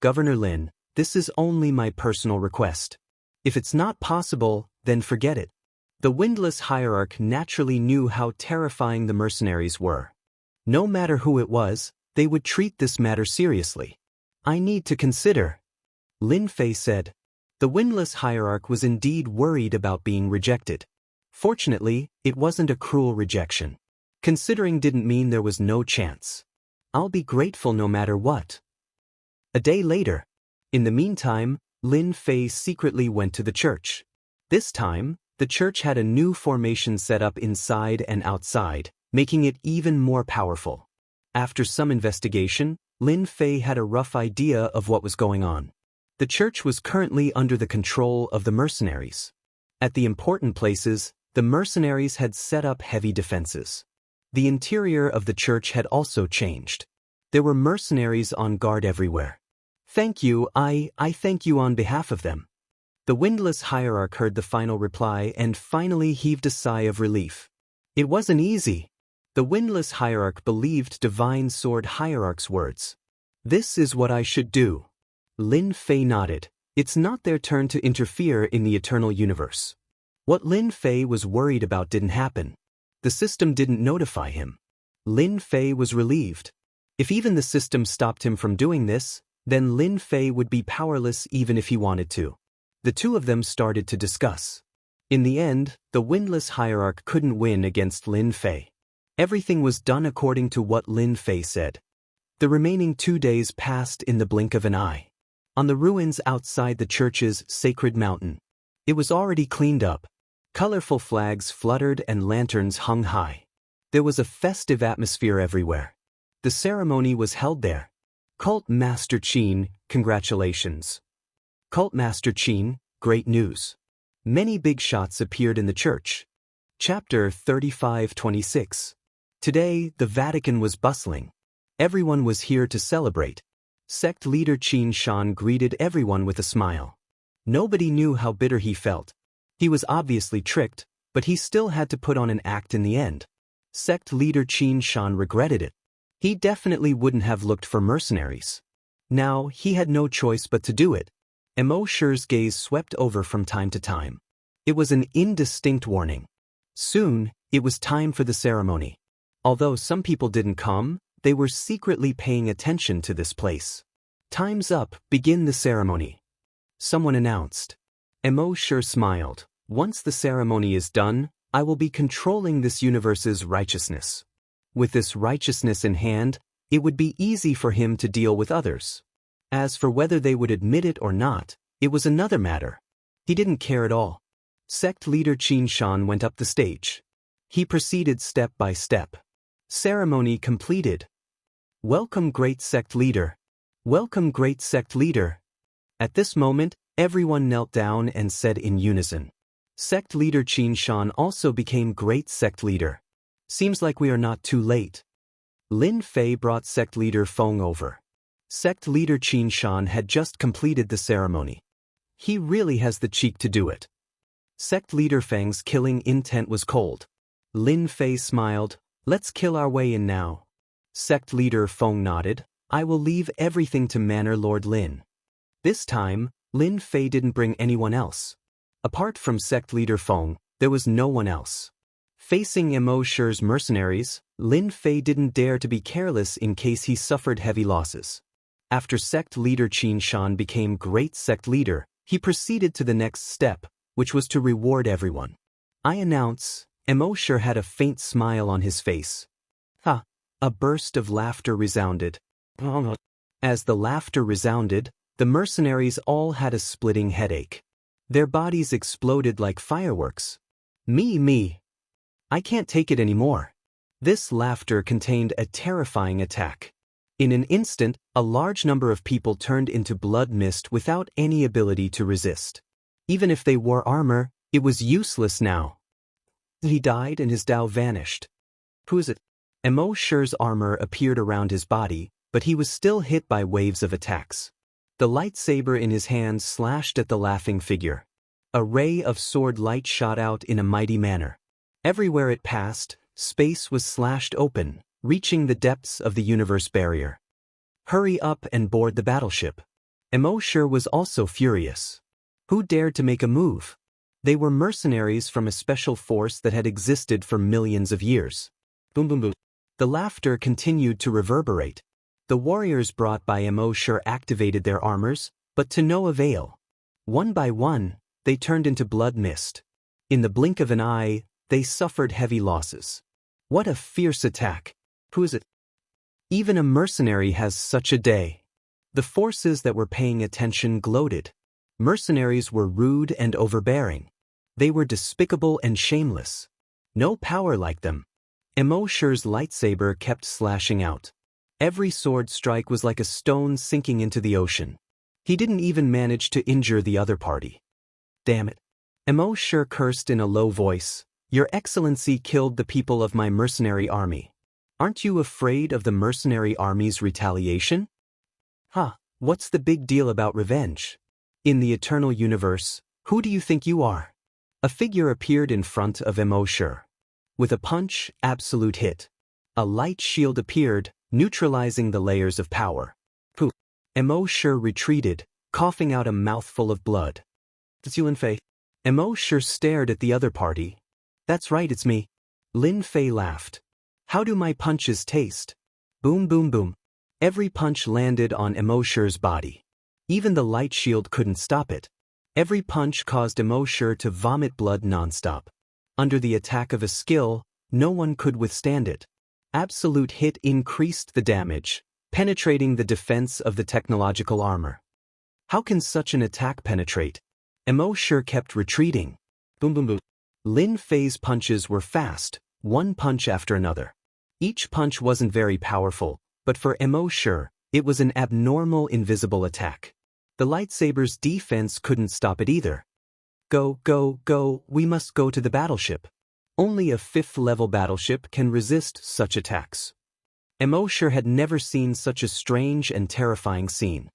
Governor Lin, this is only my personal request. If it's not possible, then forget it. The windless hierarch naturally knew how terrifying the mercenaries were. No matter who it was, they would treat this matter seriously. I need to consider. Lin Fei said. The windless hierarch was indeed worried about being rejected. Fortunately, it wasn't a cruel rejection. Considering didn't mean there was no chance. I'll be grateful no matter what. A day later. In the meantime, Lin Fei secretly went to the church. This time, the church had a new formation set up inside and outside, making it even more powerful. After some investigation, Lin Fei had a rough idea of what was going on. The church was currently under the control of the mercenaries. At the important places, the mercenaries had set up heavy defenses. The interior of the church had also changed. There were mercenaries on guard everywhere. Thank you, I thank you on behalf of them. The windless hierarch heard the final reply and finally heaved a sigh of relief. It wasn't easy. The windless hierarch believed Divine Sword Hierarch's words. This is what I should do. Lin Fei nodded. It's not their turn to interfere in the eternal universe. What Lin Fei was worried about didn't happen. The system didn't notify him. Lin Fei was relieved. If even the system stopped him from doing this, then Lin Fei would be powerless even if he wanted to. The two of them started to discuss. In the end, the windless hierarch couldn't win against Lin Fei. Everything was done according to what Lin Fei said. The remaining 2 days passed in the blink of an eye. On the ruins outside the church's sacred mountain. It was already cleaned up. Colorful flags fluttered and lanterns hung high. There was a festive atmosphere everywhere. The ceremony was held there. Cult Master Qin, congratulations. Cult Master Qin, great news. Many big shots appeared in the church. Chapter 35-26. Today, the Vatican was bustling. Everyone was here to celebrate. Sect leader Qianshan greeted everyone with a smile. Nobody knew how bitter he felt. He was obviously tricked, but he still had to put on an act in the end. Sect leader Qianshan regretted it. He definitely wouldn't have looked for mercenaries. Now, he had no choice but to do it. Emosher's gaze swept over from time to time. It was an indistinct warning. Soon, it was time for the ceremony. Although some people didn't come, they were secretly paying attention to this place. Time's up, begin the ceremony. Someone announced. Emosher smiled. Once the ceremony is done, I will be controlling this universe's righteousness. With this righteousness in hand, it would be easy for him to deal with others. As for whether they would admit it or not, it was another matter. He didn't care at all. Sect leader Qianshan went up the stage. He proceeded step by step. Ceremony completed. Welcome, great sect leader. Welcome, great sect leader. At this moment, everyone knelt down and said in unison. Sect leader Qianshan also became great sect leader. Seems like we are not too late. Lin Fei brought sect leader Feng over. Sect leader Qianshan had just completed the ceremony. He really has the cheek to do it. Sect leader Feng's killing intent was cold. Lin Fei smiled. Let's kill our way in now. Sect leader Feng nodded. I will leave everything to Manor Lord Lin. This time, Lin Fei didn't bring anyone else. Apart from sect leader Feng, there was no one else. Facing Emosher's mercenaries, Lin Fei didn't dare to be careless in case he suffered heavy losses. After sect leader Qianshan became great sect leader, he proceeded to the next step, which was to reward everyone. I announce, Emosher had a faint smile on his face. Ha! A burst of laughter resounded. As the laughter resounded, the mercenaries all had a splitting headache. Their bodies exploded like fireworks. Me. I can't take it anymore. This laughter contained a terrifying attack. In an instant, a large number of people turned into blood mist without any ability to resist. Even if they wore armor, it was useless now. He died and his Dao vanished. Who is it? Emo Shi's armor appeared around his body, but he was still hit by waves of attacks. The lightsaber in his hand slashed at the laughing figure. A ray of sword light shot out in a mighty manner. Everywhere it passed, space was slashed open, reaching the depths of the universe barrier. Hurry up and board the battleship. Emo Shi was also furious. Who dared to make a move? They were mercenaries from a special force that had existed for millions of years. Boom boom boom. The laughter continued to reverberate. The warriors brought by Emo Shi activated their armors, but to no avail. One by one, they turned into blood mist. In the blink of an eye, they suffered heavy losses. What a fierce attack! Who is it? Even a mercenary has such a day. The forces that were paying attention gloated. Mercenaries were rude and overbearing. They were despicable and shameless. No power like them. Emo Shi's lightsaber kept slashing out. Every sword strike was like a stone sinking into the ocean. He didn't even manage to injure the other party. Damn it. Emo Shi cursed in a low voice. Your Excellency killed the people of my mercenary army. Aren't you afraid of the mercenary army's retaliation? What's the big deal about revenge? In the eternal universe, who do you think you are? A figure appeared in front of Emo Shi. With a punch, absolute hit. A light shield appeared, neutralizing the layers of power. Pooh. Emo Shi retreated, coughing out a mouthful of blood. It's you, Lin Fei. Emo Shi stared at the other party. That's right, it's me. Lin Fei laughed. How do my punches taste? Boom boom boom. Every punch landed on Emo Shi's body. Even the light shield couldn't stop it. Every punch caused Emo Shi to vomit blood nonstop. Under the attack of a skill, no one could withstand it. Absolute hit increased the damage, penetrating the defense of the technological armor. How can such an attack penetrate? Emo Shi kept retreating. Boom boom boom. Lin Fei's punches were fast, one punch after another. Each punch wasn't very powerful, but for Emo Shi, it was an abnormal invisible attack. The lightsaber's defense couldn't stop it either. Go, go, go, we must go to the battleship. Only a 5th-level battleship can resist such attacks. Emo Shi had never seen such a strange and terrifying scene.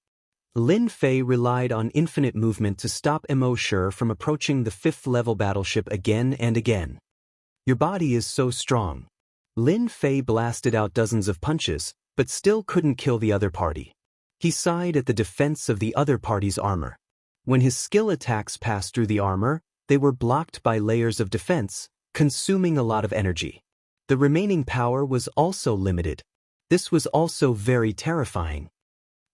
Lin Fei relied on infinite movement to stop Emo Shi from approaching the 5th-level battleship again and again. Your body is so strong. Lin Fei blasted out dozens of punches, but still couldn't kill the other party. He sighed at the defense of the other party's armor. When his skill attacks passed through the armor, they were blocked by layers of defense, consuming a lot of energy. The remaining power was also limited. This was also very terrifying.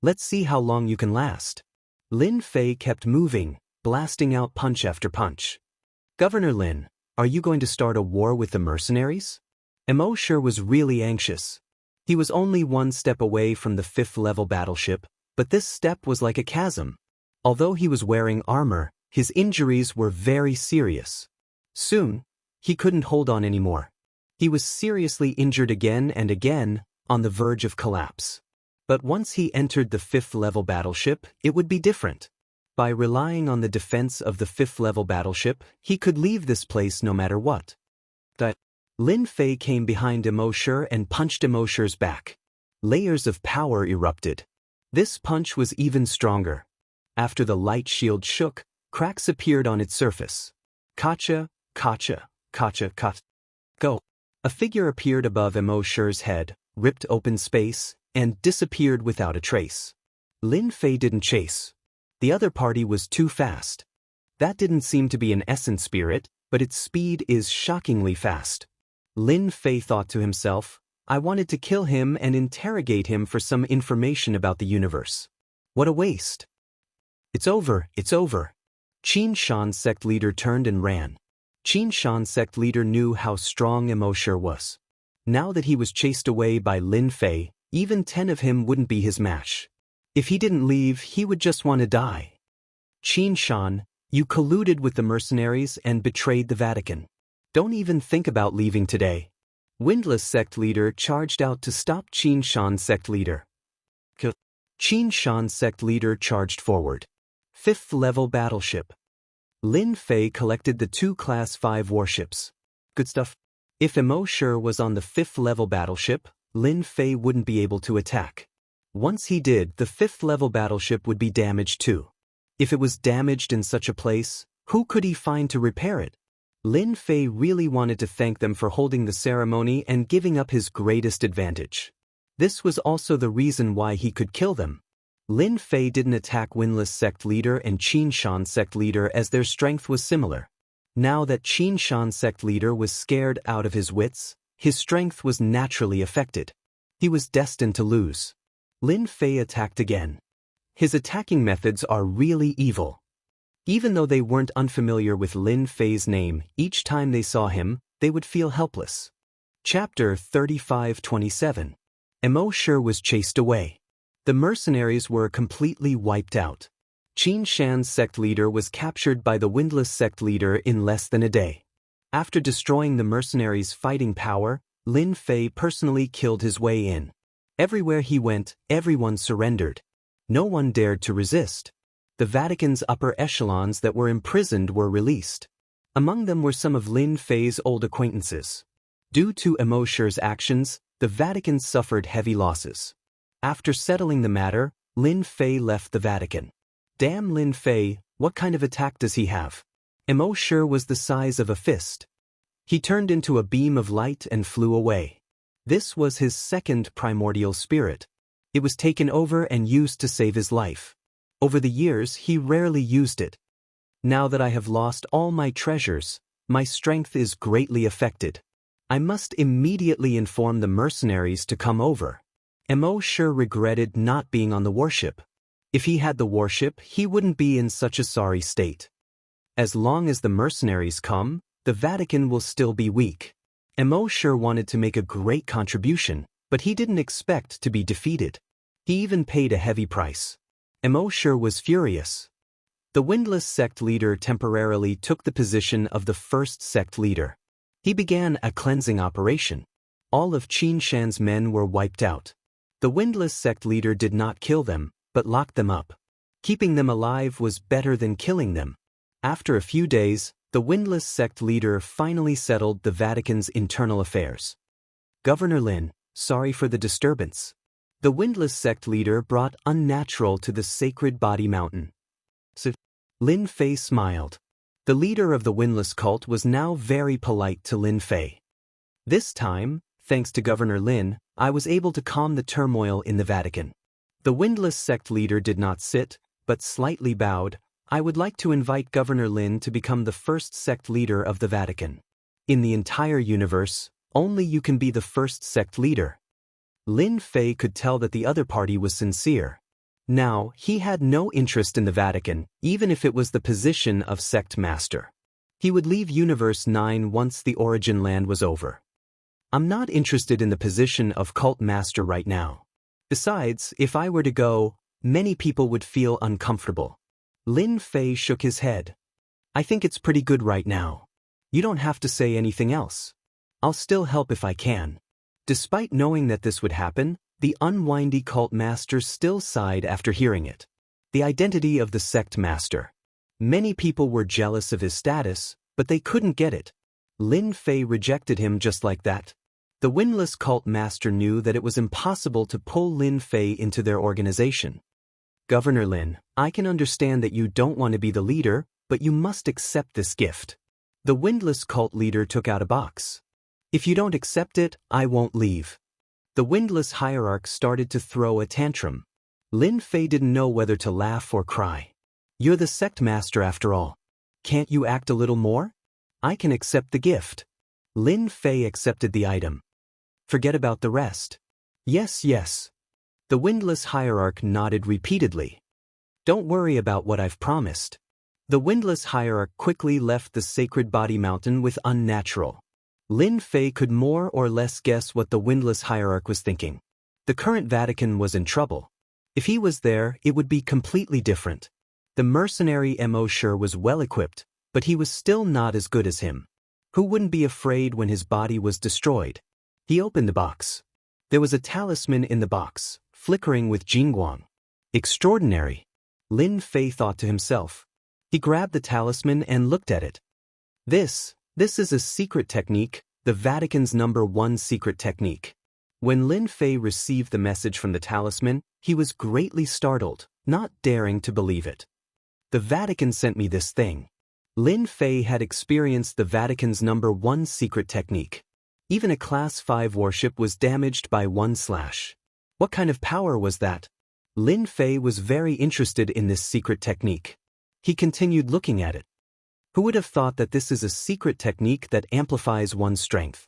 Let's see how long you can last. Lin Fei kept moving, blasting out punch after punch. Governor Lin, are you going to start a war with the mercenaries? Emo Shi was really anxious. He was only one step away from the 5th-level battleship, but this step was like a chasm. Although he was wearing armor, his injuries were very serious. Soon, he couldn't hold on anymore. He was seriously injured again and again, on the verge of collapse. But once he entered the 5th-level battleship, it would be different. By relying on the defense of the 5th-level battleship, he could leave this place no matter what. Lin Fei came behind Emo Shi and punched Emo Shi's back. Layers of power erupted. This punch was even stronger. After the light shield shook, cracks appeared on its surface. Kacha, kacha, kacha, kacha. Go. A figure appeared above Emo Shi's head, ripped open space, and disappeared without a trace. Lin Fei didn't chase. The other party was too fast. That didn't seem to be an essence spirit, but its speed is shockingly fast. Lin Fei thought to himself, I wanted to kill him and interrogate him for some information about the universe. What a waste. It's over, it's over. Qin Shan sect leader turned and ran. Qin Shan sect leader knew how strong Emo Shi was. Now that he was chased away by Lin Fei, even 10 of him wouldn't be his match. If he didn't leave, he would just want to die. Qin Shan, you colluded with the mercenaries and betrayed the Vatican. Don't even think about leaving today. Windless sect leader charged out to stop Qin Shan sect leader. Qin Shan sect leader charged forward. 5th level battleship. Lin Fei collected the 2 Class 5 warships. Good stuff. If Immortal was on the 5th level battleship, Lin Fei wouldn't be able to attack. Once he did, the 5th level battleship would be damaged too. If it was damaged in such a place, who could he find to repair it? Lin Fei really wanted to thank them for holding the ceremony and giving up his greatest advantage. This was also the reason why he could kill them. Lin Fei didn't attack Windless sect leader and Qin Shan sect leader as their strength was similar. Now that Qin Shan sect leader was scared out of his wits, his strength was naturally affected. He was destined to lose. Lin Fei attacked again. His attacking methods are really evil. Even though they weren't unfamiliar with Lin Fei's name, each time they saw him, they would feel helpless. Chapter 35-27. Immortal was chased away. The mercenaries were completely wiped out. Qin Shan's sect leader was captured by the Windless sect leader in less than a day. After destroying the mercenaries' fighting power, Lin Fei personally killed his way in. Everywhere he went, everyone surrendered. No one dared to resist. The Vatican's upper echelons that were imprisoned were released. Among them were some of Lin Fei's old acquaintances. Due to Immortal's actions, the Vatican suffered heavy losses. After settling the matter, Lin Fei left the Vatican. Damn Lin Fei, what kind of attack does he have? Immortal was the size of a fist. He turned into a beam of light and flew away. This was his second primordial spirit. It was taken over and used to save his life. Over the years, he rarely used it. Now that I have lost all my treasures, my strength is greatly affected. I must immediately inform the mercenaries to come over. Immortal regretted not being on the warship. If he had the warship, he wouldn't be in such a sorry state. As long as the mercenaries come, the Vatican will still be weak. Immortal wanted to make a great contribution, but he didn't expect to be defeated. He even paid a heavy price. Immortal was furious. The Windless sect leader temporarily took the position of the first sect leader. He began a cleansing operation. All of Qin Shan's men were wiped out. The Windless sect leader did not kill them, but locked them up. Keeping them alive was better than killing them. After a few days, the Windless sect leader finally settled the Vatican's internal affairs. Governor Lin, sorry for the disturbance. The Windless sect leader brought unnatural to the sacred body mountain. Lin Fei smiled. The leader of the Windless cult was now very polite to Lin Fei. This time, thanks to Governor Lin, I was able to calm the turmoil in the Vatican. The Windless sect leader did not sit, but slightly bowed. I would like to invite Governor Lin to become the first sect leader of the Vatican. In the entire universe, only you can be the first sect leader. Lin Fei could tell that the other party was sincere. Now, he had no interest in the Vatican, even if it was the position of sect master. He would leave Universe 9 once the origin land was over. I'm not interested in the position of cult master right now. Besides, if I were to go, many people would feel uncomfortable. Lin Fei shook his head. I think it's pretty good right now. You don't have to say anything else. I'll still help if I can. Despite knowing that this would happen, the unwindy cult master still sighed after hearing it. The identity of the sect master. Many people were jealous of his status, but they couldn't get it. Lin Fei rejected him just like that. The Windless cult master knew that it was impossible to pull Lin Fei into their organization. Governor Lin, I can understand that you don't want to be the leader, but you must accept this gift. The Windless cult leader took out a box. If you don't accept it, I won't leave. The Windless hierarch started to throw a tantrum. Lin Fei didn't know whether to laugh or cry. You're the sect master after all. Can't you act a little more? I can accept the gift. Lin Fei accepted the item. Forget about the rest. Yes, yes. The Windless hierarch nodded repeatedly. Don't worry about what I've promised. The Windless hierarch quickly left the sacred body mountain with unnatural. Lin Fei could more or less guess what the Windless hierarch was thinking. The current Vatican was in trouble. If he was there, it would be completely different. The mercenary Immortal was well equipped, but he was still not as good as him. Who wouldn't be afraid when his body was destroyed? He opened the box. There was a talisman in the box, flickering with jingguang. Extraordinary, Lin Fei thought to himself. He grabbed the talisman and looked at it. This is a secret technique, the Vatican's #1 secret technique. When Lin Fei received the message from the talisman, he was greatly startled, not daring to believe it. The Vatican sent me this thing. Lin Fei had experienced the Vatican's #1 secret technique. Even a Class 5 warship was damaged by one slash. What kind of power was that? Lin Fei was very interested in this secret technique. He continued looking at it. Who would have thought that this is a secret technique that amplifies one's strength?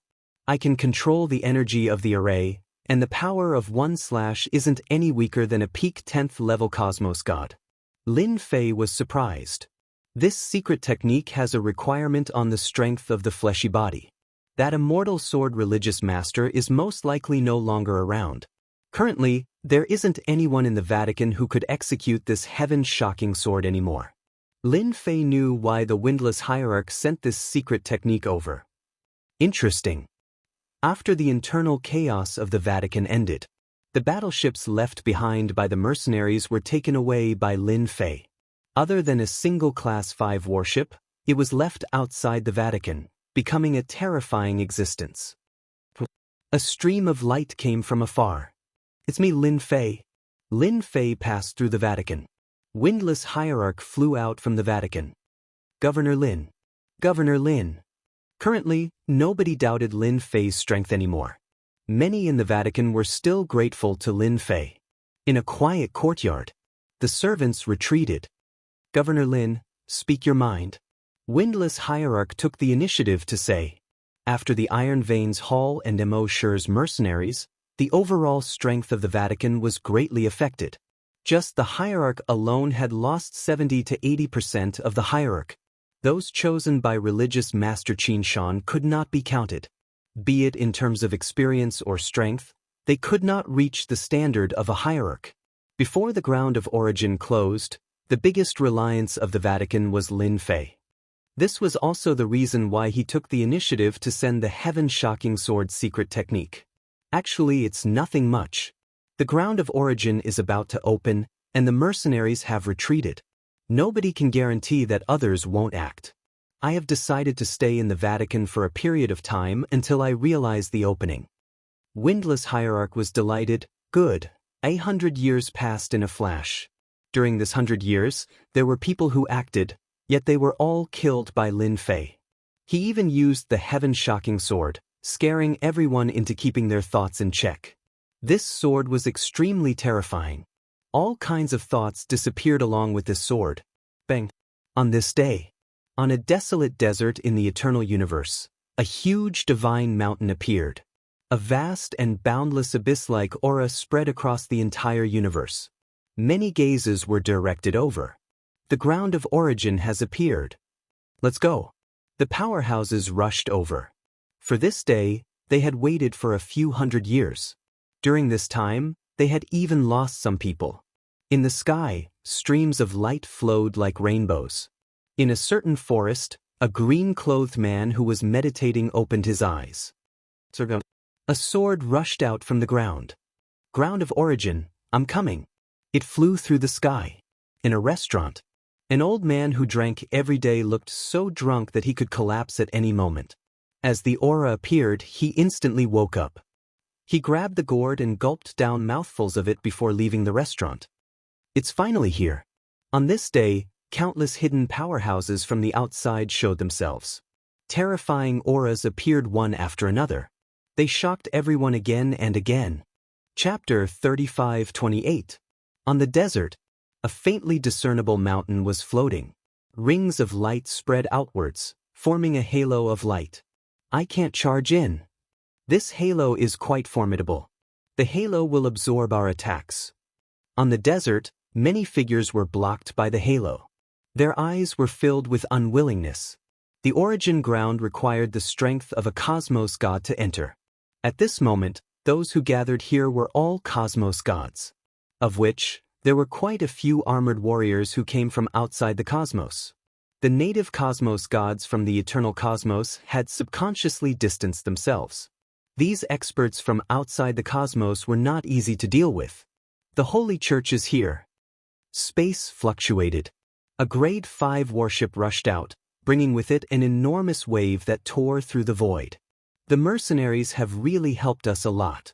I can control the energy of the array, and the power of one slash isn't any weaker than a peak 10th level cosmos god. Lin Fei was surprised. This secret technique has a requirement on the strength of the fleshy body. That immortal sword religious master is most likely no longer around. Currently, there isn't anyone in the Vatican who could execute this heaven-shocking sword anymore. Lin Fei knew why the windless hierarch sent this secret technique over. Interesting. After the internal chaos of the Vatican ended, the battleships left behind by the mercenaries were taken away by Lin Fei. Other than a single Class 5 warship, it was left outside the Vatican, becoming a terrifying existence. A stream of light came from afar. It's me, Lin Fei. Lin Fei passed through the Vatican. Windless hierarch flew out from the Vatican. Governor Lin. Governor Lin. Currently, nobody doubted Lin Fei's strength anymore. Many in the Vatican were still grateful to Lin Fei. In a quiet courtyard, the servants retreated. Governor Lin, speak your mind. Windless hierarch took the initiative to say, after the Iron Veins Hall and Mo Shi's mercenaries, the overall strength of the Vatican was greatly affected. Just the hierarch alone had lost 70 to 80% of the hierarch. Those chosen by religious Master Qinshan could not be counted. Be it in terms of experience or strength, they could not reach the standard of a hierarch. Before the ground of origin closed, the biggest reliance of the Vatican was Lin Fei. This was also the reason why he took the initiative to send the heaven-shocking sword secret technique. Actually, it's nothing much. The ground of origin is about to open, and the mercenaries have retreated. Nobody can guarantee that others won't act. I have decided to stay in the Vatican for a period of time until I realize the opening. Windless hierarch was delighted. Good. 100 years passed in a flash. During this 100 years, there were people who acted, yet they were all killed by Lin Fei. He even used the heaven-shocking sword, scaring everyone into keeping their thoughts in check. This sword was extremely terrifying. All kinds of thoughts disappeared along with this sword. Bang! On this day, on a desolate desert in the eternal universe, a huge divine mountain appeared. A vast and boundless abyss-like aura spread across the entire universe. Many gazes were directed over. The ground of origin has appeared. Let's go. The powerhouses rushed over. For this day, they had waited for a few hundred years. During this time, they had even lost some people. In the sky, streams of light flowed like rainbows. In a certain forest, a green-clothed man who was meditating opened his eyes. A sword rushed out from the ground. Ground of origin, I'm coming. It flew through the sky. In a restaurant, an old man who drank every day looked so drunk that he could collapse at any moment. As the aura appeared, he instantly woke up. He grabbed the gourd and gulped down mouthfuls of it before leaving the restaurant. It's finally here. On this day, countless hidden powerhouses from the outside showed themselves. Terrifying auras appeared one after another. They shocked everyone again and again. Chapter 35-28. On the desert, a faintly discernible mountain was floating. Rings of light spread outwards, forming a halo of light. I can't charge in. This halo is quite formidable. The halo will absorb our attacks. On the desert, many figures were blocked by the halo. Their eyes were filled with unwillingness. The origin ground required the strength of a cosmos god to enter. At this moment, those who gathered here were all cosmos gods, of which there were quite a few armored warriors who came from outside the cosmos. The native cosmos gods from the eternal cosmos had subconsciously distanced themselves. These experts from outside the cosmos were not easy to deal with. The Holy Church is here. Space fluctuated. A grade 5 warship rushed out, bringing with it an enormous wave that tore through the void. The mercenaries have really helped us a lot.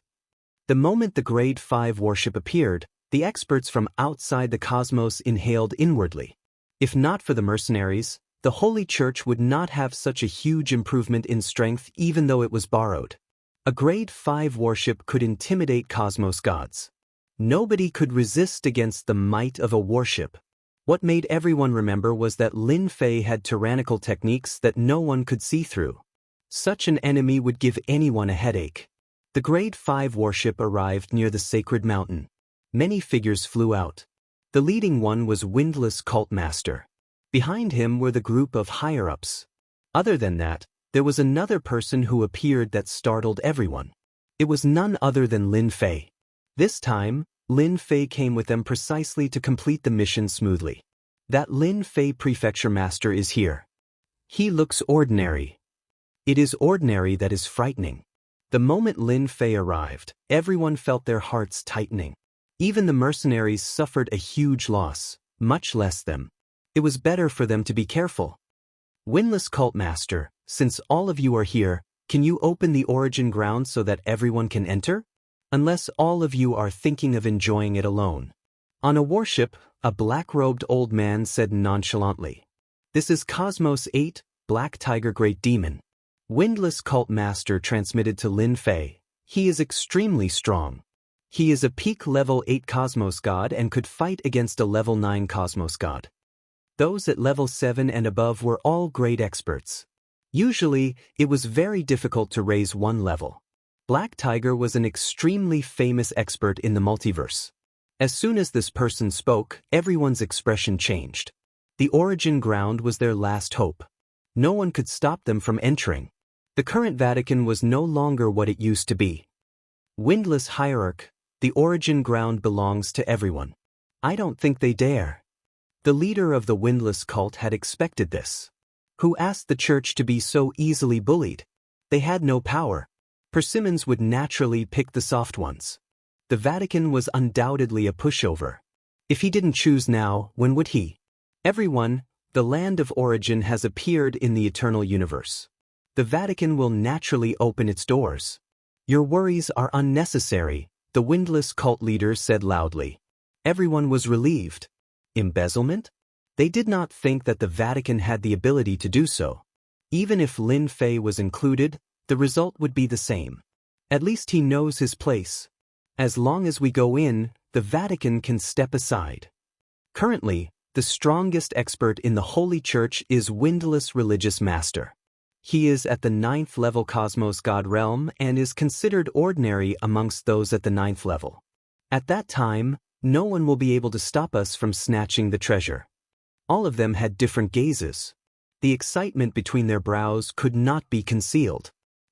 The moment the grade 5 warship appeared, the experts from outside the cosmos inhaled inwardly. If not for the mercenaries, the Holy Church would not have such a huge improvement in strength even though it was borrowed. A grade 5 warship could intimidate cosmos gods. Nobody could resist against the might of a warship. What made everyone remember was that Lin Fei had tyrannical techniques that no one could see through. Such an enemy would give anyone a headache. The grade 5 warship arrived near the sacred mountain. Many figures flew out. The leading one was Windless Cult Master. Behind him were the group of higher-ups. Other than that, there was another person who appeared that startled everyone. It was none other than Lin Fei. This time, Lin Fei came with them precisely to complete the mission smoothly. That Lin Fei Prefecture Master is here. He looks ordinary. It is ordinary that is frightening. The moment Lin Fei arrived, everyone felt their hearts tightening. Even the mercenaries suffered a huge loss, much less them. It was better for them to be careful. Windless Cult Master, since all of you are here, can you open the origin ground so that everyone can enter? Unless all of you are thinking of enjoying it alone. On a warship, a black-robed old man said nonchalantly. This is Cosmos 8, Black Tiger Great Demon. Windless Cult Master transmitted to Lin Fei. He is extremely strong. He is a peak level 8 Cosmos God and could fight against a level 9 Cosmos God. Those at level 7 and above were all great experts. Usually, it was very difficult to raise one level. Black Tiger was an extremely famous expert in the multiverse. As soon as this person spoke, everyone's expression changed. The origin ground was their last hope. No one could stop them from entering. The current Vatican was no longer what it used to be. Windless Hierarch, the origin ground belongs to everyone. I don't think they dare. The leader of the Windless cult had expected this. Who asked the church to be so easily bullied? They had no power. Persimmons would naturally pick the soft ones. The Vatican was undoubtedly a pushover. If he didn't choose now, when would he? Everyone, the land of origin has appeared in the eternal universe. The Vatican will naturally open its doors. Your worries are unnecessary, the Windless cult leader said loudly. Everyone was relieved. Embezzlement? They did not think that the Vatican had the ability to do so. Even if Lin Fei was included, the result would be the same. At least he knows his place. As long as we go in, the Vatican can step aside. Currently, the strongest expert in the Holy Church is Windless Religious Master. He is at the 9th level Cosmos God realm and is considered ordinary amongst those at the 9th level. At that time, no one will be able to stop us from snatching the treasure. All of them had different gazes. The excitement between their brows could not be concealed.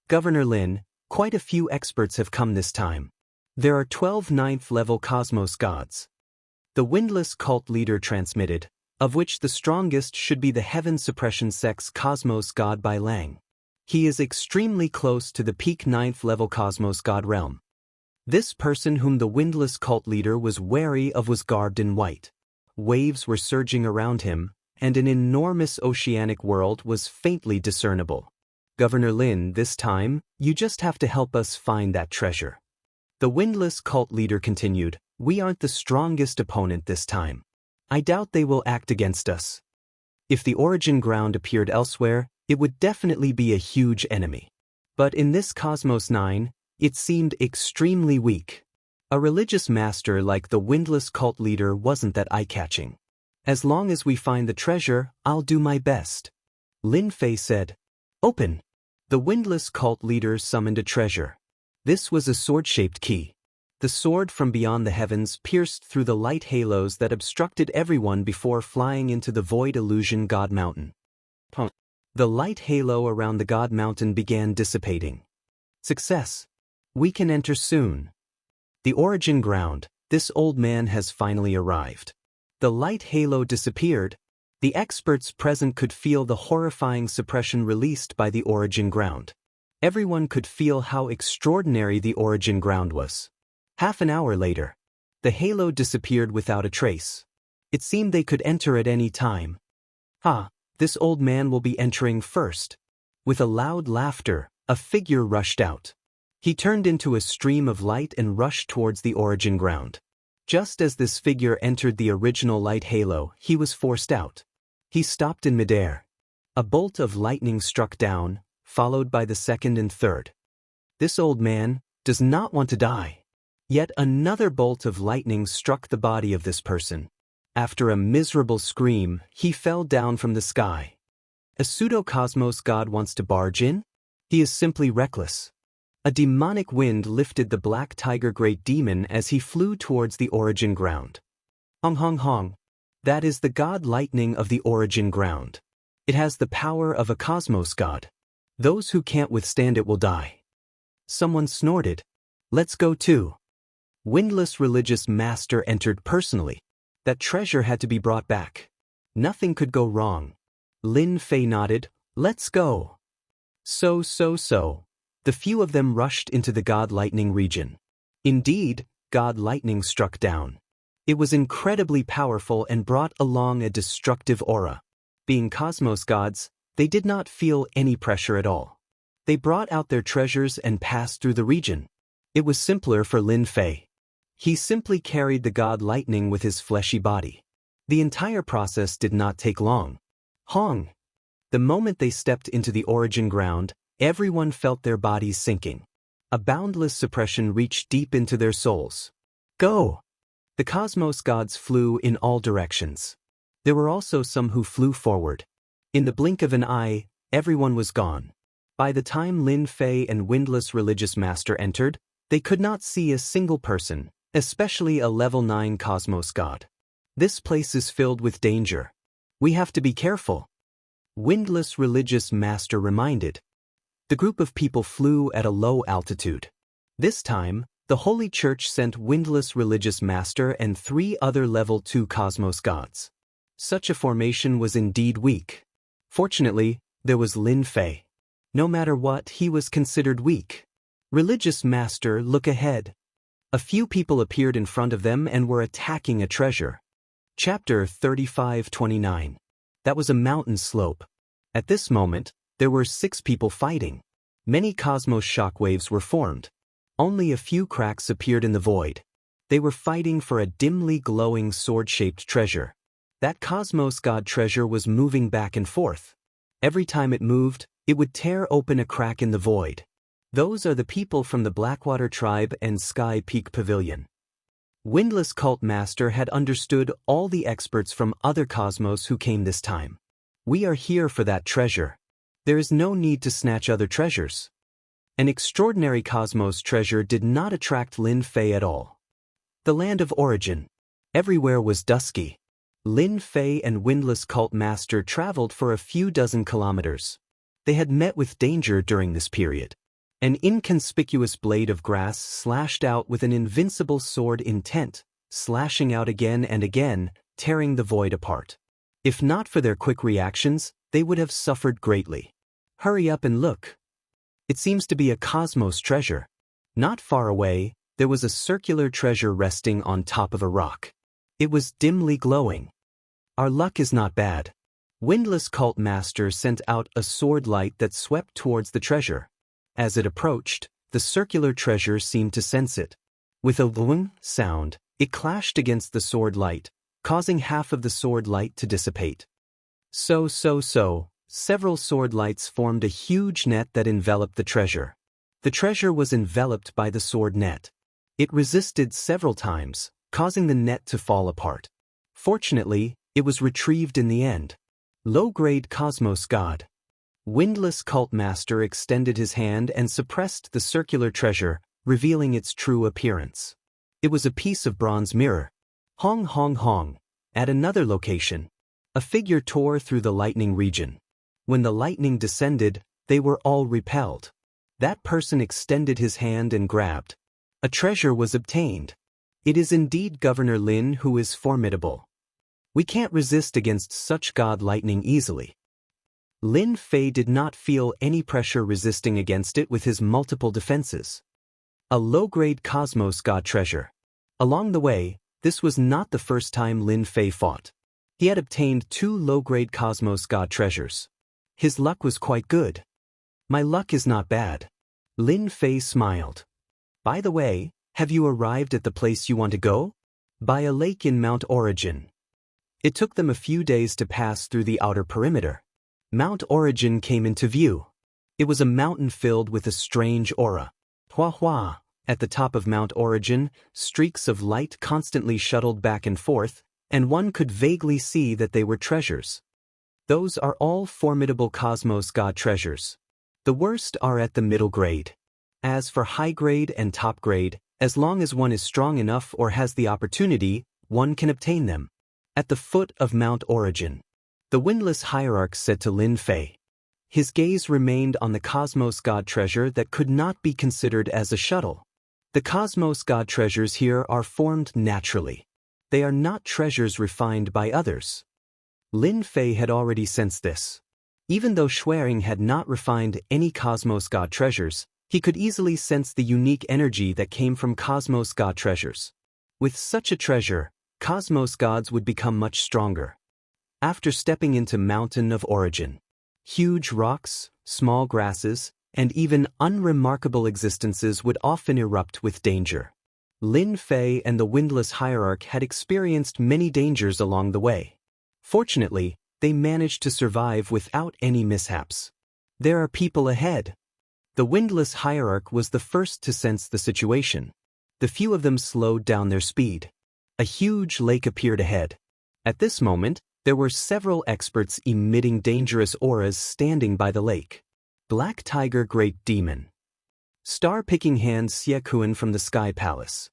Governor Lin, quite a few experts have come this time. There are 12 9th level Cosmos gods. The Windless cult leader transmitted, of which the strongest should be the Heaven Suppression Sex Cosmos God Bai Lang. He is extremely close to the peak 9th level Cosmos God realm. This person whom the Windless cult leader was wary of was garbed in white. Waves were surging around him, and an enormous oceanic world was faintly discernible. Governor Lin, this time, you just have to help us find that treasure. The Windless cult leader continued, we aren't the strongest opponent this time. I doubt they will act against us. If the origin ground appeared elsewhere, it would definitely be a huge enemy. But in this Cosmos 9, it seemed extremely weak. A religious master like the Windless cult leader wasn't that eye-catching. As long as we find the treasure, I'll do my best. Lin Fei said. Open. The Windless cult leader summoned a treasure. This was a sword-shaped key. The sword from beyond the heavens pierced through the light halos that obstructed everyone before flying into the void illusion God Mountain. The light halo around the God Mountain began dissipating. Success. We can enter soon. The origin ground, this old man has finally arrived. The light halo disappeared. The experts present could feel the horrifying suppression released by the origin ground. Everyone could feel how extraordinary the origin ground was. Half an hour later, the halo disappeared without a trace. It seemed they could enter at any time. Ah, this old man will be entering first. With a loud laughter, a figure rushed out. He turned into a stream of light and rushed towards the origin ground. Just as this figure entered the original light halo, he was forced out. He stopped in midair. A bolt of lightning struck down, followed by the second and third. This old man does not want to die. Yet another bolt of lightning struck the body of this person. After a miserable scream, he fell down from the sky. A pseudo-cosmos god wants to barge in? He is simply reckless. A demonic wind lifted the black tiger great demon as he flew towards the origin ground. Hong hong hong. That is the god lightning of the origin ground. It has the power of a cosmos god. Those who can't withstand it will die. Someone snorted. Let's go too. Windless religious master entered personally. That treasure had to be brought back. Nothing could go wrong. Lin Fei nodded. Let's go. So. The few of them rushed into the god lightning region. Indeed, god lightning struck down. It was incredibly powerful and brought along a destructive aura. Being cosmos gods, they did not feel any pressure at all. They brought out their treasures and passed through the region. It was simpler for Lin Fei. He simply carried the god lightning with his fleshy body. The entire process did not take long. Hong! The moment they stepped into the origin ground, everyone felt their bodies sinking. A boundless suppression reached deep into their souls. Go! The cosmos gods flew in all directions. There were also some who flew forward. In the blink of an eye, everyone was gone. By the time Lin Fei and Windless Religious Master entered, they could not see a single person, especially a level 9 cosmos god. This place is filled with danger. We have to be careful. Windless Religious Master reminded. The group of people flew at a low altitude. This time, the Holy Church sent Windless Religious Master and 3 other level 2 cosmos gods. Such a formation was indeed weak. Fortunately, there was Lin Fei. No matter what, he was considered weak. Religious Master, look ahead. A few people appeared in front of them and were attacking a treasure. Chapter 35-29. That was a mountain slope. At this moment, there were 6 people fighting. Many cosmos shockwaves were formed. Only a few cracks appeared in the void. They were fighting for a dimly glowing sword-shaped treasure. That cosmos god treasure was moving back and forth. Every time it moved, it would tear open a crack in the void. Those are the people from the Blackwater Tribe and Sky Peak Pavilion. Windless Cult Master had understood all the experts from other cosmos who came this time. We are here for that treasure. There is no need to snatch other treasures. An extraordinary cosmos treasure did not attract Lin Fei at all. The land of origin. Everywhere was dusky. Lin Fei and Windless Cult Master traveled for a few dozen kilometers. They had met with danger during this period. An inconspicuous blade of grass slashed out with an invincible sword intent, slashing out again and again, tearing the void apart. If not for their quick reactions, they would have suffered greatly. Hurry up and look. It seems to be a cosmos treasure. Not far away, there was a circular treasure resting on top of a rock. It was dimly glowing. Our luck is not bad. Windless Cult Master sent out a sword light that swept towards the treasure. As it approached, the circular treasure seemed to sense it. With a boom sound, it clashed against the sword light, causing half of the sword light to dissipate. Several sword lights formed a huge net that enveloped the treasure. The treasure was enveloped by the sword net. It resisted several times, causing the net to fall apart. Fortunately, it was retrieved in the end. Low-grade Cosmos God. Windless Cult Master extended his hand and suppressed the circular treasure, revealing its true appearance. It was a piece of bronze mirror. Hong hong hong. At another location, a figure tore through the lightning region. When the lightning descended, they were all repelled. That person extended his hand and grabbed. A treasure was obtained. It is indeed Governor Lin who is formidable. We can't resist against such god lightning easily. Lin Fei did not feel any pressure resisting against it with his multiple defenses. A low-grade Cosmos God treasure. Along the way, this was not the first time Lin Fei fought. He had obtained 2 low-grade Cosmos God treasures. His luck was quite good. My luck is not bad. Lin Fei smiled. By the way, have you arrived at the place you want to go? By a lake in Mount Origin. It took them a few days to pass through the outer perimeter. Mount Origin came into view. It was a mountain filled with a strange aura. Hua hua. At the top of Mount Origin, streaks of light constantly shuttled back and forth, and one could vaguely see that they were treasures. Those are all formidable Cosmos God treasures. The worst are at the middle grade. As for high grade and top grade, as long as one is strong enough or has the opportunity, one can obtain them. At the foot of Mount Origin, the windless hierarch said to Lin Fei. His gaze remained on the Cosmos God treasure that could not be considered as a shuttle. The Cosmos God treasures here are formed naturally. They are not treasures refined by others. Lin Fei had already sensed this. Even though Xuering had not refined any Cosmos God treasures, he could easily sense the unique energy that came from Cosmos God treasures. With such a treasure, Cosmos gods would become much stronger. After stepping into Mountain of Origin, huge rocks, small grasses, and even unremarkable existences would often erupt with danger. Lin Fei and the windless hierarch had experienced many dangers along the way. Fortunately, they managed to survive without any mishaps. There are people ahead. The windless hierarch was the first to sense the situation. The few of them slowed down their speed. A huge lake appeared ahead. At this moment, there were several experts emitting dangerous auras standing by the lake. Black Tiger Great Demon. Star-picking hand Xiekuan from the Sky Palace.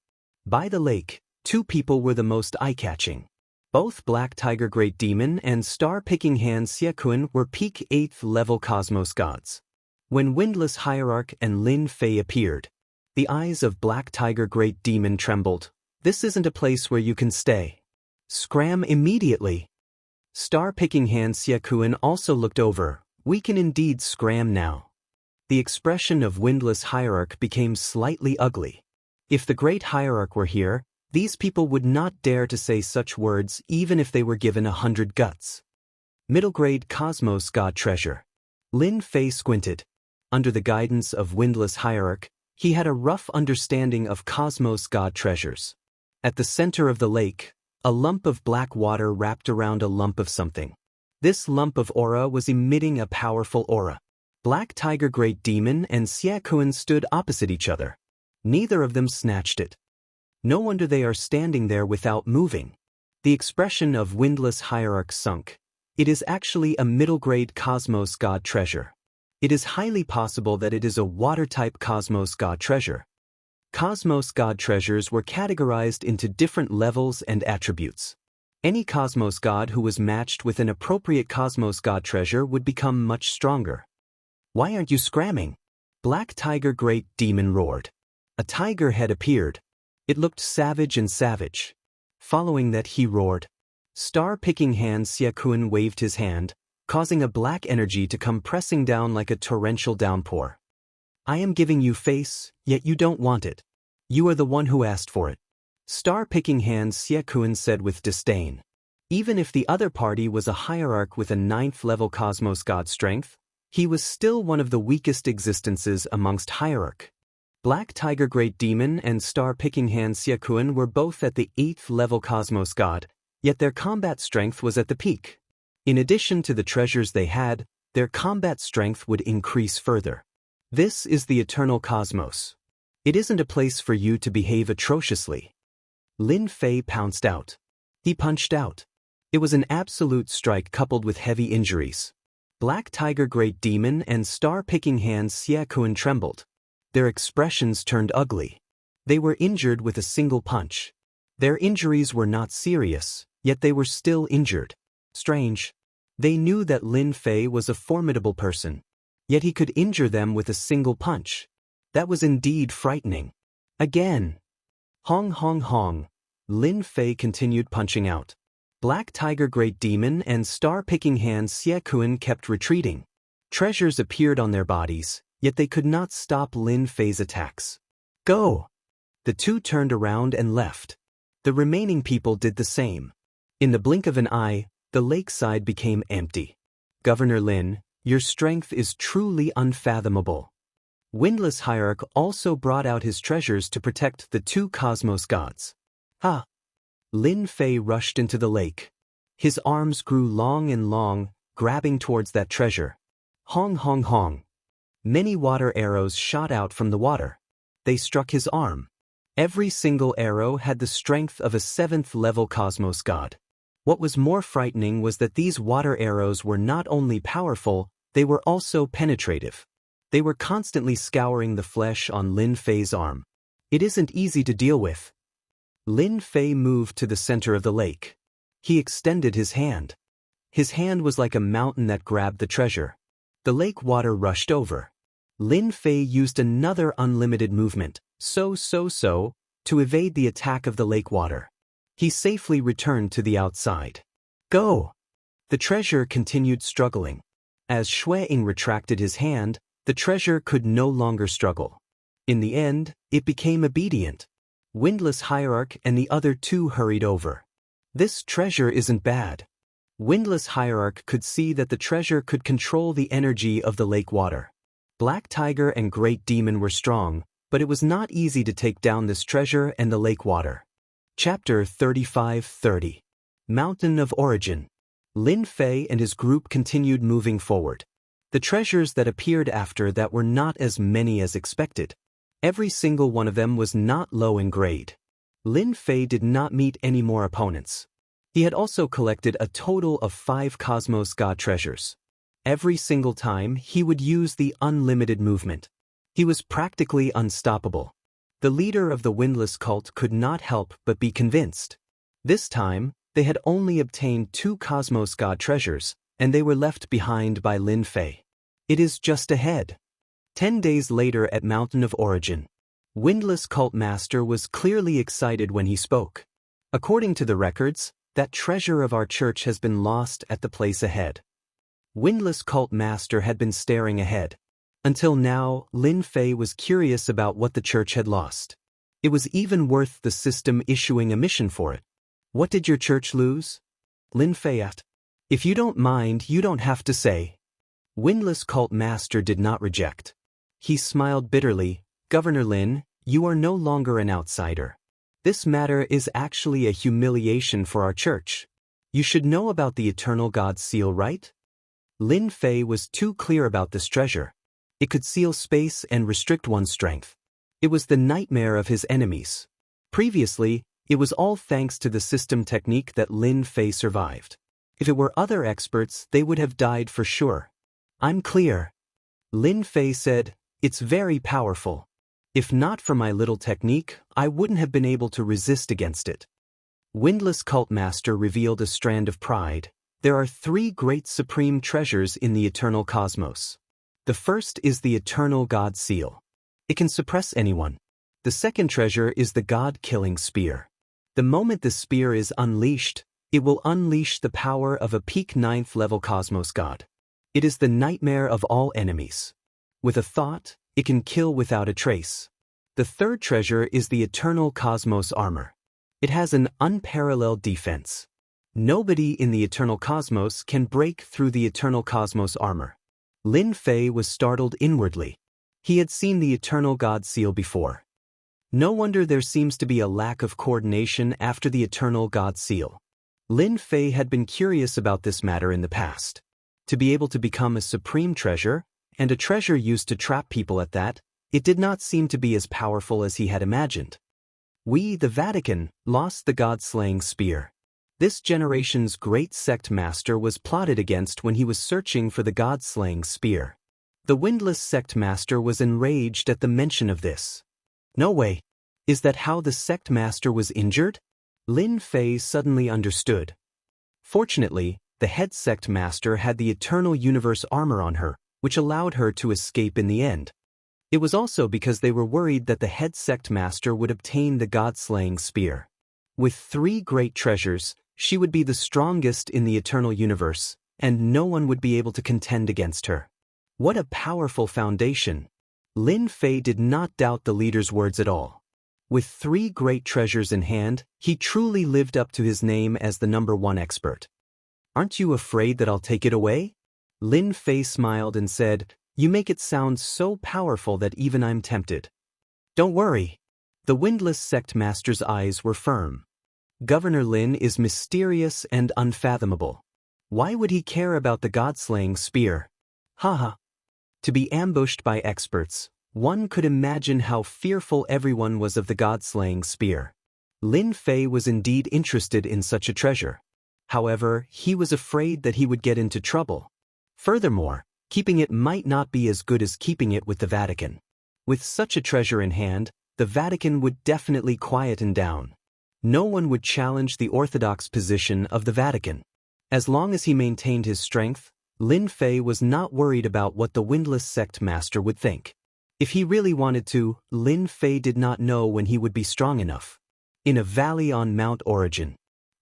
By the lake, 2 people were the most eye-catching. Both Black Tiger Great Demon and Star-picking hand Xiekuan were peak 8th level Cosmos gods. When Windless Hierarch and Lin Fei appeared, the eyes of Black Tiger Great Demon trembled. This isn't a place where you can stay. Scram immediately. Star-picking hand Xiekuan also looked over. We can indeed scram now. The expression of Windless Hierarch became slightly ugly. If the Great Hierarch were here, these people would not dare to say such words even if they were given 100 guts. Middle grade Cosmos God treasure. Lin Fei squinted. Under the guidance of Windless Hierarch, he had a rough understanding of Cosmos God treasures. At the center of the lake, a lump of black water wrapped around a lump of something. This lump of aura was emitting a powerful aura. Black Tiger Great Demon and Xiekuan stood opposite each other. Neither of them snatched it. No wonder they are standing there without moving. The expression of Windless Hierarch sunk. It is actually a middle-grade Cosmos God treasure. It is highly possible that it is a water-type Cosmos God treasure. Cosmos God treasures were categorized into different levels and attributes. Any Cosmos God who was matched with an appropriate Cosmos God treasure would become much stronger. Why aren't you scramming? Black Tiger Great Demon roared. A tiger head appeared. It looked savage and savage. Following that he roared. Star-picking hand Xiekuan waved his hand, causing a black energy to come pressing down like a torrential downpour. I am giving you face, yet you don't want it. You are the one who asked for it. Star-picking hand Xiekuan said with disdain. Even if the other party was a hierarch with a 9th level Cosmos God strength, he was still one of the weakest existences amongst hierarch. Black Tiger Great Demon and Star-picking hand Xiekuan were both at the 8th level Cosmos God, yet their combat strength was at the peak. In addition to the treasures they had, their combat strength would increase further. This is the eternal cosmos. It isn't a place for you to behave atrociously. Lin Fei pounced out. He punched out. It was an absolute strike coupled with heavy injuries. Black Tiger Great Demon and Star-picking hand Xiekuan trembled. Their expressions turned ugly. They were injured with a single punch. Their injuries were not serious, yet they were still injured. Strange. They knew that Lin Fei was a formidable person, yet he could injure them with a single punch. That was indeed frightening. Again. Hong hong hong. Lin Fei continued punching out. Black Tiger Great Demon and Star-Picking Hand Xie kept retreating. Treasures appeared on their bodies, yet they could not stop Lin Fei's attacks. Go! The two turned around and left. The remaining people did the same. In the blink of an eye, the lakeside became empty. Governor Lin, your strength is truly unfathomable. Windless Hierarch also brought out his treasures to protect the two cosmos gods. Ah! Lin Fei rushed into the lake. His arms grew long and long, grabbing towards that treasure. Hong hong hong. Many water arrows shot out from the water. They struck his arm. Every single arrow had the strength of a 7th-level cosmos god. What was more frightening was that these water arrows were not only powerful, they were also penetrative. They were constantly scouring the flesh on Lin Fei's arm. It isn't easy to deal with. Lin Fei moved to the center of the lake. He extended his hand. His hand was like a mountain that grabbed the treasure. The lake water rushed over. Lin Fei used another unlimited movement, to evade the attack of the lake water. He safely returned to the outside. Go! The treasure continued struggling. As Shueying retracted his hand, the treasure could no longer struggle. In the end, it became obedient. Windless Hierarch and the other two hurried over. This treasure isn't bad. Windless Hierarch could see that the treasure could control the energy of the lake water. Black Tiger and Great Demon were strong, but it was not easy to take down this treasure and the lake water. Chapter 35-30. Mountain of Origin. Lin Fei and his group continued moving forward. The treasures that appeared after that were not as many as expected. Every single one of them was not low in grade. Lin Fei did not meet any more opponents. He had also collected a total of 5 Cosmos God treasures. Every single time, he would use the unlimited movement. He was practically unstoppable. The leader of the Windless cult could not help but be convinced. This time, they had only obtained 2 Cosmos God treasures, and they were left behind by Lin Fei. It is just ahead. 10 days later at Mountain of Origin. Windless Cult Master was clearly excited when he spoke. According to the records, that treasure of our church has been lost at the place ahead. Windless Cult Master had been staring ahead. Until now, Lin Fei was curious about what the church had lost. It was even worth the system issuing a mission for it. What did your church lose? Lin Fei asked. If you don't mind, you don't have to say. Windless Cult Master did not reject. He smiled bitterly. Governor Lin, you are no longer an outsider. This matter is actually a humiliation for our church. You should know about the Eternal God's seal, right? Lin Fei was too clear about this treasure. It could seal space and restrict one's strength. It was the nightmare of his enemies. Previously, it was all thanks to the system technique that Lin Fei survived. If it were other experts, they would have died for sure. I'm clear. Lin Fei said, it's very powerful. If not for my little technique, I wouldn't have been able to resist against it. Windless Cult Master revealed a strand of pride. There are 3 great supreme treasures in the eternal cosmos. The first is the Eternal God Seal. It can suppress anyone. The second treasure is the God-killing spear. The moment the spear is unleashed, it will unleash the power of a peak 9th-level cosmos god. It is the nightmare of all enemies. With a thought, it can kill without a trace. The third treasure is the Eternal Cosmos Armor. It has an unparalleled defense. Nobody in the Eternal Cosmos can break through the Eternal Cosmos Armor. Lin Fei was startled inwardly. He had seen the Eternal God Seal before. No wonder there seems to be a lack of coordination after the Eternal God Seal. Lin Fei had been curious about this matter in the past. To be able to become a supreme treasure, and a treasure used to trap people at that, it did not seem to be as powerful as he had imagined. We, the Vatican, lost the God-slaying spear. This generation's great sect master was plotted against when he was searching for the God-slaying spear. The windless sect master was enraged at the mention of this. No way. Is that how the sect master was injured? Lin Fei suddenly understood. Fortunately, the head sect master had the Eternal Universe armor on her, which allowed her to escape in the end. It was also because they were worried that the head sect master would obtain the God-slaying spear. With 3 great treasures, She would be the strongest in the eternal universe, and no one would be able to contend against her. What a powerful foundation! Lin Fei did not doubt the leader's words at all. With 3 great treasures in hand, he truly lived up to his name as the #1 expert. Aren't you afraid that I'll take it away? Lin Fei smiled and said, You make it sound so powerful that even I'm tempted. Don't worry. The windless sect master's eyes were firm. Governor Lin is mysterious and unfathomable. Why would he care about the god-slaying spear? Haha. To be ambushed by experts, one could imagine how fearful everyone was of the god-slaying spear. Lin Fei was indeed interested in such a treasure. However, he was afraid that he would get into trouble. Furthermore, keeping it might not be as good as keeping it with the Vatican. With such a treasure in hand, the Vatican would definitely quieten down. No one would challenge the orthodox position of the Vatican. As long as he maintained his strength, Lin Fei was not worried about what the windless sect master would think. If he really wanted to, Lin Fei did not know when he would be strong enough. In a valley on Mount Origin.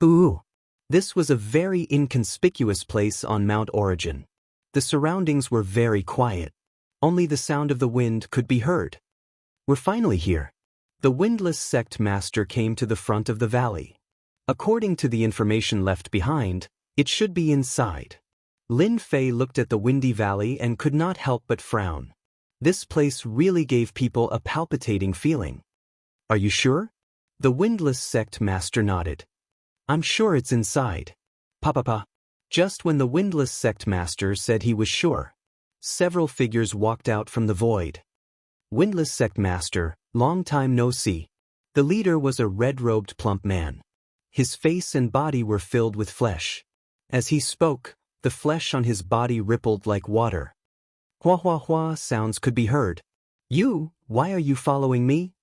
Ooh! This was a very inconspicuous place on Mount Origin. The surroundings were very quiet. Only the sound of the wind could be heard. We're finally here. The windless sect master came to the front of the valley. According to the information left behind, it should be inside. Lin Fei looked at the windy valley and could not help but frown. This place really gave people a palpitating feeling. Are you sure? The windless sect master nodded. I'm sure it's inside. Papa. Just when the windless sect master said he was sure, several figures walked out from the void. Windless sect master, long time no see. The leader was a red-robed plump man. His face and body were filled with flesh. As he spoke, the flesh on his body rippled like water. Hua hua hua sounds could be heard. Why are you following me?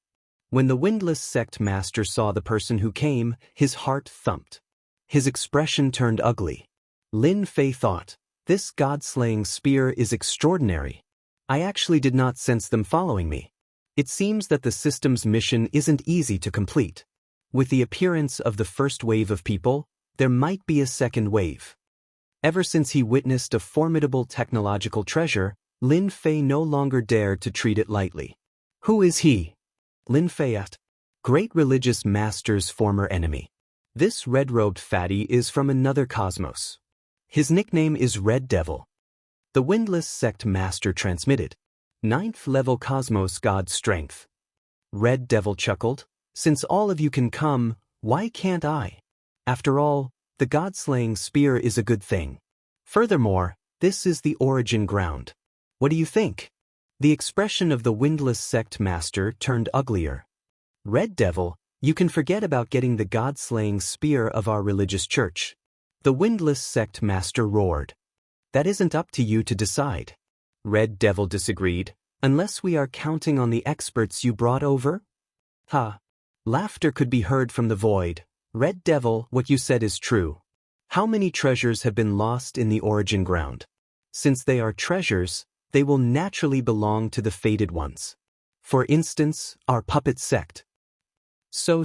When the windless sect master saw the person who came, his heart thumped. His expression turned ugly. Lin Fei thought, this god-slaying spear is extraordinary. I actually did not sense them following me. It seems that the system's mission isn't easy to complete. With the appearance of the first wave of people, there might be a second wave. Ever since he witnessed a formidable technological treasure, Lin Fei no longer dared to treat it lightly. Who is he? Lin Fei, great religious master's former enemy. This red-robed fatty is from another cosmos. His nickname is Red Devil. The windless sect master transmitted. 9th level cosmos god strength. Red Devil chuckled. Since all of you can come, why can't I? After all, the god-slaying spear is a good thing. Furthermore, this is the origin ground. What do you think? The expression of the windless sect master turned uglier. Red Devil, you can forget about getting the god-slaying spear of our religious church. The windless sect master roared. That isn't up to you to decide. Red Devil disagreed. Unless we are counting on the experts you brought over? Ha! Laughter could be heard from the void. Red Devil, what you said is true. How many treasures have been lost in the origin ground? Since they are treasures, they will naturally belong to the fated ones. For instance, our puppet sect. So,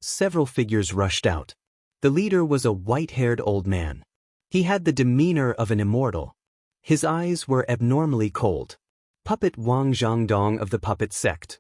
several figures rushed out. The leader was a white-haired old man. He had the demeanor of an immortal. His eyes were abnormally cold. Puppet Wang Zhangdong of the puppet sect.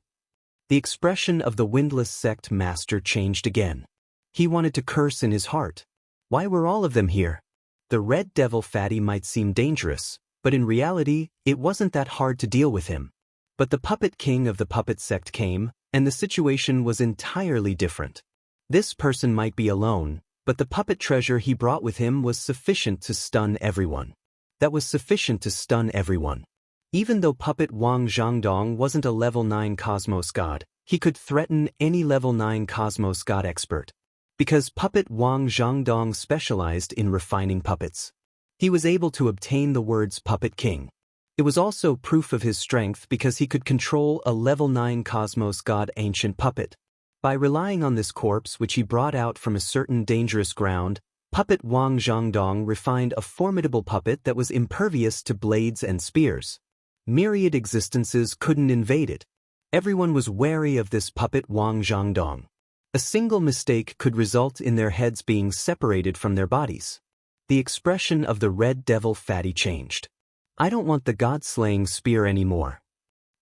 The expression of the windless sect master changed again. He wanted to curse in his heart. Why were all of them here? The Red Devil fatty might seem dangerous, but in reality, it wasn't that hard to deal with him. But the puppet king of the puppet sect came, and the situation was entirely different. This person might be alone, but the puppet treasure he brought with him was sufficient to stun everyone. That was sufficient to stun everyone. Even though puppet Wang Zhangdong wasn't a level 9 cosmos god, he could threaten any level 9 cosmos god expert. Because puppet Wang Zhangdong specialized in refining puppets. He was able to obtain the words puppet king. It was also proof of his strength because he could control a level 9 cosmos god ancient puppet. By relying on this corpse which he brought out from a certain dangerous ground, puppet Wang Zhangdong refined a formidable puppet that was impervious to blades and spears. Myriad existences couldn't invade it. Everyone was wary of this puppet Wang Zhangdong. A single mistake could result in their heads being separated from their bodies. The expression of the red devil fatty changed. I don't want the god-slaying spear anymore.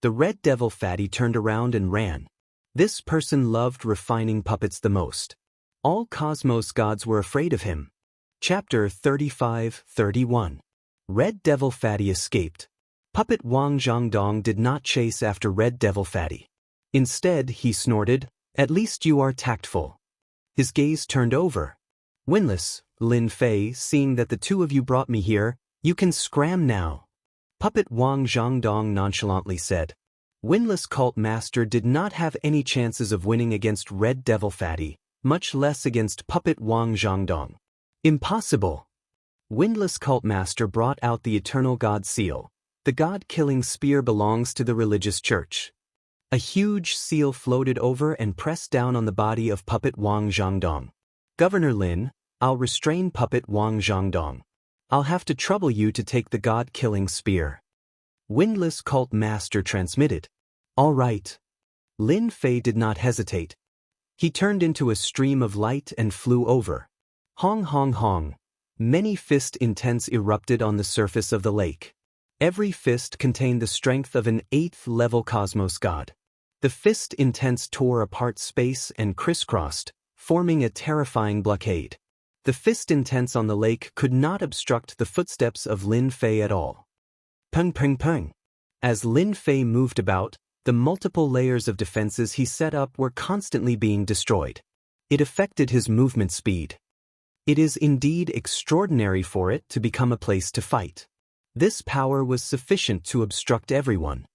The red devil fatty turned around and ran. This person loved refining puppets the most. All cosmos gods were afraid of him. Chapter 35-31. Red Devil Fatty escaped. Puppet Wang Zhangdong did not chase after Red Devil Fatty. Instead, he snorted, "At least you are tactful." His gaze turned over. "Winless, Lin Fei, seeing that the two of you brought me here, you can scram now." Puppet Wang Zhangdong nonchalantly said. Winless Cult Master did not have any chances of winning against Red Devil Fatty, much less against Puppet Wang Zhangdong. Impossible. Windless Cult Master brought out the Eternal God Seal. The God-killing spear belongs to the religious church. A huge seal floated over and pressed down on the body of Puppet Wang Zhangdong. Governor Lin, I'll restrain Puppet Wang Zhangdong. I'll have to trouble you to take the God-killing spear. Windless Cult Master transmitted. All right. Lin Fei did not hesitate. He turned into a stream of light and flew over. Hong hong hong. Many fist intents erupted on the surface of the lake. Every fist contained the strength of an 8th-level cosmos god. The fist intents tore apart space and crisscrossed, forming a terrifying blockade. The fist intents on the lake could not obstruct the footsteps of Lin Fei at all. Peng peng peng. As Lin Fei moved about, the multiple layers of defenses he set up were constantly being destroyed. It affected his movement speed. It is indeed extraordinary for it to become a place to fight. This power was sufficient to obstruct everyone.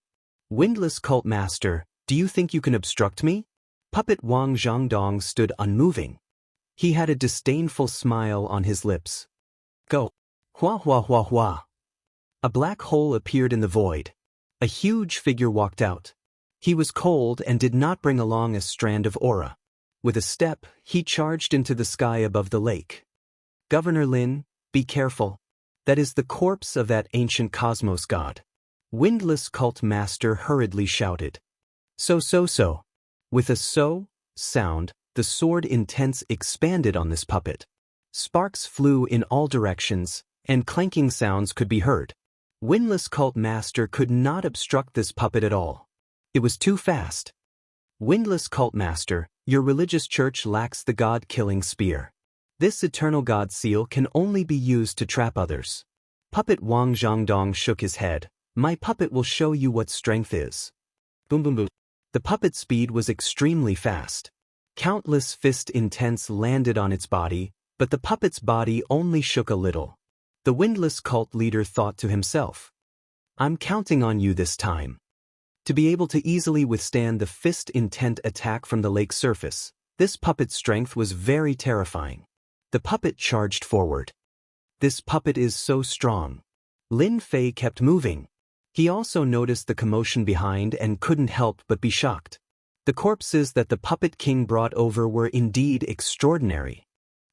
Windless Cult Master, do you think you can obstruct me? Puppet Wang Zhangdong stood unmoving. He had a disdainful smile on his lips. Go. Hua hua hua hua. A black hole appeared in the void. A huge figure walked out. He was cold and did not bring along a strand of aura. With a step, he charged into the sky above the lake. Governor Lin, be careful. That is the corpse of that ancient cosmos god. Windless Cult Master hurriedly shouted. So. With a so sound, the sword intense expanded on this puppet. Sparks flew in all directions, and clanking sounds could be heard. Windless Cult Master could not obstruct this puppet at all. It was too fast. Windless Cult Master, your religious church lacks the god-killing spear. This eternal god seal can only be used to trap others. Puppet Wang Zhangdong shook his head. My puppet will show you what strength is. Boom boom boom. The puppet's speed was extremely fast. Countless fist intents landed on its body, but the puppet's body only shook a little. The windless cult leader thought to himself. I'm counting on you this time. To be able to easily withstand the fist intent attack from the lake's surface, this puppet's strength was very terrifying. The puppet charged forward. This puppet is so strong. Lin Fei kept moving. He also noticed the commotion behind and couldn't help but be shocked. The corpses that the Puppet King brought over were indeed extraordinary.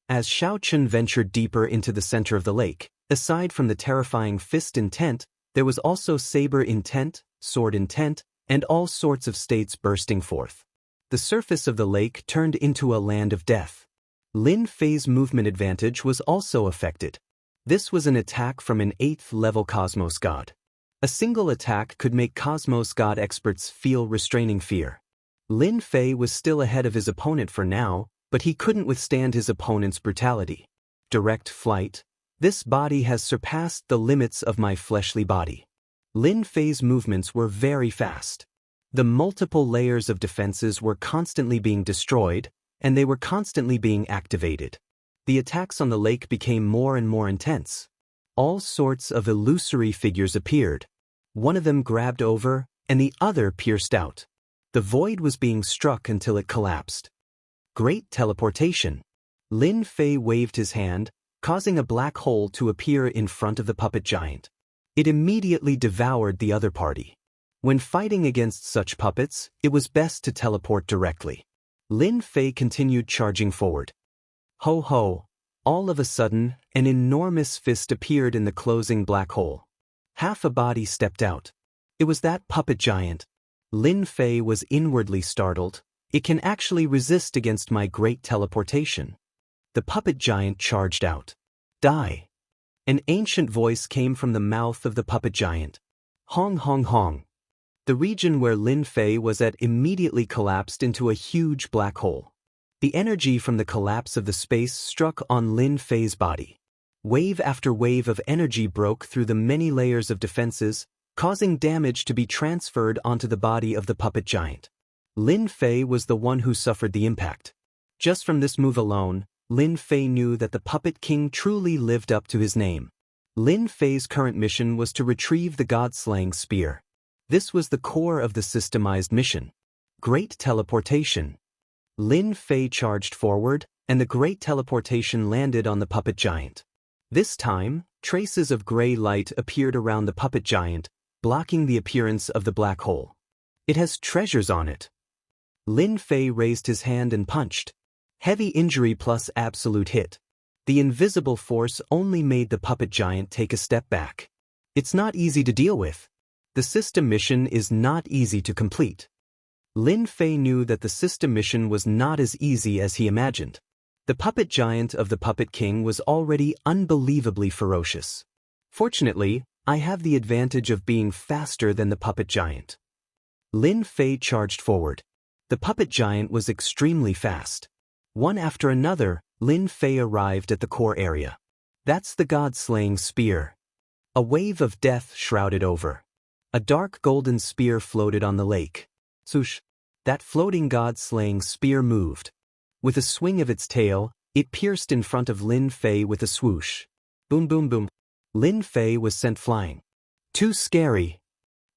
As Xiao Chun ventured deeper into the center of the lake, aside from the terrifying fist intent, there was also saber intent, sword intent, and all sorts of states bursting forth. The surface of the lake turned into a land of death. Lin Fei's movement advantage was also affected. This was an attack from an 8th-level Cosmos God. A single attack could make Cosmos God experts feel restraining fear. Lin Fei was still ahead of his opponent for now, but he couldn't withstand his opponent's brutality. Direct flight. This body has surpassed the limits of my fleshly body. Lin Fei's movements were very fast. The multiple layers of defenses were constantly being destroyed, and they were constantly being activated. The attacks on the lake became more and more intense. All sorts of illusory figures appeared. One of them grabbed over, and the other pierced out. The void was being struck until it collapsed. Great teleportation. Lin Fei waved his hand, causing a black hole to appear in front of the puppet giant. It immediately devoured the other party. When fighting against such puppets, it was best to teleport directly. Lin Fei continued charging forward. Ho ho! All of a sudden, an enormous fist appeared in the closing black hole. Half a body stepped out. It was that puppet giant. Lin Fei was inwardly startled. It can actually resist against my great teleportation. The puppet giant charged out. Die. An ancient voice came from the mouth of the puppet giant. Hong hong hong. The region where Lin Fei was at immediately collapsed into a huge black hole. The energy from the collapse of the space struck on Lin Fei's body. Wave after wave of energy broke through the many layers of defenses, causing damage to be transferred onto the body of the puppet giant. Lin Fei was the one who suffered the impact. Just from this move alone, Lin Fei knew that the Puppet King truly lived up to his name. Lin Fei's current mission was to retrieve the God-slaying spear. This was the core of the systemized mission. Great teleportation. Lin Fei charged forward, and the great teleportation landed on the puppet giant. This time, traces of gray light appeared around the puppet giant, blocking the appearance of the black hole. It has treasures on it. Lin Fei raised his hand and punched. Heavy injury plus absolute hit. The invisible force only made the puppet giant take a step back. It's not easy to deal with. The system mission is not easy to complete. Lin Fei knew that the system mission was not as easy as he imagined. The puppet giant of the Puppet King was already unbelievably ferocious. Fortunately, I have the advantage of being faster than the puppet giant. Lin Fei charged forward. The puppet giant was extremely fast. One after another, Lin Fei arrived at the core area. That's the God-slaying spear. A wave of death shrouded over. A dark golden spear floated on the lake. Swoosh! That floating God-slaying spear moved. With a swing of its tail, it pierced in front of Lin Fei with a swoosh. Boom boom boom. Lin Fei was sent flying. Too scary.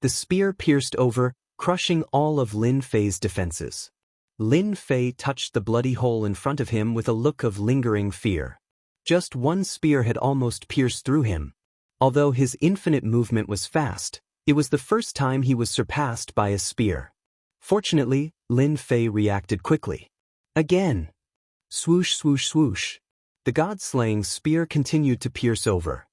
The spear pierced over, crushing all of Lin Fei's defenses. Lin Fei touched the bloody hole in front of him with a look of lingering fear. Just one spear had almost pierced through him. Although his infinite movement was fast, it was the first time he was surpassed by a spear. Fortunately, Lin Fei reacted quickly. Again. Swoosh swoosh swoosh. The God-slaying spear continued to pierce over.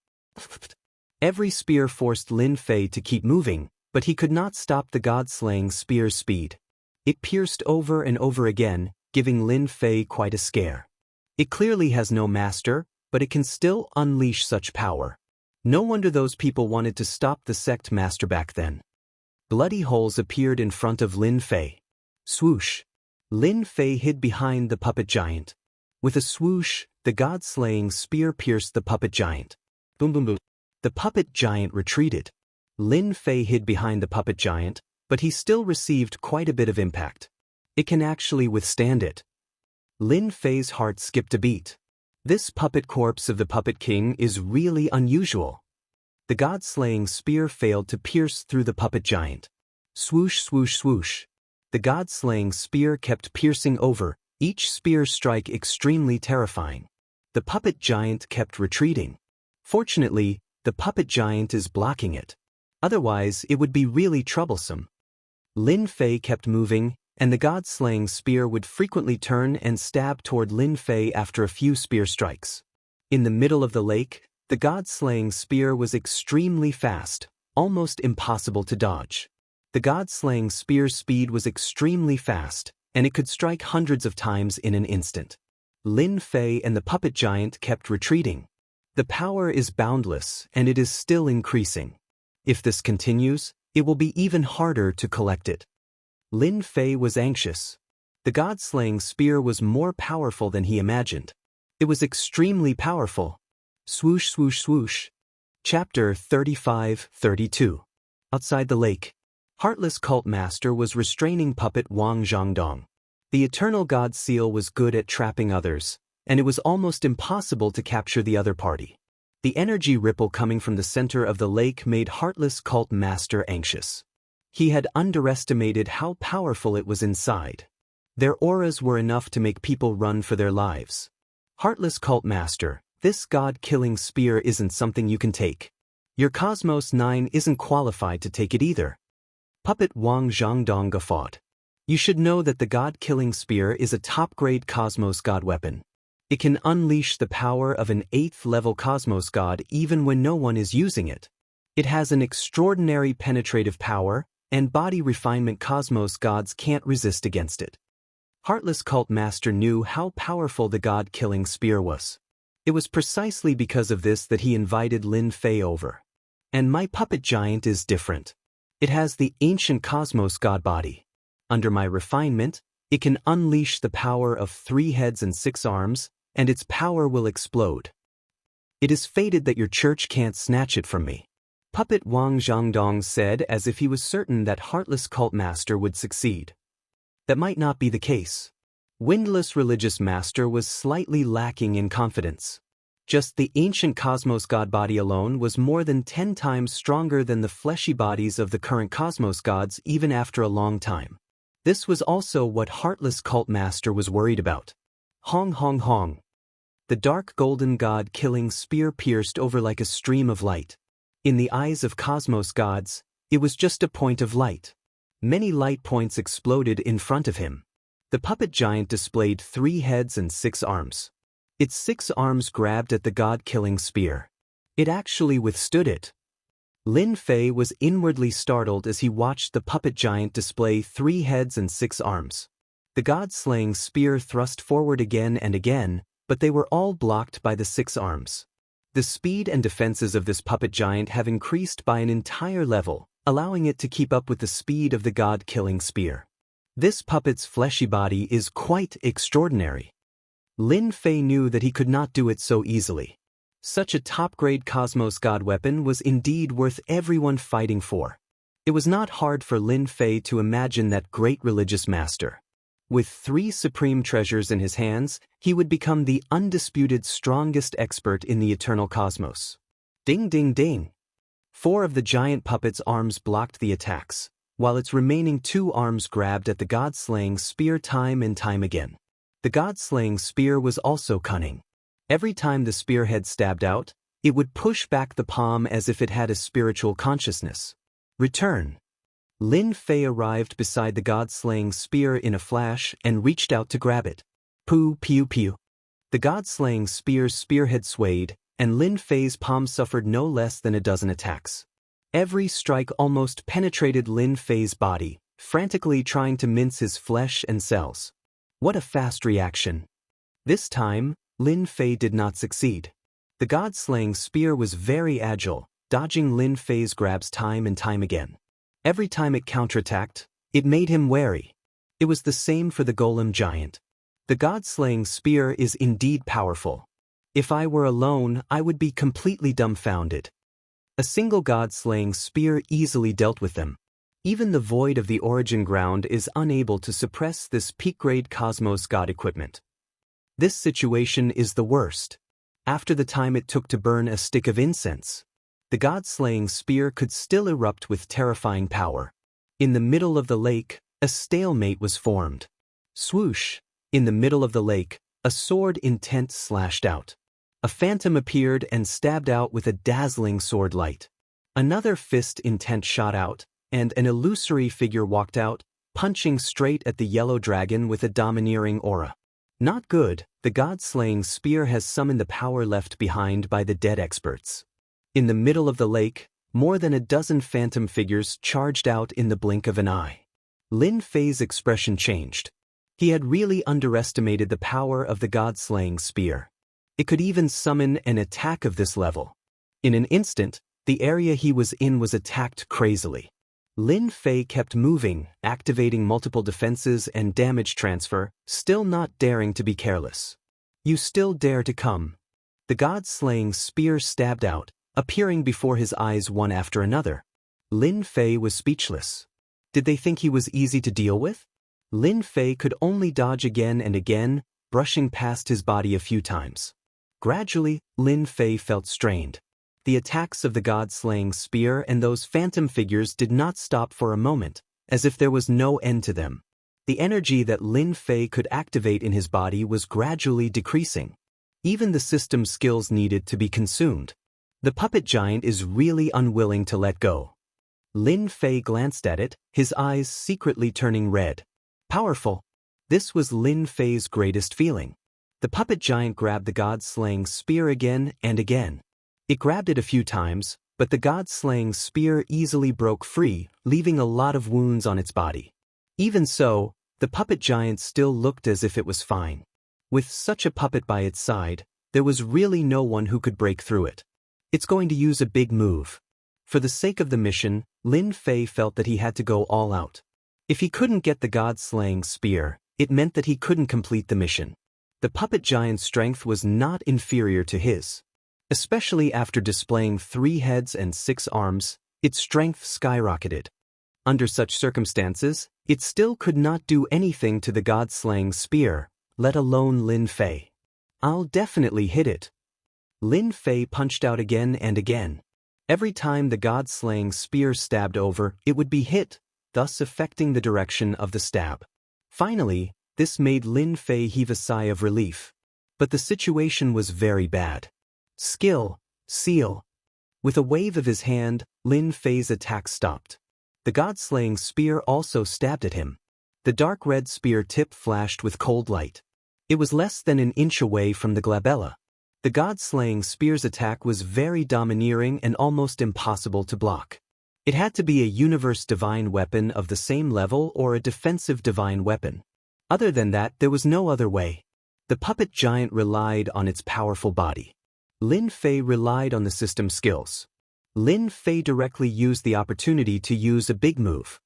Every spear forced Lin Fei to keep moving, but he could not stop the God-slaying spear's speed. It pierced over and over again, giving Lin Fei quite a scare. It clearly has no master, but it can still unleash such power. No wonder those people wanted to stop the sect master back then. Bloody holes appeared in front of Lin Fei. Swoosh! Lin Fei hid behind the puppet giant. With a swoosh, the God-slaying spear pierced the puppet giant. Boom boom boom. The puppet giant retreated. Lin Fei hid behind the puppet giant, but he still received quite a bit of impact. It can actually withstand it. Lin Fei's heart skipped a beat. This puppet corpse of the Puppet King is really unusual. The God-slaying spear failed to pierce through the puppet giant. Swoosh swoosh swoosh. The God-slaying spear kept piercing over, each spear strike extremely terrifying. The puppet giant kept retreating. Fortunately, the puppet giant is blocking it. Otherwise, it would be really troublesome. Lin Fei kept moving, and the God-slaying spear would frequently turn and stab toward Lin Fei after a few spear strikes. In the middle of the lake, the God-slaying spear was extremely fast, almost impossible to dodge. The God-slaying spear's speed was extremely fast, and it could strike hundreds of times in an instant. Lin Fei and the puppet giant kept retreating. The power is boundless, and it is still increasing. If this continues, it will be even harder to collect it. Lin Fei was anxious. The God-slaying spear was more powerful than he imagined. It was extremely powerful. Swoosh swoosh swoosh. Chapter 35-32. Outside the lake, Heartless Cult Master was restraining puppet Wang Zhangdong. The Eternal God Seal was good at trapping others, and it was almost impossible to capture the other party. The energy ripple coming from the center of the lake made Heartless Cult Master anxious. He had underestimated how powerful it was inside. Their auras were enough to make people run for their lives. Heartless Cult Master, this god-killing spear isn't something you can take. Your Cosmos 9 isn't qualified to take it either. Puppet Wang Zhangdong guffawed. You should know that the god-killing spear is a top-grade Cosmos God weapon. It can unleash the power of an 8th-level Cosmos God even when no one is using it. It has an extraordinary penetrative power, and body refinement Cosmos Gods can't resist against it. Heartless cult master knew how powerful the god-killing spear was. It was precisely because of this that he invited Lin Fei over. And my puppet giant is different. It has the ancient cosmos god body. Under my refinement, it can unleash the power of 3 heads and 6 arms, and its power will explode. It is fated that your church can't snatch it from me. Puppet Wang Zhangdong said as if he was certain that Heartless Cult Master would succeed. That might not be the case. Windless Religious Master was slightly lacking in confidence. Just the ancient cosmos god body alone was more than 10 times stronger than the fleshy bodies of the current cosmos gods even after a long time. This was also what Heartless Cult Master was worried about. Hong hong hong. The dark golden god-killing spear pierced over like a stream of light. In the eyes of cosmos gods, it was just a point of light. Many light points exploded in front of him. The puppet giant displayed 3 heads and 6 arms. Its 6 arms grabbed at the god-killing spear. It actually withstood it. Lin Fei was inwardly startled as he watched the puppet giant display 3 heads and 6 arms. The god-slaying spear thrust forward again and again, but they were all blocked by the 6 arms. The speed and defenses of this puppet giant have increased by an entire level, allowing it to keep up with the speed of the god-killing spear. This puppet's fleshy body is quite extraordinary. Lin Fei knew that he could not do it so easily. Such a top-grade cosmos god weapon was indeed worth everyone fighting for. It was not hard for Lin Fei to imagine that great religious master. With 3 supreme treasures in his hands, he would become the undisputed strongest expert in the eternal cosmos. Ding ding ding. 4 of the giant puppet's arms blocked the attacks, while its remaining 2 arms grabbed at the god-slaying spear time and time again. The god-slaying spear was also cunning. Every time the spearhead stabbed out, it would push back the palm as if it had a spiritual consciousness. Return. Lin Fei arrived beside the god-slaying spear in a flash and reached out to grab it. Pew pew pew. The god-slaying spear's spearhead swayed, and Lin Fei's palm suffered no less than a dozen attacks. Every strike almost penetrated Lin Fei's body, frantically trying to mince his flesh and cells. What a fast reaction. This time, Lin Fei did not succeed. The god-slaying spear was very agile, dodging Lin Fei's grabs time and time again. Every time it counterattacked, it made him wary. It was the same for the golem giant. The god-slaying spear is indeed powerful. If I were alone, I would be completely dumbfounded. A single god-slaying spear easily dealt with them. Even the void of the origin ground is unable to suppress this peak-grade cosmos god equipment. This situation is the worst. After the time it took to burn a stick of incense, the god-slaying spear could still erupt with terrifying power. In the middle of the lake, a stalemate was formed. Swoosh! In the middle of the lake, a sword intent slashed out. A phantom appeared and stabbed out with a dazzling sword light. Another fist intent shot out, and an illusory figure walked out, punching straight at the yellow dragon with a domineering aura. Not good, the god-slaying spear has summoned the power left behind by the dead experts. In the middle of the lake, more than a dozen phantom figures charged out in the blink of an eye. Lin Fei's expression changed. He had really underestimated the power of the god-slaying spear. It could even summon an attack of this level. In an instant, the area he was in was attacked crazily. Lin Fei kept moving, activating multiple defenses and damage transfer, still not daring to be careless. You still dare to come. The god-slaying spear stabbed out, appearing before his eyes one after another. Lin Fei was speechless. Did they think he was easy to deal with? Lin Fei could only dodge again and again, brushing past his body a few times. Gradually, Lin Fei felt strained. The attacks of the god-slaying spear and those phantom figures did not stop for a moment, as if there was no end to them. The energy that Lin Fei could activate in his body was gradually decreasing. Even the system skills needed to be consumed. The puppet giant is really unwilling to let go. Lin Fei glanced at it, his eyes secretly turning red. Powerful. This was Lin Fei's greatest feeling. The puppet giant grabbed the god-slaying spear again and again. It grabbed it a few times, but the god-slaying spear easily broke free, leaving a lot of wounds on its body. Even so, The puppet giant still looked as if it was fine. With such a puppet by its side, there was really no one who could break through it. It's going to use a big move. For the sake of the mission, Lin Fei felt that he had to go all out. If he couldn't get the god-slaying spear, it meant that he couldn't complete the mission. The puppet giant's strength was not inferior to his. Especially after displaying 3 heads and 6 arms, its strength skyrocketed. Under such circumstances, it still could not do anything to the god-slaying spear, let alone Lin Fei. I'll definitely hit it. Lin Fei punched out again and again. Every time the god-slaying spear stabbed over, it would be hit, thus affecting the direction of the stab. Finally, this made Lin Fei heave a sigh of relief. But the situation was very bad. Skill, seal. With a wave of his hand, Lin Fei's attack stopped. The god-slaying spear also stabbed at him. The dark red spear tip flashed with cold light. It was less than an inch away from the glabella. The god-slaying spear's attack was very domineering and almost impossible to block. It had to be a universe divine weapon of the same level or a defensive divine weapon. Other than that, there was no other way. The puppet giant relied on its powerful body. Lin Fei relied on the system skills. Lin Fei directly used the opportunity to use a big move.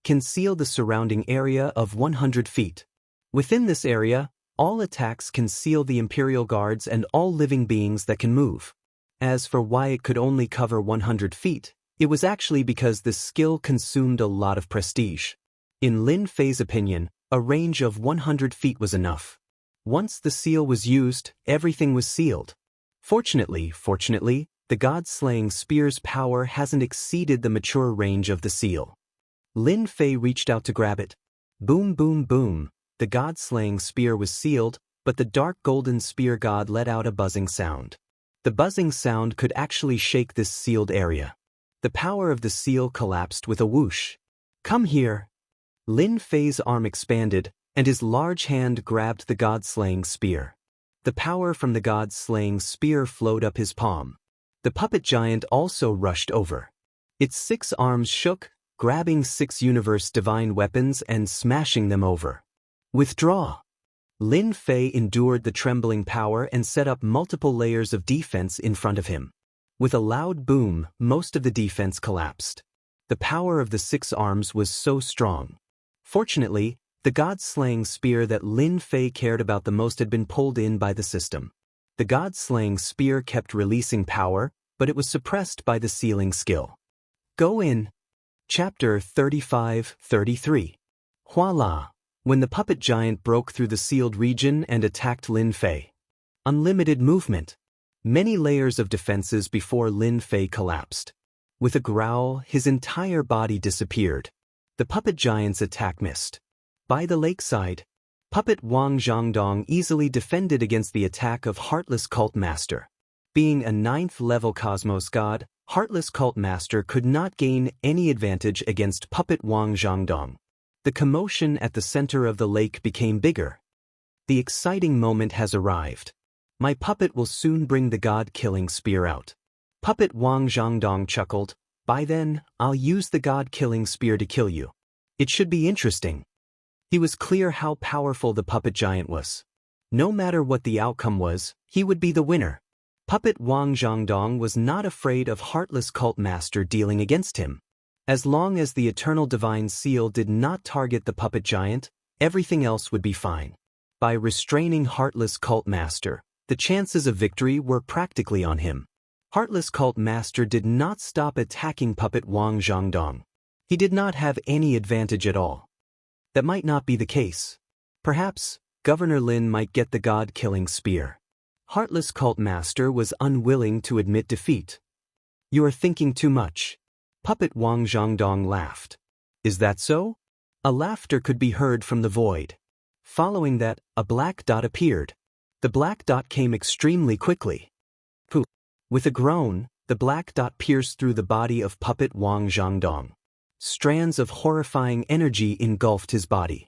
Conceal the surrounding area of 100 feet. Within this area, all attacks conceal the Imperial Guards and all living beings that can move. As for why it could only cover 100 feet, it was actually because this skill consumed a lot of prestige. In Lin Fei's opinion, a range of 100 feet was enough. Once the seal was used, everything was sealed. Fortunately, the god-slaying spear's power hasn't exceeded the mature range of the seal. Lin Fei reached out to grab it. Boom, boom, boom. The god-slaying spear was sealed, but the dark golden spear god let out a buzzing sound. The buzzing sound could actually shake this sealed area. The power of the seal collapsed with a whoosh. Come here. Lin Fei's arm expanded, and his large hand grabbed the god-slaying spear. The power from the god-slaying spear flowed up his palm. The puppet giant also rushed over. Its 6 arms shook, grabbing 6 universe divine weapons and smashing them over. Withdraw. Lin Fei endured the trembling power and set up multiple layers of defense in front of him. With a loud boom, most of the defense collapsed. The power of the 6 arms was so strong. Fortunately, the god-slaying spear that Lin Fei cared about the most had been pulled in by the system. The god-slaying spear kept releasing power, but it was suppressed by the sealing skill. Go in. Chapter 35-33. Voila! When the puppet giant broke through the sealed region and attacked Lin Fei. Unlimited movement. Many layers of defenses before Lin Fei collapsed. With a growl, his entire body disappeared. The puppet giant's attack missed. By the lakeside, puppet Wang Zhangdong easily defended against the attack of Heartless Cult Master. Being a 9th-level Cosmos god, Heartless Cult Master could not gain any advantage against puppet Wang Zhangdong. The commotion at the center of the lake became bigger. The exciting moment has arrived. My puppet will soon bring the god-killing spear out. Puppet Wang Zhangdong chuckled. By then, I'll use the god-killing spear to kill you. It should be interesting. He was clear how powerful the puppet giant was. No matter what the outcome was, he would be the winner. Puppet Wang Zhangdong was not afraid of Heartless Cult Master dealing against him. As long as the Eternal Divine Seal did not target the puppet giant, everything else would be fine. By restraining Heartless Cult Master, the chances of victory were practically on him. Heartless Cult Master did not stop attacking puppet Wang Zhangdong. He did not have any advantage at all. That might not be the case. Perhaps, Governor Lin might get the god-killing spear. Heartless Cult Master was unwilling to admit defeat. You are thinking too much. Puppet Wang Zhangdong laughed. Is that so? A laughter could be heard from the void. Following that, a black dot appeared. The black dot came extremely quickly. Pooh! With a groan, the black dot pierced through the body of puppet Wang Zhangdong. Strands of horrifying energy engulfed his body.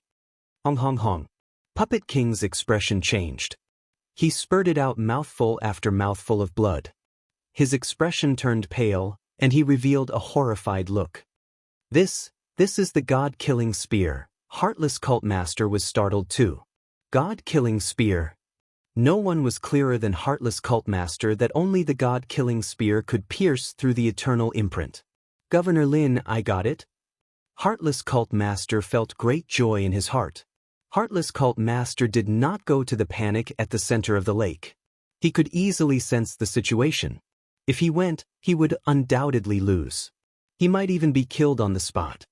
Hong hong hong. Puppet King's expression changed. He spurted out mouthful after mouthful of blood. His expression turned pale, and he revealed a horrified look. This is the god-killing spear, Heartless cult master was startled too. God-killing spear. No one was clearer than Heartless cult master that only the God-killing spear could pierce through the eternal imprint. Governor Lin, I got it. Heartless cult master felt great joy in his heart. Heartless cult master did not go to the panic at the center of the lake. He could easily sense the situation. If he went, he would undoubtedly lose. He might even be killed on the spot.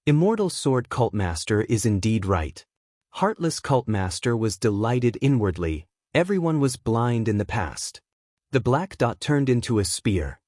Immortal sword cult master is indeed right. Heartless cult master was delighted inwardly. Everyone was blind in the past. The black dot turned into a spear.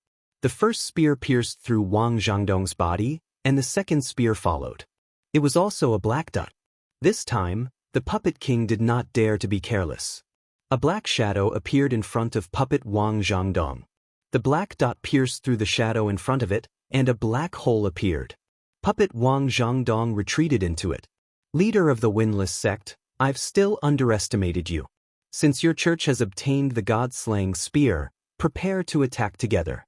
The first spear pierced through Wang Zhangdong's body, and the second spear followed. It was also a black dot. This time, the Puppet King did not dare to be careless. A black shadow appeared in front of Puppet Wang Zhangdong. The black dot pierced through the shadow in front of it, and a black hole appeared. Puppet Wang Zhangdong retreated into it. Leader of the Windless sect, I've still underestimated you. Since your church has obtained the God-slaying spear, prepare to attack together.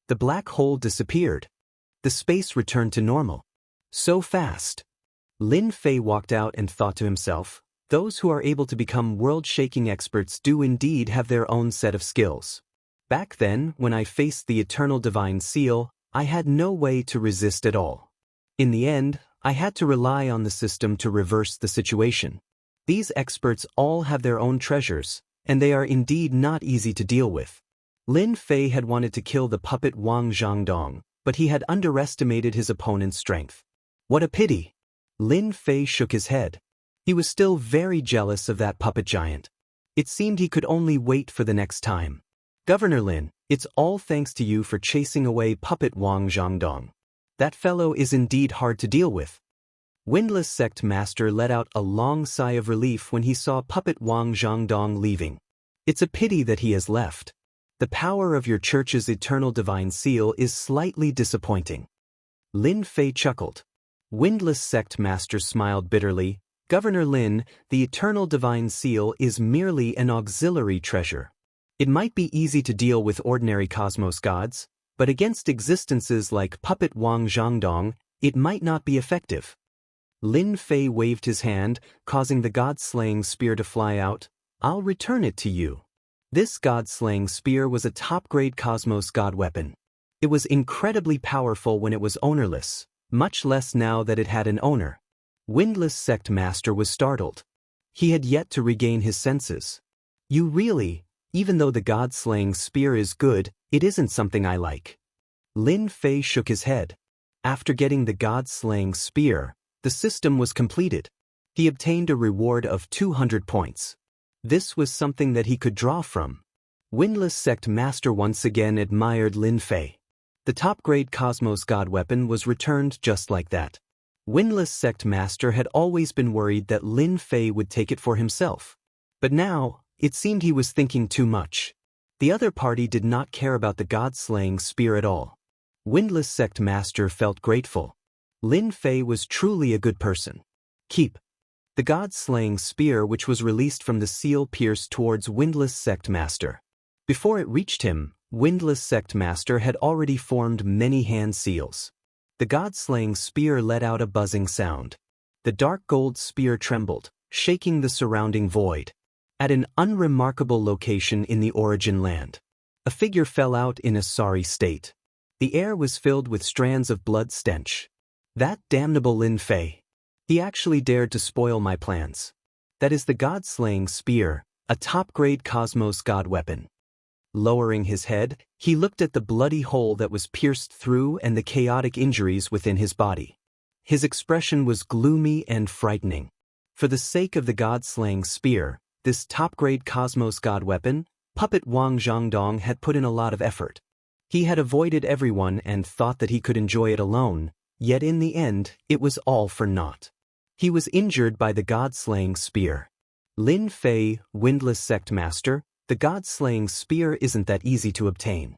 The black hole disappeared. The space returned to normal. So fast. Lin Fei walked out and thought to himself, those who are able to become world-shaking experts do indeed have their own set of skills. Back then, when I faced the eternal divine seal, I had no way to resist at all. In the end, I had to rely on the system to reverse the situation. These experts all have their own treasures, and they are indeed not easy to deal with. Lin Fei had wanted to kill the puppet Wang Zhangdong, but he had underestimated his opponent's strength. What a pity! Lin Fei shook his head. He was still very jealous of that puppet giant. It seemed he could only wait for the next time. Governor Lin, it's all thanks to you for chasing away puppet Wang Zhangdong. That fellow is indeed hard to deal with. Windless sect master let out a long sigh of relief when he saw puppet Wang Zhangdong leaving. It's a pity that he has left. The power of your church's eternal divine seal is slightly disappointing. Lin Fei chuckled. Windless sect master smiled bitterly. Governor Lin, the eternal divine seal is merely an auxiliary treasure. It might be easy to deal with ordinary cosmos gods, but against existences like puppet Wang Zhangdong, it might not be effective. Lin Fei waved his hand, causing the god-slaying spear to fly out. I'll return it to you. This god-slaying spear was a top-grade cosmos god weapon. It was incredibly powerful when it was ownerless, much less now that it had an owner. Windless sect master was startled. He had yet to regain his senses. You really, even though the god-slaying spear is good, it isn't something I like. Lin Fei shook his head. After getting the god-slaying spear, the system was completed. He obtained a reward of 200 points. This was something that he could draw from. Windless sect master once again admired Lin Fei. The top-grade cosmos god weapon was returned just like that. Windless sect master had always been worried that Lin Fei would take it for himself. But now, it seemed he was thinking too much. The other party did not care about the god-slaying spear at all. Windless sect master felt grateful. Lin Fei was truly a good person. Keep. The god-slaying spear which was released from the seal pierced towards Windless sect master. Before it reached him, Windless sect master had already formed many hand seals. The god-slaying spear let out a buzzing sound. The dark gold spear trembled, shaking the surrounding void. At an unremarkable location in the origin land, a figure fell out in a sorry state. The air was filled with strands of blood stench. That damnable Lin Fei. He actually dared to spoil my plans. That is the god-slaying spear, a top-grade cosmos god weapon. Lowering his head, he looked at the bloody hole that was pierced through and the chaotic injuries within his body. His expression was gloomy and frightening. For the sake of the god-slaying spear, this top-grade cosmos god weapon, puppet Wang Zhangdong had put in a lot of effort. He had avoided everyone and thought that he could enjoy it alone, yet in the end, it was all for naught. He was injured by the god-slaying spear. Lin Fei, Windless sect master, the god-slaying spear isn't that easy to obtain.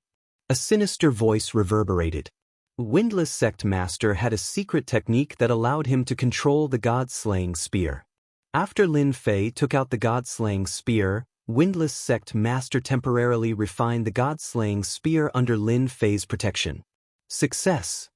A sinister voice reverberated. Windless sect master had a secret technique that allowed him to control the god-slaying spear. After Lin Fei took out the god-slaying spear, Windless sect master temporarily refined the god-slaying spear under Lin Fei's protection. Success!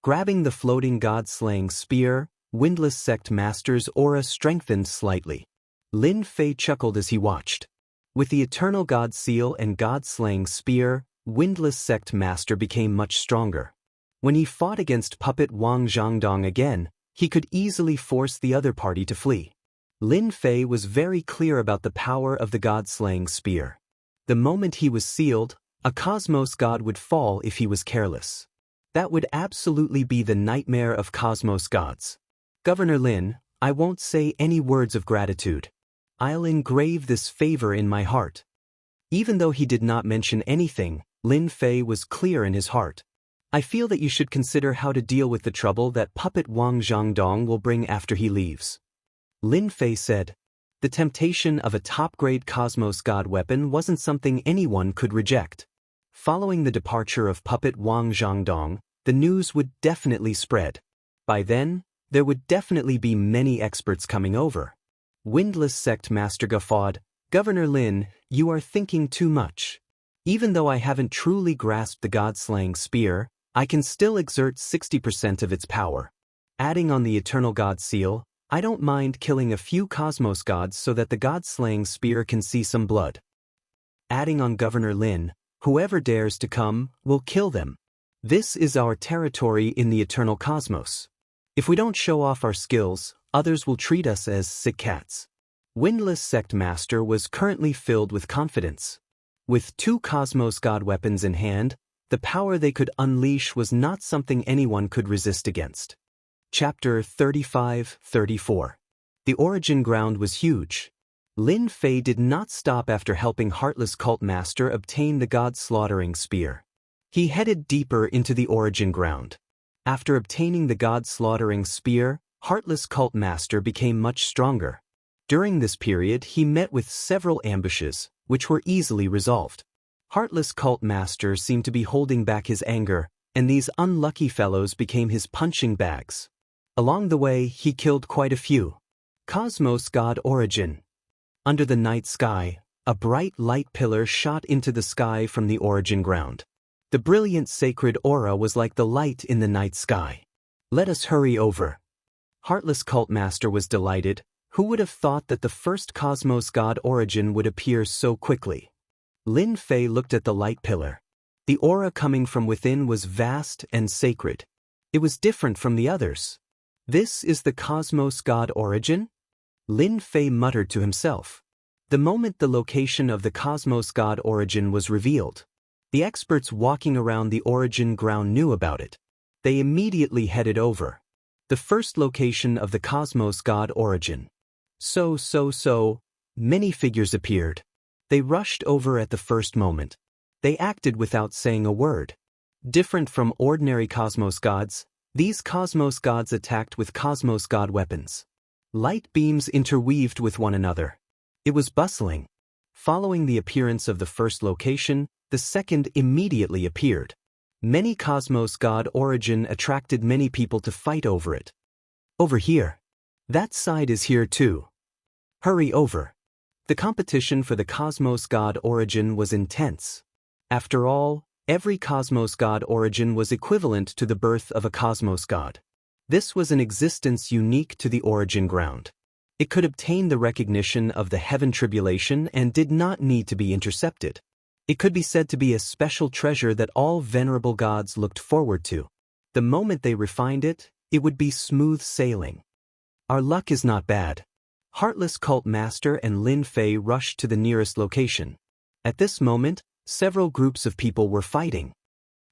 Grabbing the floating god-slaying spear, Windless Sect Master's aura strengthened slightly. Lin Fei chuckled as he watched. With the Eternal God Seal and God-slaying Spear, Windless Sect Master became much stronger. When he fought against puppet Wang Zhangdong again, he could easily force the other party to flee. Lin Fei was very clear about the power of the God-slaying Spear. The moment he was sealed, a Cosmos God would fall if he was careless. That would absolutely be the nightmare of Cosmos Gods. Governor Lin, I won't say any words of gratitude. I'll engrave this favor in my heart. Even though he did not mention anything, Lin Fei was clear in his heart. I feel that you should consider how to deal with the trouble that puppet Wang Zhangdong will bring after he leaves. Lin Fei said. The temptation of a top-grade Cosmos God weapon wasn't something anyone could reject. Following the departure of puppet Wang Zhangdong, the news would definitely spread. By then, there would definitely be many experts coming over. Windless Sect Master guffawed, Governor Lin, you are thinking too much. Even though I haven't truly grasped the God-slaying Spear, I can still exert 60% of its power. Adding on the Eternal God Seal, I don't mind killing a few Cosmos Gods so that the God-slaying Spear can see some blood. Adding on Governor Lin, whoever dares to come, we'll kill them. This is our territory in the Eternal Cosmos. If we don't show off our skills, others will treat us as sick cats. Windless Sect Master was currently filled with confidence. With 2 Cosmos God weapons in hand, the power they could unleash was not something anyone could resist against. Chapter 35-34. The origin ground was huge. Lin Fei did not stop after helping Heartless Cult Master obtain the God-slaughtering Spear. He headed deeper into the origin ground. After obtaining the God-slaughtering Spear, Heartless Cult Master became much stronger. During this period, he met with several ambushes, which were easily resolved. Heartless Cult Master seemed to be holding back his anger, and these unlucky fellows became his punching bags. Along the way, he killed quite a few. Cosmos God Origin. Under the night sky, a bright light pillar shot into the sky from the origin ground. The brilliant sacred aura was like the light in the night sky. Let us hurry over. Heartless Cult Master was delighted. Who would have thought that the first Cosmos God Origin would appear so quickly? Lin Fei looked at the light pillar. The aura coming from within was vast and sacred. It was different from the others. This is the Cosmos God Origin? Lin Fei muttered to himself. The moment the location of the Cosmos God Origin was revealed, the experts walking around the origin ground knew about it. They immediately headed over. The first location of the Cosmos God Origin. Many figures appeared. They rushed over at the first moment. They acted without saying a word. Different from ordinary Cosmos Gods, these Cosmos Gods attacked with Cosmos God weapons. Light beams interweaved with one another. It was bustling. Following the appearance of the first location, the second immediately appeared. Many Cosmos God Origin attracted many people to fight over it. Over here. That side is here too. Hurry over. The competition for the Cosmos God Origin was intense. After all, every Cosmos God Origin was equivalent to the birth of a Cosmos God. This was an existence unique to the origin ground. It could obtain the recognition of the heaven tribulation and did not need to be intercepted. It could be said to be a special treasure that all venerable gods looked forward to. The moment they refined it, it would be smooth sailing. Our luck is not bad. Heartless Cult Master and Lin Fei rushed to the nearest location. At this moment, several groups of people were fighting.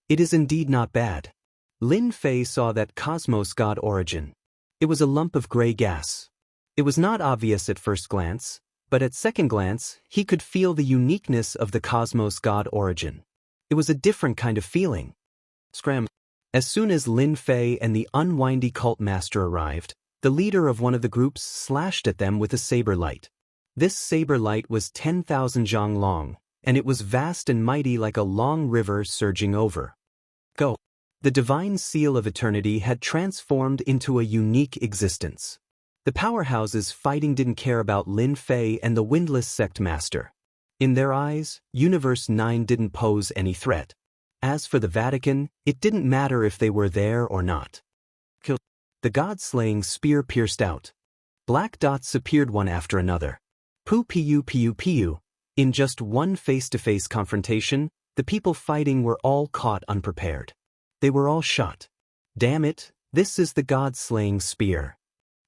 It is indeed not bad. Lin Fei saw that Cosmos God Origin. It was a lump of gray gas. It was not obvious at first glance, but at second glance, he could feel the uniqueness of the Cosmos God Origin. It was a different kind of feeling. Scram. As soon as Lin Fei and the unwindy cult master arrived, the leader of one of the groups slashed at them with a saber light. This saber light was 10,000 zhang long, and it was vast and mighty like a long river surging over. Go. The divine seal of eternity had transformed into a unique existence. The powerhouses fighting didn't care about Lin Fei and the windless sect master. In their eyes, Universe 9 didn't pose any threat. As for the Vatican, it didn't matter if they were there or not. The god-slaying spear pierced out. Black dots appeared one after another. Pu. In just one face-to-face confrontation, the people fighting were all caught unprepared. They were all shot. Damn it, this is the god-slaying spear.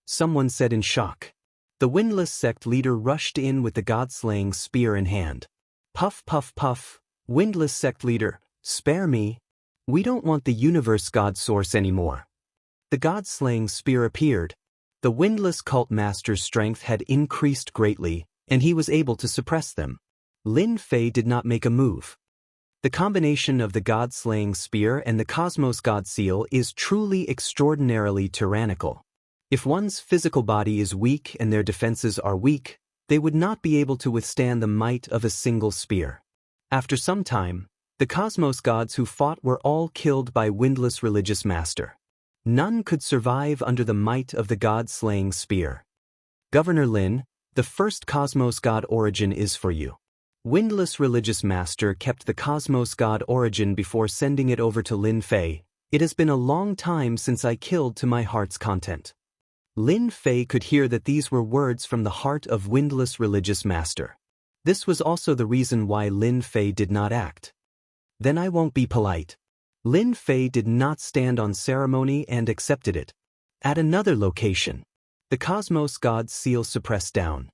Someone said in shock. The windless sect leader rushed in with the god-slaying spear in hand. Puff, puff, puff. Windless sect leader, spare me. We don't want the universe god source anymore. The god-slaying spear appeared. The windless cult master's strength had increased greatly, and he was able to suppress them. Lin Fei did not make a move. The combination of the god-slaying spear and the cosmos god seal is truly extraordinarily tyrannical. If one's physical body is weak and their defenses are weak, they would not be able to withstand the might of a single spear. After some time, the cosmos gods who fought were all killed by windless religious master. None could survive under the might of the god-slaying spear. Governor Lin, the first cosmos god origin is for you. Windless religious master kept the cosmos god origin before sending it over to Lin Fei. It has been a long time since I killed to my heart's content. Lin Fei could hear that these were words from the heart of windless religious master. This was also the reason why Lin Fei did not act. Then I won't be polite. Lin Fei did not stand on ceremony and accepted it. At another location, the cosmos god seal suppressed down.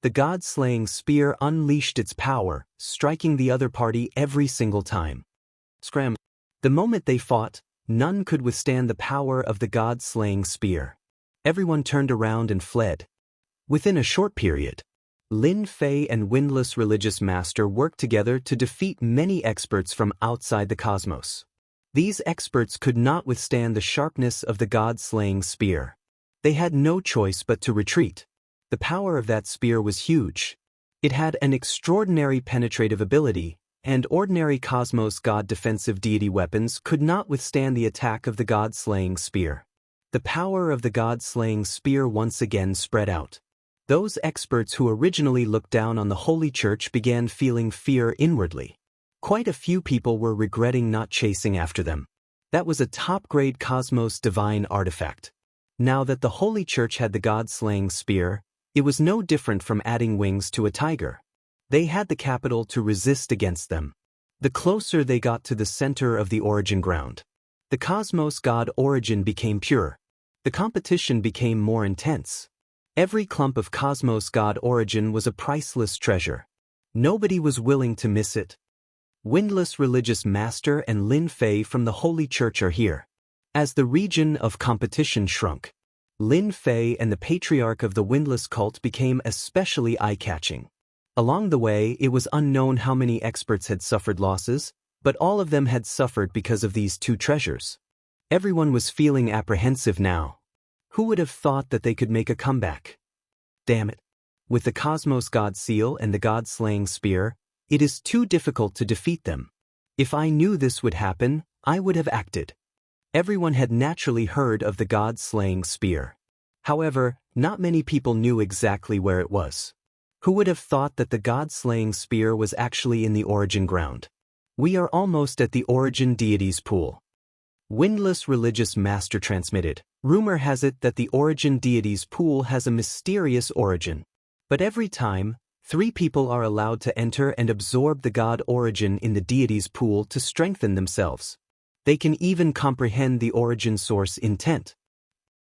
The god-slaying spear unleashed its power, striking the other party every single time. Scram. The moment they fought, none could withstand the power of the god-slaying spear. Everyone turned around and fled. Within a short period, Lin Fei and windless religious master worked together to defeat many experts from outside the cosmos. These experts could not withstand the sharpness of the god-slaying spear. They had no choice but to retreat. The power of that spear was huge. It had an extraordinary penetrative ability, and ordinary cosmos god defensive deity weapons could not withstand the attack of the god-slaying spear. The power of the god-slaying spear once again spread out. Those experts who originally looked down on the Holy Church began feeling fear inwardly. Quite a few people were regretting not chasing after them. That was a top-grade cosmos divine artifact. Now that the Holy Church had the god-slaying spear, it was no different from adding wings to a tiger. They had the capital to resist against them. The closer they got to the center of the origin ground, the cosmos god origin became pure. The competition became more intense. Every clump of cosmos god origin was a priceless treasure. Nobody was willing to miss it. Windless religious master and Lin Fei from the Holy Church are here. As the region of competition shrunk, Lin Fei and the patriarch of the windless cult became especially eye-catching. Along the way, it was unknown how many experts had suffered losses, but all of them had suffered because of these two treasures. Everyone was feeling apprehensive now. Who would have thought that they could make a comeback? Damn it. With the cosmos god seal and the god-slaying spear, it is too difficult to defeat them. If I knew this would happen, I would have acted. Everyone had naturally heard of the god-slaying spear. However, not many people knew exactly where it was. Who would have thought that the god-slaying spear was actually in the origin ground? We are almost at the origin deity's pool. Windless religious master transmitted. Rumor has it that the origin deity's pool has a mysterious origin. But every time, 3 people are allowed to enter and absorb the god origin in the deity's pool to strengthen themselves. They can even comprehend the origin source intent.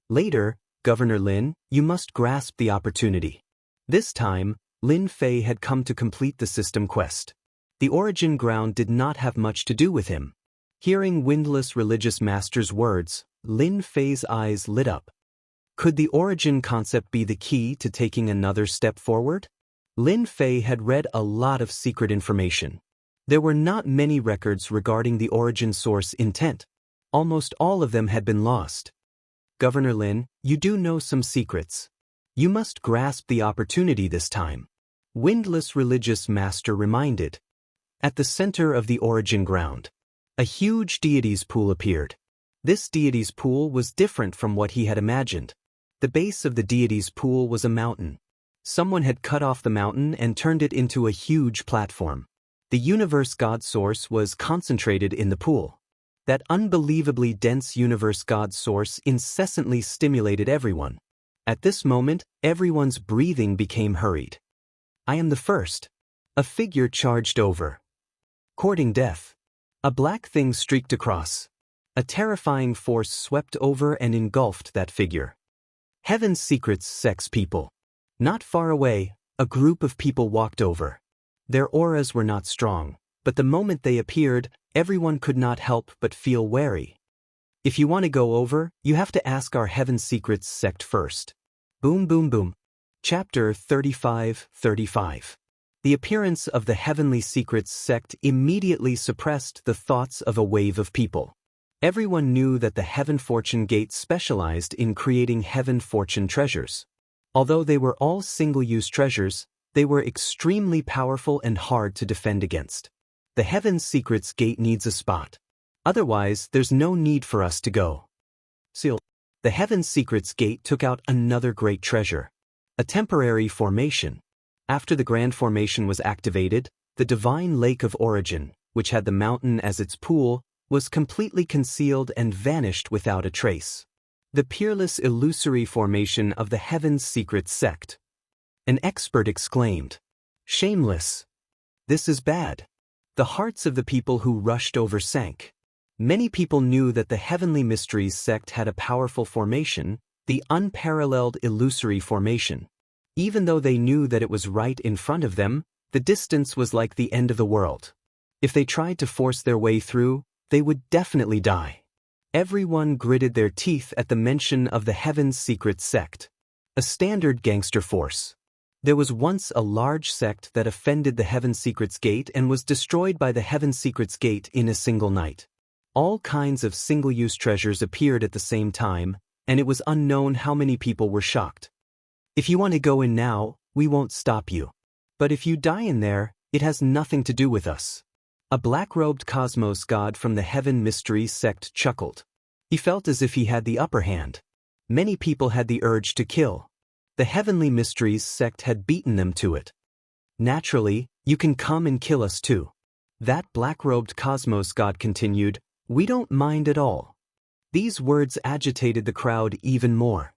Later, Governor Lin, you must grasp the opportunity. This time, Lin Fei had come to complete the system quest. The origin ground did not have much to do with him. Hearing windless religious master's words, Lin Fei's eyes lit up. Could the origin concept be the key to taking another step forward? Lin Fei had read a lot of secret information. There were not many records regarding the origin source intent. Almost all of them had been lost. Governor Lin, you do know some secrets. You must grasp the opportunity this time. Windless religious master reminded. At the center of the origin ground, a huge deity's pool appeared. This deity's pool was different from what he had imagined. The base of the deity's pool was a mountain. Someone had cut off the mountain and turned it into a huge platform. The universe god source was concentrated in the pool. That unbelievably dense universe God source incessantly stimulated everyone. At this moment, everyone's breathing became hurried. I am the first. A figure charged over. Courting death. A black thing streaked across. A terrifying force swept over and engulfed that figure. Heaven's secrets, sex people. Not far away, a group of people walked over. Their auras were not strong, but the moment they appeared, everyone could not help but feel wary. If you want to go over, you have to ask our Heaven's Secrets sect first. Boom boom boom. Chapter 35. The appearance of the Heavenly Secrets sect immediately suppressed the thoughts of a wave of people. Everyone knew that the Heaven Fortune Gate specialized in creating Heaven Fortune treasures. Although they were all single-use treasures, they were extremely powerful and hard to defend against. The Heaven Secrets Gate needs a spot. Otherwise, there's no need for us to go. Seal. The Heaven Secrets Gate took out another great treasure. A temporary formation. After the Grand Formation was activated, the Divine Lake of Origin, which had the mountain as its pool, was completely concealed and vanished without a trace. The peerless illusory formation of the Heaven's Secret Sect. An expert exclaimed. Shameless. This is bad. The hearts of the people who rushed over sank. Many people knew that the Heavenly Mysteries sect had a powerful formation, the unparalleled illusory formation. Even though they knew that it was right in front of them, the distance was like the end of the world. If they tried to force their way through, they would definitely die. Everyone gritted their teeth at the mention of the Heaven's Secret Sect. A standard gangster force. There was once a large sect that offended the Heaven Secrets Gate and was destroyed by the Heaven Secrets Gate in a single night. All kinds of single-use treasures appeared at the same time, and it was unknown how many people were shocked. If you want to go in now, we won't stop you. But if you die in there, it has nothing to do with us. A black-robed cosmos god from the Heaven Mysteries sect chuckled. He felt as if he had the upper hand. Many people had the urge to kill. The Heavenly Mysteries sect had beaten them to it. Naturally, you can come and kill us too. That black-robed cosmos god continued, we don't mind at all. These words agitated the crowd even more.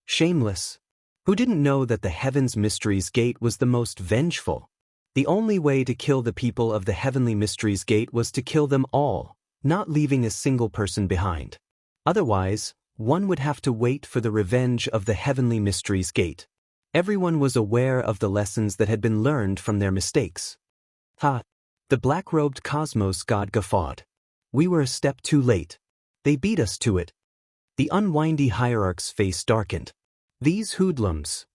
Shameless. Who didn't know that the Heaven's Mysteries Gate was the most vengeful? The only way to kill the people of the Heavenly Mysteries Gate was to kill them all, not leaving a single person behind. Otherwise, one would have to wait for the revenge of the Heavenly Mysteries Gate. Everyone was aware of the lessons that had been learned from their mistakes. Ha! The black-robed cosmos god guffawed. We were a step too late. They beat us to it. The unwindy hierarch's face darkened. These hoodlums.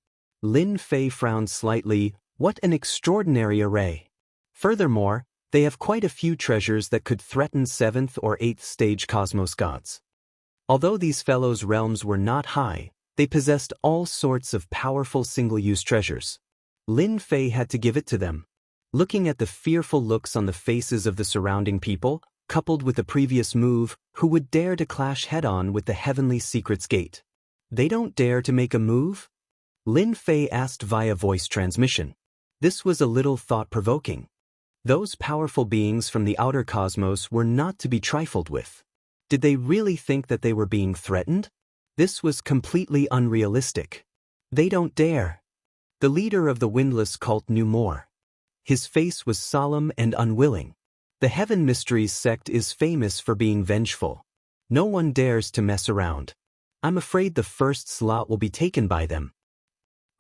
Lin Fei frowned slightly. What an extraordinary array. Furthermore, they have quite a few treasures that could threaten 7th or 8th stage cosmos gods. Although these fellows' realms were not high, they possessed all sorts of powerful single-use treasures. Lin Fei had to give it to them. Looking at the fearful looks on the faces of the surrounding people, coupled with the previous move, who would dare to clash head-on with the Heavenly Secrets Gate? They don't dare to make a move? Lin Fei asked via voice transmission. This was a little thought-provoking. Those powerful beings from the outer cosmos were not to be trifled with. Did they really think that they were being threatened? This was completely unrealistic. They don't dare. The leader of the windless cult knew more. His face was solemn and unwilling. The Heaven Mysteries sect is famous for being vengeful. No one dares to mess around. I'm afraid the first slot will be taken by them.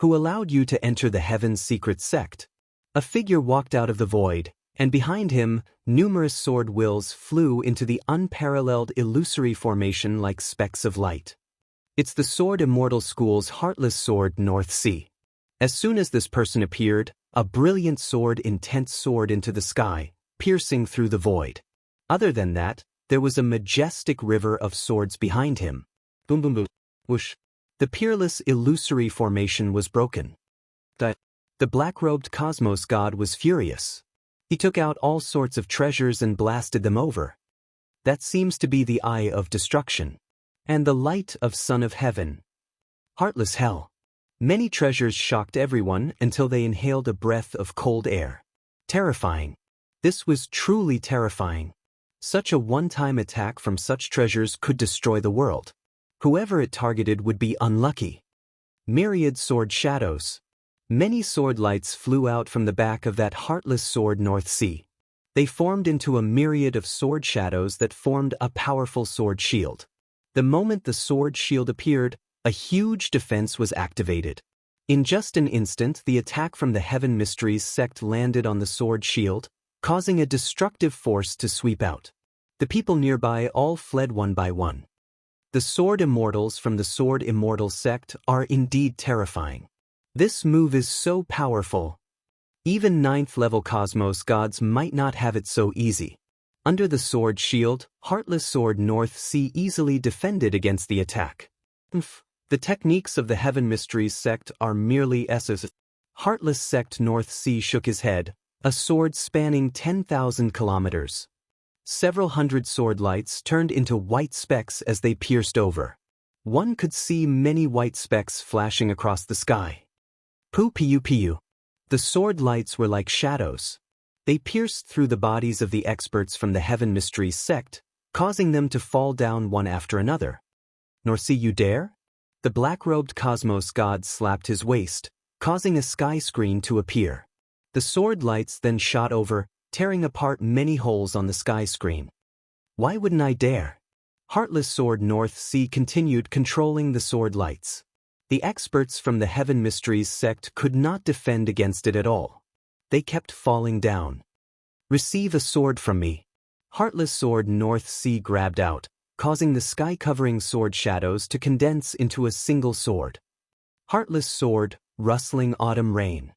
Who allowed you to enter the Heaven's Secret Sect? A figure walked out of the void, and behind him, numerous sword wills flew into the unparalleled illusory formation like specks of light. It's the Sword Immortal School's Heartless Sword North Sea. As soon as this person appeared, a brilliant sword intense soared into the sky, piercing through the void. Other than that, there was a majestic river of swords behind him. Boom boom boom. Whoosh. The peerless illusory formation was broken. The black-robed cosmos god was furious. He took out all sorts of treasures and blasted them over. That seems to be the eye of destruction. And the light of Son of Heaven. Heartless hell. Many treasures shocked everyone until they inhaled a breath of cold air. Terrifying. This was truly terrifying. Such a one-time attack from such treasures could destroy the world. Whoever it targeted would be unlucky. Myriad sword shadows. Many sword lights flew out from the back of that heartless sword North Sea. They formed into a myriad of sword shadows that formed a powerful sword shield. The moment the sword shield appeared, a huge defense was activated. In just an instant, the attack from the Heaven Mysteries sect landed on the sword shield, causing a destructive force to sweep out. The people nearby all fled one by one. The sword immortals from the sword immortal sect are indeed terrifying. This move is so powerful. Even 9th-level cosmos gods might not have it so easy. Under the sword shield, Heartless Sword North Sea easily defended against the attack. The techniques of the Heaven Mysteries sect are merely S's. Heartless sect North Sea shook his head, a sword spanning 10,000 kilometers. Several hundred sword lights turned into white specks as they pierced over. One could see many white specks flashing across the sky. Pu. The sword lights were like shadows. They pierced through the bodies of the experts from the Heaven Mysteries sect, causing them to fall down one after another. Nor see you dare? The black-robed cosmos god slapped his waist, causing a sky screen to appear. The sword lights then shot over, tearing apart many holes on the sky screen. Why wouldn't I dare? Heartless Sword North Sea continued controlling the sword lights. The experts from the Heaven Mysteries sect could not defend against it at all. They kept falling down. Receive a sword from me. Heartless Sword North Sea grabbed out, causing the sky-covering sword shadows to condense into a single sword. Heartless Sword, rustling autumn rain.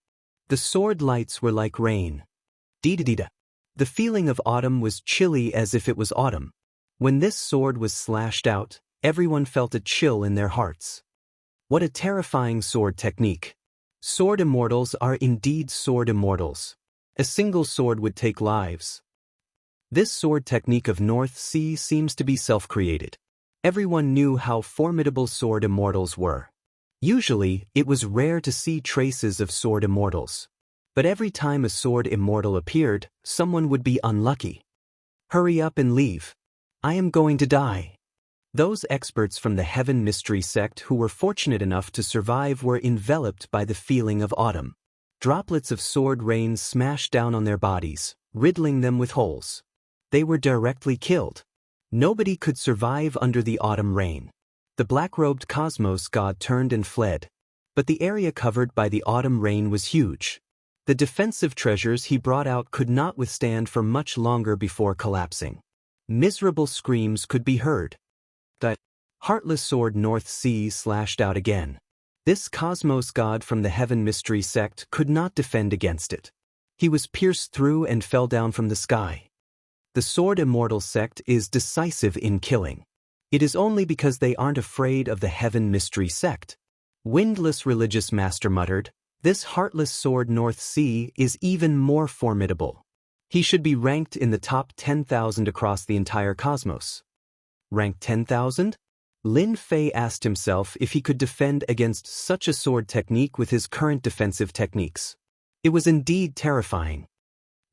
The sword lights were like rain. Dee-da-dee-da. The feeling of autumn was chilly as if it was autumn. When this sword was slashed out, everyone felt a chill in their hearts. What a terrifying sword technique. Sword immortals are indeed sword immortals. A single sword would take lives. This sword technique of North Sea seems to be self-created. Everyone knew how formidable sword immortals were. Usually, it was rare to see traces of sword immortals. But every time a sword immortal appeared, someone would be unlucky. Hurry up and leave. I am going to die. Those experts from the Heaven Mystery sect who were fortunate enough to survive were enveloped by the feeling of autumn. Droplets of sword rain smashed down on their bodies, riddling them with holes. They were directly killed. Nobody could survive under the autumn rain. The black-robed cosmos god turned and fled. But the area covered by the autumn rain was huge. The defensive treasures he brought out could not withstand for much longer before collapsing. Miserable screams could be heard. The Heartless Sword North Sea slashed out again. This cosmos god from the Heaven Mystery sect could not defend against it. He was pierced through and fell down from the sky. The Sword Immortal sect is decisive in killing. It is only because they aren't afraid of the Heaven Mystery sect. Windless Religious Master muttered, "This Heartless Sword North Sea is even more formidable. He should be ranked in the top 10,000 across the entire cosmos." Rank 10,000? Lin Fei asked himself if he could defend against such a sword technique with his current defensive techniques. It was indeed terrifying.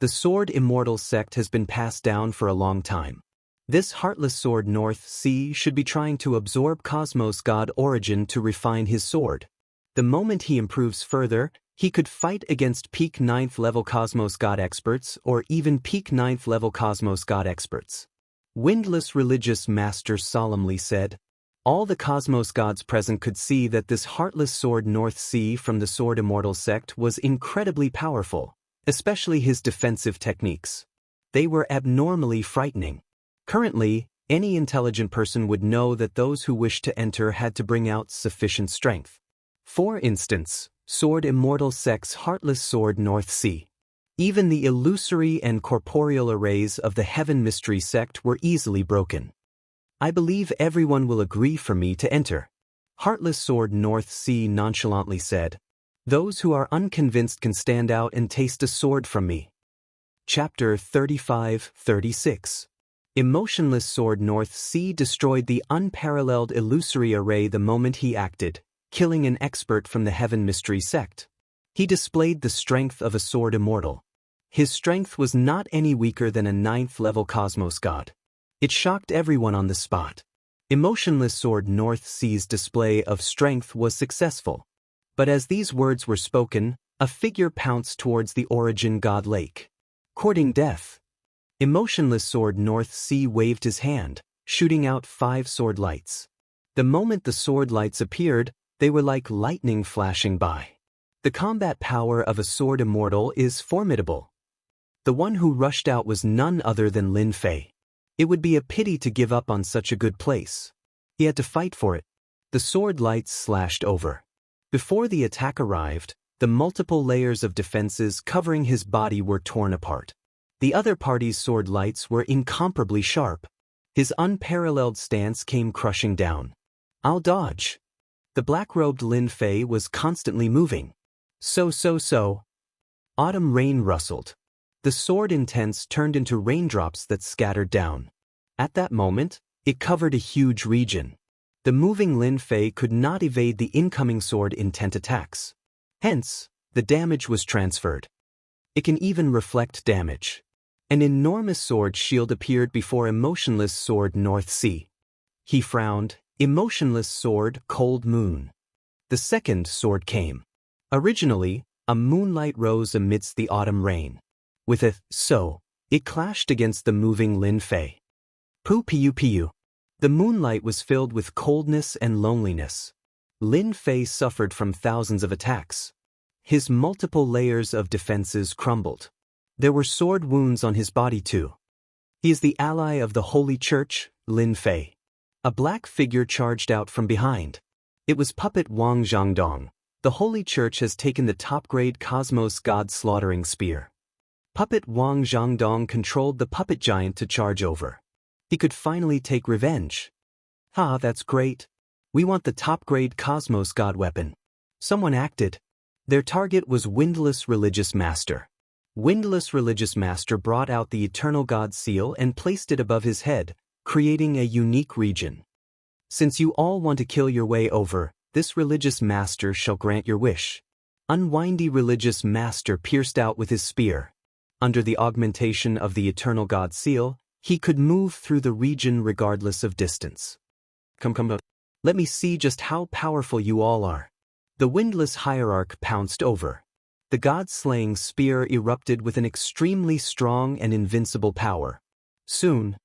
The Sword Immortal sect has been passed down for a long time. This Heartless Sword North Sea should be trying to absorb Cosmos God Origin to refine his sword. The moment he improves further, he could fight against peak 9th level Cosmos God experts or even peak 9th level Cosmos God experts. Windless Religious Master solemnly said. All the Cosmos gods present could see that this Heartless Sword North Sea from the Sword Immortal sect was incredibly powerful, especially his defensive techniques. They were abnormally frightening. Currently, any intelligent person would know that those who wished to enter had to bring out sufficient strength. For instance, Sword Immortal sect's Heartless Sword North Sea. Even the illusory and corporeal arrays of the Heaven Mystery sect were easily broken. I believe everyone will agree for me to enter. Heartless Sword North Sea nonchalantly said. Those who are unconvinced can stand out and taste a sword from me. Chapter 35-36. Emotionless Sword North Sea destroyed the unparalleled illusory array the moment he acted, killing an expert from the Heaven Mystery sect. He displayed the strength of a sword immortal. His strength was not any weaker than a 9th-level cosmos god. It shocked everyone on the spot. Emotionless Sword North Sea's display of strength was successful. But as these words were spoken, a figure pounced towards the origin god lake. Courting death. Emotionless Sword North Sea waved his hand, shooting out 5 sword lights. The moment the sword lights appeared, they were like lightning flashing by. The combat power of a sword immortal is formidable. The one who rushed out was none other than Lin Fei. It would be a pity to give up on such a good place. He had to fight for it. The sword lights slashed over. Before the attack arrived, the multiple layers of defenses covering his body were torn apart. The other party's sword lights were incomparably sharp. His unparalleled stance came crushing down. I'll dodge. The black-robed Lin Fei was constantly moving. So. Autumn rain rustled. The sword intense turned into raindrops that scattered down. At that moment, it covered a huge region. The moving Lin Fei could not evade the incoming sword intent attacks. Hence, the damage was transferred. It can even reflect damage. An enormous sword shield appeared before Emotionless Sword North Sea. He frowned. Emotionless Sword Cold Moon. The second sword came. Originally, a moonlight rose amidst the autumn rain. With a so, it clashed against the moving Lin Fei. Pu. The moonlight was filled with coldness and loneliness. Lin Fei suffered from thousands of attacks. His multiple layers of defenses crumbled. There were sword wounds on his body too. He is the ally of the Holy Church, Lin Fei. A black figure charged out from behind. It was puppet Wang Zhangdong. The Holy Church has taken the top-grade Cosmos God slaughtering spear. Puppet Wang Zhangdong controlled the puppet giant to charge over. He could finally take revenge. That's great. We want the top-grade Cosmos God weapon. Someone acted. Their target was Windless Religious Master. Windless Religious Master brought out the Eternal God seal and placed it above his head, creating a unique region. Since you all want to kill your way over, this Religious Master shall grant your wish. Unwindy Religious Master pierced out with his spear. Under the augmentation of the Eternal God seal, he could move through the region regardless of distance. Come. Let me see just how powerful you all are. The Windless Hierarch pounced over. The god-slaying spear erupted with an extremely strong and invincible power. Soon,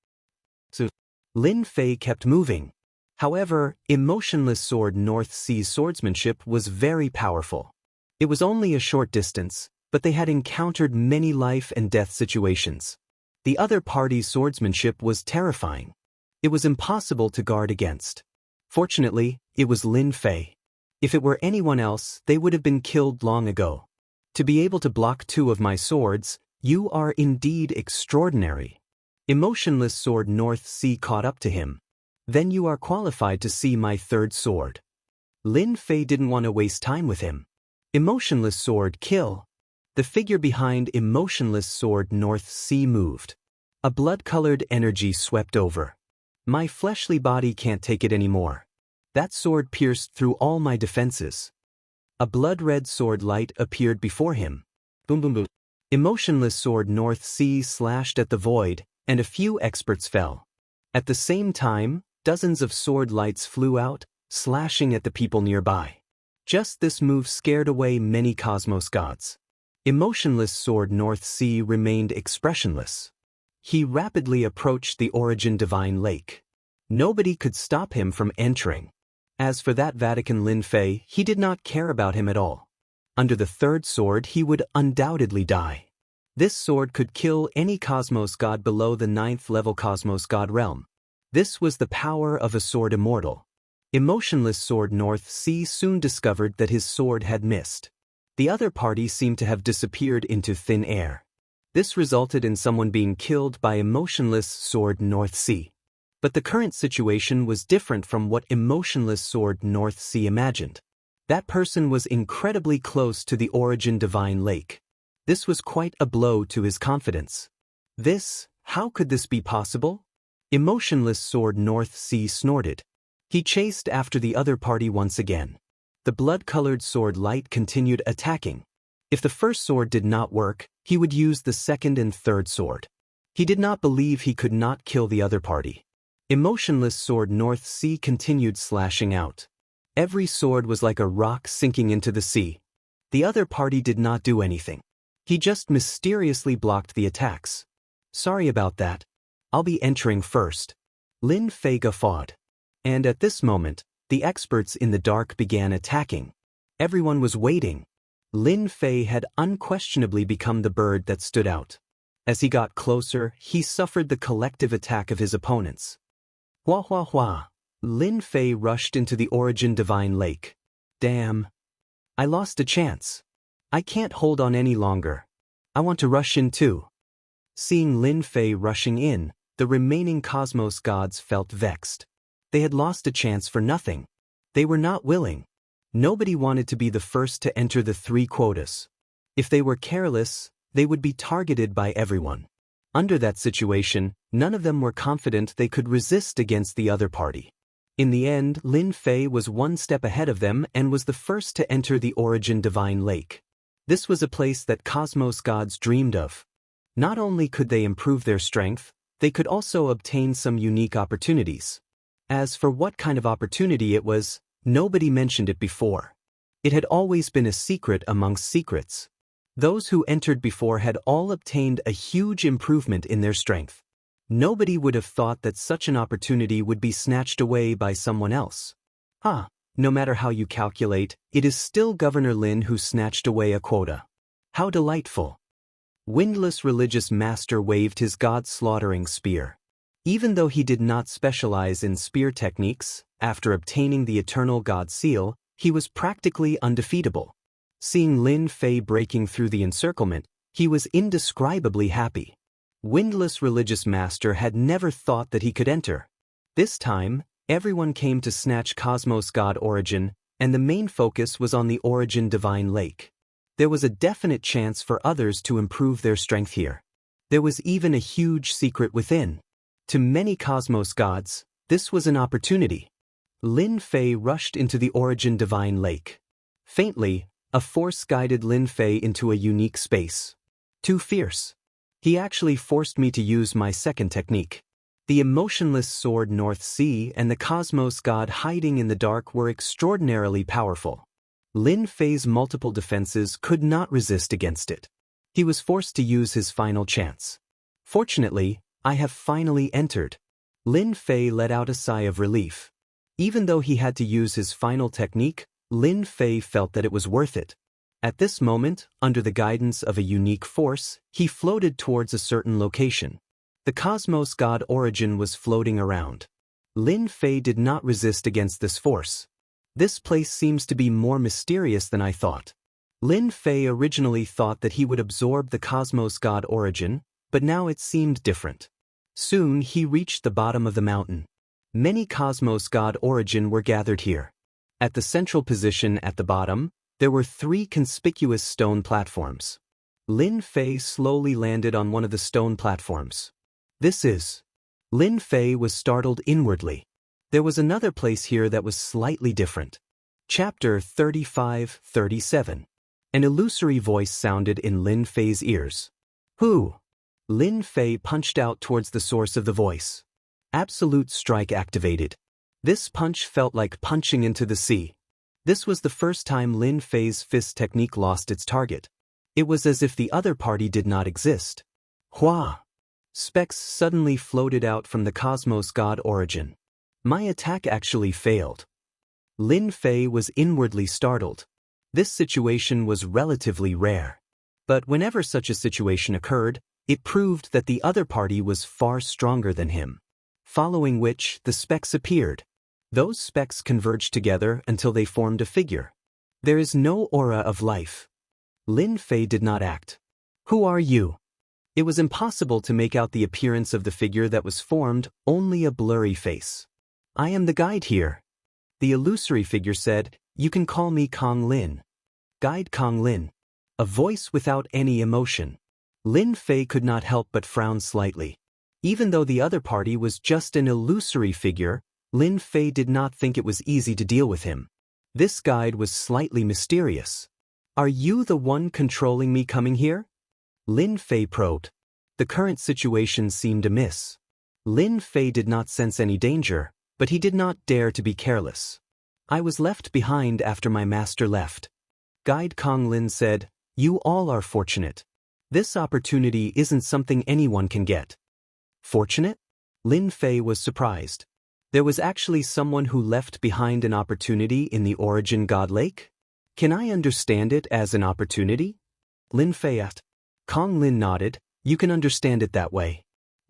Lin Fei kept moving. However, Emotionless Sword North Sea's swordsmanship was very powerful. It was only a short distance, but they had encountered many life and death situations. The other party's swordsmanship was terrifying. It was impossible to guard against. Fortunately, it was Lin Fei. If it were anyone else, they would have been killed long ago. To be able to block 2 of my swords, you are indeed extraordinary. Emotionless Sword North Sea caught up to him. Then you are qualified to see my 3rd sword. Lin Fei didn't want to waste time with him. Emotionless Sword kill. The figure behind Emotionless Sword North Sea moved. A blood-colored energy swept over. My fleshly body can't take it anymore. That sword pierced through all my defenses. A blood-red sword light appeared before him. Boom. Emotionless Sword North Sea slashed at the void, and a few experts fell. At the same time, dozens of sword lights flew out, slashing at the people nearby. Just this move scared away many Cosmos gods. Emotionless Sword North Sea remained expressionless. He rapidly approached the Origin Divine Lake. Nobody could stop him from entering. As for that Vatican Lin Fei, he did not care about him at all. Under the 3rd sword he would undoubtedly die. This sword could kill any Cosmos God below the 9th level Cosmos God realm. This was the power of a sword immortal. Emotionless Sword North Sea soon discovered that his sword had missed. The other party seemed to have disappeared into thin air. This resulted in someone being killed by Emotionless Sword North Sea. But the current situation was different from what Emotionless Sword North Sea imagined. That person was incredibly close to the Origin Divine Lake. This was quite a blow to his confidence. How could this be possible? Emotionless Sword North Sea snorted. He chased after the other party once again. The blood-colored sword light continued attacking. If the first sword did not work, he would use the second and third sword. He did not believe he could not kill the other party. Emotionless sword North Sea continued slashing out. Every sword was like a rock sinking into the sea. The other party did not do anything. He just mysteriously blocked the attacks. Sorry about that. I'll be entering first. Lin Fei guffawed. And at this moment, the experts in the dark began attacking. Everyone was waiting. Lin Fei had unquestionably become the bird that stood out. As he got closer, he suffered the collective attack of his opponents. Hua hua hua. Lin Fei rushed into the Origin Divine Lake. Damn. I lost a chance. I can't hold on any longer. I want to rush in too. Seeing Lin Fei rushing in, the remaining cosmos gods felt vexed. They had lost a chance for nothing. They were not willing. Nobody wanted to be the first to enter the 3 quotas. If they were careless, they would be targeted by everyone. Under that situation, none of them were confident they could resist against the other party. In the end, Lin Fei was 1 step ahead of them and was the first to enter the Origin Divine Lake. This was a place that cosmos gods dreamed of. Not only could they improve their strength, they could also obtain some unique opportunities. As for what kind of opportunity it was, nobody mentioned it before. It had always been a secret amongst secrets. Those who entered before had all obtained a huge improvement in their strength. Nobody would have thought that such an opportunity would be snatched away by someone else. No matter how you calculate, it is still Governor Lin who snatched away a quota. How delightful. Windless religious master waved his god-slaughtering spear. Even though he did not specialize in spear techniques, after obtaining the Eternal God Seal, he was practically undefeatable. Seeing Lin Fei breaking through the encirclement, he was indescribably happy. Windless religious master had never thought that he could enter. This time, everyone came to snatch Cosmos God Origin, and the main focus was on the Origin Divine Lake. There was a definite chance for others to improve their strength here. There was even a huge secret within. To many cosmos gods, this was an opportunity. Lin Fei rushed into the Origin Divine Lake. Faintly, a force guided Lin Fei into a unique space. Too fierce. He actually forced me to use my second technique. The emotionless sword North Sea and the cosmos god hiding in the dark were extraordinarily powerful. Lin Fei's multiple defenses could not resist against it. He was forced to use his final chance. Fortunately, I have finally entered. Lin Fei let out a sigh of relief. Even though he had to use his final technique, Lin Fei felt that it was worth it. At this moment, under the guidance of a unique force, he floated towards a certain location. The cosmos god Origin was floating around. Lin Fei did not resist against this force. This place seems to be more mysterious than I thought. Lin Fei originally thought that he would absorb the cosmos god Origin, but now it seemed different. Soon he reached the bottom of the mountain. Many cosmos god Origin were gathered here. At the central position at the bottom, there were 3 conspicuous stone platforms. Lin Fei slowly landed on one of the stone platforms. This is. Lin Fei was startled inwardly. There was another place here that was slightly different. Chapter 35-37. An illusory voice sounded in Lin Fei's ears. Who? Lin Fei punched out towards the source of the voice. Absolute strike activated. This punch felt like punching into the sea. This was the first time Lin Fei's fist technique lost its target. It was as if the other party did not exist. Hua! Specks suddenly floated out from the cosmos god Origin. My attack actually failed. Lin Fei was inwardly startled. This situation was relatively rare. But whenever such a situation occurred, it proved that the other party was far stronger than him. Following which, the specks appeared. Those specks converged together until they formed a figure. There is no aura of life. Lin Fei did not act. Who are you? It was impossible to make out the appearance of the figure that was formed, only a blurry face. I am the guide here. The illusory figure said, you can call me Kong Lin. Guide Kong Lin. A voice without any emotion. Lin Fei could not help but frown slightly. Even though the other party was just an illusory figure, Lin Fei did not think it was easy to deal with him. This guide was slightly mysterious. Are you the one controlling me coming here? Lin Fei probed. The current situation seemed amiss. Lin Fei did not sense any danger, but he did not dare to be careless. I was left behind after my master left. Guide Kong Lin said, "You all are fortunate. This opportunity isn't something anyone can get." Fortunate? Lin Fei was surprised. There was actually someone who left behind an opportunity in the Origin God Lake? Can I understand it as an opportunity? Lin Fei asked. Kong Lin nodded. You can understand it that way.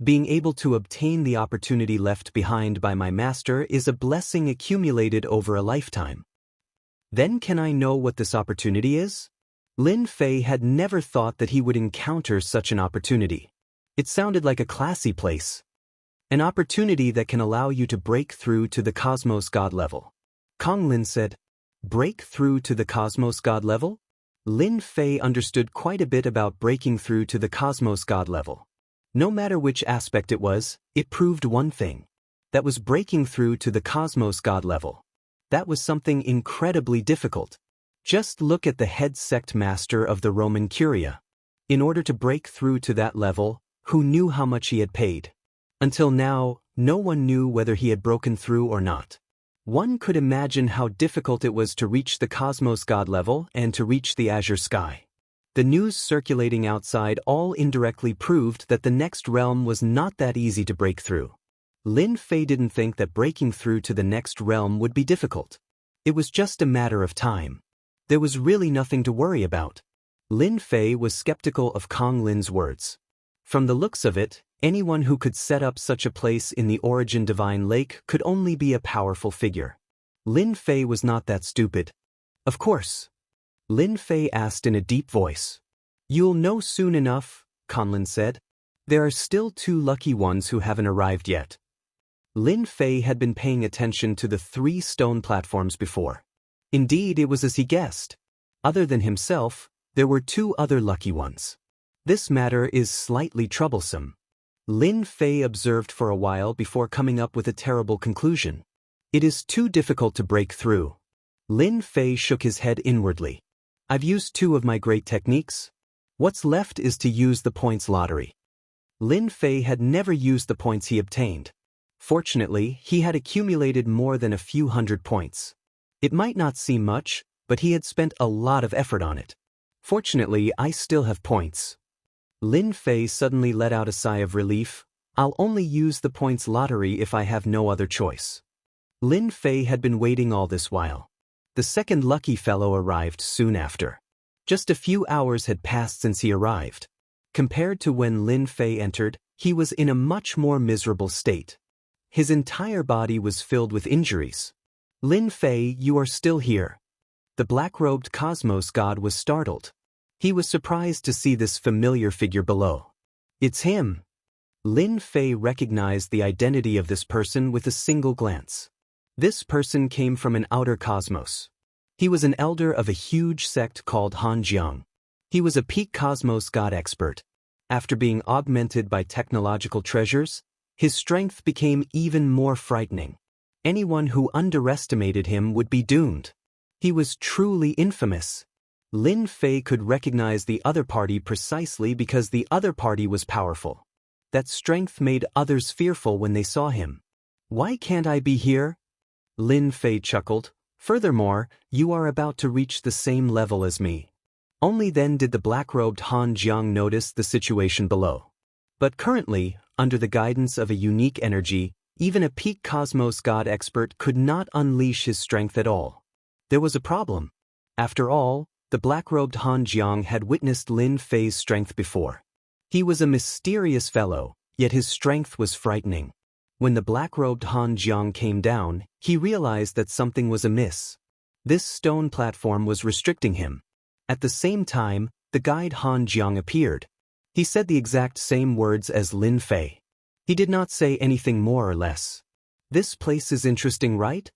Being able to obtain the opportunity left behind by my master is a blessing accumulated over a lifetime. Then can I know what this opportunity is? Lin Fei had never thought that he would encounter such an opportunity. It sounded like a classy place. An opportunity that can allow you to break through to the Cosmos God level. Kong Lin said, break through to the Cosmos God level? Lin Fei understood quite a bit about breaking through to the Cosmos God level. No matter which aspect it was, it proved one thing. That was breaking through to the Cosmos God level. That was something incredibly difficult. Just look at the head sect master of the Roman Curia. In order to break through to that level, who knew how much he had paid? Until now, no one knew whether he had broken through or not. One could imagine how difficult it was to reach the Cosmos God level and to reach the azure sky. The news circulating outside all indirectly proved that the next realm was not that easy to break through. Lin Fei didn't think that breaking through to the next realm would be difficult. It was just a matter of time. There was really nothing to worry about. Lin Fei was skeptical of Kong Lin's words. From the looks of it, anyone who could set up such a place in the Origin Divine Lake could only be a powerful figure. Lin Fei was not that stupid. Of course. Lin Fei asked in a deep voice. You'll know soon enough, Conlin said. There are still 2 lucky ones who haven't arrived yet. Lin Fei had been paying attention to the 3 stone platforms before. Indeed, it was as he guessed. Other than himself, there were 2 other lucky ones. This matter is slightly troublesome. Lin Fei observed for a while before coming up with a terrible conclusion. It is too difficult to break through. Lin Fei shook his head inwardly. I've used 2 of my great techniques. What's left is to use the points lottery. Lin Fei had never used the points he obtained. Fortunately, he had accumulated more than a few hundred points. It might not seem much, but he had spent a lot of effort on it. Fortunately, I still have points. Lin Fei suddenly let out a sigh of relief. I'll only use the points lottery if I have no other choice. Lin Fei had been waiting all this while. The second lucky fellow arrived soon after. Just a few hours had passed since he arrived. Compared to when Lin Fei entered, he was in a much more miserable state. His entire body was filled with injuries. Lin Fei, you are still here. The black-robed Cosmos God was startled. He was surprised to see this familiar figure below. It's him. Lin Fei recognized the identity of this person with a single glance. This person came from an outer cosmos. He was an elder of a huge sect called Hanjiang. He was a peak Cosmos God expert. After being augmented by technological treasures, his strength became even more frightening. Anyone who underestimated him would be doomed. He was truly infamous. Lin Fei could recognize the other party precisely because the other party was powerful. That strength made others fearful when they saw him. Why can't I be here? Lin Fei chuckled. Furthermore, you are about to reach the same level as me. Only then did the black-robed Han Jiang notice the situation below. But currently, under the guidance of a unique energy, even a peak Cosmos God expert could not unleash his strength at all. There was a problem. After all, the black-robed Han Jiang had witnessed Lin Fei's strength before. He was a mysterious fellow, yet his strength was frightening. When the black-robed Han Jiang came down, he realized that something was amiss. This stone platform was restricting him. At the same time, the guide Han Jiang appeared. He said the exact same words as Lin Fei. He did not say anything more or less. This place is interesting, right?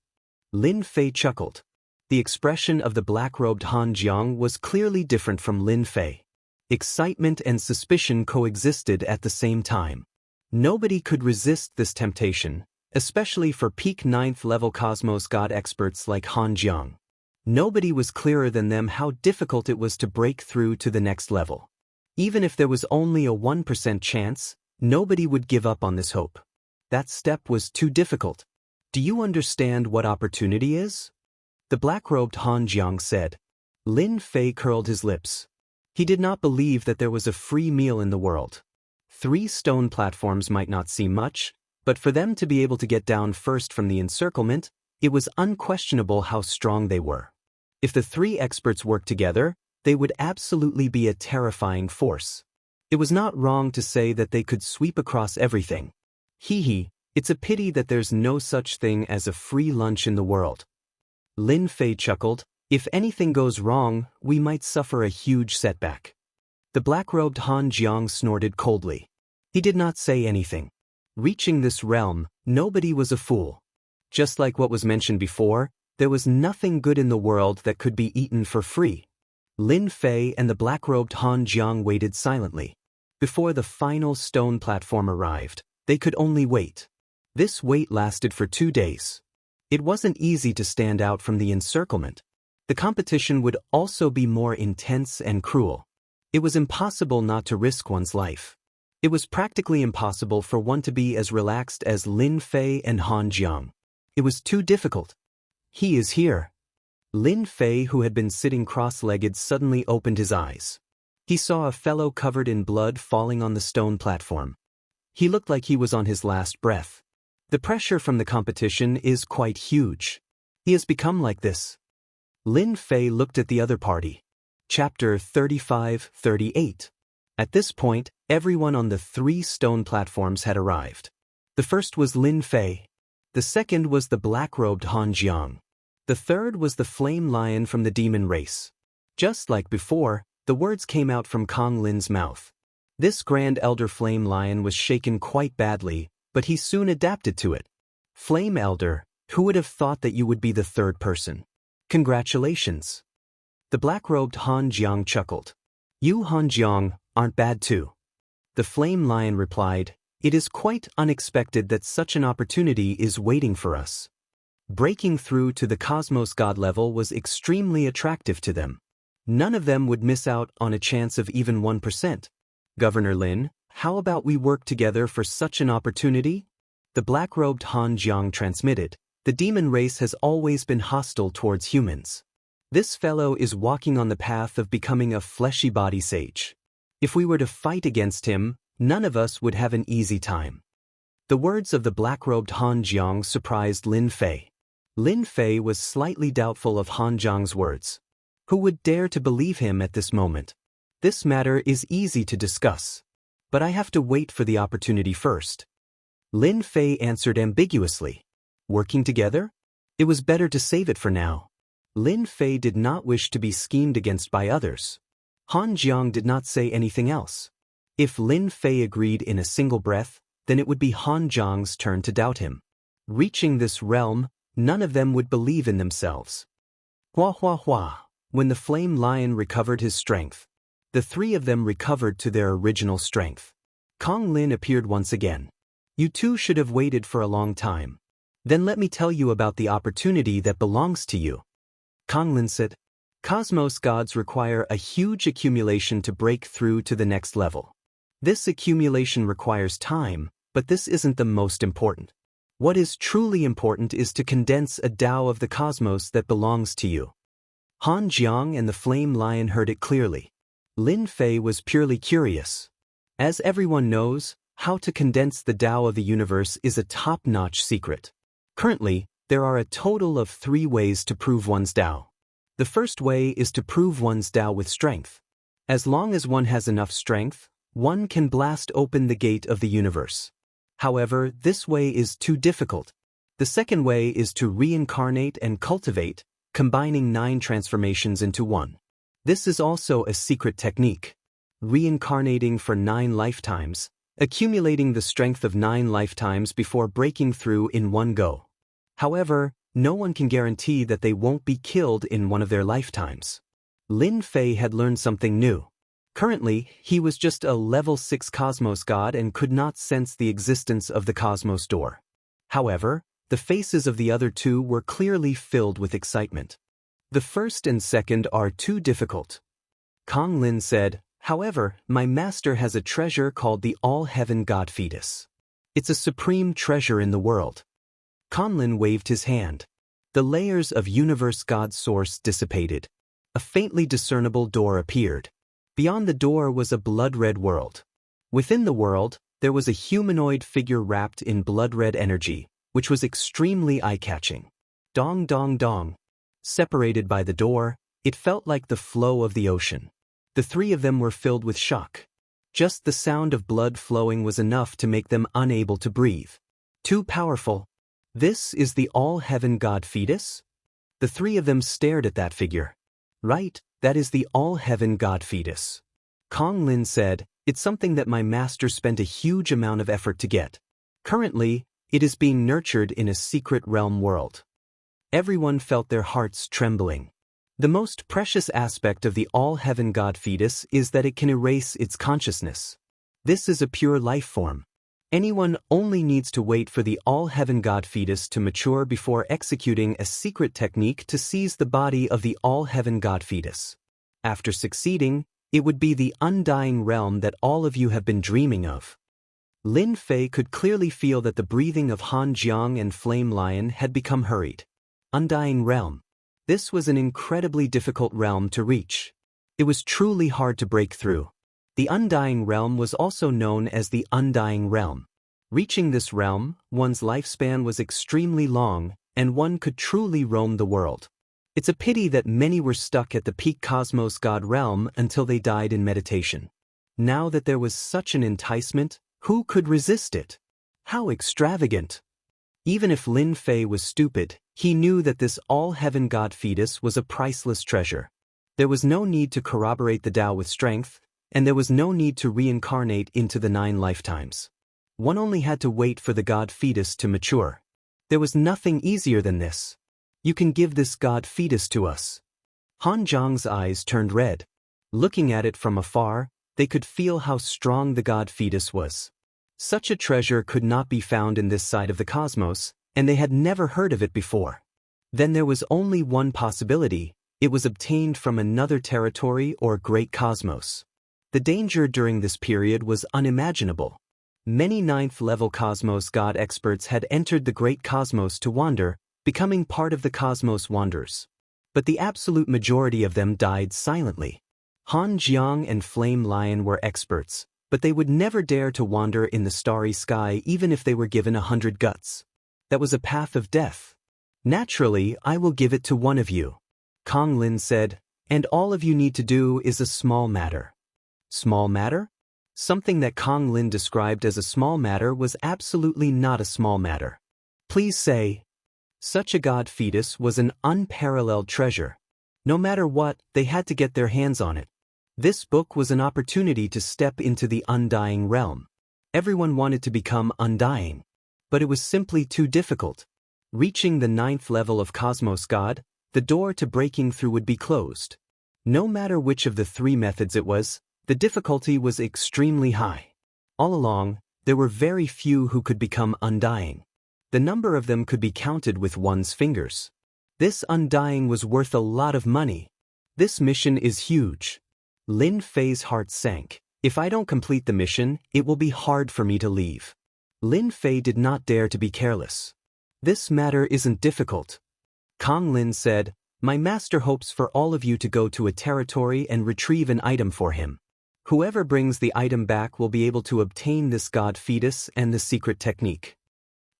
Lin Fei chuckled. The expression of the black-robed Han Jiang was clearly different from Lin Fei. Excitement and suspicion coexisted at the same time. Nobody could resist this temptation, especially for peak 9th level Cosmos God experts like Han Jiang. Nobody was clearer than them how difficult it was to break through to the next level. Even if there was only a 1% chance, nobody would give up on this hope. That step was too difficult. Do you understand what opportunity is? The black-robed Han Jiang said. Lin Fei curled his lips. He did not believe that there was a free meal in the world. 3 stone platforms might not seem much, but for them to be able to get down first from the encirclement, it was unquestionable how strong they were. If the 3 experts worked together, they would absolutely be a terrifying force. It was not wrong to say that they could sweep across everything. Hee, it's a pity that there's no such thing as a free lunch in the world. Lin Fei chuckled. If anything goes wrong, we might suffer a huge setback. The black-robed Han Jiang snorted coldly. He did not say anything. Reaching this realm, nobody was a fool. Just like what was mentioned before, there was nothing good in the world that could be eaten for free. Lin Fei and the black-robed Han Jiang waited silently. Before the final stone platform arrived, they could only wait. This wait lasted for 2 days. It wasn't easy to stand out from the encirclement. The competition would also be more intense and cruel. It was impossible not to risk one's life. It was practically impossible for one to be as relaxed as Lin Fei and Han Jiang. It was too difficult. He is here. Lin Fei, who had been sitting cross-legged, suddenly opened his eyes. He saw a fellow covered in blood falling on the stone platform. He looked like he was on his last breath. The pressure from the competition is quite huge. He has become like this. Lin Fei looked at the other party. Chapter 35-38. At this point, everyone on the 3 stone platforms had arrived. The first was Lin Fei. The second was the black-robed Han Jiang. The third was the flame lion from the demon race. Just like before, the words came out from Kong Lin's mouth. This grand elder flame lion was shaken quite badly, but he soon adapted to it. Flame elder, who would have thought that you would be the 3rd person? Congratulations. The black-robed Han Jiang chuckled. You Han Jiang aren't bad too. The flame lion replied, it is quite unexpected that such an opportunity is waiting for us. Breaking through to the cosmos god level was extremely attractive to them. None of them would miss out on a chance of even 1%. Governor Lin, how about we work together for such an opportunity? The black-robed Han Jiang transmitted. The demon race has always been hostile towards humans. This fellow is walking on the path of becoming a fleshy body sage. If we were to fight against him, none of us would have an easy time. The words of the black-robed Han Jiang surprised Lin Fei. Lin Fei was slightly doubtful of Han Jiang's words. Who would dare to believe him at this moment? This matter is easy to discuss. But I have to wait for the opportunity first. Lin Fei answered ambiguously. Working together? It was better to save it for now. Lin Fei did not wish to be schemed against by others. Han Jiang did not say anything else. If Lin Fei agreed in a single breath, then it would be Han Jiang's turn to doubt him. Reaching this realm, none of them would believe in themselves. Hua hua hua. When the flame lion recovered his strength, the 3 of them recovered to their original strength. Kong Lin appeared once again. You 2 should have waited for a long time. Then let me tell you about the opportunity that belongs to you. Kong Lin said, Cosmos gods require a huge accumulation to break through to the next level. This accumulation requires time, but this isn't the most important. What is truly important is to condense a Tao of the cosmos that belongs to you. Han Jiang and the flame lion heard it clearly. Lin Fei was purely curious. As everyone knows, how to condense the Tao of the universe is a top-notch secret. Currently, there are a total of 3 ways to prove one's Tao. The first way is to prove one's Tao with strength. As long as one has enough strength, one can blast open the gate of the universe. However, this way is too difficult. The second way is to reincarnate and cultivate, combining 9 transformations into one. This is also a secret technique. Reincarnating for 9 lifetimes, accumulating the strength of 9 lifetimes before breaking through in one go. However, no one can guarantee that they won't be killed in one of their lifetimes. Lin Fei had learned something new. Currently, he was just a level 6 cosmos god and could not sense the existence of the cosmos door. However, the faces of the other 2 were clearly filled with excitement. The first and second are too difficult. Kong Lin said, However, my master has a treasure called the All-Heaven God Fetus. It's a supreme treasure in the world. Conlin waved his hand. The layers of universe God source dissipated. A faintly discernible door appeared. Beyond the door was a blood-red world. Within the world, there was a humanoid figure wrapped in blood-red energy, which was extremely eye-catching. Dong dong dong. Separated by the door, it felt like the flow of the ocean. The three of them were filled with shock. Just the sound of blood flowing was enough to make them unable to breathe. Too powerful. This is the All-Heaven God Fetus? The three of them stared at that figure. Right, that is the All-Heaven God Fetus. Kong Lin said, it's something that my master spent a huge amount of effort to get. Currently, it is being nurtured in a secret realm world. Everyone felt their hearts trembling. The most precious aspect of the All-Heaven God Fetus is that it can erase its consciousness. This is a pure life form. Anyone only needs to wait for the All-Heaven God Fetus to mature before executing a secret technique to seize the body of the All-Heaven God Fetus. After succeeding, it would be the undying realm that all of you have been dreaming of. Lin Fei could clearly feel that the breathing of Han Jiang and Flame Lion had become hurried. Undying realm. This was an incredibly difficult realm to reach. It was truly hard to break through. The Undying Realm was also known as the Undying Realm. Reaching this realm, one's lifespan was extremely long, and one could truly roam the world. It's a pity that many were stuck at the peak cosmos God realm until they died in meditation. Now that there was such an enticement, who could resist it? How extravagant! Even if Lin Fei was stupid, he knew that this All-Heaven God Fetus was a priceless treasure. There was no need to corroborate the Tao with strength, and there was no need to reincarnate into the 9 lifetimes. One only had to wait for the God Fetus to mature. There was nothing easier than this. You can give this God Fetus to us. Han Jiang's eyes turned red. Looking at it from afar, they could feel how strong the God Fetus was. Such a treasure could not be found in this side of the cosmos, and they had never heard of it before. Then there was only one possibility: it was obtained from another territory or great cosmos. The danger during this period was unimaginable. Many 9th-level Cosmos God experts had entered the great cosmos to wander, becoming part of the cosmos wanderers. But the absolute majority of them died silently. Han Jiang and Flame Lion were experts, but they would never dare to wander in the starry sky even if they were given 100 guts. That was a path of death. Naturally, I will give it to one of you. Kong Lin said, and all of you need to do is a small matter. Small matter? Something that Kong Lin described as a small matter was absolutely not a small matter. Please say. Such a God Fetus was an unparalleled treasure. No matter what, they had to get their hands on it. This book was an opportunity to step into the Undying Realm. Everyone wanted to become undying. But it was simply too difficult. Reaching the 9th level of Cosmos God, the door to breaking through would be closed. No matter which of the 3 methods it was, the difficulty was extremely high. All along, there were very few who could become undying. The number of them could be counted with one's fingers. This undying was worth a lot of money. This mission is huge. Lin Fei's heart sank. If I don't complete the mission, it will be hard for me to leave. Lin Fei did not dare to be careless. This matter isn't difficult. Kong Lin said, my master hopes for all of you to go to a territory and retrieve an item for him. Whoever brings the item back will be able to obtain this God Fetus and the secret technique.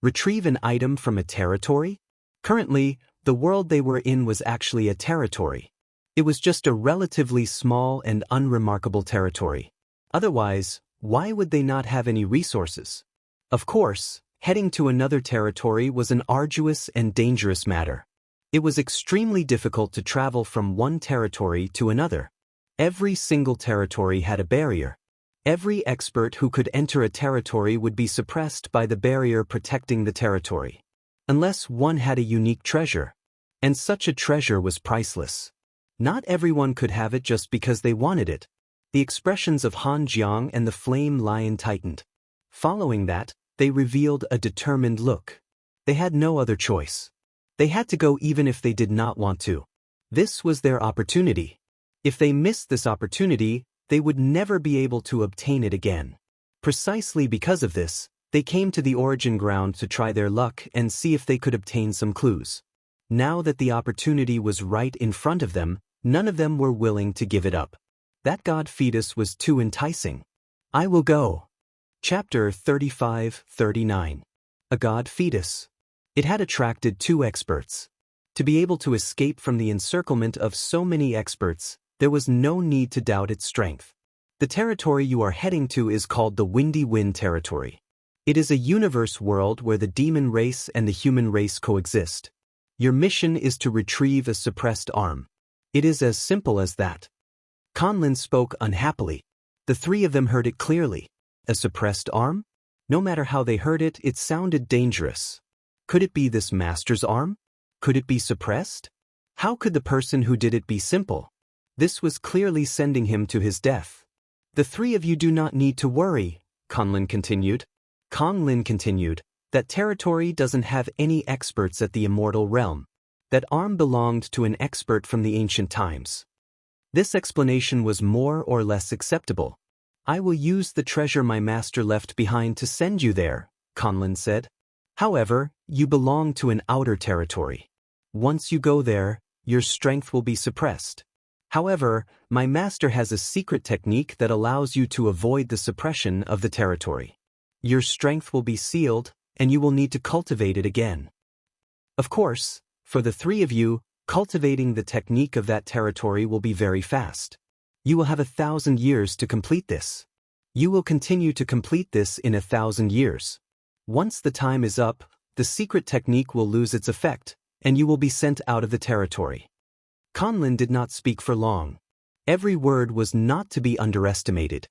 Retrieve an item from a territory? Currently, the world they were in was actually a territory. It was just a relatively small and unremarkable territory. Otherwise, why would they not have any resources? Of course, heading to another territory was an arduous and dangerous matter. It was extremely difficult to travel from one territory to another. Every single territory had a barrier. Every expert who could enter a territory would be suppressed by the barrier protecting the territory. Unless one had a unique treasure. And such a treasure was priceless. Not everyone could have it just because they wanted it. The expressions of Han Jiang and the Flame Lion tightened. Following that, they revealed a determined look. They had no other choice. They had to go even if they did not want to. This was their opportunity. If they missed this opportunity, they would never be able to obtain it again. Precisely because of this, they came to the origin ground to try their luck and see if they could obtain some clues. Now that the opportunity was right in front of them, none of them were willing to give it up. That god fetus was too enticing. I will go. Chapter 35-39. A god fetus. It had attracted 2 experts. To be able to escape from the encirclement of so many experts, there was no need to doubt its strength. The territory you are heading to is called the Windy Wind Territory. It is a universe world where the demon race and the human race coexist. Your mission is to retrieve a suppressed arm. It is as simple as that. Wang Lin spoke unhappily. The 3 of them heard it clearly. A suppressed arm? No matter how they heard it, it sounded dangerous. Could it be this master's arm? Could it be suppressed? How could the person who did it be simple? This was clearly sending him to his death. The 3 of you do not need to worry, Wang Lin continued. Wang Lin continued, that territory doesn't have any experts at the immortal realm. That arm belonged to an expert from the ancient times. This explanation was more or less acceptable. I will use the treasure my master left behind to send you there, Wang Lin said. However, you belong to an outer territory. Once you go there, your strength will be suppressed. However, my master has a secret technique that allows you to avoid the suppression of the territory. Your strength will be sealed, and you will need to cultivate it again. Of course, for the 3 of you, cultivating the technique of that territory will be very fast. You will have 1,000 years to complete this. You will continue to complete this in 1,000 years. Once the time is up, the secret technique will lose its effect, and you will be sent out of the territory. Wang Lin did not speak for long. Every word was not to be underestimated.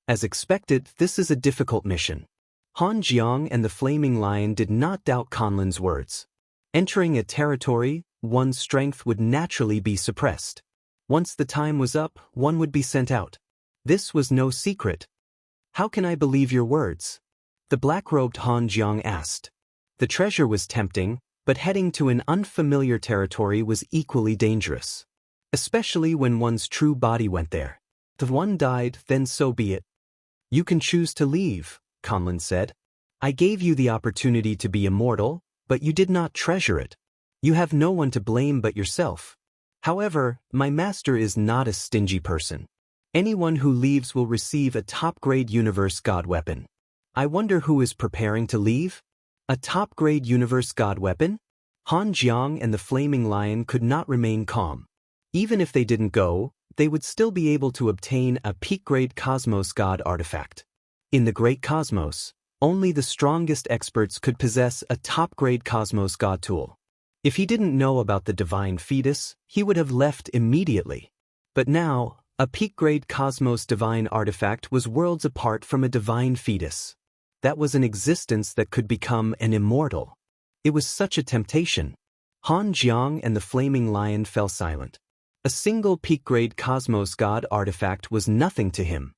As expected, this is a difficult mission. Han Jiang and the Flaming Lion did not doubt Wang Lin's words. Entering a territory, one's strength would naturally be suppressed. Once the time was up, one would be sent out. This was no secret. How can I believe your words? The black-robed Han Jiang asked. The treasure was tempting, but heading to an unfamiliar territory was equally dangerous. Especially when one's true body went there. If one died, then so be it. You can choose to leave, Wang Lin said. I gave you the opportunity to be immortal, but you did not treasure it. You have no one to blame but yourself. However, my master is not a stingy person. Anyone who leaves will receive a top-grade universe god weapon. I wonder who is preparing to leave? A top-grade universe god weapon? Han Jiang and the Flaming Lion could not remain calm. Even if they didn't go, they would still be able to obtain a peak-grade Cosmos God artifact. In the Great Cosmos, only the strongest experts could possess a top-grade Cosmos God tool. If he didn't know about the divine fetus, he would have left immediately. But now, a peak-grade Cosmos divine artifact was worlds apart from a divine fetus. That was an existence that could become an immortal. It was such a temptation. Han Jiang and the Flaming Lion fell silent. A single peak-grade Cosmos God artifact was nothing to him.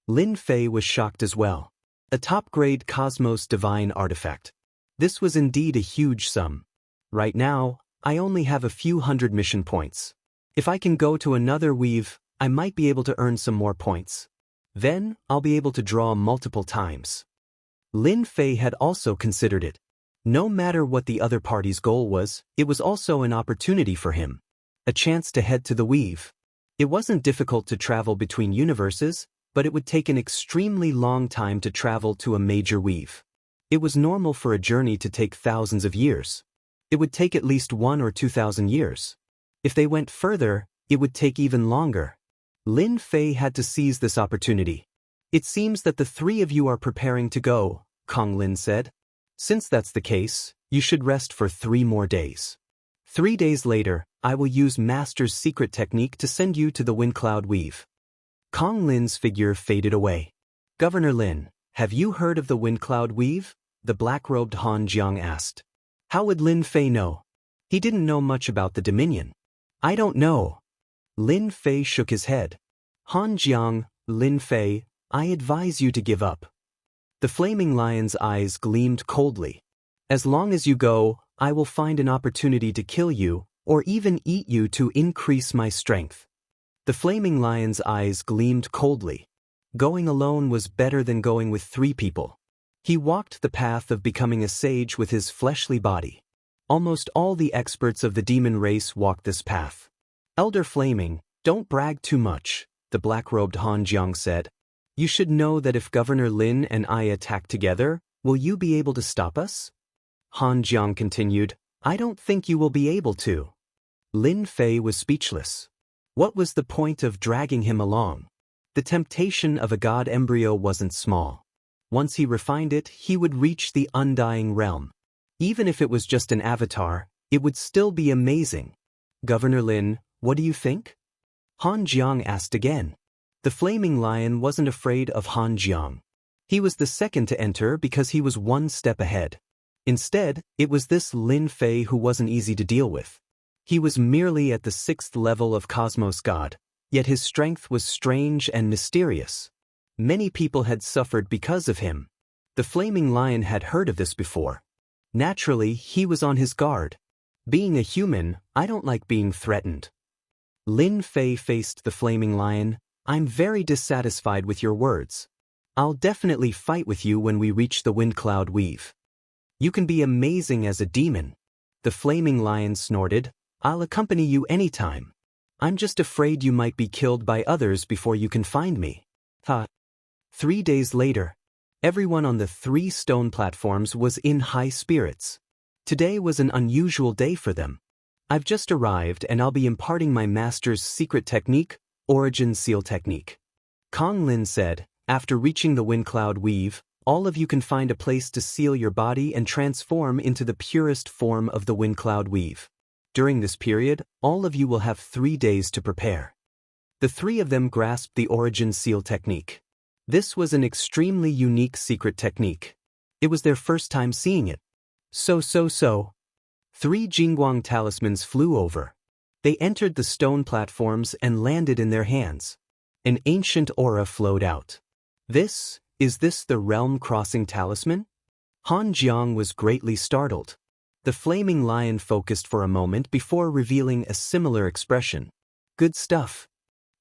Lin Fei was shocked as well. A top-grade Cosmos divine artifact. This was indeed a huge sum. Right now, I only have a few hundred mission points. If I can go to another weave, I might be able to earn some more points. Then, I'll be able to draw multiple times. Lin Fei had also considered it. No matter what the other party's goal was, it was also an opportunity for him. A chance to head to the weave. It wasn't difficult to travel between universes, but it would take an extremely long time to travel to a major weave. It was normal for a journey to take thousands of years. It would take at least 1,000 or 2,000 years. If they went further, it would take even longer. Lin Fei had to seize this opportunity. It seems that the 3 of you are preparing to go, Wang Lin said. Since that's the case, you should rest for 3 more days. 3 days later, I will use Master's secret technique to send you to the Windcloud Weave. Wang Lin's figure faded away. Governor Lin, have you heard of the Windcloud Weave? The black-robed Han Jiang asked. How would Lin Fei know? He didn't know much about the Dominion. I don't know. Lin Fei shook his head. Han Jiang, Lin Fei, I advise you to give up. The Flaming Lion's eyes gleamed coldly. As long as you go, I will find an opportunity to kill you, or even eat you to increase my strength. The flaming lion's eyes gleamed coldly. Going alone was better than going with 3 people. He walked the path of becoming a sage with his fleshly body. Almost all the experts of the demon race walked this path. Elder Flaming, don't brag too much, the black-robed Han Jiang said. You should know that if Governor Lin and I attack together, will you be able to stop us? Han Jiang continued, I don't think you will be able to. Lin Fei was speechless. What was the point of dragging him along? The temptation of a god embryo wasn't small. Once he refined it, he would reach the undying realm. Even if it was just an avatar, it would still be amazing. Governor Lin, what do you think? Han Jiang asked again. The flaming lion wasn't afraid of Han Jiang. He was the second to enter because he was 1 step ahead. Instead, it was this Lin Fei who wasn't easy to deal with. He was merely at the 6th level of Cosmos God, yet his strength was strange and mysterious. Many people had suffered because of him. The flaming lion had heard of this before. Naturally, he was on his guard. Being a human, I don't like being threatened. Lin Fei faced the flaming lion. I'm very dissatisfied with your words. I'll definitely fight with you when we reach the wind cloud weave. You can be amazing as a demon. The flaming lion snorted. I'll accompany you anytime. I'm just afraid you might be killed by others before you can find me. 3 days later, everyone on the 3 stone platforms was in high spirits. Today was an unusual day for them. I've just arrived and I'll be imparting my master's secret technique, Origin Seal Technique. Wang Lin said, after reaching the wind cloud weave, all of you can find a place to seal your body and transform into the purest form of the wind cloud weave. During this period, all of you will have 3 days to prepare. The 3 of them grasped the Origin Seal Technique. This was an extremely unique secret technique. It was their first time seeing it. So. 3 Jingguang talismans flew over. They entered the stone platforms and landed in their hands. An ancient aura flowed out. Is this the realm-crossing talisman? Han Jiang was greatly startled. The flaming lion focused for a moment before revealing a similar expression. Good stuff.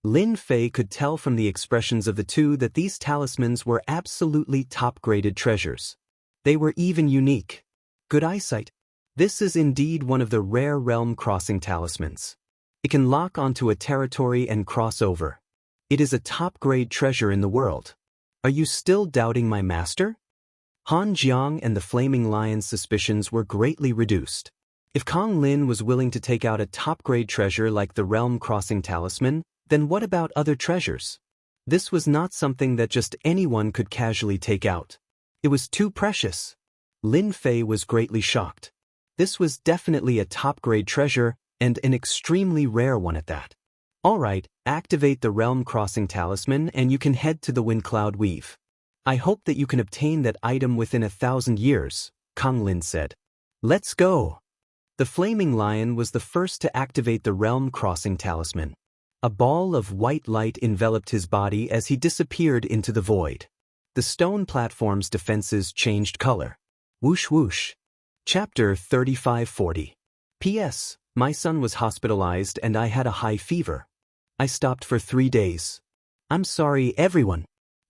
Lin Fei could tell from the expressions of the 2 that these talismans were absolutely top-graded treasures. They were even unique. Good eyesight. This is indeed one of the rare realm-crossing talismans. It can lock onto a territory and cross over. It is a top-grade treasure in the world. Are you still doubting my master? Han Jiang and the flaming lion's suspicions were greatly reduced. If Wang Lin was willing to take out a top-grade treasure like the realm-crossing talisman, then what about other treasures? This was not something that just anyone could casually take out. It was too precious. Lin Fei was greatly shocked. This was definitely a top-grade treasure, and an extremely rare one at that. Alright, activate the realm-crossing talisman and you can head to the wind cloud weave. I hope that you can obtain that item within 1,000 years, Wang Lin said. Let's go. The flaming lion was the first to activate the realm-crossing talisman. A ball of white light enveloped his body as he disappeared into the void. The stone platform's defenses changed color. Whoosh whoosh. Chapter 3540. P.S. My son was hospitalized and I had a high fever. I stopped for 3 days. I'm sorry, everyone.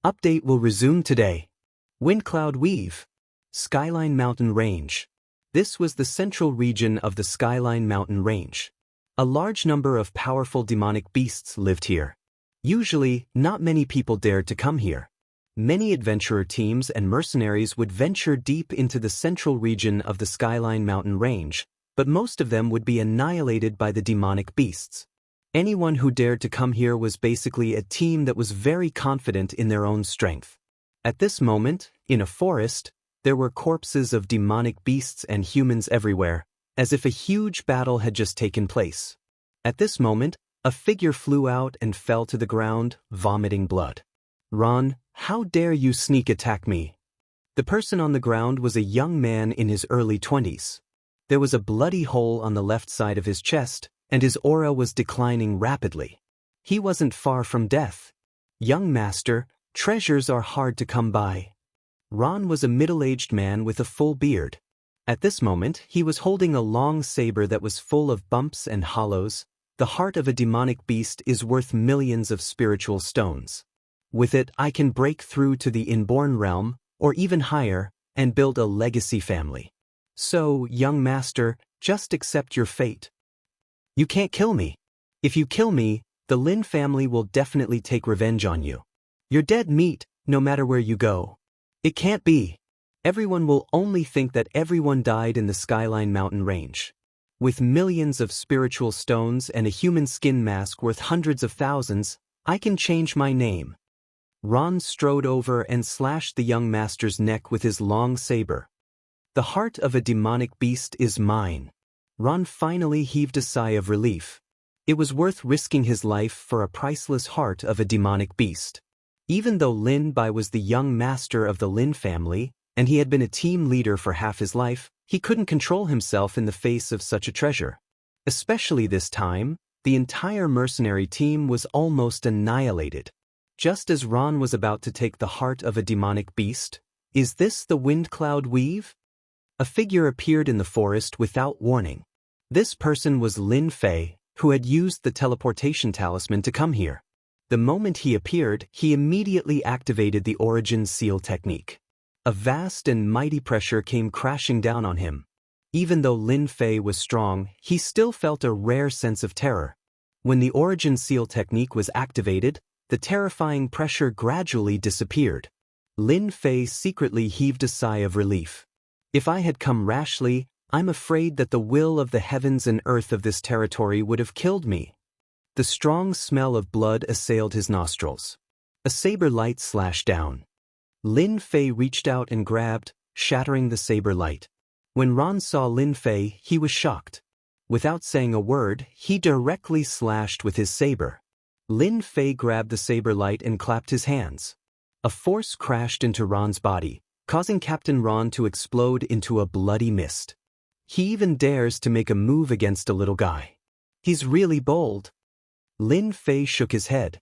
Update will resume today. Wind cloud weave. Skyline Mountain Range. This was the central region of the Skyline Mountain Range. A large number of powerful demonic beasts lived here. Usually, not many people dared to come here. Many adventurer teams and mercenaries would venture deep into the central region of the Skyline Mountain Range, but most of them would be annihilated by the demonic beasts. Anyone who dared to come here was basically a team that was very confident in their own strength. At this moment, in a forest, there were corpses of demonic beasts and humans everywhere, as if a huge battle had just taken place. At this moment, a figure flew out and fell to the ground, vomiting blood. Ron, how dare you sneak attack me? The person on the ground was a young man in his early 20s. There was a bloody hole on the left side of his chest, and his aura was declining rapidly. He wasn't far from death. Young master, treasures are hard to come by. Ron was a middle-aged man with a full beard. At this moment, he was holding a long saber that was full of bumps and hollows, The heart of a demonic beast is worth millions of spiritual stones. With it, I can break through to the inborn realm, or even higher, and build a legacy family. So, young master, just accept your fate. You can't kill me. If you kill me, the Lin family will definitely take revenge on you. You're dead meat, no matter where you go. It can't be. Everyone will only think that everyone died in the Skyline mountain range. With millions of spiritual stones and a human skin mask worth hundreds of thousands, I can change my name. Ron strode over and slashed the young master's neck with his long saber. The heart of a demonic beast is mine. Ron finally heaved a sigh of relief. It was worth risking his life for a priceless heart of a demonic beast. Even though Lin Bai was the young master of the Lin family, and he had been a team leader for half his life, he couldn't control himself in the face of such a treasure. Especially this time, the entire mercenary team was almost annihilated. Just as Ron was about to take the heart of a demonic beast, is this the wind cloud weave? A figure appeared in the forest without warning. This person was Lin Fei, who had used the teleportation talisman to come here. The moment he appeared, he immediately activated the origin seal technique. A vast and mighty pressure came crashing down on him. Even though Lin Fei was strong, he still felt a rare sense of terror. When the origin seal technique was activated, the terrifying pressure gradually disappeared. Lin Fei secretly heaved a sigh of relief. If I had come rashly, I'm afraid that the will of the heavens and earth of this territory would have killed me. The strong smell of blood assailed his nostrils. A saber light slashed down. Lin Fei reached out and grabbed, shattering the saber light. When Ron saw Lin Fei, he was shocked. Without saying a word, he directly slashed with his saber. Lin Fei grabbed the saber light and clapped his hands. A force crashed into Ron's body, causing Captain Ron to explode into a bloody mist. He even dares to make a move against a little guy. He's really bold. Lin Fei shook his head.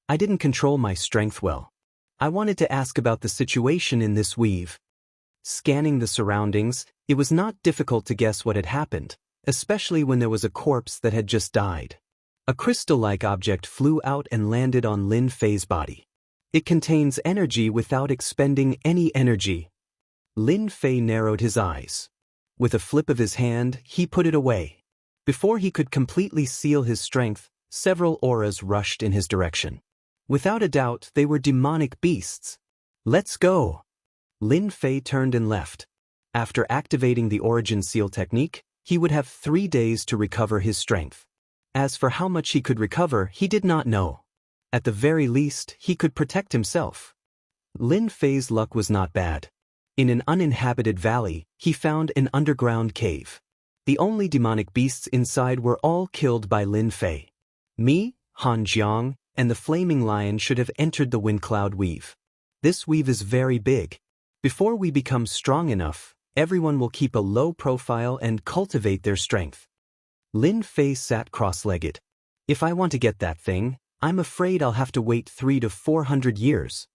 I didn't control my strength well. I wanted to ask about the situation in this weave. Scanning the surroundings, it was not difficult to guess what had happened, especially when there was a corpse that had just died. A crystal-like object flew out and landed on Lin Fei's body. It contains energy without expending any energy. Lin Fei narrowed his eyes. With a flip of his hand, he put it away. Before he could completely seal his strength, several auras rushed in his direction. Without a doubt, they were demonic beasts. Let's go. Lin Fei turned and left. After activating the origin seal technique, he would have 3 days to recover his strength. As for how much he could recover, he did not know. At the very least, he could protect himself. Lin Fei's luck was not bad. In an uninhabited valley, he found an underground cave. The only demonic beasts inside were all killed by Lin Fei. Me, Han Jiang, and the flaming lion should have entered the wind cloud weave. This weave is very big. Before we become strong enough, everyone will keep a low profile and cultivate their strength. Lin Fei sat cross-legged. If I want to get that thing, I'm afraid I'll have to wait 300 to 400 years.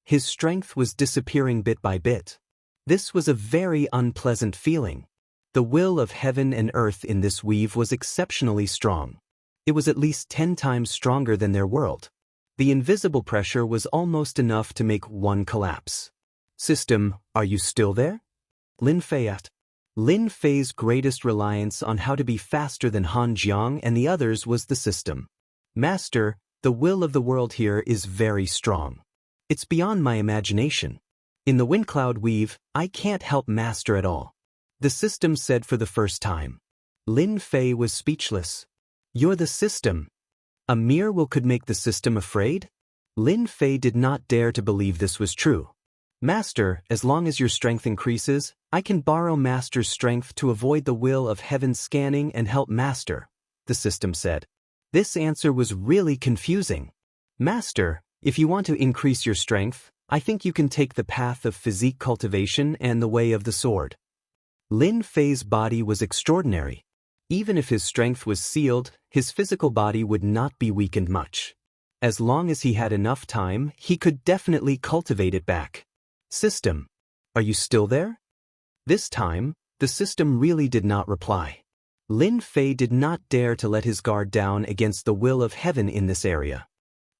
His strength was disappearing bit by bit. This was a very unpleasant feeling. The will of heaven and earth in this weave was exceptionally strong. It was at least 10 times stronger than their world. The invisible pressure was almost enough to make one collapse. System, are you still there? Lin Fei asked. Lin Fei's greatest reliance on how to be faster than Han Jiang and the others was the system. Master, the will of the world here is very strong. It's beyond my imagination. In the wind cloud weave, I can't help master at all. The system said for the first time. Lin Fei was speechless. You're the system. A mere will could make the system afraid? Lin Fei did not dare to believe this was true. Master, as long as your strength increases, I can borrow Master's strength to avoid the will of heaven scanning and help Master, the system said. This answer was really confusing. Master, if you want to increase your strength, I think you can take the path of physique cultivation and the way of the sword. Lin Fei's body was extraordinary. Even if his strength was sealed, his physical body would not be weakened much. As long as he had enough time, he could definitely cultivate it back. System, are you still there? This time, the system really did not reply. Lin Fei did not dare to let his guard down against the will of heaven in this area.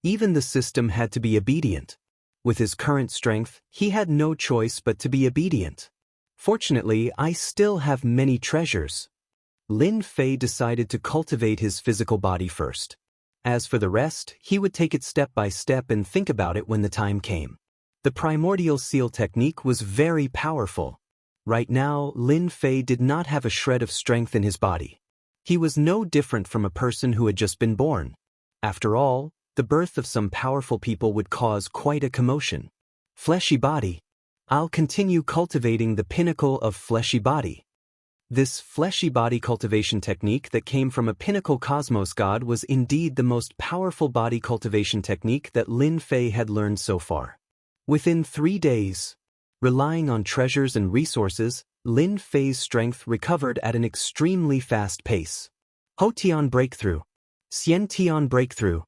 Even the system had to be obedient. With his current strength, he had no choice but to be obedient. Fortunately, I still have many treasures. Lin Fei decided to cultivate his physical body first. As for the rest, he would take it step by step and think about it when the time came. The primordial seal technique was very powerful. Right now, Lin Fei did not have a shred of strength in his body. He was no different from a person who had just been born. After all, the birth of some powerful people would cause quite a commotion. Fleshy body. I'll continue cultivating the pinnacle of fleshy body. This fleshy body cultivation technique that came from a pinnacle cosmos god was indeed the most powerful body cultivation technique that Lin Fei had learned so far. Within 3 days, relying on treasures and resources, Lin Fei's strength recovered at an extremely fast pace. Hotian breakthrough. Xiantian breakthrough.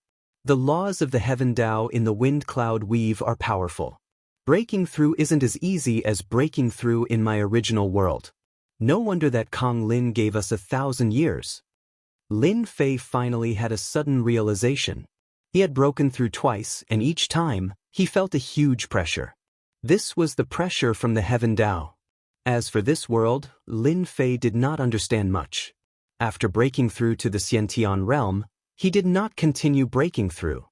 The laws of the heaven Dao in the wind cloud weave are powerful. Breaking through isn't as easy as breaking through in my original world. No wonder that Kong Lin gave us 1,000 years. Lin Fei finally had a sudden realization. He had broken through twice, and each time, he felt a huge pressure. This was the pressure from the heaven Dao. As for this world, Lin Fei did not understand much. After breaking through to the Xiantian realm, he did not continue breaking through.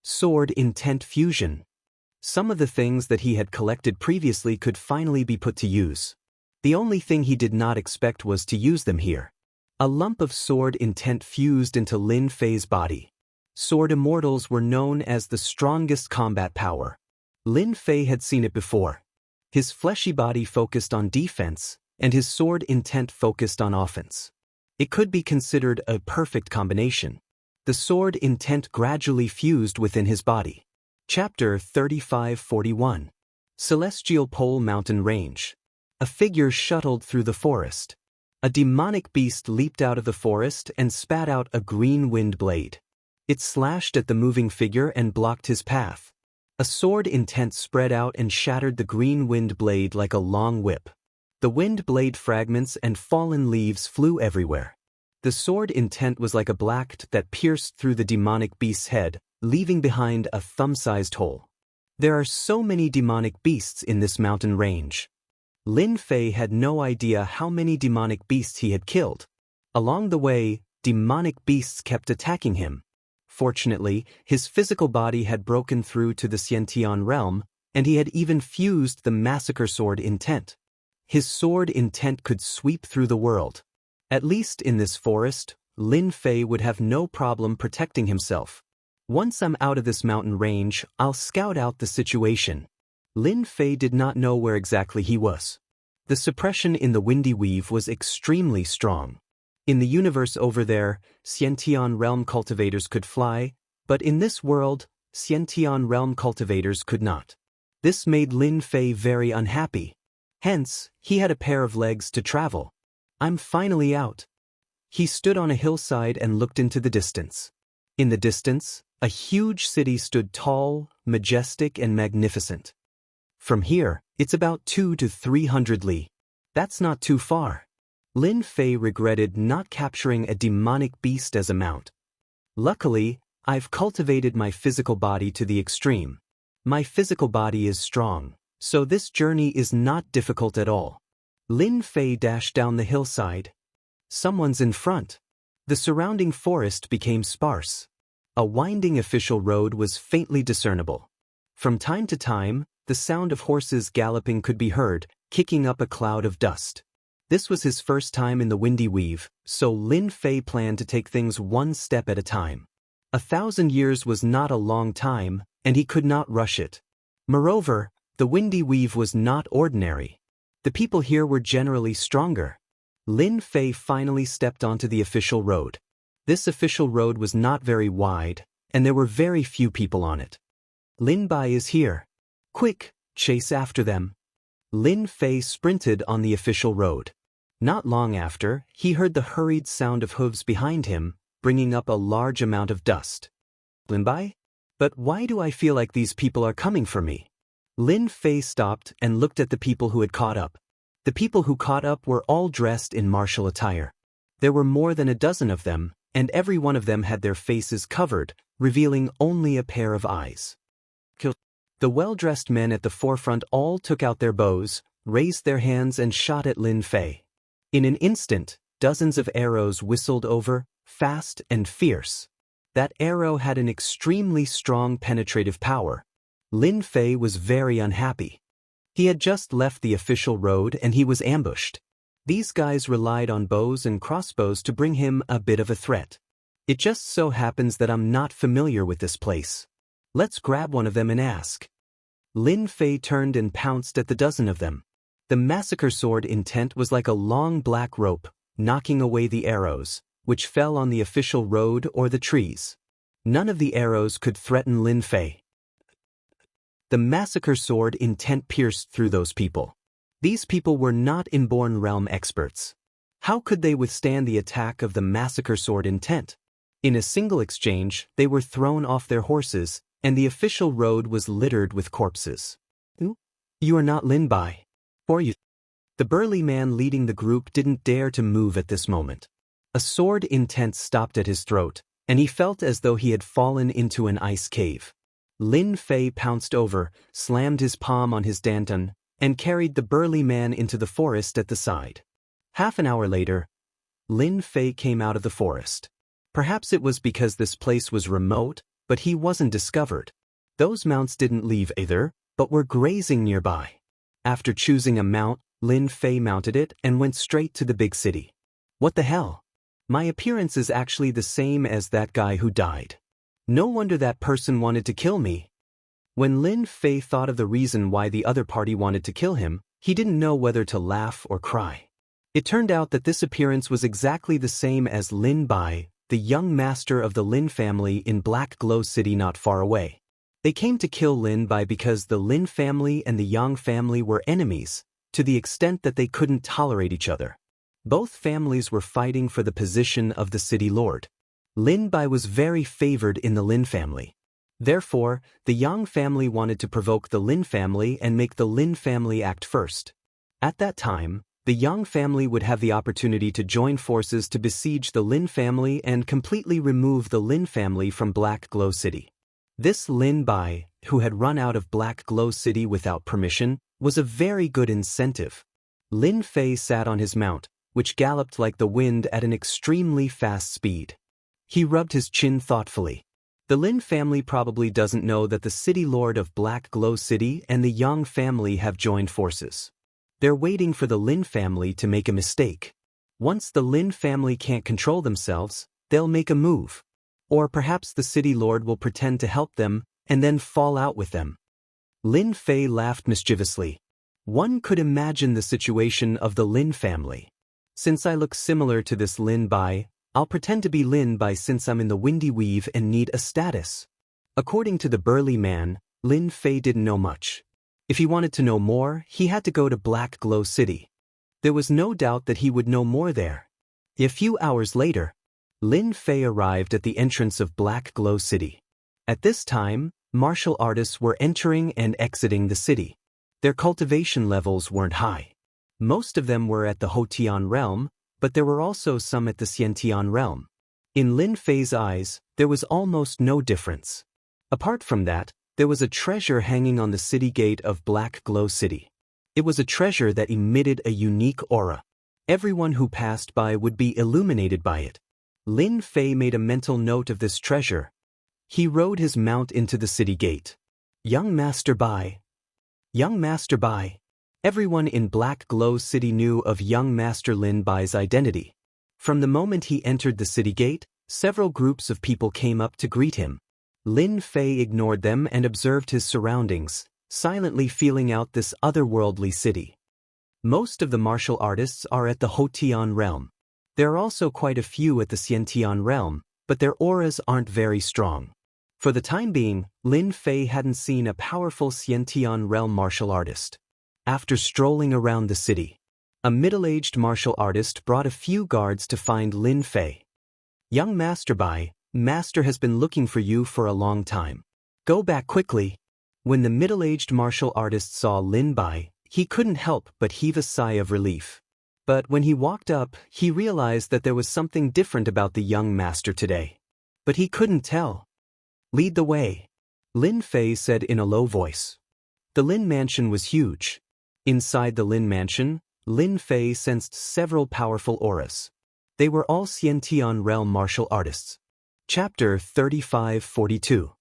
Sword intent fusion. Some of the things that he had collected previously could finally be put to use. The only thing he did not expect was to use them here. A lump of sword intent fused into Lin Fei's body. Sword immortals were known as the strongest combat power. Lin Fei had seen it before. His fleshy body focused on defense, and his sword intent focused on offense. It could be considered a perfect combination. The sword intent gradually fused within his body. Chapter 3541. Celestial Pole Mountain Range. A figure shuttled through the forest. A demonic beast leaped out of the forest and spat out a green wind blade. It slashed at the moving figure and blocked his path. A sword intent spread out and shattered the green wind blade like a long whip. The wind blade fragments and fallen leaves flew everywhere. The sword intent was like a blade that pierced through the demonic beast's head, leaving behind a thumb-sized hole. There are so many demonic beasts in this mountain range. Lin Fei had no idea how many demonic beasts he had killed. Along the way, demonic beasts kept attacking him. Fortunately, his physical body had broken through to the Xiantian realm, and he had even fused the massacre sword intent. His sword intent could sweep through the world. At least in this forest, Lin Fei would have no problem protecting himself. Once I'm out of this mountain range, I'll scout out the situation. Lin Fei did not know where exactly he was. The suppression in the windy weave was extremely strong. In the universe over there, Xiantian realm cultivators could fly, but in this world, Xiantian realm cultivators could not. This made Lin Fei very unhappy. Hence, he had a pair of legs to travel. I'm finally out. He stood on a hillside and looked into the distance. In the distance, a huge city stood tall, majestic, and magnificent. From here, it's about 200 to 300 li. That's not too far. Lin Fei regretted not capturing a demonic beast as a mount. Luckily, I've cultivated my physical body to the extreme. My physical body is strong, so this journey is not difficult at all. Lin Fei dashed down the hillside. Someone's in front. The surrounding forest became sparse. A winding official road was faintly discernible. From time to time, the sound of horses galloping could be heard, kicking up a cloud of dust. This was his first time in the windy weave, so Lin Fei planned to take things one step at a time. 1,000 years was not a long time, and he could not rush it. Moreover, the windy weave was not ordinary. The people here were generally stronger. Lin Fei finally stepped onto the official road. This official road was not very wide, and there were very few people on it. Lin Bai is here. Quick, chase after them. Lin Fei sprinted on the official road. Not long after, he heard the hurried sound of hooves behind him, bringing up a large amount of dust. Lin Bai? But why do I feel like these people are coming for me? Lin Fei stopped and looked at the people who had caught up. The people who caught up were all dressed in martial attire. There were more than a dozen of them, and every one of them had their faces covered, revealing only a pair of eyes. The well-dressed men at the forefront all took out their bows, raised their hands and shot at Lin Fei. In an instant, dozens of arrows whistled over, fast and fierce. That arrow had an extremely strong penetrative power. Lin Fei was very unhappy. He had just left the official road and he was ambushed. These guys relied on bows and crossbows to bring him a bit of a threat. It just so happens that I'm not familiar with this place. Let's grab one of them and ask. Lin Fei turned and pounced at the dozen of them. The massacre sword intent was like a long black rope, knocking away the arrows, which fell on the official road or the trees. None of the arrows could threaten Lin Fei. The massacre sword intent pierced through those people. These people were not inborn realm experts. How could they withstand the attack of the massacre sword intent? In a single exchange, they were thrown off their horses, and the official road was littered with corpses. You are not Lin Bai. Or you? The burly man leading the group didn't dare to move at this moment. A sword intent stopped at his throat, and he felt as though he had fallen into an ice cave. Lin Fei pounced over, slammed his palm on his danton, and carried the burly man into the forest at the side. Half an hour later, Lin Fei came out of the forest. Perhaps it was because this place was remote, but he wasn't discovered. Those mounts didn't leave either, but were grazing nearby. After choosing a mount, Lin Fei mounted it and went straight to the big city. What the hell? My appearance is actually the same as that guy who died. No wonder that person wanted to kill me. When Lin Fei thought of the reason why the other party wanted to kill him, he didn't know whether to laugh or cry. It turned out that this appearance was exactly the same as Lin Bai, the young master of the Lin family in Black Glow City not far away. They came to kill Lin Bai because the Lin family and the Yang family were enemies, to the extent that they couldn't tolerate each other. Both families were fighting for the position of the city lord. Lin Bai was very favored in the Lin family. Therefore, the Yang family wanted to provoke the Lin family and make the Lin family act first. At that time, the Yang family would have the opportunity to join forces to besiege the Lin family and completely remove the Lin family from Black Glow City. This Lin Bai, who had run out of Black Glow City without permission, was a very good incentive. Lin Fei sat on his mount, which galloped like the wind at an extremely fast speed. He rubbed his chin thoughtfully. The Lin family probably doesn't know that the city lord of Black Glow City and the Yang family have joined forces. They're waiting for the Lin family to make a mistake. Once the Lin family can't control themselves, they'll make a move. Or perhaps the city lord will pretend to help them and then fall out with them. Lin Fei laughed mischievously. One could imagine the situation of the Lin family. Since I look similar to this Lin Bai, I'll pretend to be Lin Bai since I'm in the Windy Weave and need a status. According to the burly man, Lin Fei didn't know much. If he wanted to know more, he had to go to Black Glow City. There was no doubt that he would know more there. A few hours later, Lin Fei arrived at the entrance of Black Glow City. At this time, martial artists were entering and exiting the city. Their cultivation levels weren't high. Most of them were at the Hotian realm, but there were also some at the Xiantian realm. In Lin Fei's eyes, there was almost no difference. Apart from that, there was a treasure hanging on the city gate of Black Glow City. It was a treasure that emitted a unique aura. Everyone who passed by would be illuminated by it. Lin Fei made a mental note of this treasure. He rode his mount into the city gate. Young Master Bai. Young Master Bai. Everyone in Black Glow City knew of young Master Lin Bai's identity. From the moment he entered the city gate, several groups of people came up to greet him. Lin Fei ignored them and observed his surroundings, silently feeling out this otherworldly city. Most of the martial artists are at the Hotian realm. There are also quite a few at the Xiantian realm, but their auras aren't very strong. For the time being, Lin Fei hadn't seen a powerful Xiantian realm martial artist. After strolling around the city, a middle-aged martial artist brought a few guards to find Lin Fei. Young Master Bai, Master has been looking for you for a long time. Go back quickly. When the middle-aged martial artist saw Lin Bai, he couldn't help but heave a sigh of relief. But when he walked up, he realized that there was something different about the young master today. But he couldn't tell. "Lead the way," Lin Fei said in a low voice. The Lin mansion was huge. Inside the Lin mansion, Lin Fei sensed several powerful auras. They were all Xiantian realm martial artists. Chapter 3542.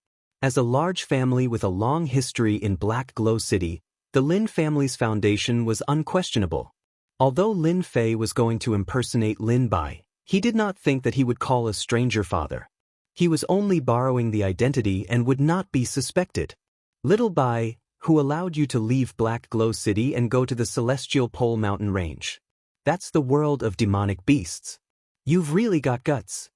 As a large family with a long history in Black Glow City, the Lin family's foundation was unquestionable. Although Lin Fei was going to impersonate Lin Bai, he did not think that he would call a stranger father. He was only borrowing the identity and would not be suspected. "Little Bai, who allowed you to leave Black Glow City and go to the Celestial Pole Mountain Range? That's the world of demonic beasts. You've really got guts."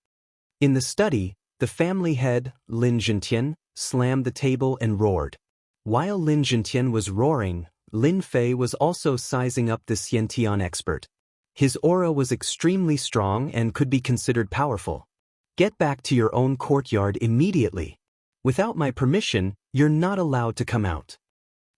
In the study, the family head, Lin Zhentian, slammed the table and roared. While Lin Zhentian was roaring, Lin Fei was also sizing up the Xiantian expert. His aura was extremely strong and could be considered powerful. "Get back to your own courtyard immediately. Without my permission, you're not allowed to come out."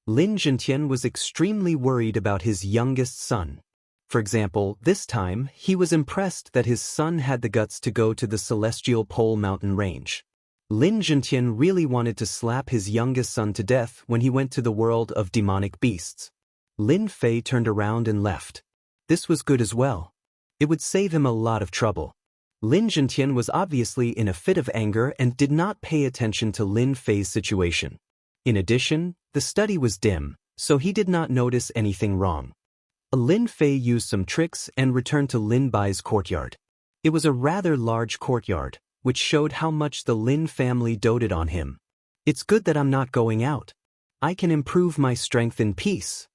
Lin Zhentian was extremely worried about his youngest son. For example, this time, he was impressed that his son had the guts to go to the Celestial Pole Mountain Range. Lin Zhentian really wanted to slap his youngest son to death when he went to the world of demonic beasts. Lin Fei turned around and left. This was good as well. It would save him a lot of trouble. Lin Zhentian was obviously in a fit of anger and did not pay attention to Lin Fei's situation. In addition, the study was dim, so he did not notice anything wrong. Lin Fei used some tricks and returned to Lin Bai's courtyard. It was a rather large courtyard, which showed how much the Lin family doted on him. "It's good that I'm not going out. I can improve my strength in peace."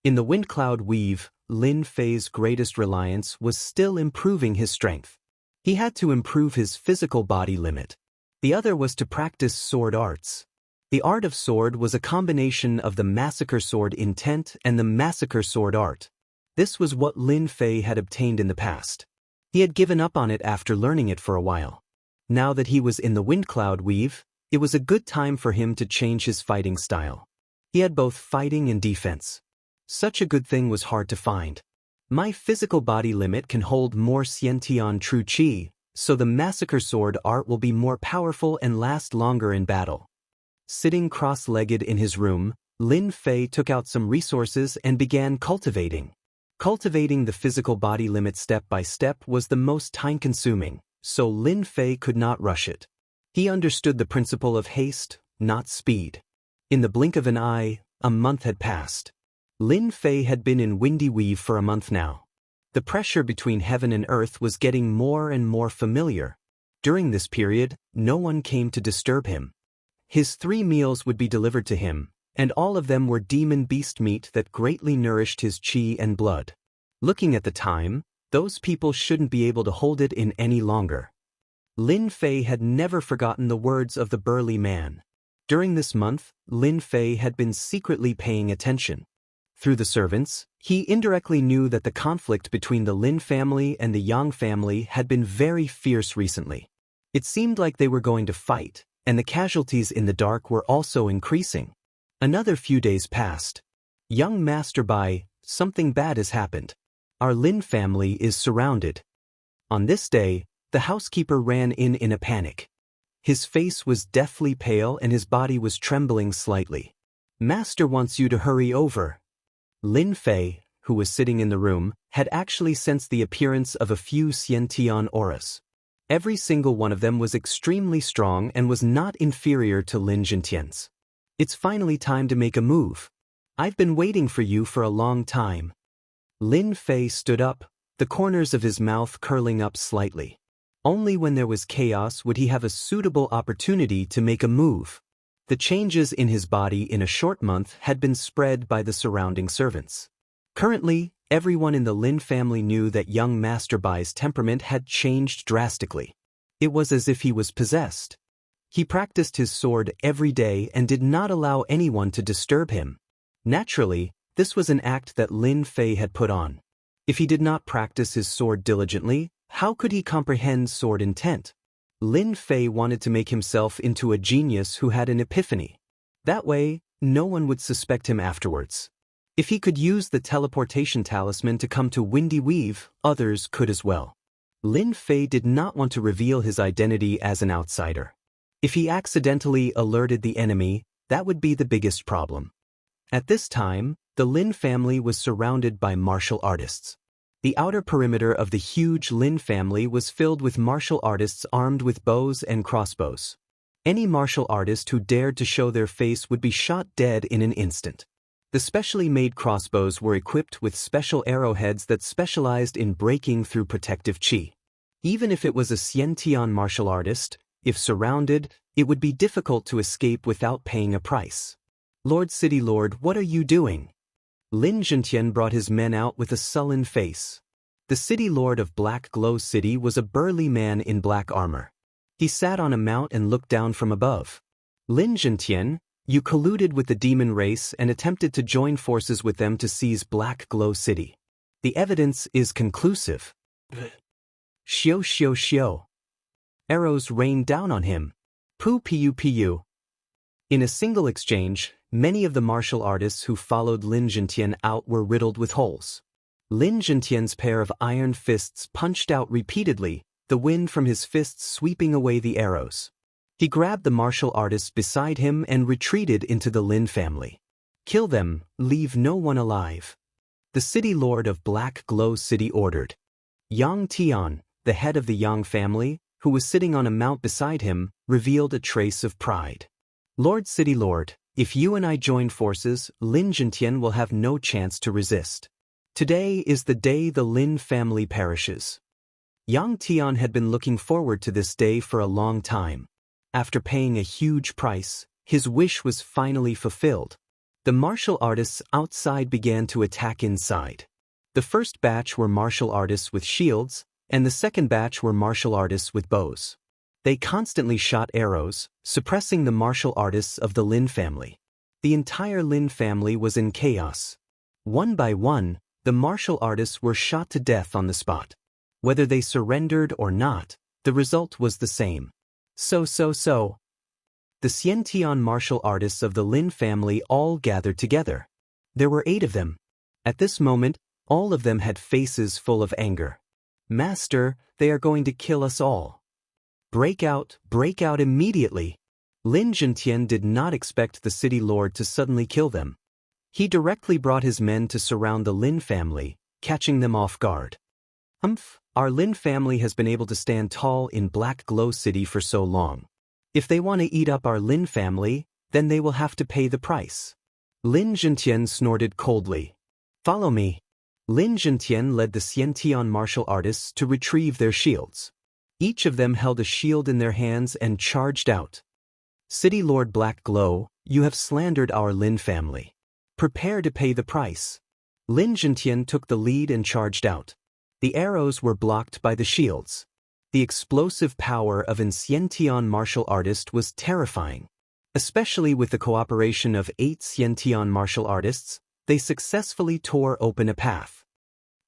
In the wind cloud weave, Lin Fei's greatest reliance was still improving his strength. He had to improve his physical body limit. The other was to practice sword arts. The art of sword was a combination of the massacre sword intent and the massacre sword art. This was what Lin Fei had obtained in the past. He had given up on it after learning it for a while. Now that he was in the wind cloud weave, it was a good time for him to change his fighting style. He had both fighting and defense. Such a good thing was hard to find. "My physical body limit can hold more Xiantian true qi, so the massacre sword art will be more powerful and last longer in battle." Sitting cross-legged in his room, Lin Fei took out some resources and began cultivating. Cultivating the physical body limit step by step was the most time-consuming, so Lin Fei could not rush it. He understood the principle of haste, not speed. In the blink of an eye, a month had passed. Lin Fei had been in Windy Weave for a month now. The pressure between heaven and earth was getting more and more familiar. During this period, no one came to disturb him. His 3 meals would be delivered to him, and all of them were demon beast meat that greatly nourished his qi and blood. Looking at the time, those people shouldn't be able to hold it in any longer. Lin Fei had never forgotten the words of the burly man. During this month, Lin Fei had been secretly paying attention. Through the servants, he indirectly knew that the conflict between the Lin family and the Yang family had been very fierce recently. It seemed like they were going to fight, and the casualties in the dark were also increasing. Another few days passed. "Young Master Bai, something bad has happened. Our Lin family is surrounded." On this day, the housekeeper ran in a panic. His face was deathly pale and his body was trembling slightly. "Master wants you to hurry over." Lin Fei, who was sitting in the room, had actually sensed the appearance of a few Xiantian auras. Every single one of them was extremely strong and was not inferior to Lin Zhentian's. "It's finally time to make a move. I've been waiting for you for a long time." Lin Fei stood up, the corners of his mouth curling up slightly. Only when there was chaos would he have a suitable opportunity to make a move. The changes in his body in a short month had been spread by the surrounding servants. Currently, everyone in the Lin family knew that young Master Bai's temperament had changed drastically. It was as if he was possessed. He practiced his sword every day and did not allow anyone to disturb him. Naturally, this was an act that Lin Fei had put on. If he did not practice his sword diligently, how could he comprehend sword intent? Lin Fei wanted to make himself into a genius who had an epiphany. That way, no one would suspect him afterwards. If he could use the teleportation talisman to come to Windy Weave, others could as well. Lin Fei did not want to reveal his identity as an outsider. If he accidentally alerted the enemy, that would be the biggest problem. At this time, the Lin family was surrounded by martial artists. The outer perimeter of the huge Lin family was filled with martial artists armed with bows and crossbows. Any martial artist who dared to show their face would be shot dead in an instant. The specially made crossbows were equipped with special arrowheads that specialized in breaking through protective chi. Even if it was a Xiantian martial artist, if surrounded, it would be difficult to escape without paying a price. Lord City Lord, what are you doing? Lin Zhentian brought his men out with a sullen face. The City Lord of Black Glow City was a burly man in black armor. He sat on a mount and looked down from above. Lin Zhentian, you colluded with the demon race and attempted to join forces with them to seize Black Glow City. The evidence is conclusive. Xiao xiao xiao. Arrows rained down on him. Pu pu pu. In a single exchange, many of the martial artists who followed Lin Zhentian out were riddled with holes. Lin Zhentian's pair of iron fists punched out repeatedly, the wind from his fists sweeping away the arrows. He grabbed the martial artists beside him and retreated into the Lin family. Kill them, leave no one alive. The City Lord of Black Glow City ordered. Yang Tian, the head of the Yang family, who was sitting on a mount beside him, revealed a trace of pride. Lord City Lord, if you and I join forces, Lin Zhentian will have no chance to resist. Today is the day the Lin family perishes. Yang Tian had been looking forward to this day for a long time. After paying a huge price, his wish was finally fulfilled. The martial artists outside began to attack inside. The first batch were martial artists with shields, and the second batch were martial artists with bows. They constantly shot arrows, suppressing the martial artists of the Lin family. The entire Lin family was in chaos. One by one, the martial artists were shot to death on the spot. Whether they surrendered or not, the result was the same. So. The Xiantian martial artists of the Lin family all gathered together. There were 8 of them. At this moment, all of them had faces full of anger. Master, they are going to kill us all. Break out immediately. Lin Zhentian did not expect the City Lord to suddenly kill them. He directly brought his men to surround the Lin family, catching them off guard. Our Lin family has been able to stand tall in Black Glow City for so long. If they want to eat up our Lin family, then they will have to pay the price. Lin Zhentian snorted coldly. Follow me. Lin Zhentian led the Xiantian martial artists to retrieve their shields. Each of them held a shield in their hands and charged out. City Lord Black Glow, you have slandered our Lin family. Prepare to pay the price. Lin Zhentian took the lead and charged out. The arrows were blocked by the shields. The explosive power of an Xiantian martial artist was terrifying. Especially with the cooperation of 8 Xiantian martial artists, they successfully tore open a path.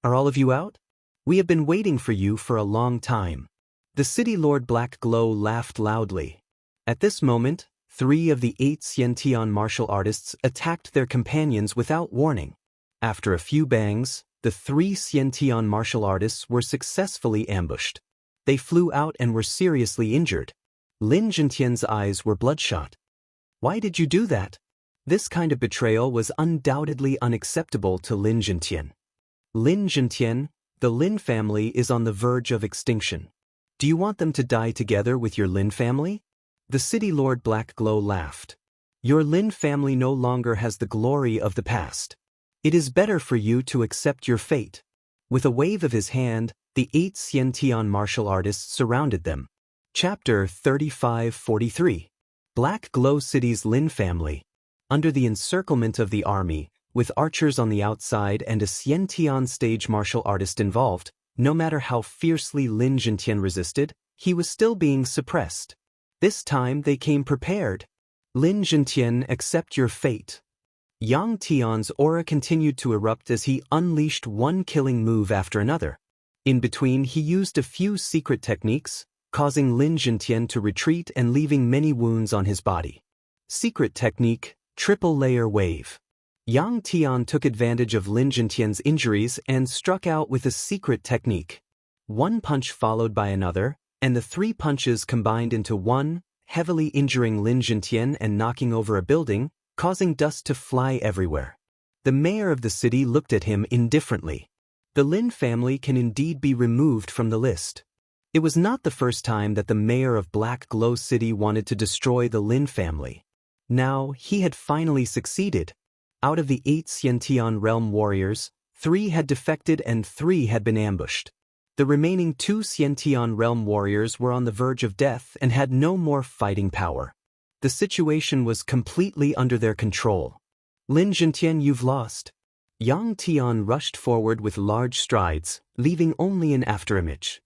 Are all of you out? We have been waiting for you for a long time. The City Lord Black Glow laughed loudly. At this moment, 3 of the 8 Xiantian martial artists attacked their companions without warning. After a few bangs, the 3 Xiantian martial artists were successfully ambushed. They flew out and were seriously injured. Lin Zhentian's eyes were bloodshot. Why did you do that? This kind of betrayal was undoubtedly unacceptable to Lin Zhentian. Lin Zhentian, the Lin family is on the verge of extinction. Do you want them to die together with your Lin family? The City Lord Black Glow laughed. Your Lin family no longer has the glory of the past. It is better for you to accept your fate. With a wave of his hand, the 8 Xiantian martial artists surrounded them. Chapter 35-43. Black Glow City's Lin family. Under the encirclement of the army, with archers on the outside and a Xiantian stage martial artist involved, no matter how fiercely Lin Zhentian resisted, he was still being suppressed. This time they came prepared. Lin Zhentian, accept your fate. Yang Tian's aura continued to erupt as he unleashed one killing move after another. In between, he used a few secret techniques, causing Lin Zhentian to retreat and leaving many wounds on his body. Secret technique, triple layer wave. Yang Tian took advantage of Lin Zhentian's injuries and struck out with a secret technique. One punch followed by another, and the 3 punches combined into one, heavily injuring Lin Zhentian and knocking over a building, causing dust to fly everywhere. The mayor of the city looked at him indifferently. The Lin family can indeed be removed from the list. It was not the first time that the mayor of Black Glow City wanted to destroy the Lin family. Now, he had finally succeeded. Out of the 8 Xiantian realm warriors, 3 had defected and 3 had been ambushed. The remaining 2 Xiantian realm warriors were on the verge of death and had no more fighting power. The situation was completely under their control. Lin Zhentian, you've lost. Yang Tian rushed forward with large strides, leaving only an afterimage.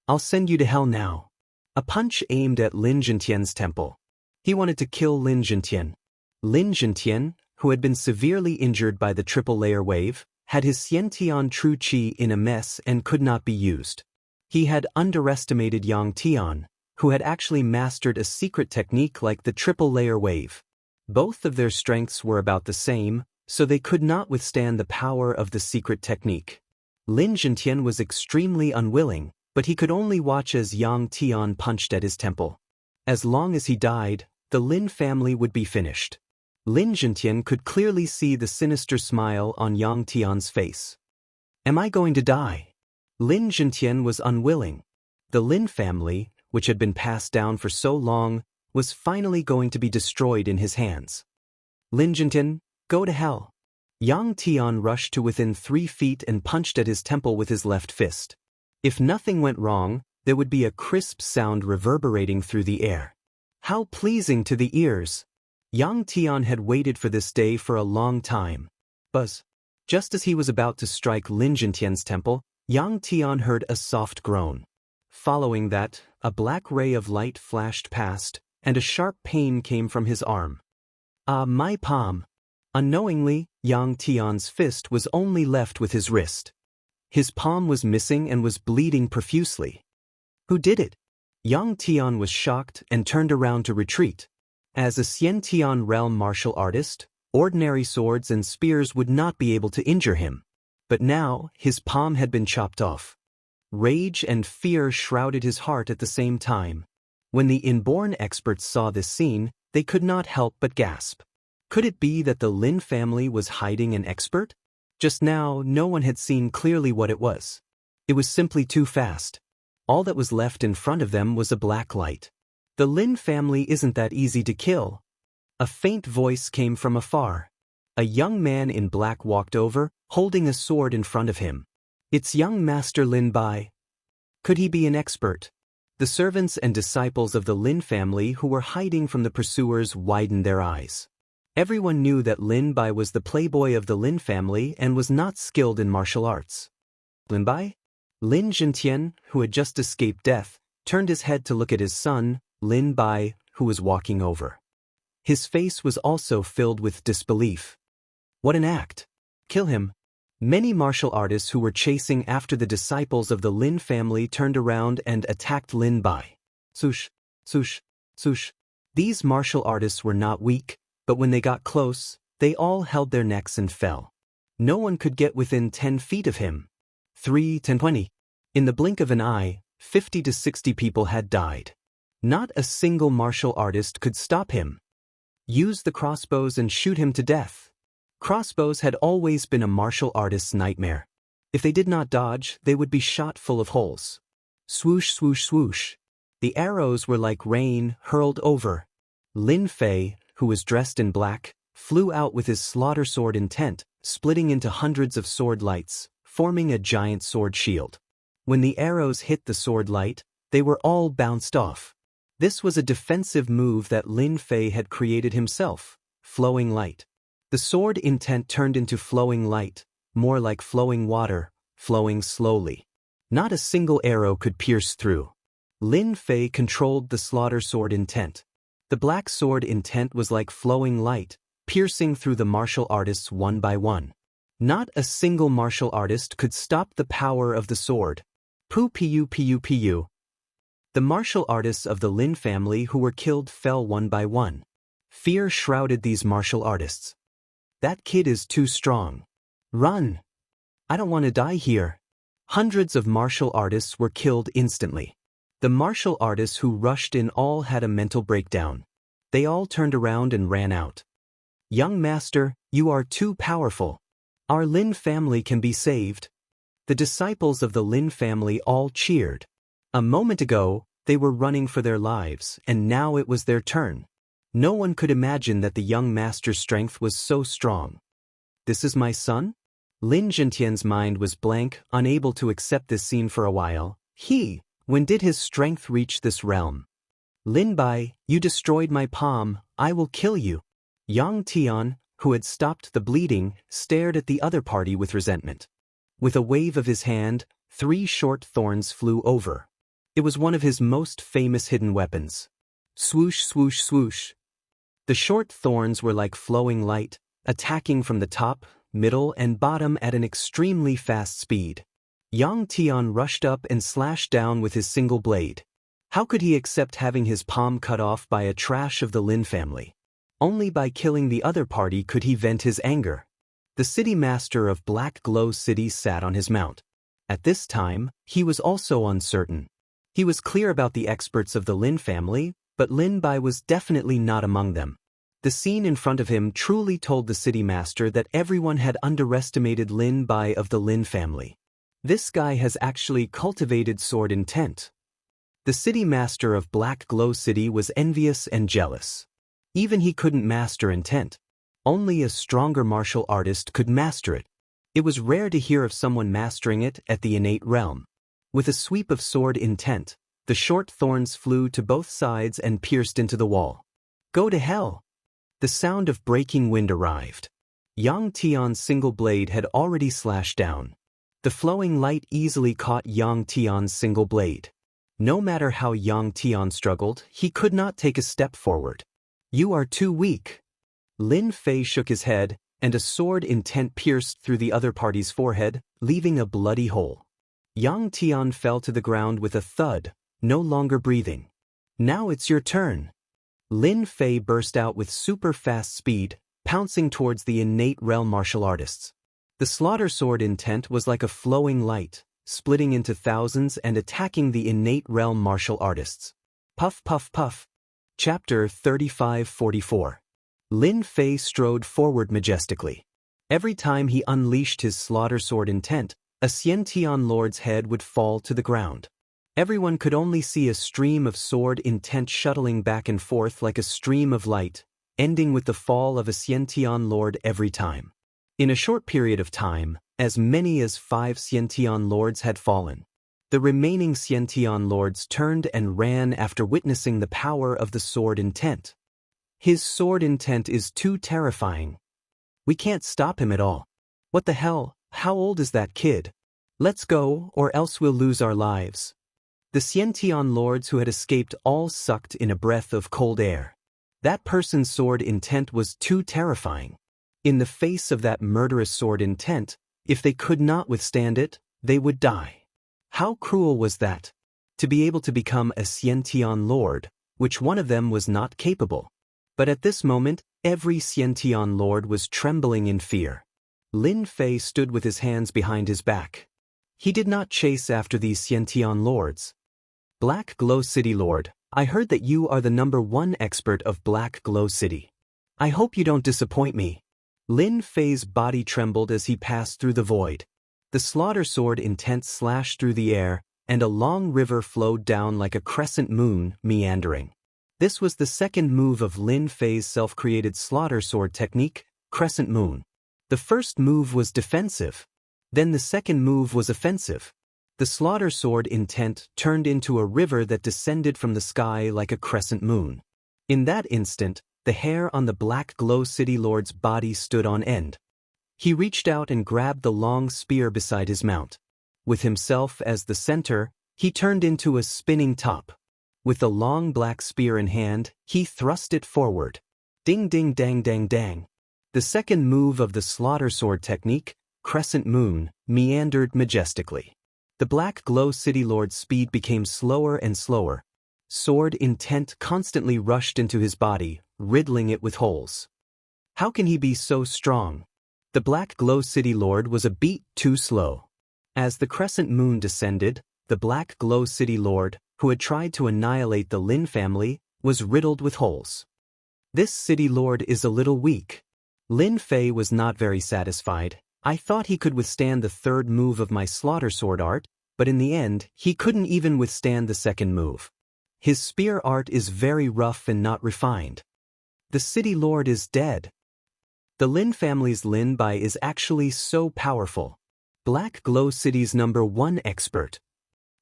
I'll send you to hell now. A punch aimed at Lin Zhentian's temple. He wanted to kill Lin Zhentian. Lin Zhentian, who had been severely injured by the triple layer wave, had his Xiantian true qi in a mess and could not be used. He had underestimated Yang Tian, who had actually mastered a secret technique like the triple layer wave. Both of their strengths were about the same, so they could not withstand the power of the secret technique. Lin Zhentian was extremely unwilling, but he could only watch as Yang Tian punched at his temple. As long as he died, the Lin family would be finished. Lin Zhentian could clearly see the sinister smile on Yang Tian's face. Am I going to die? Lin Zhentian was unwilling. The Lin family, which had been passed down for so long, was finally going to be destroyed in his hands. Lin Zhentian, go to hell. Yang Tian rushed to within 3 feet and punched at his temple with his left fist. If nothing went wrong, there would be a crisp sound reverberating through the air. How pleasing to the ears! Yang Tian had waited for this day for a long time. Buzz. Just as he was about to strike Lin Zhentian's temple, Yang Tian heard a soft groan. Following that, a black ray of light flashed past, and a sharp pain came from his arm. Ah, my palm! Unknowingly, Yang Tian's fist was only left with his wrist. His palm was missing and was bleeding profusely. Who did it? Yang Tian was shocked and turned around to retreat. As a Xiantian realm martial artist, ordinary swords and spears would not be able to injure him. But now, his palm had been chopped off. Rage and fear shrouded his heart at the same time. When the inborn experts saw this scene, they could not help but gasp. Could it be that the Lin family was hiding an expert? Just now, no one had seen clearly what it was. It was simply too fast. All that was left in front of them was a black light. The Lin family isn't that easy to kill. A faint voice came from afar. A young man in black walked over, holding a sword in front of him. It's young Master Lin Bai. Could he be an expert? The servants and disciples of the Lin family who were hiding from the pursuers widened their eyes. Everyone knew that Lin Bai was the playboy of the Lin family and was not skilled in martial arts. Lin Bai? Lin Zhentian, who had just escaped death, turned his head to look at his son, Lin Bai, who was walking over. His face was also filled with disbelief. What an act! Kill him! Many martial artists who were chasing after the disciples of the Lin family turned around and attacked Lin Bai. Swoosh, swoosh, swoosh. These martial artists were not weak, but when they got close, they all held their necks and fell. No one could get within 10 feet of him. 3, 10, 20. In the blink of an eye, 50 to 60 people had died. Not a single martial artist could stop him. Use the crossbows and shoot him to death. Crossbows had always been a martial artist's nightmare. If they did not dodge, they would be shot full of holes. Swoosh, swoosh, swoosh. The arrows were like rain, hurled over. Lin Fei, who was dressed in black, flew out with his slaughter sword intent, splitting into hundreds of sword lights, forming a giant sword shield. When the arrows hit the sword light, they were all bounced off. This was a defensive move that Lin Fei had created himself, flowing light. The sword intent turned into flowing light, more like flowing water, flowing slowly. Not a single arrow could pierce through. Lin Fei controlled the slaughter sword intent. The black sword intent was like flowing light, piercing through the martial artists one by one. Not a single martial artist could stop the power of the sword. Pu. The martial artists of the Lin family who were killed fell one by one. Fear shrouded these martial artists. That kid is too strong. Run! I don't want to die here. Hundreds of martial artists were killed instantly. The martial artists who rushed in all had a mental breakdown. They all turned around and ran out. Young master, you are too powerful. Our Lin family can be saved. The disciples of the Lin family all cheered. A moment ago, they were running for their lives, and now it was their turn. No one could imagine that the young master's strength was so strong. This is my son? Lin Zhentian's mind was blank, unable to accept this scene for a while. When did his strength reach this realm? Lin Bai, you destroyed my palm, I will kill you. Yang Tian, who had stopped the bleeding, stared at the other party with resentment. With a wave of his hand, 3 short thorns flew over. It was one of his most famous hidden weapons. Swoosh, swoosh, swoosh. The short thorns were like flowing light, attacking from the top, middle, and bottom at an extremely fast speed. Yang Tian rushed up and slashed down with his single blade. How could he accept having his palm cut off by a trash of the Lin family? Only by killing the other party could he vent his anger. The city master of Black Glow City sat on his mount. At this time, he was also uncertain. He was clear about the experts of the Lin family, but Lin Bai was definitely not among them. The scene in front of him truly told the city master that everyone had underestimated Lin Bai of the Lin family. This guy has actually cultivated sword intent. The city master of Black Glow City was envious and jealous. Even he couldn't master intent. Only a stronger martial artist could master it. It was rare to hear of someone mastering it at the innate realm. With a sweep of sword intent, the short thorns flew to both sides and pierced into the wall. Go to hell! The sound of breaking wind arrived. Yang Tian's single blade had already slashed down. The flowing light easily caught Yang Tian's single blade. No matter how Yang Tian struggled, he could not take a step forward. You are too weak. Lin Fei shook his head, and a sword intent pierced through the other party's forehead, leaving a bloody hole. Yang Tian fell to the ground with a thud, no longer breathing. Now it's your turn. Lin Fei burst out with super fast speed, pouncing towards the innate realm martial artists. The slaughter sword intent was like a flowing light, splitting into thousands and attacking the innate realm martial artists. Puff puff puff. Chapter 3544. Lin Fei strode forward majestically. Every time he unleashed his slaughter sword intent, a Xiantian lord's head would fall to the ground. Everyone could only see a stream of sword intent shuttling back and forth like a stream of light, ending with the fall of a Xiantian lord every time. In a short period of time, as many as 5 Xiantian lords had fallen. The remaining Xiantian lords turned and ran after witnessing the power of the sword intent. His sword intent is too terrifying. We can't stop him at all. What the hell? How old is that kid? Let's go, or else we'll lose our lives. The Xiantian lords who had escaped all sucked in a breath of cold air. That person's sword intent was too terrifying. In the face of that murderous sword intent, if they could not withstand it, they would die. How cruel was that? To be able to become a Xiantian lord, which one of them was not capable. But at this moment, every Xiantian lord was trembling in fear. Lin Fei stood with his hands behind his back. He did not chase after these Xiantian lords. Black Glow City Lord, I heard that you are the #1 expert of Black Glow City. I hope you don't disappoint me. Lin Fei's body trembled as he passed through the void. The slaughter sword intent slashed through the air, and a long river flowed down like a crescent moon, meandering. This was the second move of Lin Fei's self-created slaughter sword technique, Crescent Moon. The first move was defensive. Then the second move was offensive. The slaughter sword intent turned into a river that descended from the sky like a crescent moon. In that instant, the hair on the Black Glow City Lord's body stood on end. He reached out and grabbed the long spear beside his mount. With himself as the center, he turned into a spinning top. With the long black spear in hand, he thrust it forward. Ding ding dang dang dang. The second move of the slaughter sword technique, Crescent Moon, meandered majestically. The Black Glow City Lord's speed became slower and slower. Sword intent constantly rushed into his body, riddling it with holes. How can he be so strong? The Black Glow City Lord was a beat too slow. As the crescent moon descended, the Black Glow City Lord, who had tried to annihilate the Lin family, was riddled with holes. This city lord is a little weak. Lin Fei was not very satisfied. I thought he could withstand the third move of my slaughter sword art, but in the end, he couldn't even withstand the second move. His spear art is very rough and not refined. The city lord is dead. The Lin family's Lin Bai is actually so powerful. Black Glow City's #1 expert.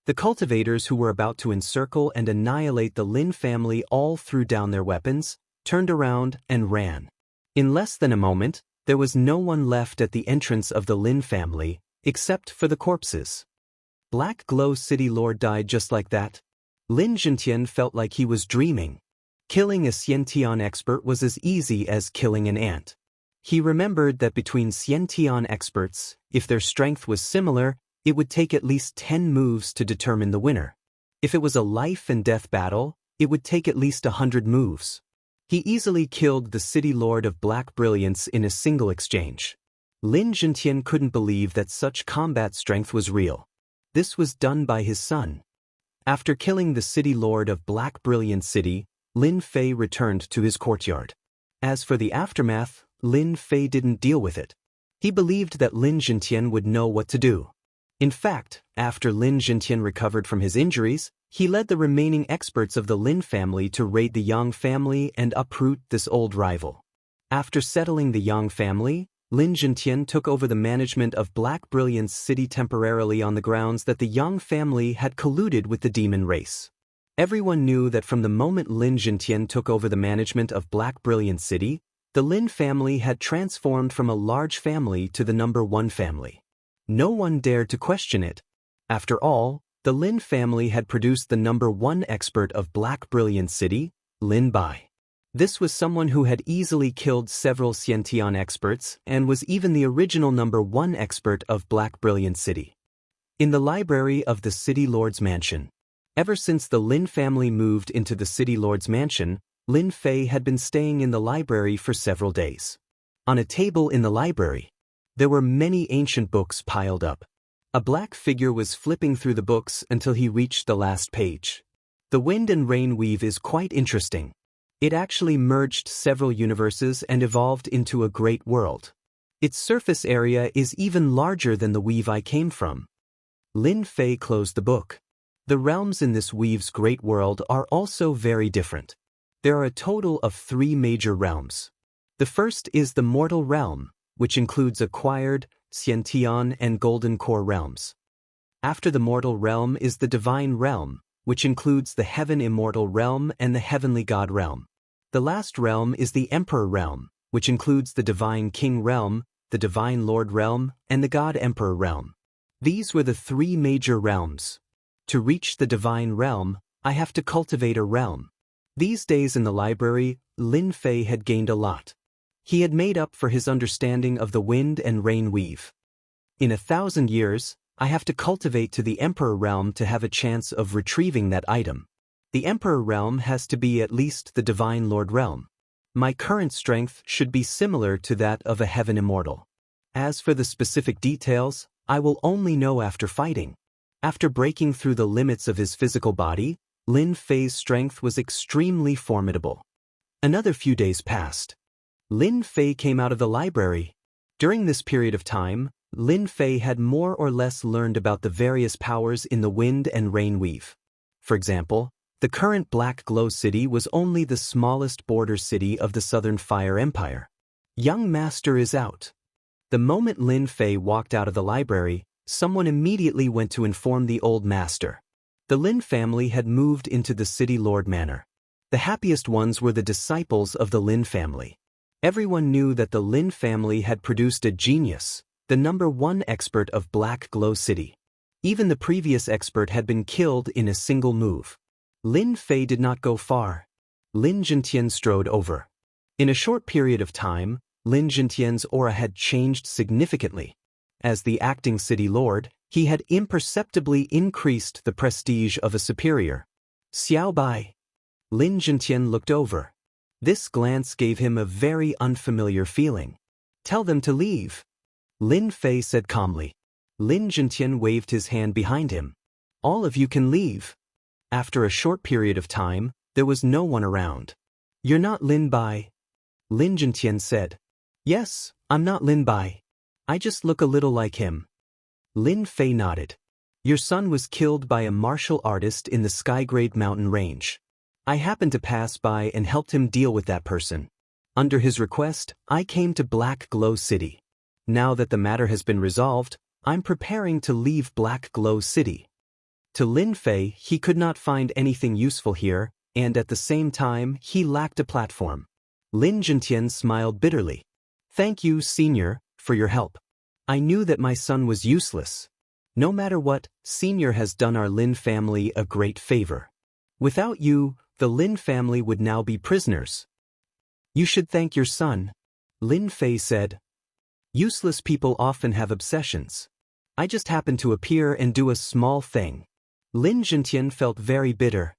The cultivators who were about to encircle and annihilate the Lin family all threw down their weapons, turned around, and ran. In less than a moment, there was no one left at the entrance of the Lin family, except for the corpses. Black Glow City Lord died just like that. Lin Zhentian felt like he was dreaming. Killing a Xiantian expert was as easy as killing an ant. He remembered that between Xiantian experts, if their strength was similar, it would take at least 10 moves to determine the winner. If it was a life-and-death battle, it would take at least 100 moves. He easily killed the City Lord of Black Brilliance in a single exchange. Lin Zhentian couldn't believe that such combat strength was real. This was done by his son. After killing the City Lord of Black Brilliant City, Lin Fei returned to his courtyard. As for the aftermath, Lin Fei didn't deal with it. He believed that Lin Zhentian would know what to do. In fact, after Lin Zhentian recovered from his injuries, he led the remaining experts of the Lin family to raid the Yang family and uproot this old rival. After settling the Yang family, Lin Zhentian took over the management of Black Brilliance City temporarily on the grounds that the Yang family had colluded with the demon race. Everyone knew that from the moment Lin Zhentian took over the management of Black Brilliance City, the Lin family had transformed from a large family to the #1 family. No one dared to question it. After all, the Lin family had produced the #1 expert of Black Brilliant City, Lin Bai. This was someone who had easily killed several Xiantian experts and was even the original #1 expert of Black Brilliant City. In the library of the City Lord's Mansion. Ever since the Lin family moved into the City Lord's Mansion, Lin Fei had been staying in the library for several days. On a table in the library, there were many ancient books piled up. A black figure was flipping through the books until he reached the last page. The Wind and Rain weave is quite interesting. It actually merged several universes and evolved into a great world. Its surface area is even larger than the weave I came from. Lin Fei closed the book. The realms in this weave's great world are also very different. There are a total of 3 major realms. The first is the mortal realm, which includes acquired, Xiantian, and Golden Core realms. After the mortal realm is the divine realm, which includes the Heaven Immortal realm and the Heavenly God realm. The last realm is the Emperor realm, which includes the Divine King realm, the Divine Lord realm, and the God Emperor realm. These were the 3 major realms. To reach the divine realm, I have to cultivate a realm. These days in the library, Lin Fei had gained a lot. He had made up for his understanding of the Wind and Rain weave. In 1,000 years, I have to cultivate to the Emperor realm to have a chance of retrieving that item. The Emperor realm has to be at least the Divine Lord realm. My current strength should be similar to that of a Heaven Immortal. As for the specific details, I will only know after fighting. After breaking through the limits of his physical body, Lin Fei's strength was extremely formidable. Another few days passed. Lin Fei came out of the library. During this period of time, Lin Fei had more or less learned about the various powers in the Wind and Rain weave. For example, the current Black Glow City was only the smallest border city of the Southern Fire Empire. Young Master is out. The moment Lin Fei walked out of the library, someone immediately went to inform the old master. The Lin family had moved into the City Lord Manor. The happiest ones were the disciples of the Lin family. Everyone knew that the Lin family had produced a genius, the #1 expert of Black Glow City. Even the previous expert had been killed in a single move. Lin Fei did not go far. Lin Zhentian strode over. In a short period of time, Lin Zhentian's aura had changed significantly. As the acting City Lord, he had imperceptibly increased the prestige of a superior. Xiao Bai. Lin Zhentian looked over. This glance gave him a very unfamiliar feeling. Tell them to leave, Lin Fei said calmly. Lin Zhentian waved his hand behind him. All of you can leave. After a short period of time, there was no one around. You're not Lin Bai? Lin Zhentian said. Yes, I'm not Lin Bai. I just look a little like him. Lin Fei nodded. Your son was killed by a martial artist in the Skygrade mountain range. I happened to pass by and helped him deal with that person. Under his request, I came to Black Glow City. Now that the matter has been resolved, I'm preparing to leave Black Glow City. To Lin Fei, he could not find anything useful here, and at the same time, he lacked a platform. Lin Zhentian smiled bitterly. Thank you, Senior, for your help. I knew that my son was useless. No matter what, Senior has done our Lin family a great favor. Without you, the Lin family would now be prisoners. You should thank your son, Lin Fei said. Useless people often have obsessions. I just happened to appear and do a small thing. Lin Zhentian felt very bitter.